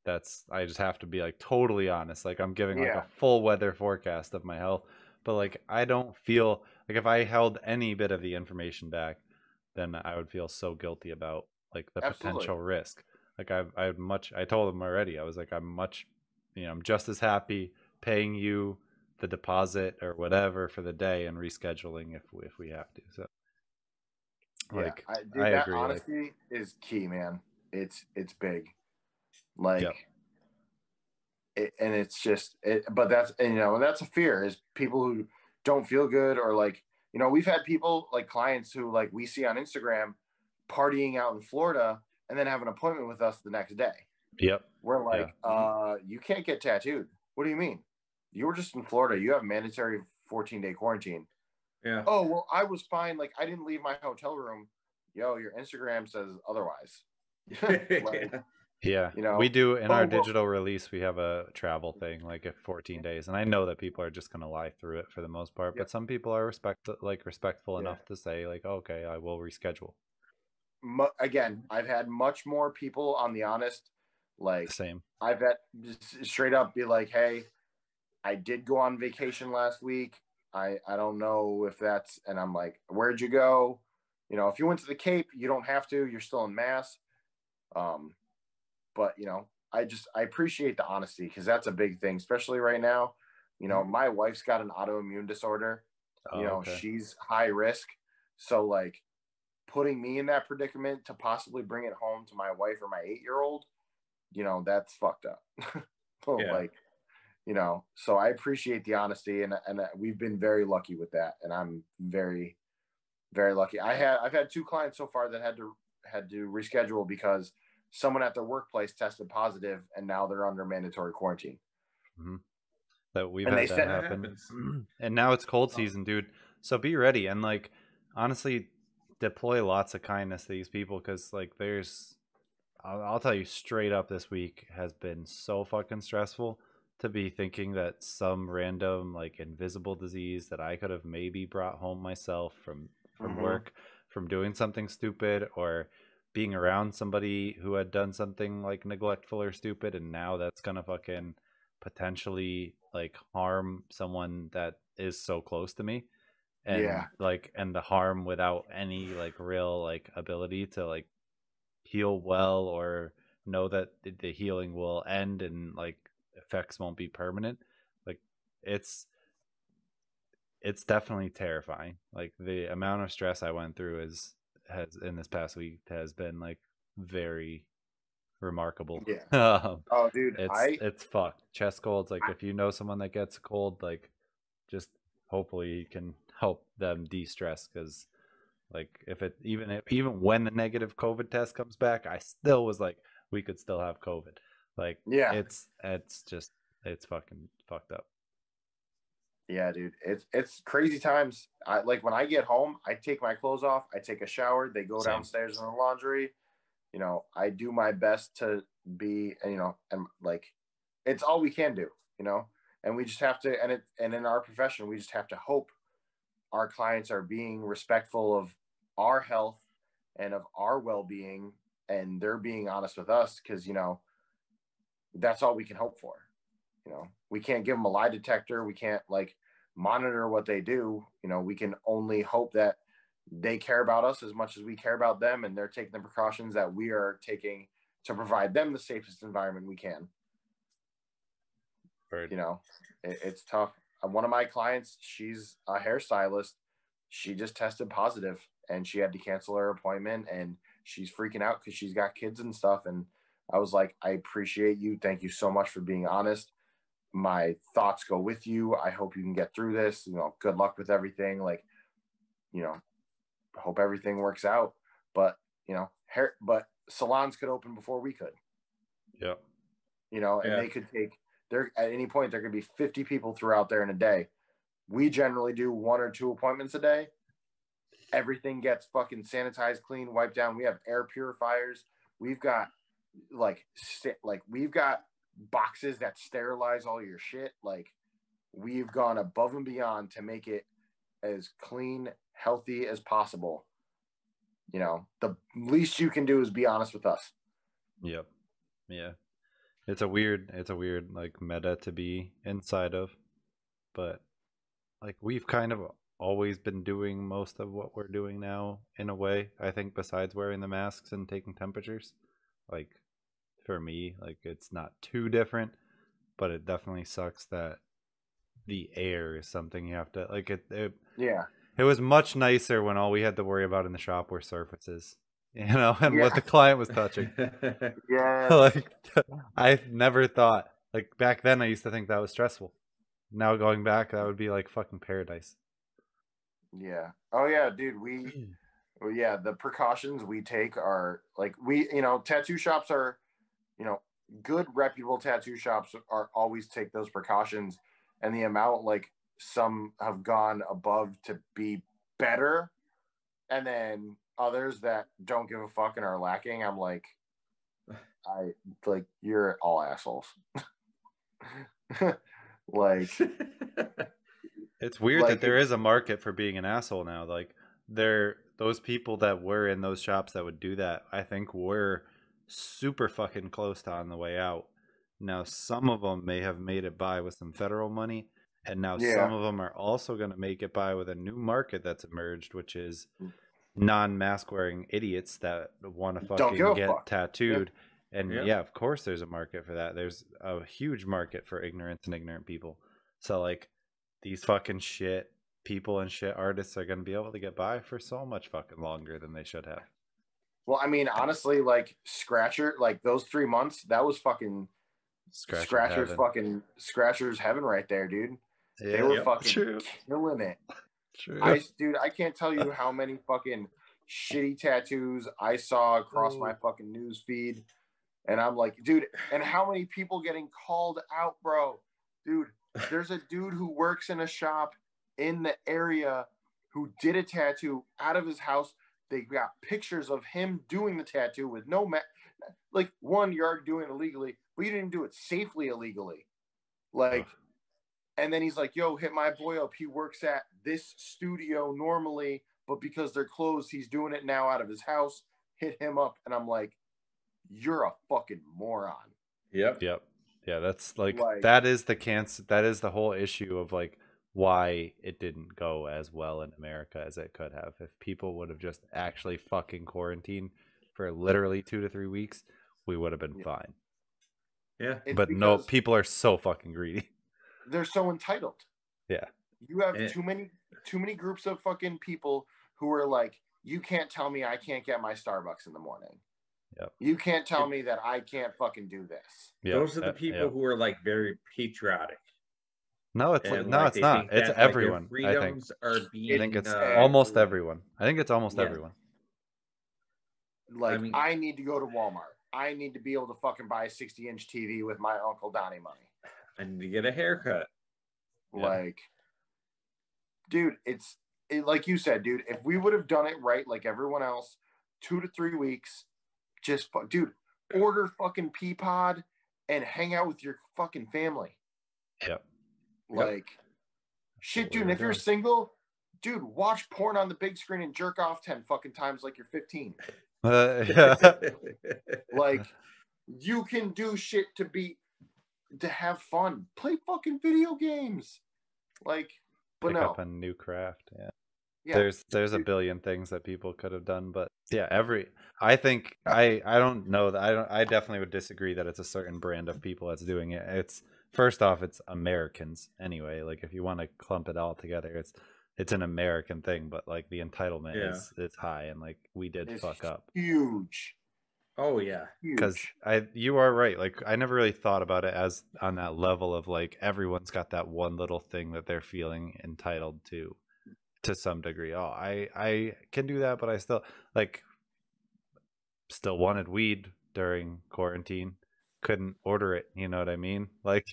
I just have to be like totally honest. Like I'm giving like a full weather forecast of my health, but like I don't feel like if I held any bit of the information back, then I would feel so guilty about like the potential risk. Like I told him already, I was like, I'm just as happy paying you the deposit or whatever for the day and rescheduling if we have to. So like, I
that
agree.
Honesty is key, man. It's big. Like, and it's just, but that's, and that's a fear, is people who don't feel good, or like, we've had people like clients who like we see on Instagram partying out in Florida and then have an appointment with us the next day. We're like, you can't get tattooed. What do you mean? You were just in Florida. You have mandatory 14-day quarantine. Oh, well, I was fine. Like, I didn't leave my hotel room. Yo, your Instagram says otherwise.
We do in our digital release, we have a travel thing, like at 14 days. And I know that people are just going to lie through it for the most part, but some people are respectful enough to say like, okay, I will reschedule.
Again, I've had much more people on the honest, like,
same.
I've had straight up be like, hey, I did go on vacation last week. I don't know if that's, and I'm like, where'd you go? You know, if you went to the Cape, you don't have to. You're still in Mass. But you know, I appreciate the honesty because that's a big thing, especially right now. You know, my wife's got an autoimmune disorder.
Oh,
You know,
okay.
she's high risk. So like putting me in that predicament to possibly bring it home to my wife or my 8-year-old, you know, that's fucked up. Like, you know, so I appreciate the honesty, and we've been very lucky with that, and I'm very, very lucky. I've had 2 clients so far that had to reschedule because someone at their workplace tested positive, and now they're under mandatory quarantine.
Mm-hmm. That we've
And
had
they
that
said
happen. And now it's cold season, dude. So be ready, and like honestly, deploy lots of kindness to these people because like I'll tell you straight up, this week has been so fucking stressful to be thinking that some random like invisible disease that I could have maybe brought home myself from work, from doing something stupid, or being around somebody who had done something like neglectful or stupid, and now that's gonna fucking potentially like harm someone that is so close to me, and like, and the harm without any like real like ability to like heal well or know that the healing will end and like effects won't be permanent. Like it's definitely terrifying. Like the amount of stress I went through has in this past week has been like very remarkable.
Oh, dude,
It's fucked. Chest colds, like if you know someone that gets a cold, like just hopefully you can help them de-stress, because like if it even when the negative COVID test comes back, I still was like, we could still have COVID. Like it's just it's fucking fucked up.
Yeah, dude, it's crazy times. I like when I get home, I take my clothes off, I take a shower, they go downstairs in the laundry. You know, I do my best to be, you know, and like it's all we can do, you know, and we just have to, and in our profession, we just have to hope our clients are being respectful of our health and of our well-being, and they're being honest with us, because you know that's all we can hope for. You know, we can't give them a lie detector, we can't like monitor what they do. You know, we can only hope that they care about us as much as we care about them, and they're taking the precautions that we are taking to provide them the safest environment we can.
Right.
You know, it's tough. One of my clients, she's a hairstylist. She just tested positive and she had to cancel her appointment, and she's freaking out because she's got kids and stuff. And I was like, I appreciate you. Thank you so much for being honest. My thoughts go with you. I hope you can get through this. You know, good luck with everything. Like, you know, hope everything works out. But, you know, but salons could open before we could.
Yep.
You know, and they could take there at any point. There could be 50 people throughout there in a day. We generally do 1 or 2 appointments a day. Everything gets fucking sanitized, clean, wiped down. We have air purifiers. We've got we've got boxes that sterilize all your shit. Like, we've gone above and beyond to make it as clean, healthy as possible. You know, the least you can do is be honest with us.
Yep. Yeah. It's a weird like meta to be inside of, but like we've kind of always been doing most of what we're doing now in a way, I think, besides wearing the masks and taking temperatures. Like for me, like it's not too different, but it definitely sucks that the air is something you have to like it was much nicer when all we had to worry about in the shop were surfaces, you know, and what the client was touching. Like I never thought, like back then I used to think that was stressful. Now going back, that would be like fucking paradise.
Yeah. Oh yeah, dude. The precautions we take are like, you know, tattoo shops are, you know, good reputable tattoo shops are always take those precautions, and the amount like some have gone above to be better, and then others that don't give a fuck and are lacking. I'm like, you're all assholes. Like,
it's weird that there is a market for being an asshole now. Like those people that were in those shops that would do that, I think were super fucking close to on the way out. Now some of them may have made it by with some federal money, and now some of them are also going to make it by with a new market that's emerged, which is non-mask wearing idiots that want to
Don't give
fucking
a
get
fuck.
tattooed. And
Yeah.
yeah, of course there's a market for that. There's a huge market for ignorance and ignorant people. So like these fucking shit people and shit artists are going to be able to get by for so much fucking longer than they should have.
Well, I mean, honestly, like Scratcher, like those 3 months, that was fucking Scratcher's
heaven.
fucking Scratcher's heaven right there, dude.
Yeah,
They were fucking
true.
killing it.
True.
Dude, I can't tell you how many fucking shitty tattoos I saw across my fucking news feed. And I'm like, dude, and how many people getting called out, bro? Dude, there's a dude who works in a shop in the area who did a tattoo out of his house. They got pictures of him doing the tattoo with no like, one, you're already doing it illegally, but you didn't do it safely illegally. Like, and then he's like, yo, hit my boy up. He works at this studio normally, but because they're closed, he's doing it now out of his house. Hit him up. And I'm like, you're a fucking moron.
Yep.
Yeah, that's like that is the whole issue of like why it didn't go as well in America as it could have. If people would have just actually fucking quarantined for literally 2 to 3 weeks, we would have been fine.
Yeah.
But no, people are so fucking greedy.
They're so entitled.
Yeah.
You have too many groups of fucking people who are like, you can't tell me I can't get my Starbucks in the morning.
Yep.
You can't tell me that I can't fucking do this.
Yep.
Those are the people who are like very patriotic.
No, it's not. It's
that,
everyone.
Like, their freedoms are being.
I think it's almost everyone. I think it's almost everyone.
Like, I need to go to Walmart. I need to be able to fucking buy a 60-inch TV with my Uncle Donnie money.
I need to get a haircut.
Like, dude, it's like you said, dude. If we would have done it right, like everyone else, 2 to 3 weeks, just dude, order fucking Peapod and hang out with your fucking family.
Yep.
Like, shit, dude. And if you're single, dude, watch porn on the big screen and jerk off 10 fucking times like you're 15. Like, you can do shit to have fun. Play fucking video games. Like, but
pick
no.
up a new craft. Yeah. There's a billion things that people could have done, but yeah, I think I don't know that I definitely would disagree that it's a certain brand of people that's doing it. It's first off, it's Americans anyway. Like if you want to clump it all together, it's an American thing, but like the entitlement is high, and like we did fuck up.
Huge.
Oh yeah.
Because you are right. Like I never really thought about it as on that level of like everyone's got that one little thing that they're feeling entitled to some degree. Oh, I can do that, but I still wanted weed during quarantine. Couldn't order it. You know what I mean? Like,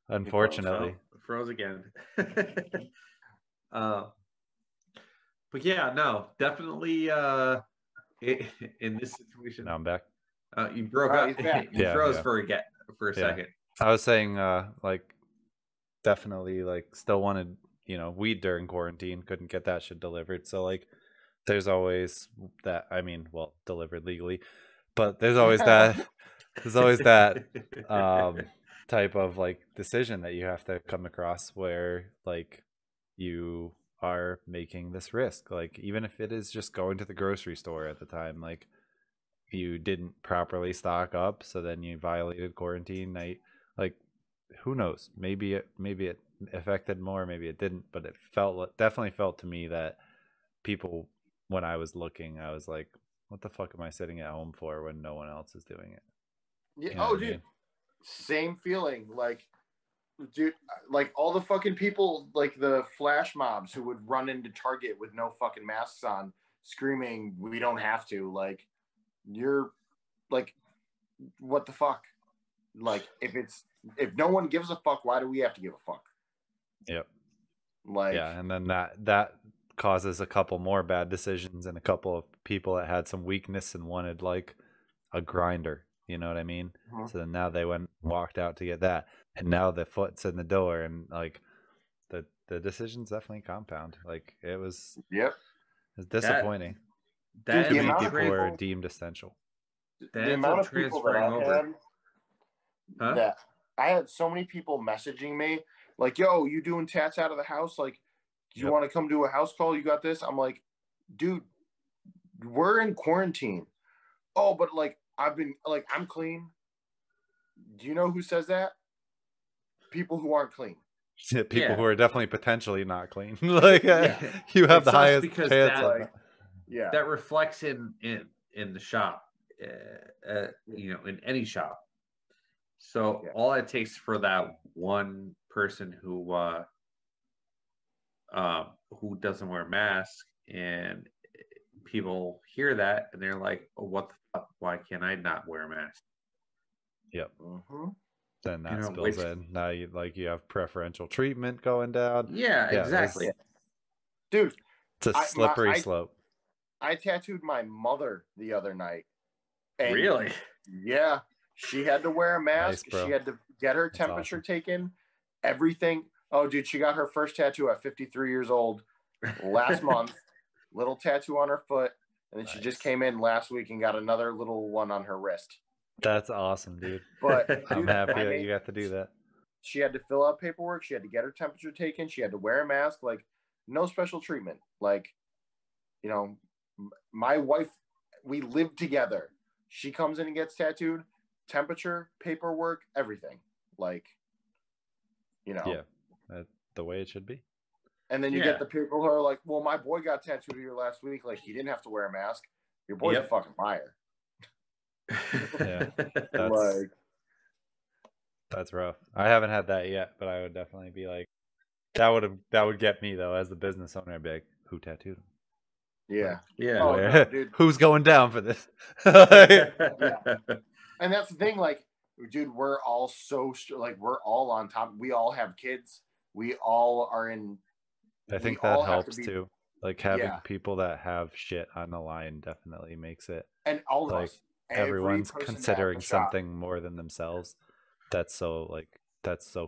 unfortunately,
froze again. But yeah, no, definitely. In this situation,
now I'm back.
You broke up. You froze for a second.
I was saying, like, definitely, like, still wanted, weed during quarantine. Couldn't get that shit delivered. So, like, there's always that. I mean, well, delivered legally, but there's always that. There's always that type of like decision that you have to come across where like you are making this risk, like even if it is just going to the grocery store at the time, like you didn't properly stock up, so then you violated quarantine night. Like who knows, maybe it affected more, maybe it didn't, but it definitely felt to me that people, when I was looking, I was like, what the fuck am I sitting at home for when no one else is doing it?
Yeah. Dude, same feeling. Like, dude, like all the fucking people, like the flash mobs who would run into Target with no fucking masks on, screaming, "We don't have to!" Like, you're like, what the fuck? Like, if no one gives a fuck, why do we have to give a fuck?
Yep.
Like,
yeah, and then that causes a couple more bad decisions and a couple of people that had some weakness and wanted like a grinder. You know what I mean? Mm-hmm. So then now they walked out to get that, and now the foot's in the door, and like the decisions definitely compound. Like it was disappointing.
That
too many people were deemed essential.
The amount of people that I had, that I had so many people messaging me like, "Yo, you doing tats out of the house? Like, do you want to come do a house call? You got this?" I'm like, dude, we're in quarantine. Oh, but like I'm clean. Do you know who says that? People who aren't clean.
People who are definitely potentially not clean. Like you have the highest chance of that.
Yeah, that reflects in the shop, you know, in any shop. So all it takes for that one person who doesn't wear a mask, and people hear that and they're like, oh, what the fuck? Why can't I not wear a mask?
Yep.
Mm-hmm.
Then that spills in. Now you have preferential treatment going down.
Yeah, exactly.
Dude,
it's a slippery slope.
I tattooed my mother the other night.
And really?
Yeah. She had to wear a mask.
Nice,
she had to get her temperature taken. Everything. Oh, dude, she got her first tattoo at 53 years old last month. Little tattoo on her foot. And then she just came in last week and got another little one on her wrist.
That's awesome, dude.
But
I'm happy that you got to do that.
She had to fill out paperwork. She had to get her temperature taken. She had to wear a mask. Like, no special treatment. Like, you know, my wife, we live together. She comes in and gets tattooed. Temperature, paperwork, everything. Like, you know.
Yeah, that's the way it should be.
And then you get the people who are like, well, my boy got tattooed here last week. Like, he didn't have to wear a mask. Your boy's a fucking liar.
Yeah, that's rough. I haven't had that yet, but I would definitely be like, that would get me though as the business owner. I'd be like, who tattooed him?
Yeah,
Oh,
no, dude.
Who's going down for this?
And that's the thing, like, dude, we're all we're all on top. We all have kids. We all are in.
I think that helps too. Like having people that have shit on the line definitely makes it.
And all of us.
Everyone's considering something more than themselves. That's so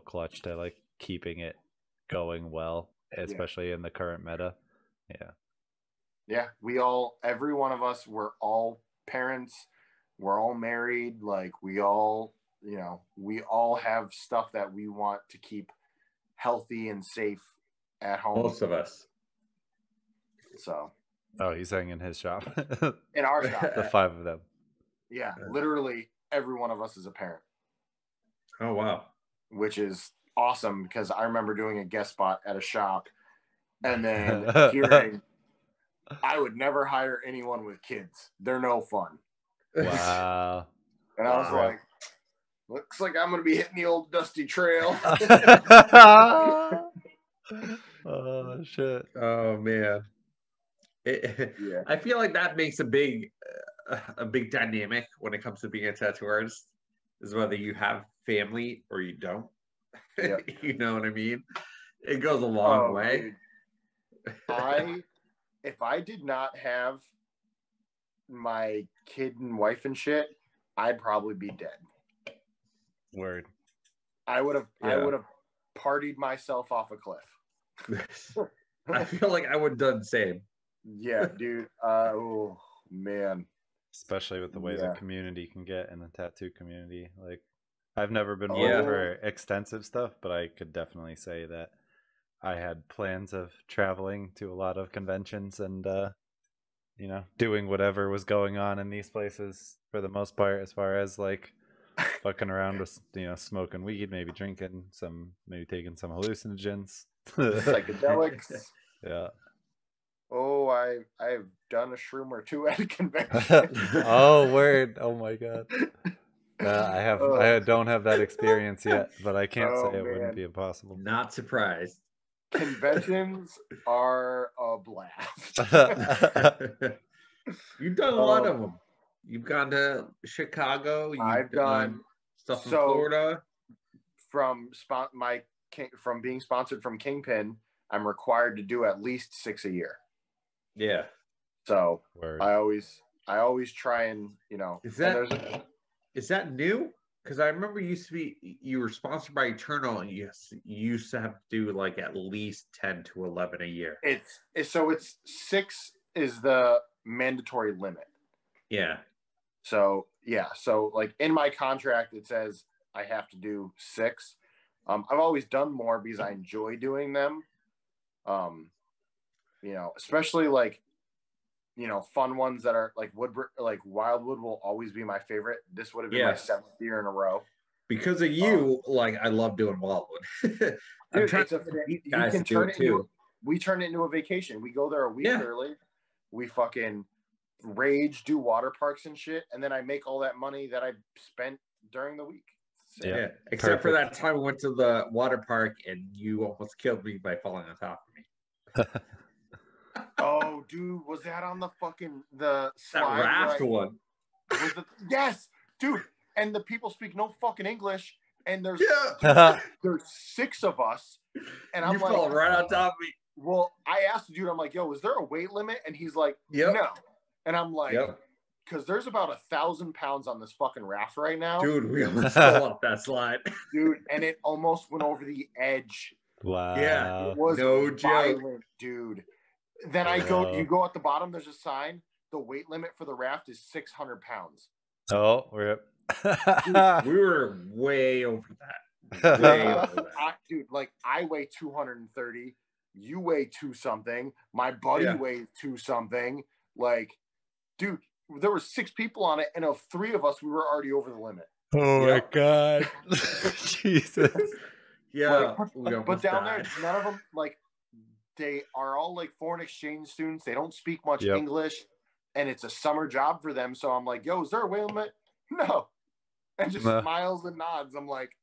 clutch to like keeping it going well, especially in the current meta.
Yeah, every one of us, we're all parents, we're all married, like we all have stuff that we want to keep healthy and safe at home.
Most of us.
So.
Oh, he's saying in his shop.
In our shop.
The 5 of them.
Yeah, literally every one of us is a parent.
Oh, wow.
Which is awesome because I remember doing a guest spot at a shop and then hearing, I would never hire anyone with kids. They're no fun.
Wow.
And I was like, looks like I'm going to be hitting the old dusty trail.
Oh, shit.
Oh, man. I feel like that makes a big dynamic when it comes to being a tattoo artist, is whether you have family or you don't. You know what I mean? It goes a long way.
Dude. If I did not have my kid and wife and shit, I'd probably be dead.
Word.
I would have partied myself off a cliff.
I feel like I would have done the same.
Yeah, dude. Oh man.
Especially with the way the community can get in the tattoo community. Like, I've never been one for extensive stuff, but I could definitely say that I had plans of traveling to a lot of conventions and, doing whatever was going on in these places for the most part, as far as like fucking around with, smoking weed, maybe drinking maybe taking some hallucinogens,
psychedelics.
Yeah.
Oh, I've done a shroom or two at a convention.
Oh, word! Oh my god. I don't have that experience yet, but I can't say it wouldn't be impossible.
Not surprised.
Conventions are a blast.
You've done a lot of them. You've gone to Chicago. I've done stuff in Florida.
From being sponsored from Kingpin, I'm required to do at least 6 a year.
Yeah.
So I always try and
is that new? Because I remember you were sponsored by Eternal, and you used to have to do like at least 10 to 11 a year.
It's 6 is the mandatory limit.
Yeah.
So like in my contract it says I have to do 6. I've always done more because I enjoy doing them. Especially like fun ones that are like Wildwood will always be my favorite. This would have been my 7th year in a row.
Because of you, I love doing Wildwood. I'm
Dude,
trying to get these guys to do it too.
We turn it into a vacation. We go there a week early. We fucking rage, do water parks and shit, and then I make all that money that I spent during the week.
So, yeah. Except for that time we went to the water park and you almost killed me by falling on top of me.
Oh, dude, was that on the slide?
That raft one.
Yes, dude. And the people speak no fucking English, and there's 6 of us, and I'm
you fell right on top of me.
Well, I asked the dude, I'm like, yo, is there a weight limit? And he's like, no. And I'm like, because there's about 1,000 pounds on this fucking raft right now.
Dude, we almost fell off that slide.
Dude, and it almost went over the edge.
Wow.
Yeah. It was
no
violent,
joke.
Dude. Then you go at the bottom, there's a sign. The weight limit for the raft is 600 pounds.
Oh, we're
Dude, we were way over that. Way over that.
Dude, I weigh 230. You weigh 2 something. My buddy weighs 2 something. Dude, there were 6 people on it, and of 3 of us, we were already over the limit.
Oh my god. Jesus.
Yeah.
But down there, none of them, they are all foreign exchange students. They don't speak much English, and it's a summer job for them. So I'm like, yo, is there a weight limit? No. And just smiles and nods. I'm like,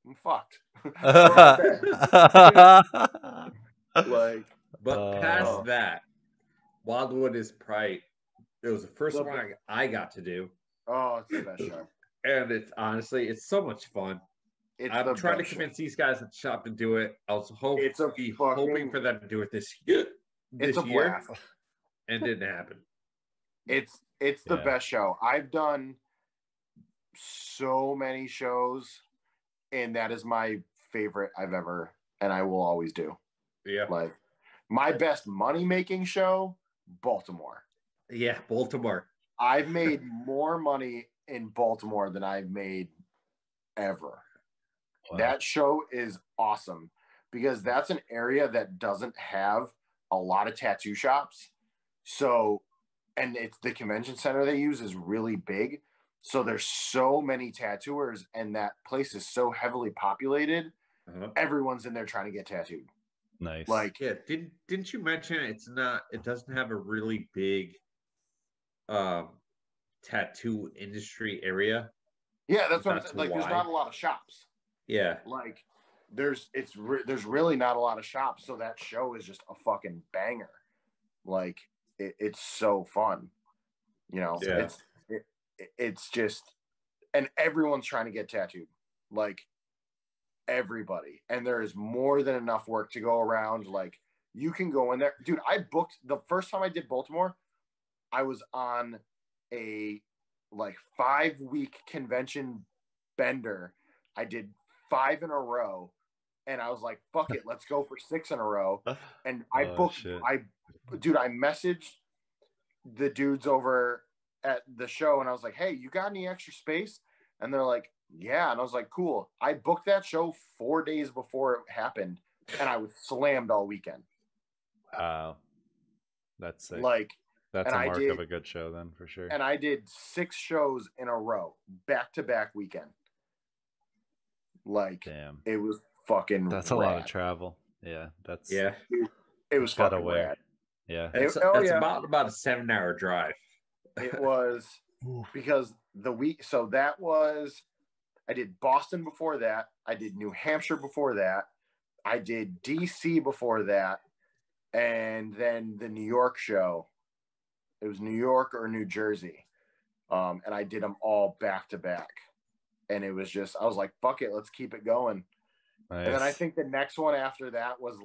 I'm fucked.
But past that, Wildwood is probably, it was the first one I got to do.
Oh, it's the best show.
And it's so much fun. I'm trying to convince these guys at the shop to do it. I was hoping for them to do it this year.
It's a blast.
And it didn't happen.
It's the best show. I've done so many shows, and that is my favorite I've ever, and I will always do.
Yeah.
My best money-making show, Baltimore.
Yeah, Baltimore.
I've made more money in Baltimore than I've made ever. Wow. That show is awesome because that's an area that doesn't have a lot of tattoo shops. So, and it's the convention center they use is really big. So there's so many tattooers, and that place is so heavily populated. Everyone's in there trying to get tattooed.
Nice.
Didn't you mention it doesn't have a really big tattoo industry area?
Yeah, that's what I'm saying. There's not a lot of shops.
Yeah.
There's really not a lot of shops, so that show is just a fucking banger. It's so fun. It's just, and everyone's trying to get tattooed. Everybody. And there is more than enough work to go around. You can go in there. Dude, I booked the first time I did Baltimore, I was on a 5-week convention bender. I did 5 in a row, and I was like, fuck it, let's go for 6 in a row. And I I messaged the dudes over at the show, and I was like, hey, you got any extra space? And they're like, yeah. And I was like, cool. I booked that show 4 days before it happened, and I was slammed all weekend.
Wow. That's sick.
That's
a mark of a good show then, for sure.
And I did 6 shows in a row, back-to-back weekend.
Damn.
It was fucking
That's
rad.
A lot of travel. Yeah.
It was fucking rad.
Yeah.
It's about a 7-hour drive.
It was because I did Boston before that. I did New Hampshire before that. I did DC before that. And then the New York show. It was New York or New Jersey. And I did them all back to back. And it was just, I was like, fuck it, let's keep it going. Nice. And then I think the next one after that was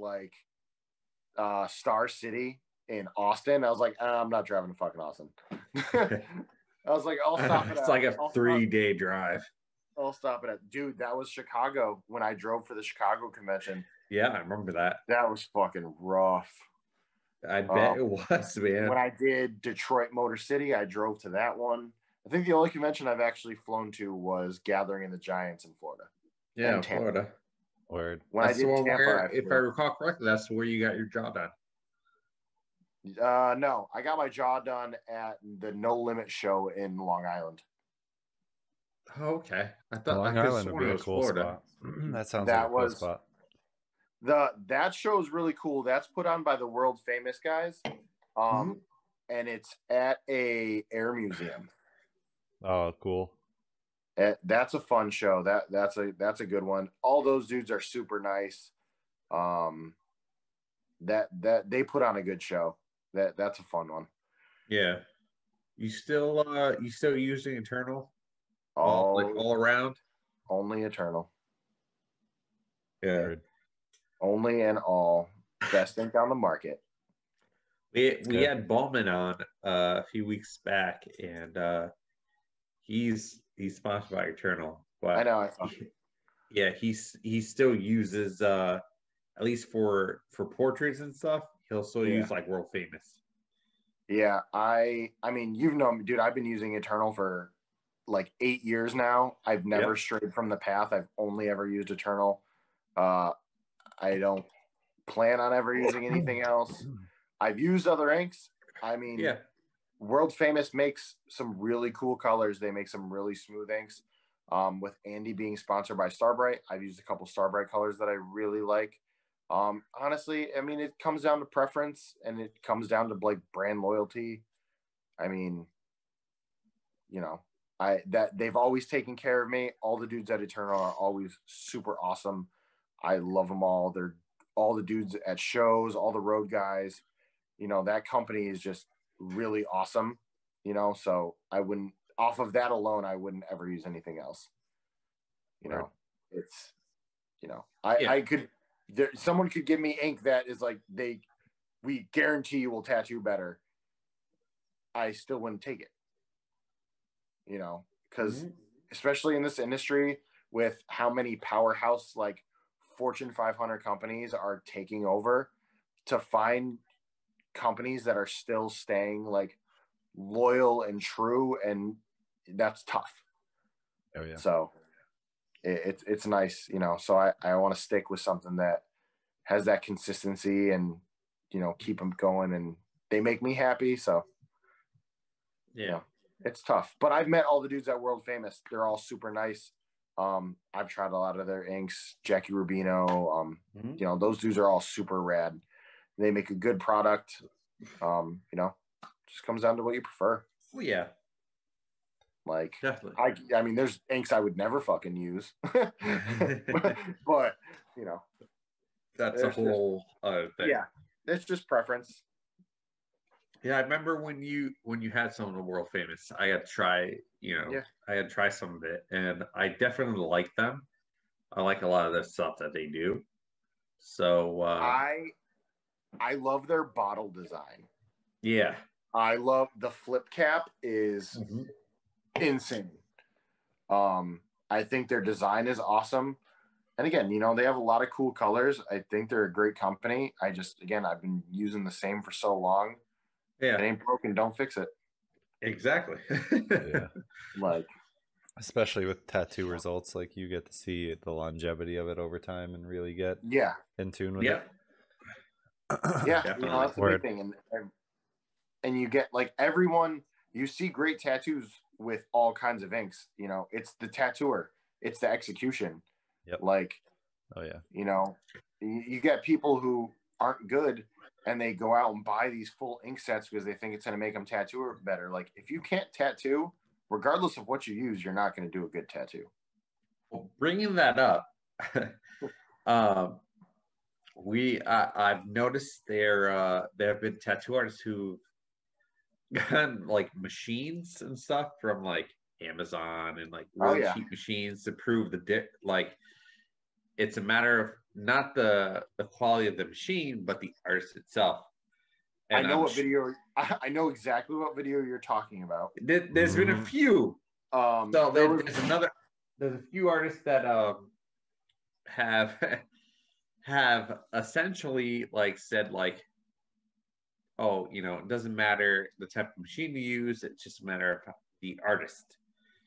Star City in Austin. I was like, I'm not driving to fucking Austin. I was like, I'll stop it.
It's like a 3-day drive.
I'll stop it at, dude, that was Chicago when I drove for the Chicago convention.
Yeah, I remember that.
That was fucking rough.
I bet it was, man.
When I did Detroit Motor City, I drove to that one. I think the only convention I've actually flown to was Gathering in the Giants in Florida.
Yeah, Florida.
Word.
When
that's I did Tampa, if I recall correctly, that's where you got your job done.
No, I got my jaw done at the No Limit show in Long Island.
Oh, okay. I thought
Long
I could
Island would
sworn
be
it
a
was
cool
Florida.
spot. That sounds like a
That
cool
was
spot.
that show is really cool. That's put on by the world famous guys. And it's at a air museum.
Oh, cool.
That's a fun show. That's a good one. All those dudes are super nice. That they put on a good show. That's a fun one.
Yeah. You still using Eternal?
All
All around?
Only Eternal.
Yeah.
Word.
Only and all. Best ink on the market.
We had Ballman on a few weeks back, and he's sponsored by Eternal, but
I know.
he still uses at least for portraits and stuff. He'll still use like World Famous.
Yeah, I mean, you've known me, dude. I've been using Eternal for like 8 years now. I've never strayed from the path. I've only ever used Eternal. I don't plan on ever using anything else. I've used other inks. I mean, World Famous makes some really cool colors. They make some really smooth inks. With Andy being sponsored by Starbright, I've used a couple Starbright colors that I really like. Honestly, I mean, it comes down to preference, and it comes down to like brand loyalty. I mean, you know, they've always taken care of me. All the dudes at Eternal are always super awesome. I love them all. They're all the dudes at shows, all the road guys. You know, that company is just really awesome. You know, so I wouldn't, off of that alone, I wouldn't ever use anything else. You know, it's, you know, I could. Someone could give me ink that is like we guarantee you will tattoo better. I still wouldn't take it, you know, because especially in this industry with how many powerhouse like Fortune 500 companies are taking over, to find companies that are still staying like loyal and true, and that's tough.
Oh yeah.
So it's nice, you know. So I want to stick with something that has that consistency and, you know, keep them going, and they make me happy. So you know, it's tough, but I've met all the dudes at World Famous. They're all super nice. I've tried a lot of their inks. Jackie Rubino, you know, those dudes are all super rad. They make a good product. You know, just comes down to what you prefer.
Oh yeah.
Like,
definitely.
I mean, there's inks I would never fucking use, but you know,
that's a whole other thing.
Yeah, it's just preference.
Yeah, I remember when you had some of the World Famous, I had to try, I had to try some of it, and I definitely like them. I like a lot of the stuff that they do. So
I love their bottle design.
Yeah,
I love the flip cap is insane. I think their design is awesome. And again, you know, they have a lot of cool colors. I think they're a great company. I've been using the same for so long.
Yeah.
If it ain't broken, don't fix it.
Exactly.
Yeah.
Like,
especially with tattoo results, like you get to see the longevity of it over time and really get in tune with it.
Yeah, you know, that's the big thing. And you get like everyone, you see great tattoos with all kinds of inks. You know, it's the tattooer, it's the execution.
Yep.
Like,
oh yeah,
you know, you get people who aren't good and they go out and buy these full ink sets because they think it's going to make them tattoo better. Like, if you can't tattoo, regardless of what you use, you're not going to do a good tattoo.
Well, bringing that up, I've noticed there have been tattoo artists who've gotten like machines and stuff from like Amazon and like really cheap machines to prove like it's a matter of not the quality of the machine, but the artist itself. And
I know exactly what video you're talking about.
There's been a few. So there's a few artists that have essentially like said like, oh, you know, it doesn't matter the type of machine you use, it's just a matter of the artist.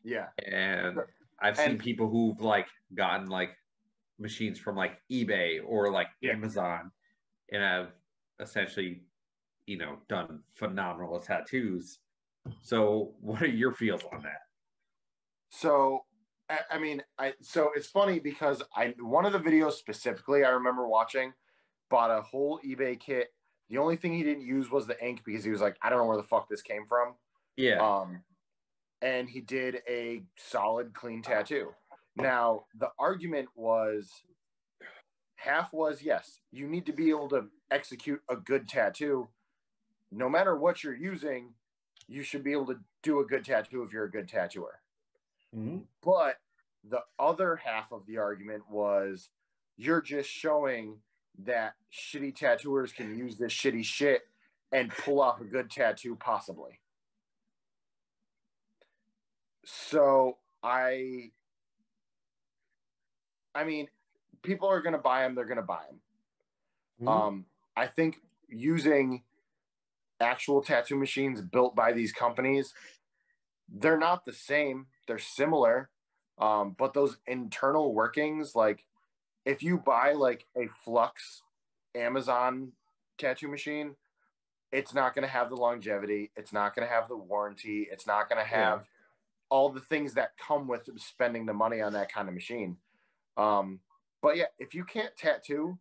Yeah.
And I've seen people who've like gotten like machines from like eBay or like Amazon and have essentially done phenomenal tattoos. So what are your feels on that?
So, I mean, so it's funny because one of the videos specifically I remember watching bought a whole eBay kit. The only thing he didn't use was the ink because he was like, I don't know where the fuck this came from.
Yeah.
And he did a solid, clean tattoo. Now, the argument was half was yes, you need to be able to execute a good tattoo. No matter what you're using, you should be able to do a good tattoo if you're a good tattooer.
Mm-hmm.
But the other half of the argument was you're just showing that shitty tattooers can use this shitty shit and pull off a good tattoo possibly. So I mean, people are going to buy them. They're going to buy them.
Mm-hmm.
I think using actual tattoo machines built by these companies, they're not the same. They're similar. But those internal workings, like if you buy like a Flux Amazon tattoo machine, it's not going to have the longevity. It's not going to have the warranty. It's not going to have all the things that come with spending the money on that kind of machine. But yeah, if you can't tattoo,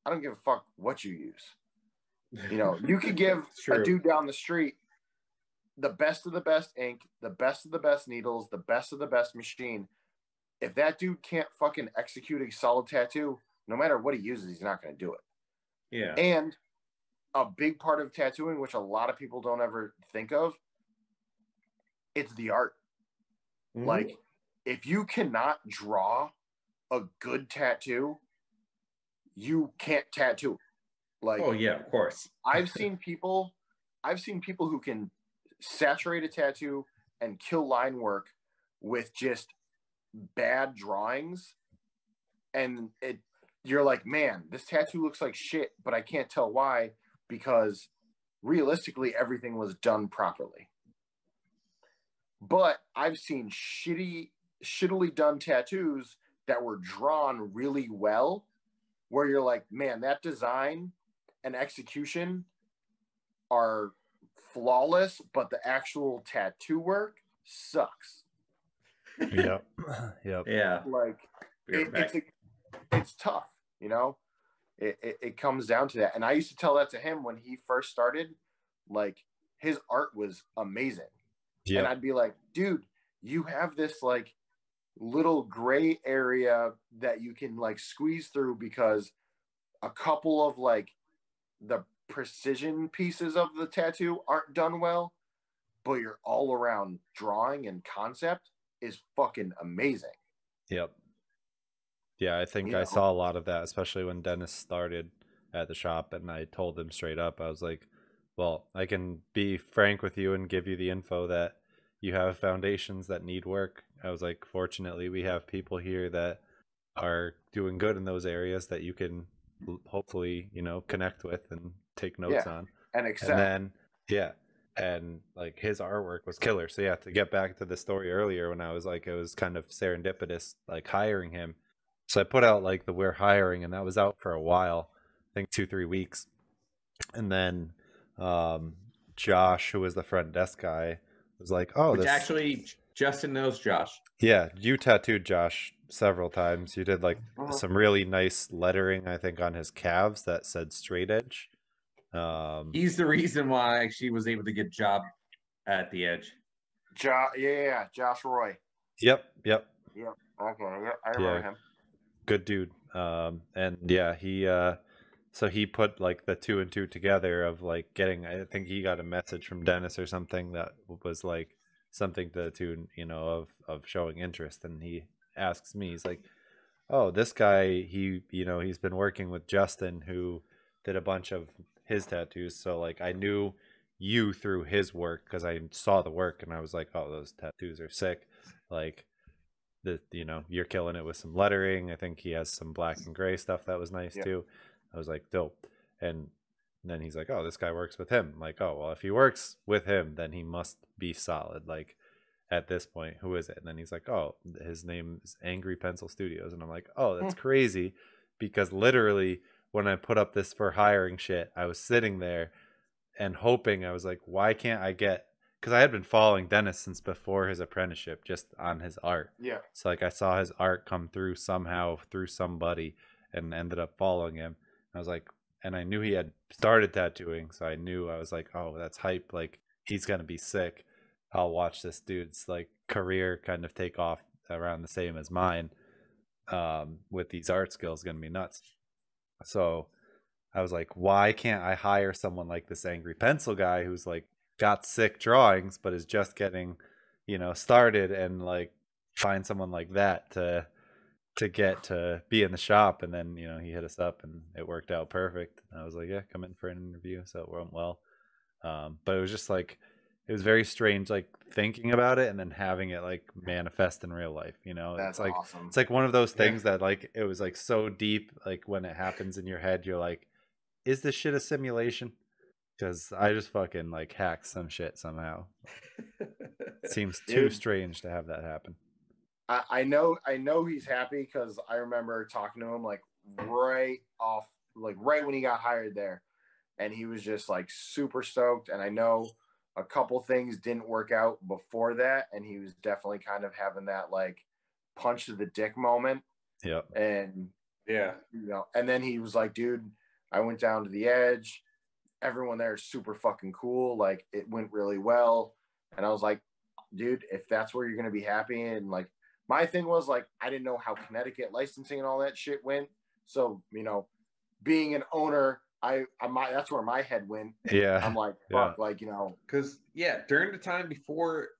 I don't give a fuck what you use. You could give a dude down the street the best of the best ink, the best of the best needles, the best of the best machine. If that dude can't fucking execute a solid tattoo, no matter what he uses, he's not going to do it.
Yeah.
And a big part of tattooing, which a lot of people don't ever think of, it's the art. Mm-hmm. Like, if you cannot draw a good tattoo, you can't tattoo. Like,
oh yeah, of course.
I've seen people who can saturate a tattoo and kill line work with just bad drawings, and you're like, man, this tattoo looks like shit, but I can't tell why, because realistically everything was done properly. But I've seen shittily done tattoos that were drawn really well, where you're like, man, that design and execution are flawless, but the actual tattoo work sucks.
Yep.
Yeah.
Like it's tough, It comes down to that. And I used to tell that to him when he first started. Like, his art was amazing. Yep. And I'd be like, dude, you have this like little gray area that you can like squeeze through because a couple of like the precision pieces of the tattoo aren't done well, but your all around drawing and concept is fucking amazing.
Yep. Yeah, I think I saw a lot of that, especially when Dennis started at the shop, and I told him straight up, I was like, well, I can be frank with you and give you the info that you have foundations that need work. I was like, fortunately, we have people here that are doing good in those areas that you can hopefully, connect with and take notes on.
And accept.
And then, and like his artwork was killer. So yeah, to get back to the story earlier when I was like, it was kind of serendipitous, like hiring him. So I put out like the we're hiring, and that was out for a while, I think 2-3 weeks. And then Josh, who was the front desk guy, was like, oh,
actually Justin knows Josh.
Yeah, you tattooed Josh several times. You did like some really nice lettering, I think, on his calves that said straight edge.
He's the reason why she was able to get a job at the Edge.
Josh Roy.
Yep.
Okay, I remember him.
Good dude. And yeah, so he put like the 2 and 2 together of like getting, I think he got a message from Dennis or something that was like something to the tune, of showing interest. And he asks me, he's like, oh, this guy, he's been working with Justin, who did a bunch of his tattoos. So like I knew you through his work because I saw the work and I was like, oh, those tattoos are sick. Like, you're killing it with some lettering. I think he has some black and gray stuff that was nice too. I was like, dope. And then he's like, oh, this guy works with him. I'm like, oh, well, if he works with him, then he must be solid. Like, at this point, who is it? And then he's like, oh, his name is Angry Pencil Studios. And I'm like, oh, that's crazy, because literally when I put up this for hiring shit, I was sitting there and hoping. I was like, why can't I get, because I had been following Dennis since before his apprenticeship, just on his art.
Yeah.
So like I saw his art come through somehow through somebody and ended up following him. I was like, and I knew he had started tattooing, so I knew, I was like, oh, that's hype. Like he's gonna be sick. I'll watch this dude's like career kind of take off around the same as mine. With these art skills, gonna be nuts. So I was like, why can't I hire someone like this Angry Pencil guy who's like got sick drawings but is just getting, started, and like find someone like that to get to be in the shop. And then, he hit us up and it worked out perfect. And I was like, yeah, come in for an interview. So it went well. But it was just like, it was very strange, like thinking about it and then having it like manifest in real life.
That's
It's like,
awesome.
it's like one of those things that like, it was like so deep. Like when it happens in your head, you're like, is this shit a simulation? Because I just fucking like hacked some shit somehow. It seems too strange to have that happen.
I know he's happy because I remember talking to him like right when he got hired there, and he was just like super stoked. And I know a couple things didn't work out before that, and he was definitely kind of having that like punch to the dick moment.
Yeah.
And
yeah,
and then he was like, dude, I went down to the edge. Everyone there is super fucking cool. Like it went really well. And I was like, dude, if that's where you're going to be happy. And like, my thing was like, I didn't know how Connecticut licensing and all that shit went. So, being an owner, that's where my head went.
Yeah.
I'm like, fuck, like,
because during the time before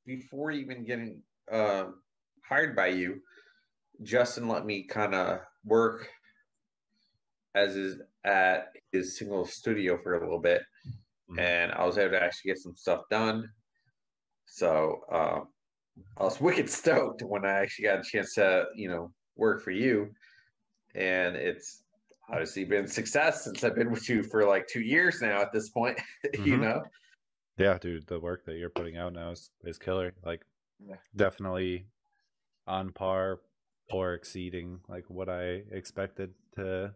even getting hired by you, Justin let me kind of work at his single studio for a little bit, and I was able to actually get some stuff done. So I was wicked stoked when I actually got a chance to work for you, and it's obviously been a success since I've been with you for like 2 years now at this point.
Yeah, dude, the work that you're putting out now is killer. Like definitely on par or exceeding like what I expected to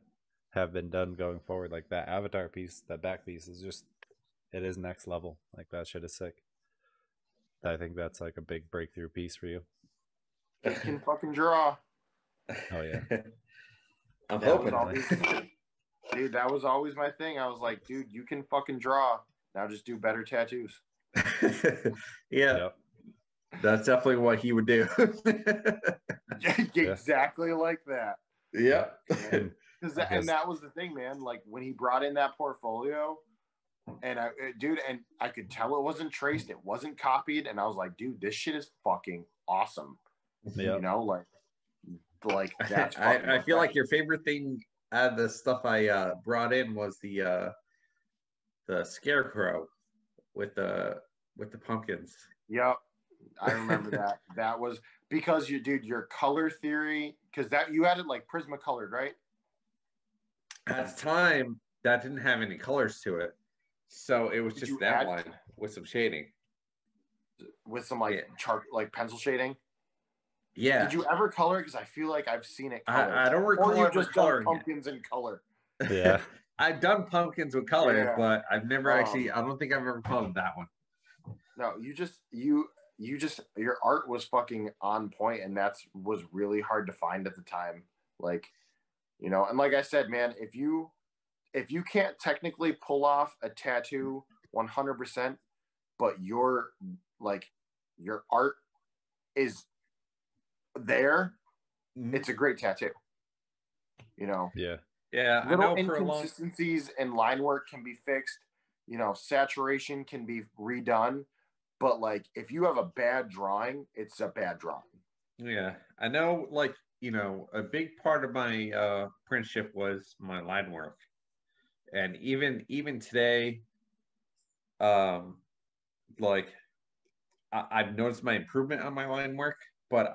have been done going forward. Like that avatar piece, that back piece is just, it is next level. Like that shit is sick. I think that's like a big breakthrough piece for you.
It can fucking draw.
Oh yeah.
I'm hoping.
Dude, that was always my thing. I was like, dude, you can fucking draw. Now just do better tattoos.
Yeah. Yep. That's definitely what he would do.
Exactly like that.
Yeah.
And that was the thing, man. Like when he brought in that portfolio, and I could tell it wasn't traced, it wasn't copied, and I was like, dude, this shit is fucking awesome.
Yep.
Like that's.
I feel like your favorite thing out of the stuff I brought in was the scarecrow with the pumpkins.
Yep. I remember that. That was because your color theory, because that you had it like Prismacolored, right?
At the time, that didn't have any colors to it, so it was just an outline with some shading,
with some chart like pencil shading.
Yeah.
Did you ever color? Because I feel like I've seen it colored.
I don't recall.
Or you just done pumpkins in color.
Yeah.
I've done pumpkins with color, but I've never actually. I don't think I've ever colored that one.
No, your art was fucking on point, and was really hard to find at the time. Like, and like I said, man, if you can't technically pull off a tattoo 100%, but your art is there, it's a great tattoo.
Yeah.
Yeah.
Little inconsistencies in line work can be fixed. Saturation can be redone. But like, if you have a bad drawing, it's a bad drawing.
Yeah, I know. Like, a big part of my apprenticeship was my line work, and even today, like I've noticed my improvement on my line work, but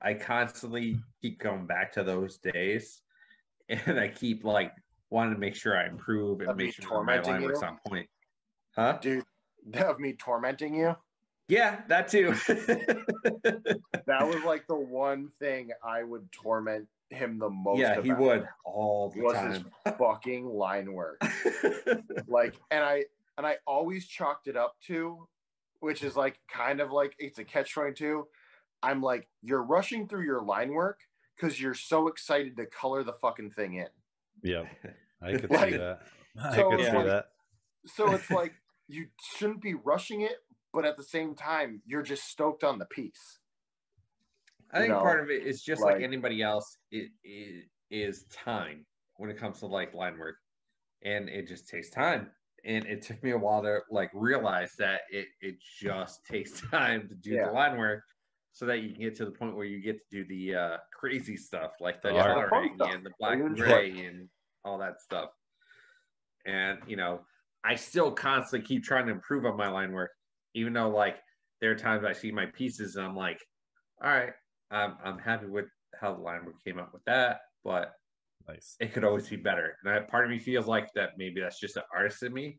I constantly keep going back to those days, and I keep like wanting to make sure I improve and make sure my line work's on point. Huh,
dude? Of me tormenting you?
Yeah, that too.
That was like the one thing I would torment him the most.
Yeah, he would all the time.
His fucking line work. Like, and and I always chalked it up to, which is like kind of like it's a catch-22. I'm like, you're rushing through your line work because you're so excited to color the fucking thing in.
Yep. I could
Like,
see that. I
so
could
it's
see
like-
that.
So it's like you shouldn't be rushing it, but at the same time, you're just stoked on the piece.
I think
know,
part of it is just like
like-
anybody else. It is time when it comes to like line work, and it just takes time. And it took me a while to like realize that it just takes time to do the line work, so that you can get to the point where you get to do the crazy stuff like the coloring and the black and gray and all that stuff. And you know, I still constantly keep trying to improve on my line work, even though like there are times I see my pieces and I'm like, all right, I'm happy with how the line work came out with that, but
Nice.
it could always be better. And part of me feels like that maybe that's just an artist in me,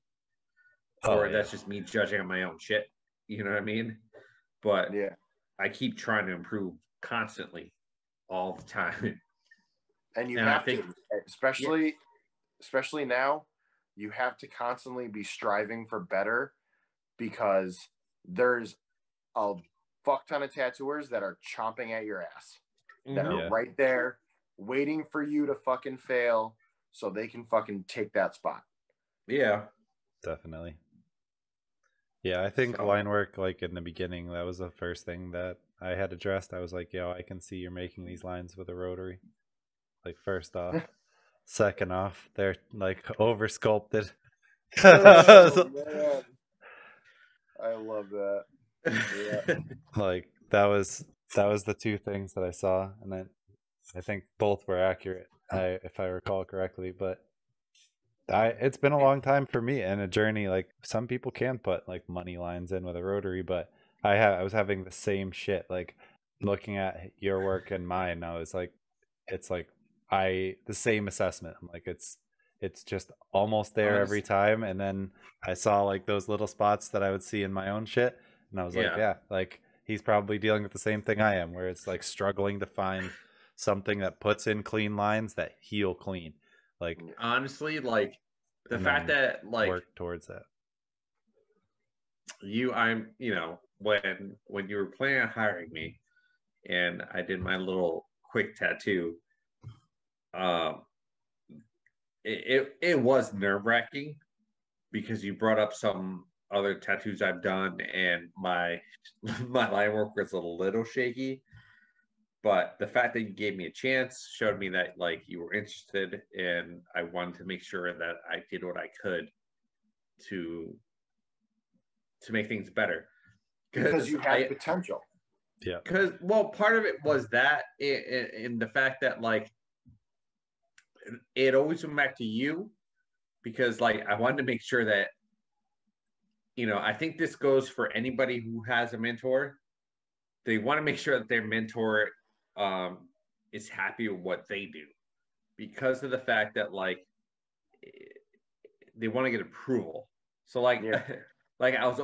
or that's just me judging on my own shit. You know what I mean? But I keep trying to improve constantly, all the time.
And you have to, especially now, you have to constantly be striving for better, because there's a fuck ton of tattooers that are chomping at your ass, that are right there waiting for you to fucking fail so they can fucking take that spot.
Yeah,
definitely. Yeah, I think line work, like in the beginning, that was the first thing that I had addressed. I was like, yo, I can see you're making these lines with a rotary. Like, first off. Second off, they're like over sculpted.
Oh, man. I love that. Yeah.
Like that was the two things that I saw, and then I think both were accurate, if I recall correctly. But it's been a long time for me and a journey. Like, some people can put like money lines in with a rotary, but I was having the same shit. Like, looking at your work and mine, I was like, it's like the same assessment. I'm like, it's just almost there every time. And then I saw like those little spots that I would see in my own shit, and I was like, yeah, like he's probably dealing with the same thing I am, where it's like struggling to find something that puts in clean lines that heal clean. Like,
honestly, like the fact that like
work towards that.
You know, when you were planning on hiring me, and I did my little quick tattoo, it was nerve-wracking, because you brought up some other tattoos I've done, and my line work was a little shaky. But the fact that you gave me a chance showed me that like you were interested, and I wanted to make sure that I did what I could to make things better.
Because you had potential.
Yeah.
Because, well, part of it was that in the fact that like it always went back to you, because like I wanted to make sure that, you know, I think this goes for anybody who has a mentor. They want to make sure that their mentor is happy with what they do, because of the fact that like they want to get approval. So like like I was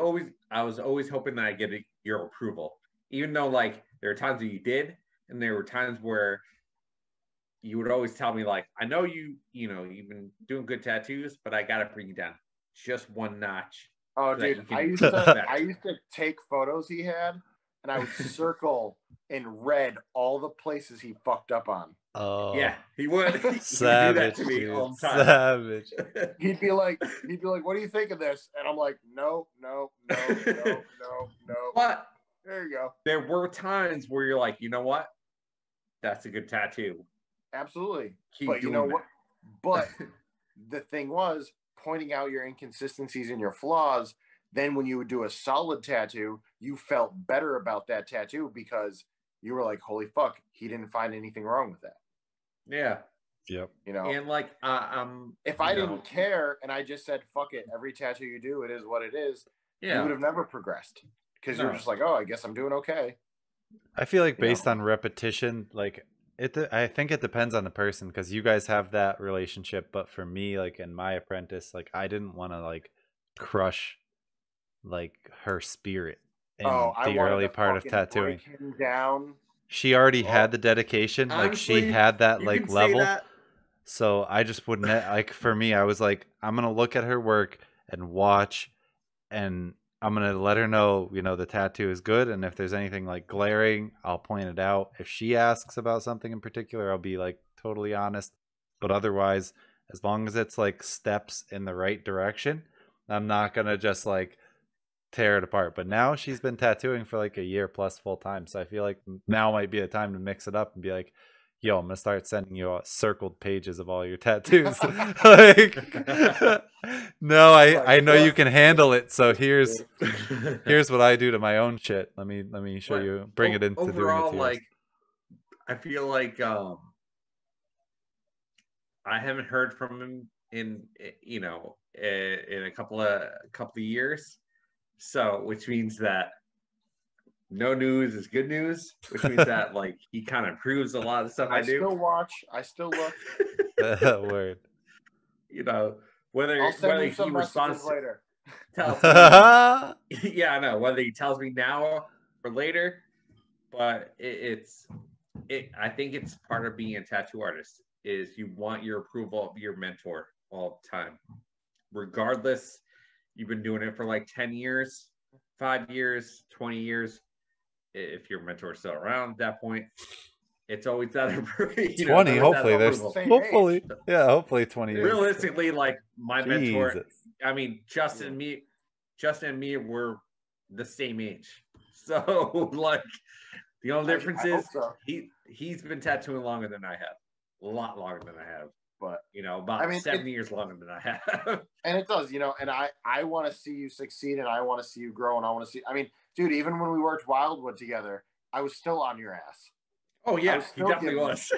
always hoping that I get your approval, even though like there are times that you did, and there were times where you would always tell me like, I know you know you've been doing good tattoos, but I gotta bring you down just one notch.
Oh, dude, I used to take photos he had, and I would circle in red all the places he fucked up on.
Oh yeah, he would. He would
do
that to me all the time.
Savage.
He'd be like, what do you think of this? And I'm like, no.
But
there you go.
There were times where you're like, you know what? That's a good tattoo.
Absolutely.
But
you know what? But the thing was, pointing out your inconsistencies and your flaws, then when you would do a solid tattoo, you felt better about that tattoo, because you were like, holy fuck, he didn't find anything wrong with that.
Yeah.
Yep.
You know,
and like
if I didn't care and I just said fuck it, every tattoo you do, it is what it is, you would have never progressed, because you were just like, oh, I guess I'm doing okay.
I feel like based on repetition, like I think it depends on the person, because you guys have that relationship, but for me, like in my apprentice, like I didn't want to like crush like her spirit in the early part of tattooing.
Break him down.
She already had the dedication.
Honestly,
like she had that
you
like
can
level.
say that.
So I just wouldn't like, for me, I was like, I'm gonna look at her work and watch, and I'm gonna let her know, the tattoo is good, and if there's anything like glaring, I'll point it out. If she asks about something in particular, I'll be like totally honest. But otherwise, as long as it's like steps in the right direction, I'm not gonna just like tear it apart. But now she's been tattooing for like a year plus full time, so I feel like now might be a time to mix it up and be like, yo, I'm gonna start sending you circled pages of all your tattoos. Like, no, I know you can handle it, so here's what I do to my own shit. Let me show you, bring it into
overall,
doing it to yours.
like, I feel like I haven't heard from him in a couple of years, so which means that no news is good news, which means that like he kind of improves a lot of stuff I do.
I still watch. I still look.
Word.
Whether
I'll send you
he
some
responds
later.
Tells me, yeah, I know whether he tells me now or later, but I think it's part of being a tattoo artist is you want your approval of your mentor all the time, regardless. You've been doing it for like 10 years, 5 years, 20 years. If your mentor is still around at that point, it's always that
20. Hopefully, hopefully 20 years.
Realistically, like my mentor, I mean, Justin and me were the same age, so like the only difference is he's been tattooing longer than I have, a lot longer than I have, but about 7 years longer than I have.
And it does, and I want to see you succeed, and I want to see you grow, and I want to see. I mean, dude, even when we worked Wildwood together, I was still on your ass.
Oh yeah, he definitely was.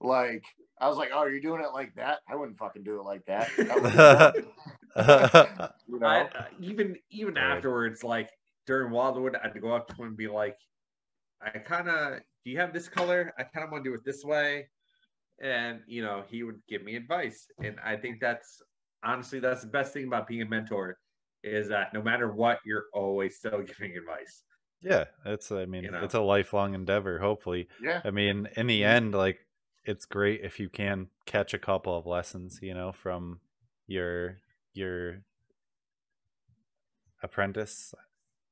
Like, I was like, "Oh, you're doing it like that? I wouldn't fucking do it like that."
Even afterwards, like during Wildwood, I'd go up to him and be like, do you have this color? I kind of want to do it this way. And, he would give me advice. And I think that's the best thing about being a mentor is that no matter what, you're always still giving advice.
Yeah, it's a lifelong endeavor, hopefully.
Yeah.
I mean, in the end, like, it's great if you can catch a couple of lessons, from your apprentice.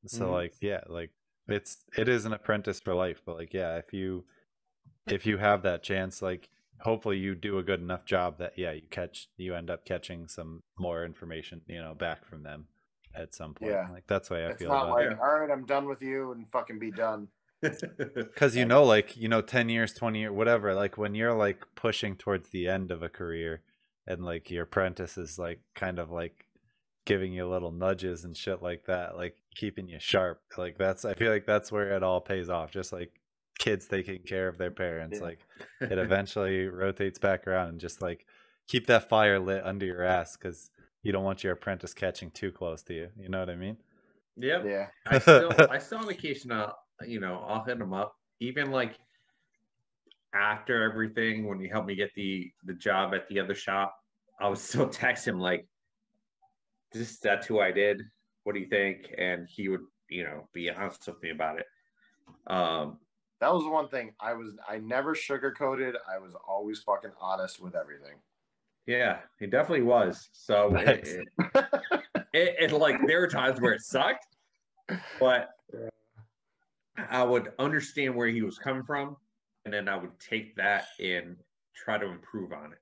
So like, yeah, like it is an apprentice for life, but like, yeah, if you have that chance, like, hopefully you do a good enough job that you end up catching some more information, back from them at some point.
Yeah.
Like, that's the way I feel
about it. It's not like, all right, I'm done with you and fucking be done.
Because 10 years, 20 years, whatever, like when you're like pushing towards the end of a career and like your apprentice is like kind of like giving you little nudges and shit like that, like keeping you sharp, like I feel like that's where it all pays off. Just like kids taking care of their parents, like it eventually rotates back around, and just like keep that fire lit under your ass, because you don't want your apprentice catching too close to you. You know what I mean?
Yep. Yeah. I still on occasion, I'll hit him up, even like after everything, when he helped me get the job at the other shop, I would still text him like, that's who I did. What do you think? And he would, be honest with me about it.
That was the one thing I never sugarcoated. I was always fucking honest with everything.
Yeah, he definitely was. So it like there were times where it sucked, but I would understand where he was coming from, and then I would take that and try to improve on it.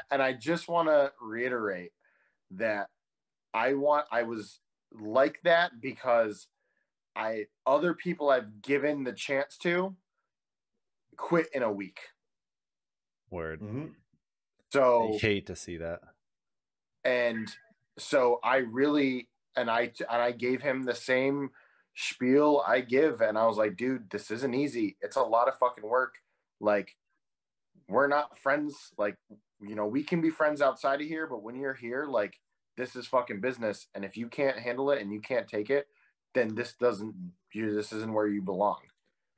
And I just want to reiterate that I was like that because other people I've given the chance to quit in a week.
Word.
Mm-hmm. So
I hate to see that.
And so I really, and I gave him the same spiel I give, and I was like, dude, this isn't easy. It's a lot of fucking work. Like, we're not friends. Like, we can be friends outside of here, but when you're here, like, this is fucking business. And if you can't handle it and you can't take it, then this isn't where you belong.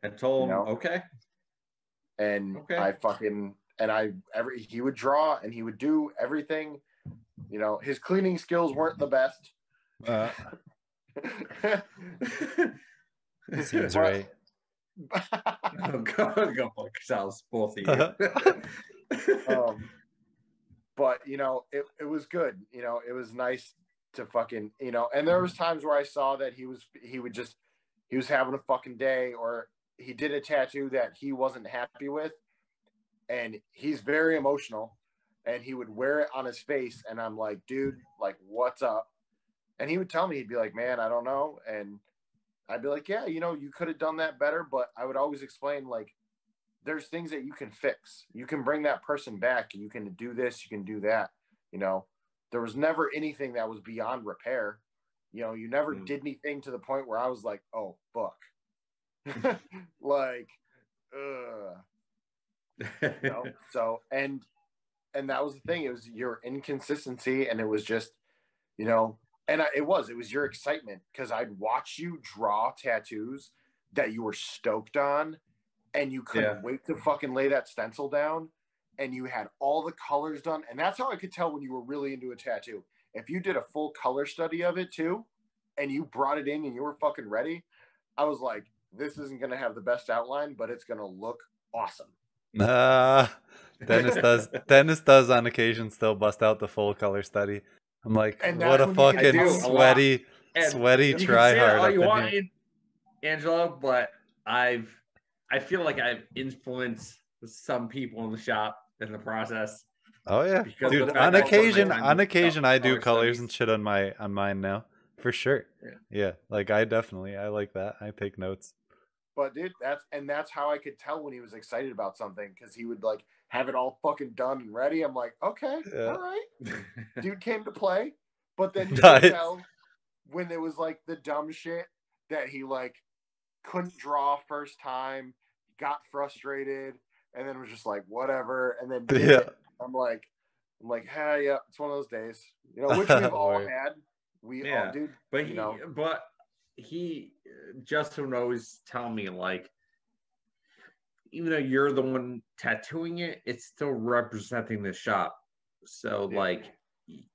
And told him, okay.
And okay. He would draw and he would do everything. His cleaning skills weren't the best.
Seems right.
Go fuck yourselves, both of you.
But it was good. It was nice to fucking, you know, and there was times where I saw that he was having a fucking day, or he did a tattoo that he wasn't happy with, and he's very emotional, and he would wear it on his face, and I'm like, dude, like, what's up? And he would tell me, he'd be like, man, I don't know. And I'd be like, yeah, you know, you could have done that better. But I would always explain, like, there's things that you can fix. You can bring that person back. You can do this. You can do that. You know, there was never anything that was beyond repair. You know, you never did anything to the point where I was like, oh, fuck. Like, you know, so, and that was the thing. It was your inconsistency, and it was just, you know, and it was your excitement, because I'd watch you draw tattoos that you were stoked on, and you couldn't wait to fucking lay that stencil down, and you had all the colors done. And that's how I could tell when you were really into a tattoo. If you did a full color study of it too, and you brought it in and you were fucking ready, I was like, this isn't going to have the best outline, but it's going to look awesome.
Dennis does on occasion still bust out the full color study. I'm like,
And
what a fucking sweaty tryhard.
All you want, Angelo, but I feel like I've influenced some people in the shop in the process.
Oh yeah, dude. On occasion, I do colors and shit on mine now, for sure. Yeah, like I like that. I take notes.
But dude, that's how I could tell when he was excited about something, because he would like have it all fucking done and ready. I'm like, okay, all right, dude came to play. But then you could tell when it was like the dumb shit that he like couldn't draw first time, got frustrated, and then was just like, whatever, and then did it. I'm like, hey, yeah, it's one of those days, you know, which we've all had. We all, dude.
But Justin would always tell me, like, even though you're the one tattooing it, it's still representing the shop. So like,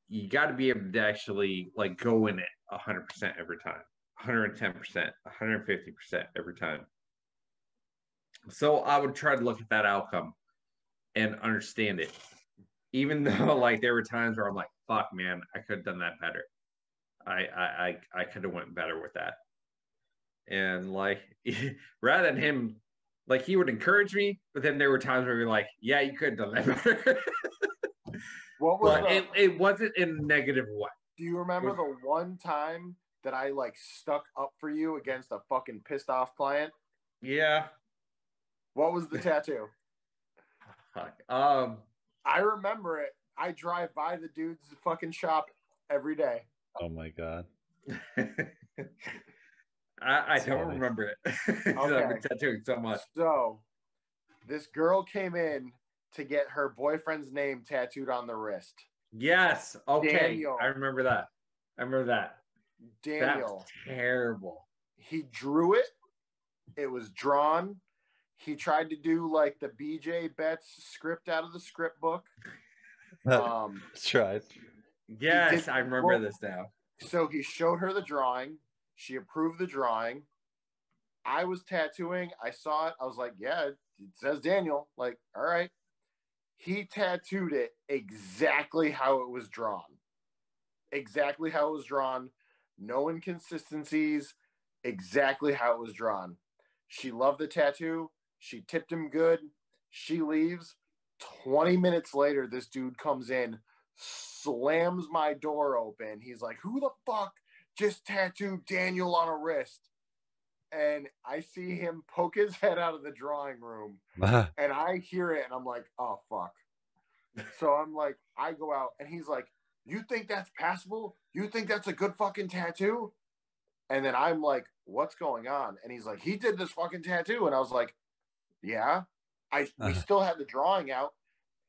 you got to be able to actually like go in it 100% every time, 110%, 150% every time. So I would try to look at that outcome and understand it, even though like there were times where I'm like, fuck, man, I could have done that better. I could have went better with that. And like, rather than him, like, he would encourage me, but then there were times where you're like, yeah, you could have done that better.
What was
it wasn't in a negative way.
Do you remember the one time that I like stuck up for you against a fucking pissed off client?
Yeah.
What was the tattoo?
Fuck.
I remember it. I drive by the dude's fucking shop every day.
Oh my god.
I don't remember it. Okay. I've been tattooing so much.
So this girl came in to get her boyfriend's name tattooed on the wrist.
Yes. Okay.
Daniel.
I remember that.
Daniel.
That's terrible.
He drew it. It was drawn. He tried to do like the BJ Betts script out of the script book.
Tried.
Yes, I remember this now.
So he showed her the drawing. She approved the drawing. I was tattooing. I saw it. I was like, yeah, it says Daniel. Like, all right. He tattooed it exactly how it was drawn. Exactly how it was drawn. No inconsistencies. Exactly how it was drawn. She loved the tattoo. She tipped him good. She leaves. 20 minutes later, this dude comes in, slams my door open. He's like, who the fuck just tattooed Daniel on a wrist? And I see him poke his head out of the drawing room. And I hear it, and I'm like, oh, fuck. So I'm like, I go out, and he's like, you think that's passable? You think that's a good fucking tattoo? And then I'm like, what's going on? And he's like, he did this fucking tattoo. And I was like, yeah. We still had the drawing out.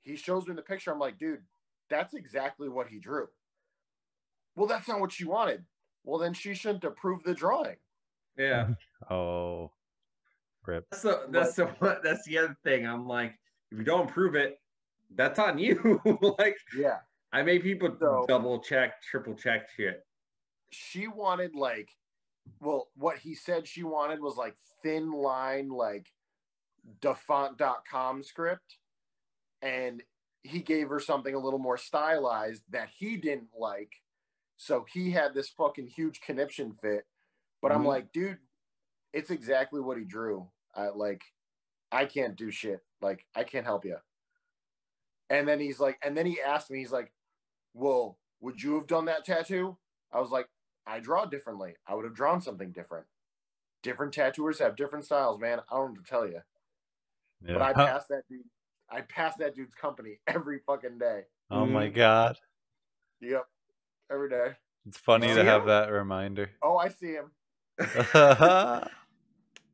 He shows me the picture. I'm like, dude, that's exactly what he drew. Well, that's not what she wanted. Well, then she shouldn't approve the drawing.
Yeah.
Oh, rip.
That's the other thing. I'm like, if you don't approve it, that's on you. Like,
yeah.
I made people double check, triple check shit.
She wanted like, well, what he said she wanted was like thin line, like defont.com script. And he gave her something a little more stylized that he didn't like. So he had this fucking huge conniption fit. But I'm like, dude, it's exactly what he drew. I can't do shit. Like, I can't help you. And then he's like, and then he asked me, he's like, well, would you have done that tattoo? I was like, I draw differently. I would have drawn something different. Different tattooers have different styles, man. I don't know what to tell you. Yeah. But I passed that dude. I passed that dude's company every fucking day.
Oh my God.
Yep. Every day.
It's funny to have that reminder.
Oh, I see him.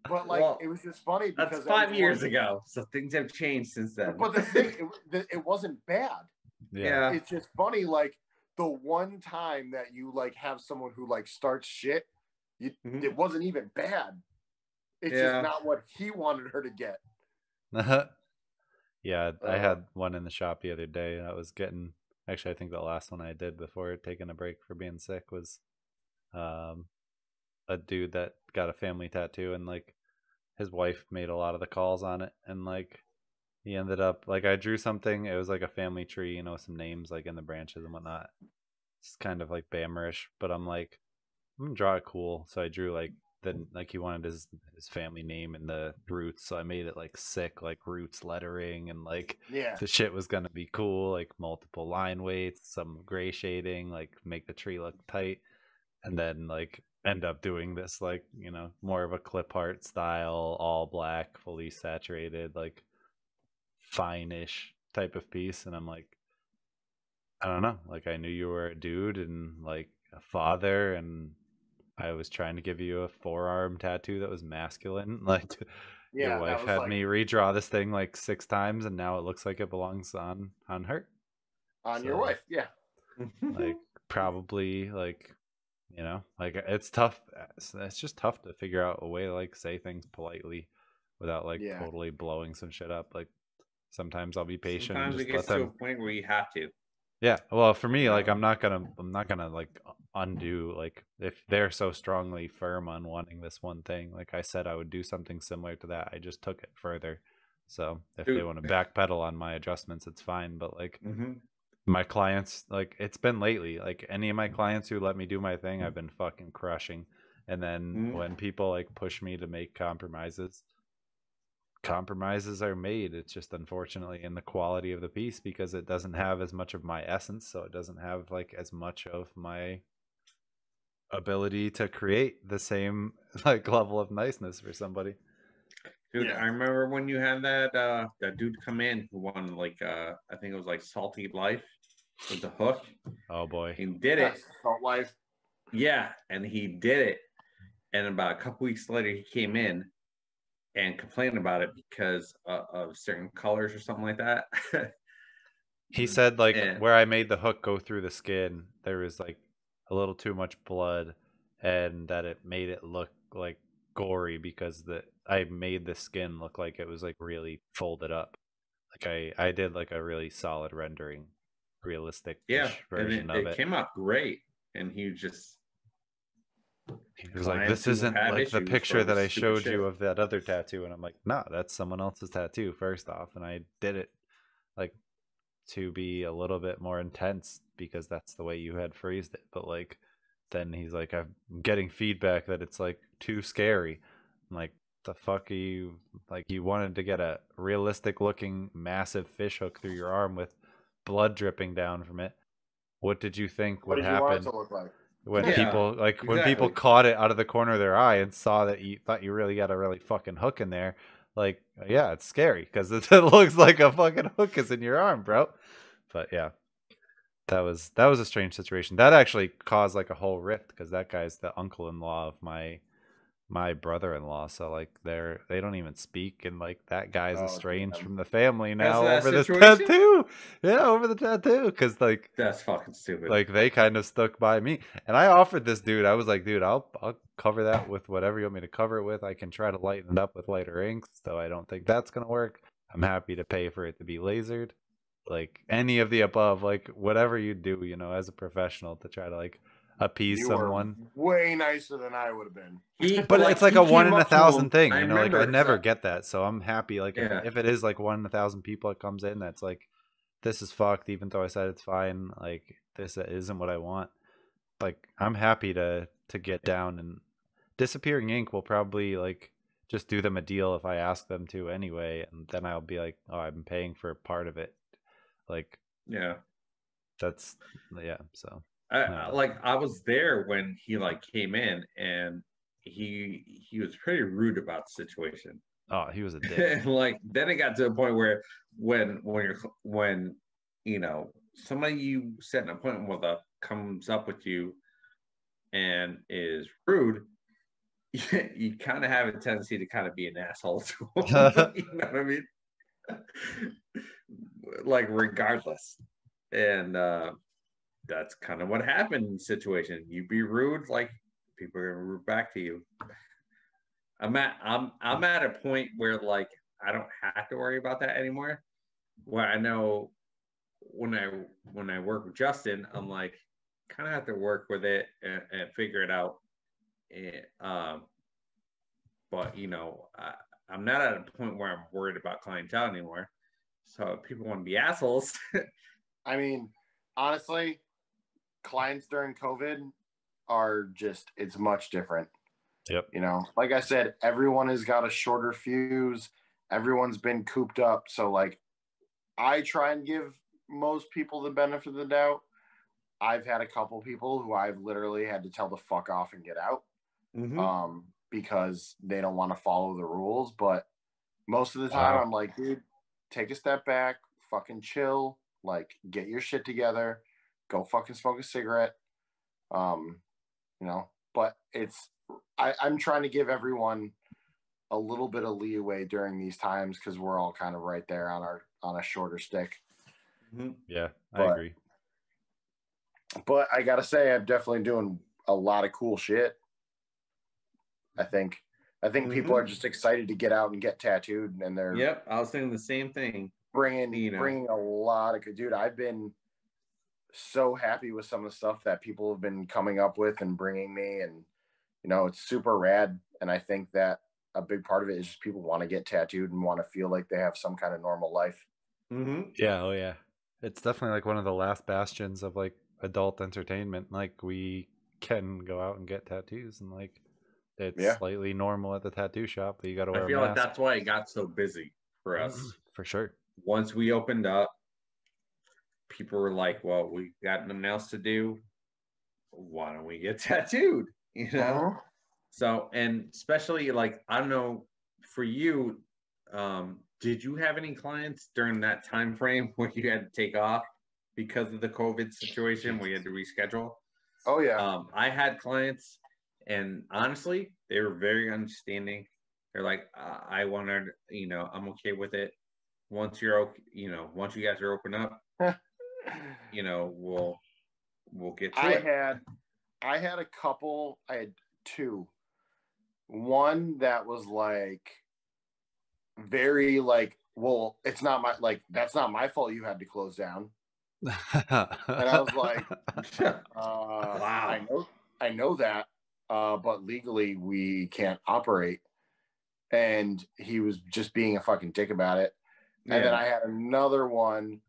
But like, it was just funny because
that's 5 years ago, so things have changed since then.
But the thing, it wasn't bad.
Yeah.
It's just funny, like the one time that you like have someone who like starts shit, it wasn't even bad. It's just not what he wanted her to get.
Yeah, I had one in the shop the other day. I was getting, actually, I think the last one I did before taking a break for being sick was a dude that got a family tattoo, and like his wife made a lot of the calls on it, and like he ended up, like, I drew something, it was like a family tree, you know, some names like in the branches and whatnot. It's kind of like Bammerish, but I'm like, I'm gonna draw it cool. So I drew like he wanted his family name and the roots, so I made it like sick, like roots lettering, and like the shit was gonna be cool, like multiple line weights, some gray shading, like make the tree look tight, and then like end up doing this, like, you know, more of a clip art style, all black, fully saturated, like fine-ish type of piece. And I'm like, I don't know, like, I knew you were a dude and like a father, and I was trying to give you a forearm tattoo that was masculine. Like, your wife had me redraw this thing like 6 times, and now it looks like it belongs on her.
On your wife, yeah.
Like, probably, like, you know, like, it's tough. It's just tough to figure out a way to like say things politely without like totally blowing some shit up. Like, sometimes I'll be patient.
Sometimes
and just
it gets to a point where you have to.
Yeah, well, for me, like, I'm not gonna like undo, like, if they're so strongly firm on wanting this one thing. Like I said, I would do something similar to that. I just took it further. So if they want to backpedal on my adjustments, it's fine. But like my clients, like, it's been lately, like any of my clients who let me do my thing, I've been fucking crushing. And then when people like push me to make compromises are made. It's just unfortunately in the quality of the piece, because it doesn't have as much of my essence, so it doesn't have like as much of my ability to create the same like level of niceness for somebody.
Dude, I remember when you had that dude come in who won like I think it was like Salty Life with the hook.
Oh boy.
He did it.
Salt Life.
Yeah, and he did it. And about a couple weeks later he came in and complained about it because of certain colors or something like that.
He said like where I made the hook go through the skin, there was like a little too much blood, and that it made it look like gory because I made the skin look like it was like really folded up. Like I did like a really solid rendering, realistic version of it.
It came out great, and he
was like, this isn't like the picture that I showed you of that other tattoo. And I'm like, nah, that's someone else's tattoo, first off. And I did it like to be a little bit more intense because that's the way you had phrased it. But like, then he's like, I'm getting feedback that it's like too scary. I'm like, the fuck are you, like, you wanted to get a realistic looking massive fish hook through your arm with blood dripping down from it. What did you think would happen? What did you want it to look like? When people when people caught it out of the corner of their eye and saw that you thought you really got a really fucking hook in there, like, yeah, it's scary because it looks like a fucking hook is in your arm, bro. But yeah, that was a strange situation. That actually caused like a whole rift because that guy's the uncle-in-law of my brother-in-law, so like they don't even speak, and like that guy's estranged from the family now over this tattoo. Yeah, over the tattoo, because like
that's fucking stupid.
Like they kind of stuck by me, and I offered this dude, I was like, dude, I'll cover that with whatever you want me to cover it with. I can try to lighten it up with lighter inks, so I don't think that's gonna work. I'm happy to pay for it to be lasered, like any of the above, like whatever you do, you know, as a professional to try to like appease someone.
Way nicer than I would have been.
But it's like a 1 in 1,000 thing, you know. Like I never get that, so I'm happy. Like if it is like 1 in 1,000 people that comes in, that's like, this is fucked. Even though I said it's fine, like this isn't what I want. like I'm happy to get down, and Disappearing Ink will probably like just do them a deal if I ask them to anyway, and then I'll be like, oh, I'm paying for part of it. Like
Yeah.
that's yeah. So
I was there when he like came in, and he was pretty rude about the situation.
oh, he was a dick.
And like then it got to a point where when you know somebody you set an appointment with comes up with you and is rude, you kind of have a tendency to kind of be an asshole to them. You know what I mean? Like regardless. And that's kind of what happened in the situation. You be rude, like people are gonna rude back to you. I'm at a point where like I don't have to worry about that anymore. Where I know when I work with Justin, I'm like kind of have to work with it and figure it out. And, but you know, I'm not at a point where I'm worried about clientele anymore. So if people want to be assholes.
I mean, honestly, clients during COVID are just, it's much different.
Yep.
You know, like I said, everyone has got a shorter fuse. Everyone's been cooped up. So like I try and give most people the benefit of the doubt. I've had a couple people who I've literally had to tell to fuck off and get out. Because they don't want to follow the rules. But most of the time I'm like, dude, take a step back, fucking chill, like get your shit together, go fucking smoke a cigarette. You know, but I'm trying to give everyone a little bit of leeway during these times because we're all kind of right there on a shorter stick.
Yeah, I agree.
But I gotta say, I'm definitely doing a lot of cool shit. I think people are just excited to get out and get tattooed, and they're
Yep, I was saying the same thing.
Bringing a lot of dude. I've been so happy with some of the stuff that people have been coming up with and bringing me, and you know, it's super rad. And I think that a big part of it is just people want to get tattooed and want to feel like they have some kind of normal life.
Yeah, oh yeah, it's definitely like one of the last bastions of like adult entertainment. Like we can go out and get tattoos, and like it's slightly normal at the tattoo shop, but you got to wear a mask.
I feel like that's why it got so busy for us.
For sure.
Once we opened up, people were like, well, we got nothing else to do. Why don't we get tattooed? You know? So, and especially like, I don't know, for you, did you have any clients during that time frame where you had to take off because of the COVID situation where you had to reschedule?
Oh yeah.
I had clients, and honestly, they were very understanding. They're like, I wanted, you know, I'm okay with it. Once you're okay, you know, once you guys are open up, you know, we'll get to it.
I had a couple. I had two. One that was like very like, well, it's not my, like, that's not my fault you had to close down. And I was like, wow, I know that, but legally we can't operate. And he was just being a fucking dick about it. Yeah. And then I had another one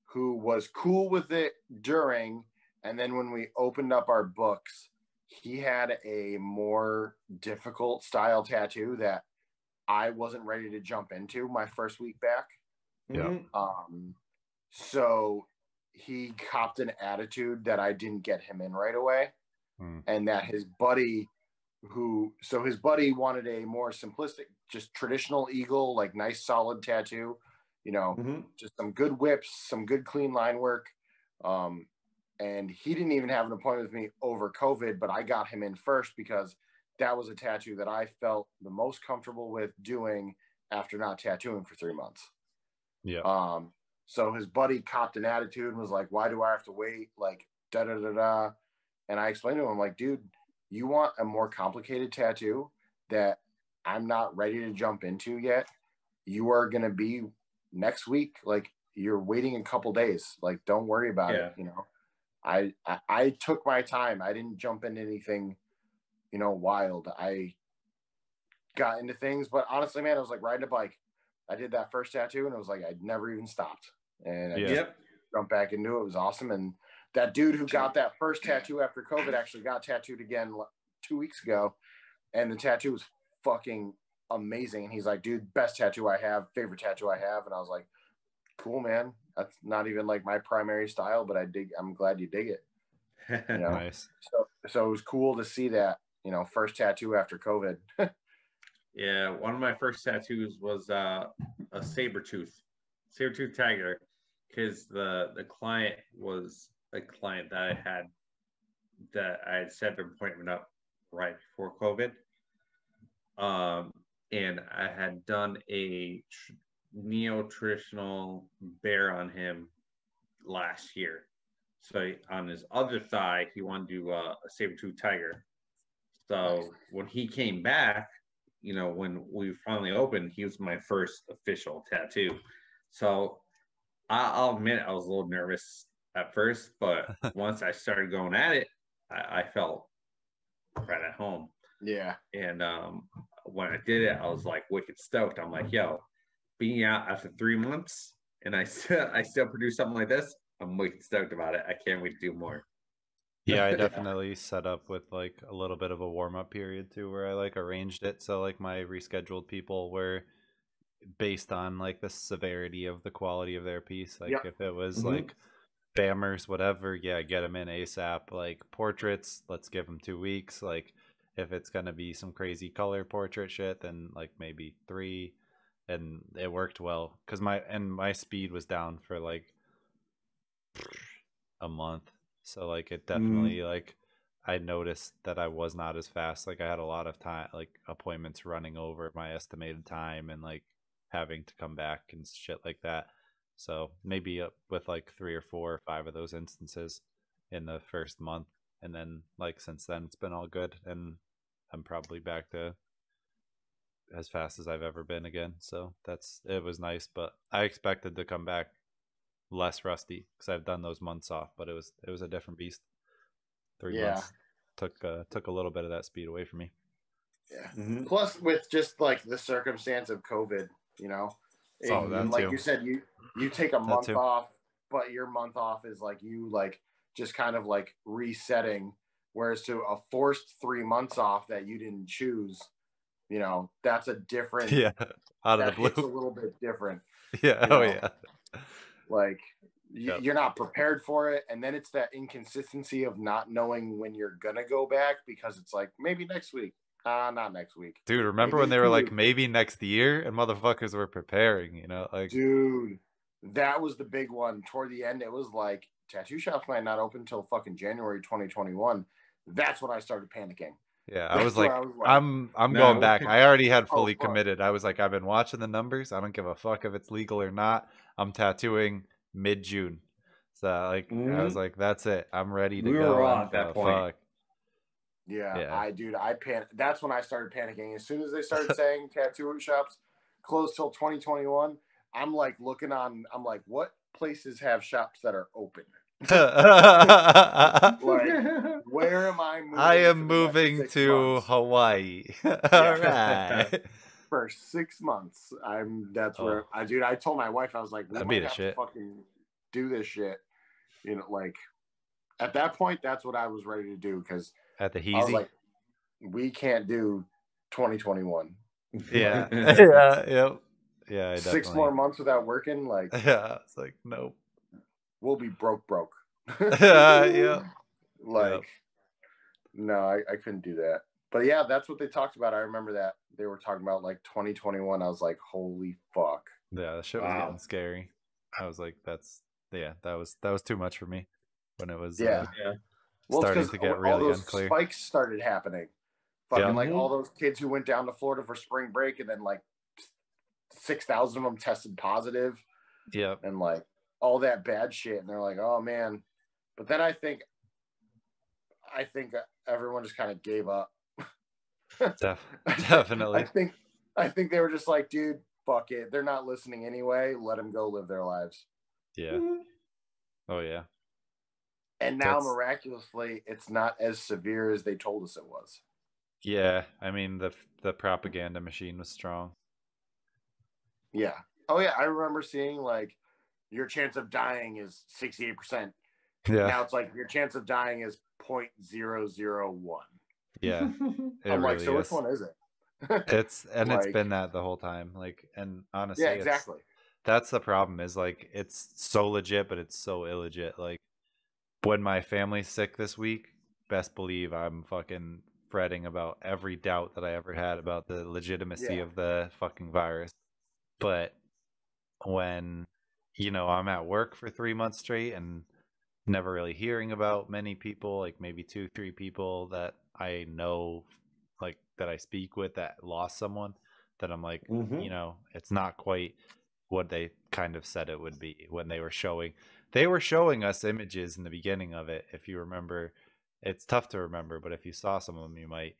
who was cool with it during, and then when we opened up our books, he had a more difficult style tattoo that I wasn't ready to jump into my first week back.
Yeah.
So he copped an attitude that I didn't get him in right away. And that his buddy his buddy wanted a more simplistic, just traditional eagle, like nice solid tattoo, you know, just some good whips, some good clean line work. And he didn't even have an appointment with me over COVID, but I got him in first because that was a tattoo that I felt the most comfortable with doing after not tattooing for 3 months.
Yeah.
So his buddy copped an attitude and was like, why do I have to wait? Like, da-da-da-da. And I explained to him, like, dude, you want a more complicated tattoo that I'm not ready to jump into yet? You are going to be next week. Like, you're waiting a couple days. Like, don't worry about it. You know, I took my time. I didn't jump into anything, you know, wild. I got into things, but honestly, man, I was like riding a bike. I did that first tattoo and it was like, I'd never even stopped. And I just jumped back into it. It was awesome. And that dude who got that first tattoo after COVID actually got tattooed again 2 weeks ago, and the tattoo was fucking amazing. And he's like, dude, best tattoo I have, favorite tattoo I have. And I was like, cool, man. That's not even like my primary style, but I'm glad you dig it. You know?
Nice.
So it was cool to see that, you know, first tattoo after COVID.
Yeah, one of my first tattoos was a saber-tooth tiger, because the client was a client that I had set an appointment up right before COVID. And I had done a neo-traditional bear on him last year. So on his other thigh, he wanted to do a saber-tooth tiger. So
Nice.
when he came back, you know, when we finally opened, he was my first official tattoo. So I'll admit I was a little nervous at first, but once I started going at it, I felt right at home.
Yeah.
And when I did it, I was like wicked stoked. I'm like, yo, being out after 3 months and I still produce something like this, I'm wicked stoked about it. I can't wait to do more.
Yeah, I definitely set up with like a little bit of a warm-up period too, where I like arranged it so like my rescheduled people were based on like the severity of the quality of their piece. Like if it was like Bammers, whatever, yeah, get them in ASAP. Like portraits, let's give them 2 weeks. Like if it's gonna be some crazy color portrait shit, then like maybe 3. And it worked well because my speed was down for like a month. So like it definitely like I noticed that I was not as fast. Like I had a lot of time, like appointments running over my estimated time and like having to come back and shit like that. So maybe with like 3 or 4 or 5 of those instances in the first month, and then like since then it's been all good, and I'm probably back to as fast as I've ever been again. So it was nice, but I expected to come back less rusty because I've done those months off, but it was a different beast. 3 months took a little bit of that speed away from me.
Yeah. Plus, with just like the circumstance of COVID, you know, like you said, you take a month off, but your month off is like you like just kind of like resetting, whereas to a forced 3 months off that you didn't choose, you know, that's a different
out of the blue.
It's a little bit different.
Yeah. Oh yeah.
Like you're not prepared for it, and then it's that inconsistency of not knowing when you're gonna go back, because it's like maybe next week. Not next week.
Dude, remember when they were like maybe next year, and motherfuckers were preparing, you know? Like,
dude, that was the big one. Toward the end, it was like tattoo shops might not open until fucking January 2021. That's when I started panicking.
Yeah, I was like, I'm going back. I already had fully committed. I was like, I've been watching the numbers. I don't give a fuck if it's legal or not. I'm tattooing mid-June. So like I was like, that's it. I'm ready to go.
We were on at that point.
Fuck.
Yeah, I panicked. That's when I started panicking. As soon as they started saying tattoo shops closed till 2021, I'm like looking on. I'm like, what places have shops that are open? Like, where am I moving?
I am moving to Hawaii. All right.
For 6 months. That's where I told my wife, I was like, we might have to fucking do this shit. You know, like at that point, that's what I was ready to do, because
at the
I was like, we can't do 2021.
Yeah. Yeah.
6 more months without working, like
it's like nope.
We'll be broke.
Yeah.
Like, no, I couldn't do that. But yeah, that's what they talked about. I remember that they were talking about like 2021. I was like, holy fuck.
Yeah, the shit was getting scary. I was like, that was too much for me when it was starting to get really
all those
unclear.
Spikes started happening. Fucking like all those kids who went down to Florida for spring break, and then like 6,000 of them tested positive.
Yep.
And like all that bad shit, and they're like, oh man. But then I think everyone just kind of gave up.
Definitely.
I think they were just like, dude, fuck it. They're not listening anyway. Let them go live their lives.
Yeah. Oh yeah.
And now miraculously, it's not as severe as they told us it was.
Yeah, I mean the propaganda machine was strong.
Yeah. Oh yeah, I remember seeing like your chance of dying is 68%.
Yeah.
Now it's like your chance of dying is 0.001.
Yeah. It
I'm like,
really
so
is.
which one is it?
It's
like,
been that the whole time. Like, and honestly,
yeah, exactly.
That's the problem is like it's so legit, but it's so illegit. Like when my family's sick this week, best believe I'm fucking fretting about every doubt that I ever had about the legitimacy
Yeah.
of the fucking virus. But when, I'm at work for 3 months straight and never really hearing about many people, like maybe 2 3 people that I know, like that I speak with that lost someone, that I'm like, it's not quite what they kind of said it would be when they were showing us images in the beginning of it. If you remember, it's tough to remember, but if you saw some of them you might,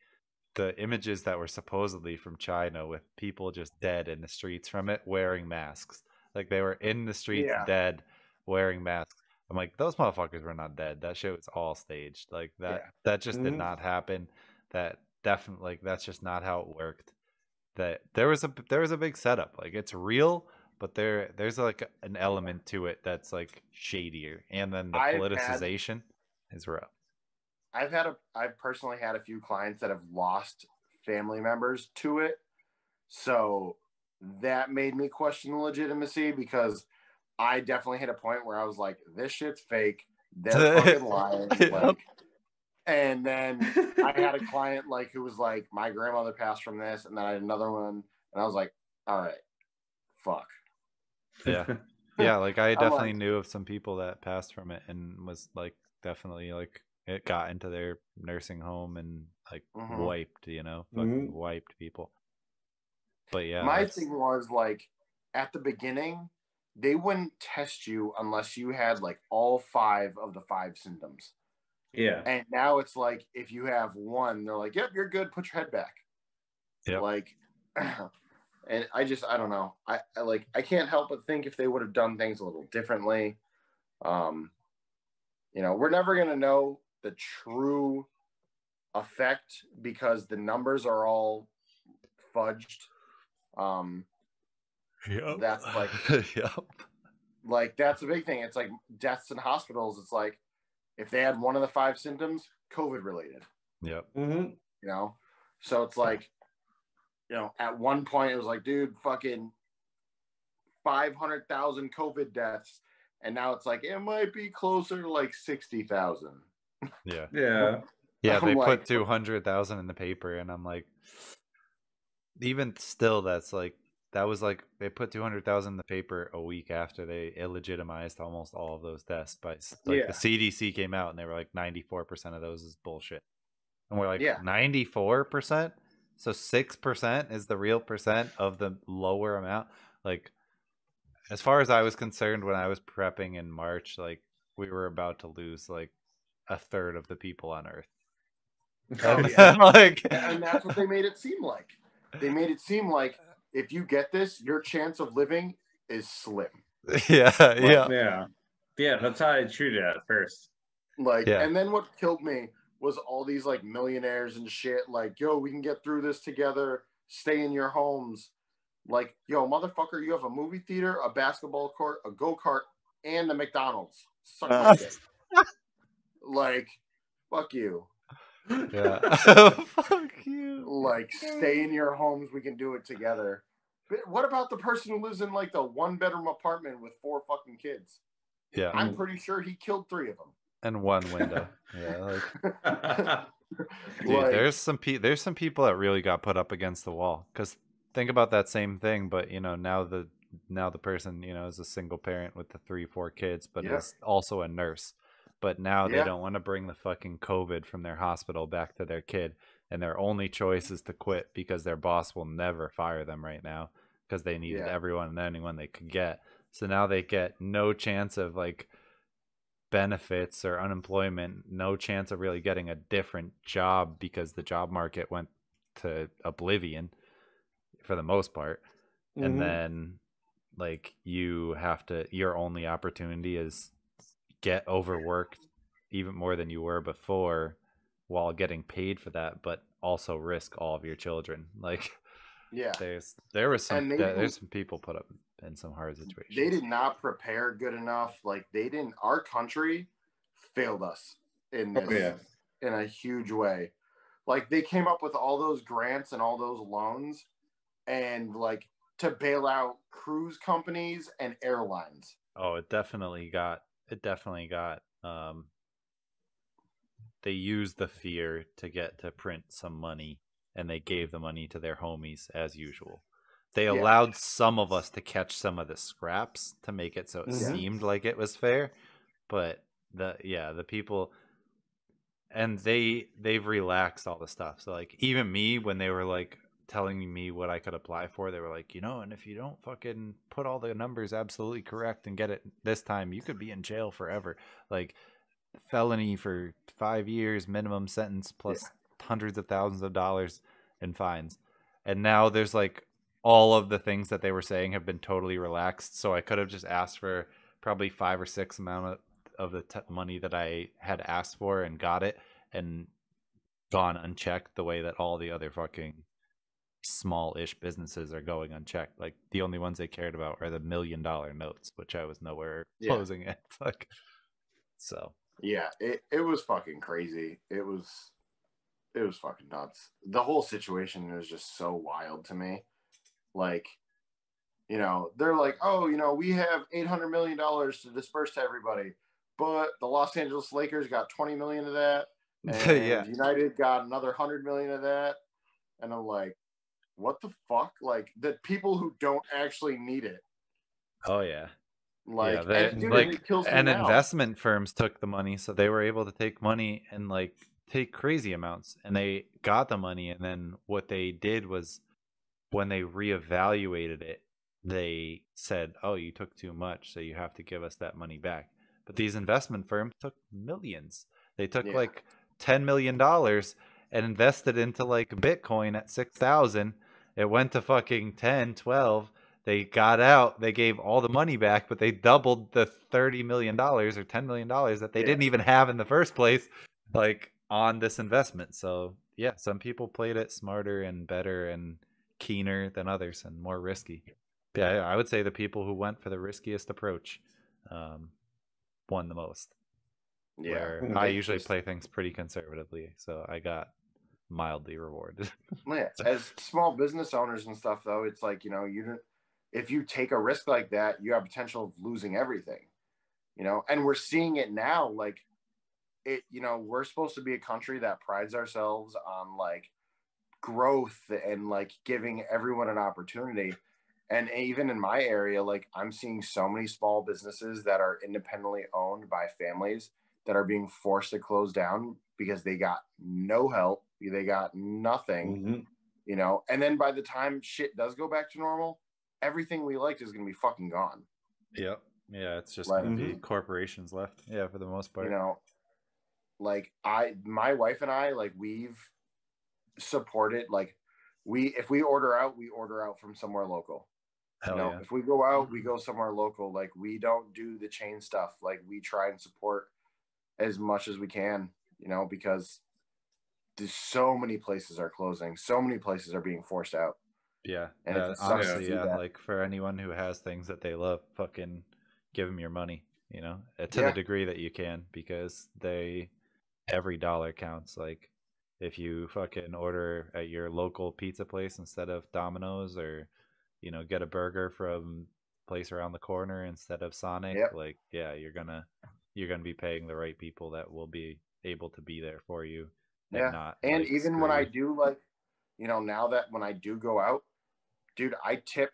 the images that were supposedly from China with people just dead in the streets from it wearing masks. Like they were in the streets dead wearing masks. I'm like, those motherfuckers were not dead. That shit was all staged. Like that just did not happen. That definitely, like, that's just not how it worked. That there was a big setup. Like it's real, but there's like an element to it that's like shadier. And then the politicization is real.
I've personally had a few clients that have lost family members to it. So that made me question the legitimacy, because I definitely hit a point where I was like, this shit's fake. They're fucking lying. Like, and then I had a client like who was like, my grandmother passed from this, and then I had another one, and I was like, all right, fuck.
Yeah. Yeah, like I definitely knew of some people that passed from it and was like definitely like it got into their nursing home and like wiped, fucking wiped people. But yeah,
my thing was like at the beginning, they wouldn't test you unless you had like all 5 of the 5 symptoms.
Yeah.
And now it's like if you have one, they're like, yep, you're good, put your head back.
Yep.
Like, and I don't know. I can't help but think if they would have done things a little differently. We're never gonna know the true effect because the numbers are all fudged. That's like, like that's the big thing. It's like deaths in hospitals. It's like if they had one of the 5 symptoms, COVID related.
Yep.
So it's like, at one point it was like, dude, fucking 500,000 COVID deaths, and now it's like it might be closer to like 60,000.
Yeah.
Yeah.
Yeah, they put 200,000 in the paper, and I'm like, even still, that was like they put 200,000 in the paper a week after they illegitimized almost all of those deaths. But the CDC came out and they were like 94% of those is bullshit, and we're like 94%, so 6% is the real percent of the lower amount. Like, as far as I was concerned, when I was prepping in March, like we were about to lose like a third of the people on Earth.
And that's what they made it seem like. They made it seem like if you get this, your chance of living is slim.
Yeah.
That's how I treated it at first.
And then what killed me was all these like millionaires and shit. Like, yo, we can get through this together. Stay in your homes. Like, yo, motherfucker, you have a movie theater, a basketball court, a go-kart, and a McDonald's. Suck my dick. Like, fuck you.
Yeah. Fuck you.
Like, stay in your homes. We can do it together. But what about the person who lives in like the 1-bedroom apartment with 4 fucking kids?
Yeah.
I'm pretty sure he killed 3 of them.
And 1 window. Yeah. Dude, there's some people that really got put up against the wall. Because think about that same thing, but now the person is a single parent with the 3-4 kids, but is also a nurse. But now they don't want to bring the fucking COVID from their hospital back to their kid, and their only choice is to quit because their boss will never fire them right now because they needed everyone and anyone they could get. So now they get no chance of like benefits or unemployment, no chance of really getting a different job because the job market went to oblivion for the most part. And then like your only opportunity is get overworked even more than you were before while getting paid for that, but also risk all of your children. Like, there's some people put up in some hard situations.
They did not prepare good enough. Like, our country failed us in
Oh,
this in a huge way. Like they came up with all those grants and all those loans and like to bail out cruise companies and airlines.
Oh, it definitely got they used the fear to get to print some money, and they gave the money to their homies as usual. They allowed some of us to catch some of the scraps to make it so it seemed like it was fair, but the people, and they've relaxed all the stuff. So like even me, when they were like telling me what I could apply for, they were like, and if you don't fucking put all the numbers absolutely correct and get it this time, you could be in jail forever. Like felony for 5 years, minimum sentence plus hundreds of thousands of dollars in fines. And now there's like all of the things that they were saying have been totally relaxed. So I could have just asked for probably 5 or 6 amount of the money that I had asked for and got it, and gone unchecked the way that all the other fucking small-ish businesses are going unchecked. Like the only ones they cared about are the $1 million notes, which I was nowhere closing it. Like, so
yeah, it was fucking crazy. It was fucking nuts. The whole situation was just so wild to me. Like, they're like, oh, we have $800 million to disperse to everybody, but the Los Angeles Lakers got 20 million of that, and United got another 100 million of that, and I'm like, what the fuck? Like the people who don't actually need it.
Oh yeah.
Like,
and investment firms took the money, so they were able to take money and like take crazy amounts, and they got the money, and then what they did was when they reevaluated it, they said, oh, you took too much, so you have to give us that money back. But these investment firms took millions. They took like $10 million and invested into like Bitcoin at 6,000. It went to fucking 10, 12. They got out, they gave all the money back, but they doubled the $30 million or $10 million that they didn't even have in the first place, like on this investment. So yeah, some people played it smarter and better and keener than others and more risky. Yeah, I would say the people who went for the riskiest approach won the most.
Yeah,
where I usually play things pretty conservatively, so I got mildly rewarded.
Yeah, as small business owners and stuff, though, it's like if you take a risk like that, you have potential of losing everything. And we're seeing it now. Like it, we're supposed to be a country that prides ourselves on like growth and like giving everyone an opportunity. And even in my area, like I'm seeing so many small businesses that are independently owned by families that are being forced to close down because they got no help, they got nothing, and then by the time shit does go back to normal, everything we liked is going to be fucking gone.
Yep. Yeah, it's just going to be corporations left. Yeah, for the most part.
Like my wife and I, like we've supported, like if we order out from somewhere local. If we go out, we go somewhere local. Like we don't do the chain stuff. Like we try and support as much as we can, because there's so many places are closing, so many places are being forced out.
Yeah, and honestly, like for anyone who has things that they love, fucking give them your money, to the degree that you can, because every dollar counts. Like if you fucking order at your local pizza place instead of Domino's, or get a burger from place around the corner instead of Sonic, like you're gonna be paying the right people that will be able to be there for you. And
even when I do, like, now that when I do go out, dude, I tip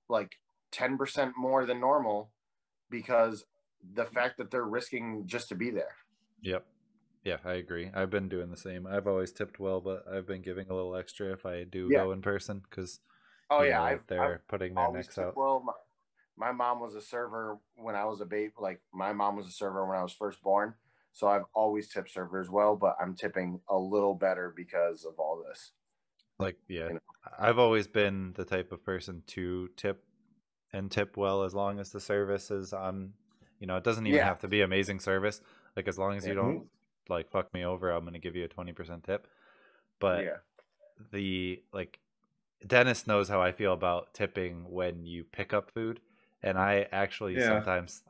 like 10% more than normal, because the fact that they're risking just to be there.
Yep. Yeah, I agree. I've been doing the same. I've always tipped well, but I've been giving a little extra if I do go in person, because they're putting their necks out.
Well, my mom was a server when I was a baby. Like my mom was a server when I was first born, so I've always tipped servers well. But I'm tipping a little better because of all this.
Like, I've always been the type of person to tip well, as long as the service is on. It doesn't even have to be amazing service. Like as long as you don't like fuck me over, I'm gonna give you a 20% tip. But Dennis knows how I feel about tipping when you pick up food, and I actually sometimes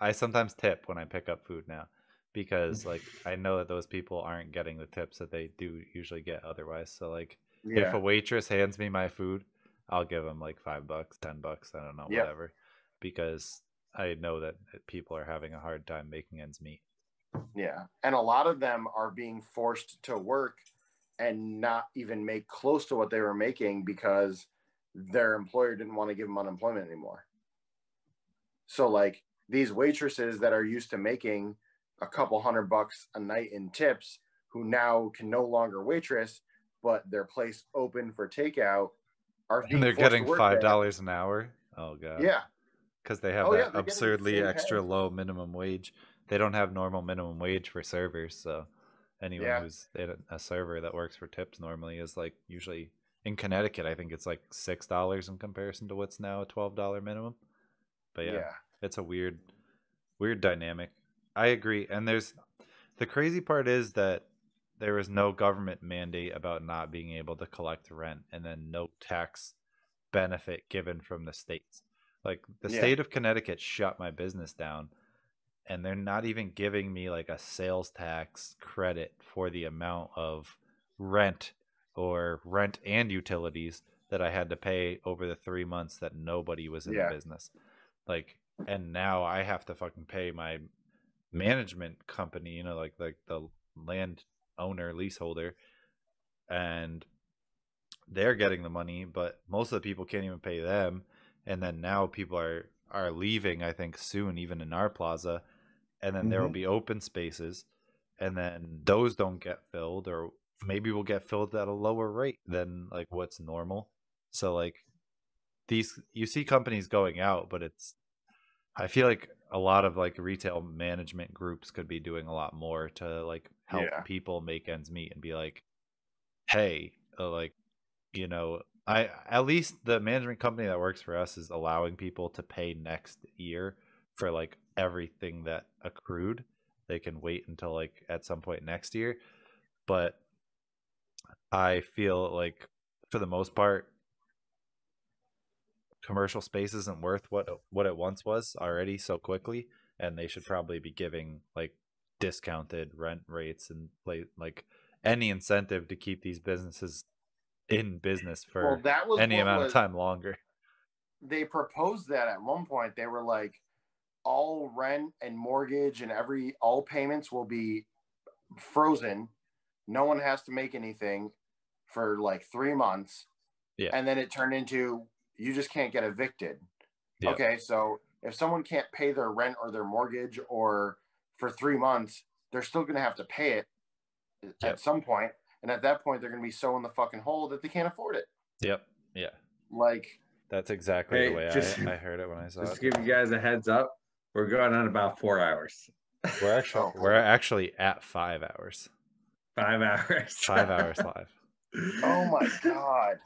tip when I pick up food now, because like I know that those people aren't getting the tips that they do usually get otherwise. So like if
Yeah.
a waitress hands me my food, I'll give them like $5, $10, I don't know,
Yep.
whatever, because I know that people are having a hard time making ends meet.
Yeah. And a lot of them are being forced to work and not even make close to what they were making because their employer didn't want to give them unemployment anymore. So like these waitresses that are used to making a couple $100 a night in tips, who now can no longer waitress, but their place open for takeout, are being
And they're
forced
getting
to work there.
$5 an hour. Oh god.
Yeah.
Because they have
Oh yeah,
that
they're getting the
absurdly
same
extra
pay.
low minimum wage. They don't have normal minimum wage for servers, so anyone
Yeah.
who's a server that works for tips normally is like usually in Connecticut. I think it's like $6 in comparison to what's now a $12 minimum. But yeah,
Yeah.
it's a weird dynamic. I agree, and there's the crazy part is that there was no government mandate about not being able to collect rent, and then no tax benefit given from the states. Like the
Yeah.
state of Connecticut shut my business down, and they're not even giving me like a sales tax credit for the amount of rent or rent and utilities that I had to pay over the 3 months that nobody was in the
Yeah.
business. Like, and now I have to fucking pay my management company, you know, like the land owner, leaseholder, and they're getting the money, but most of the people can't even pay them. And then now people are leaving, I think soon, even in our plaza, and then there will be open spaces, and then those don't get filled, or maybe will get filled at a lower rate than like what's normal. So like these, you see companies going out, but it's, I feel like a lot of like retail management groups could be doing a lot more to like help
Yeah.
people make ends meet and be like, hey, like, you know, I at least the management company that works for us is allowing people to pay next year for like everything that accrued. They can wait until like at some point next year, but I feel like for the most part commercial space isn't worth what it once was already so quickly, and they should probably be giving like discounted rent rates and like any incentive to keep these businesses in business
Well,
for
that was
any
what
amount of
was
time longer.
they proposed that at one point. They were like, all rent and mortgage and all payments will be frozen. No one has to make anything for like 3 months.
Yeah.
And then it turned into you just can't get evicted.
Yeah.
Okay, so if someone can't pay their rent or their mortgage or for 3 months, they're still going to have to pay it at some point. And at that point, they're going to be so in the fucking hole that they can't afford it.
Yep. Yeah.
Like,
that's exactly the way I heard it when I saw it.
Just to give you guys a heads up, we're going on about 4 hours.
We're actually at 5 hours.
5 hours.
5 hours live.
Oh my god!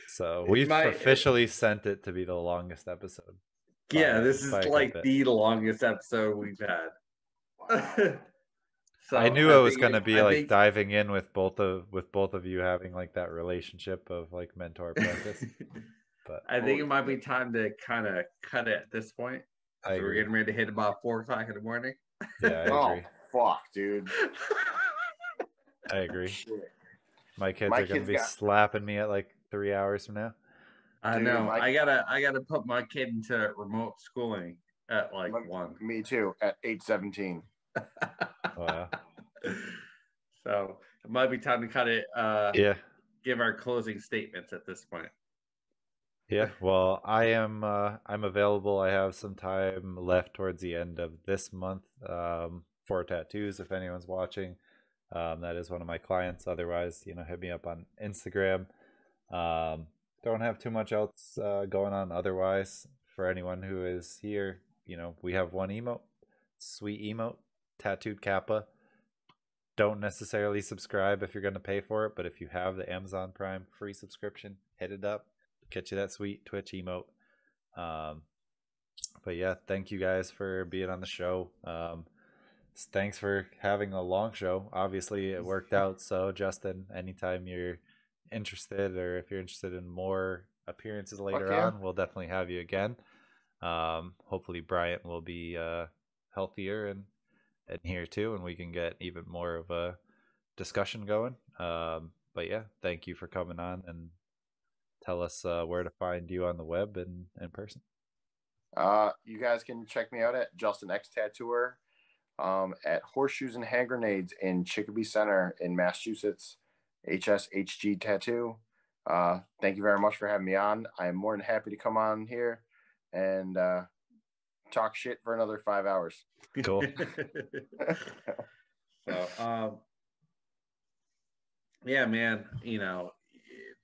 So we've officially sent it to be the longest episode.
Yeah, this is like the longest episode we've had.
Wow.
So I knew it was going to be like diving in with both of you having like that relationship of like mentor apprentice. But
I think it might be time to kind of cut it at this point. So we're getting ready to hit about 4 o'clock in the morning.
Yeah, I agree.
Oh fuck, dude.
I agree.
Shit.
My kids are going to be slapping me at like 3 hours from now.
I know. I gotta put my kid into remote schooling at like 1.
Me too. At 8:17.
Wow.
So it might be time to cut it.
Yeah.
Give our closing statements at this point.
Yeah. Well, I'm available. I have some time left towards the end of this month for tattoos. If anyone's watching, that is one of my clients. Otherwise, hit me up on Instagram. Don't have too much else going on otherwise. For anyone who is here, we have one emote, sweet emote, tattooed Kappa. Don't necessarily subscribe if you're going to pay for it, but if you have the Amazon Prime free subscription, hit it up, get you that sweet Twitch emote. But yeah, thank you guys for being on the show. Thanks for having a long show. Obviously it worked out. So Justin, anytime you're interested, or if you're interested in more appearances later on, we'll definitely have you again. Hopefully Bryant will be healthier and in here too, and we can get even more of a discussion going. But yeah, thank you for coming on and tell us where to find you on the web and in person.
You guys can check me out at Justin X Tattooer, at Horseshoes and Hand Grenades in Chicopee Center in Massachusetts, HSHG Tattoo. Thank you very much for having me on. I am more than happy to come on here and talk shit for another 5 hours.
Cool.
So, yeah, man,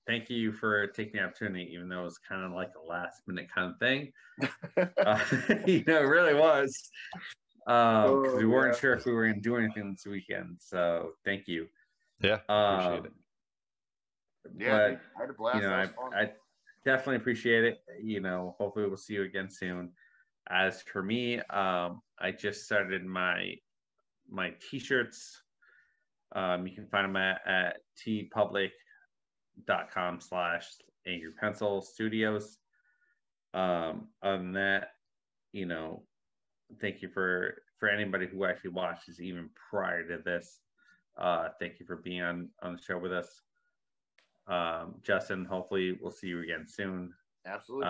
thank you for taking the opportunity, even though it was kind of like a last minute kind of thing. It really was. Because we weren't sure if we were going to do anything this weekend. So thank you.
Yeah, appreciate it.
Yeah,
But,
I had a blast.
I definitely appreciate it. Hopefully we'll see you again soon. As for me, I just started my t-shirts. You can find them at tpublic.com/angrypencilstudios. Other than that, thank you for anybody who actually watches even prior to this. Thank you for being on the show with us. Justin, hopefully we'll see you again soon.
Absolutely.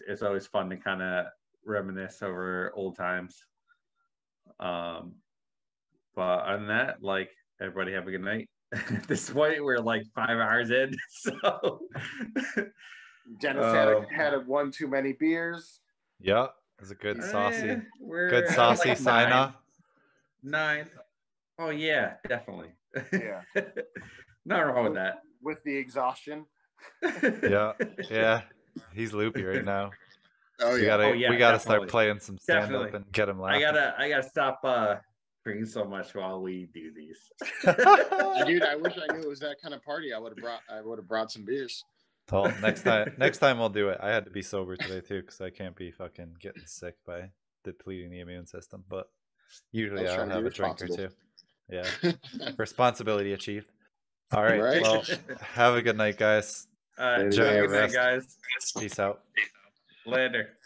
It's always fun to kind of reminisce over old times. But other than that, everybody have a good night. At this point, we're 5 hours in, so
Dennis had one too many beers.
Yeah, it was a good saucy,
good
saucy sign off.
9. Oh yeah, definitely.
Yeah,
not wrong with that.
With the exhaustion.
Yeah, he's loopy right now.
Oh yeah,
we gotta start playing some stand up and get him laughing.
I gotta stop drinking so much while we do these.
Dude, I wish I knew it was that kind of party. I would have brought some beers.
Well, next time I'll do it. I had to be sober today too because I can't be fucking getting sick by depleting the immune system. But usually I'll have a drink or two. Yeah, responsibility achieved. All right. Well, have a good night, guys.
Enjoy your night, guys.
Peace out.
Later.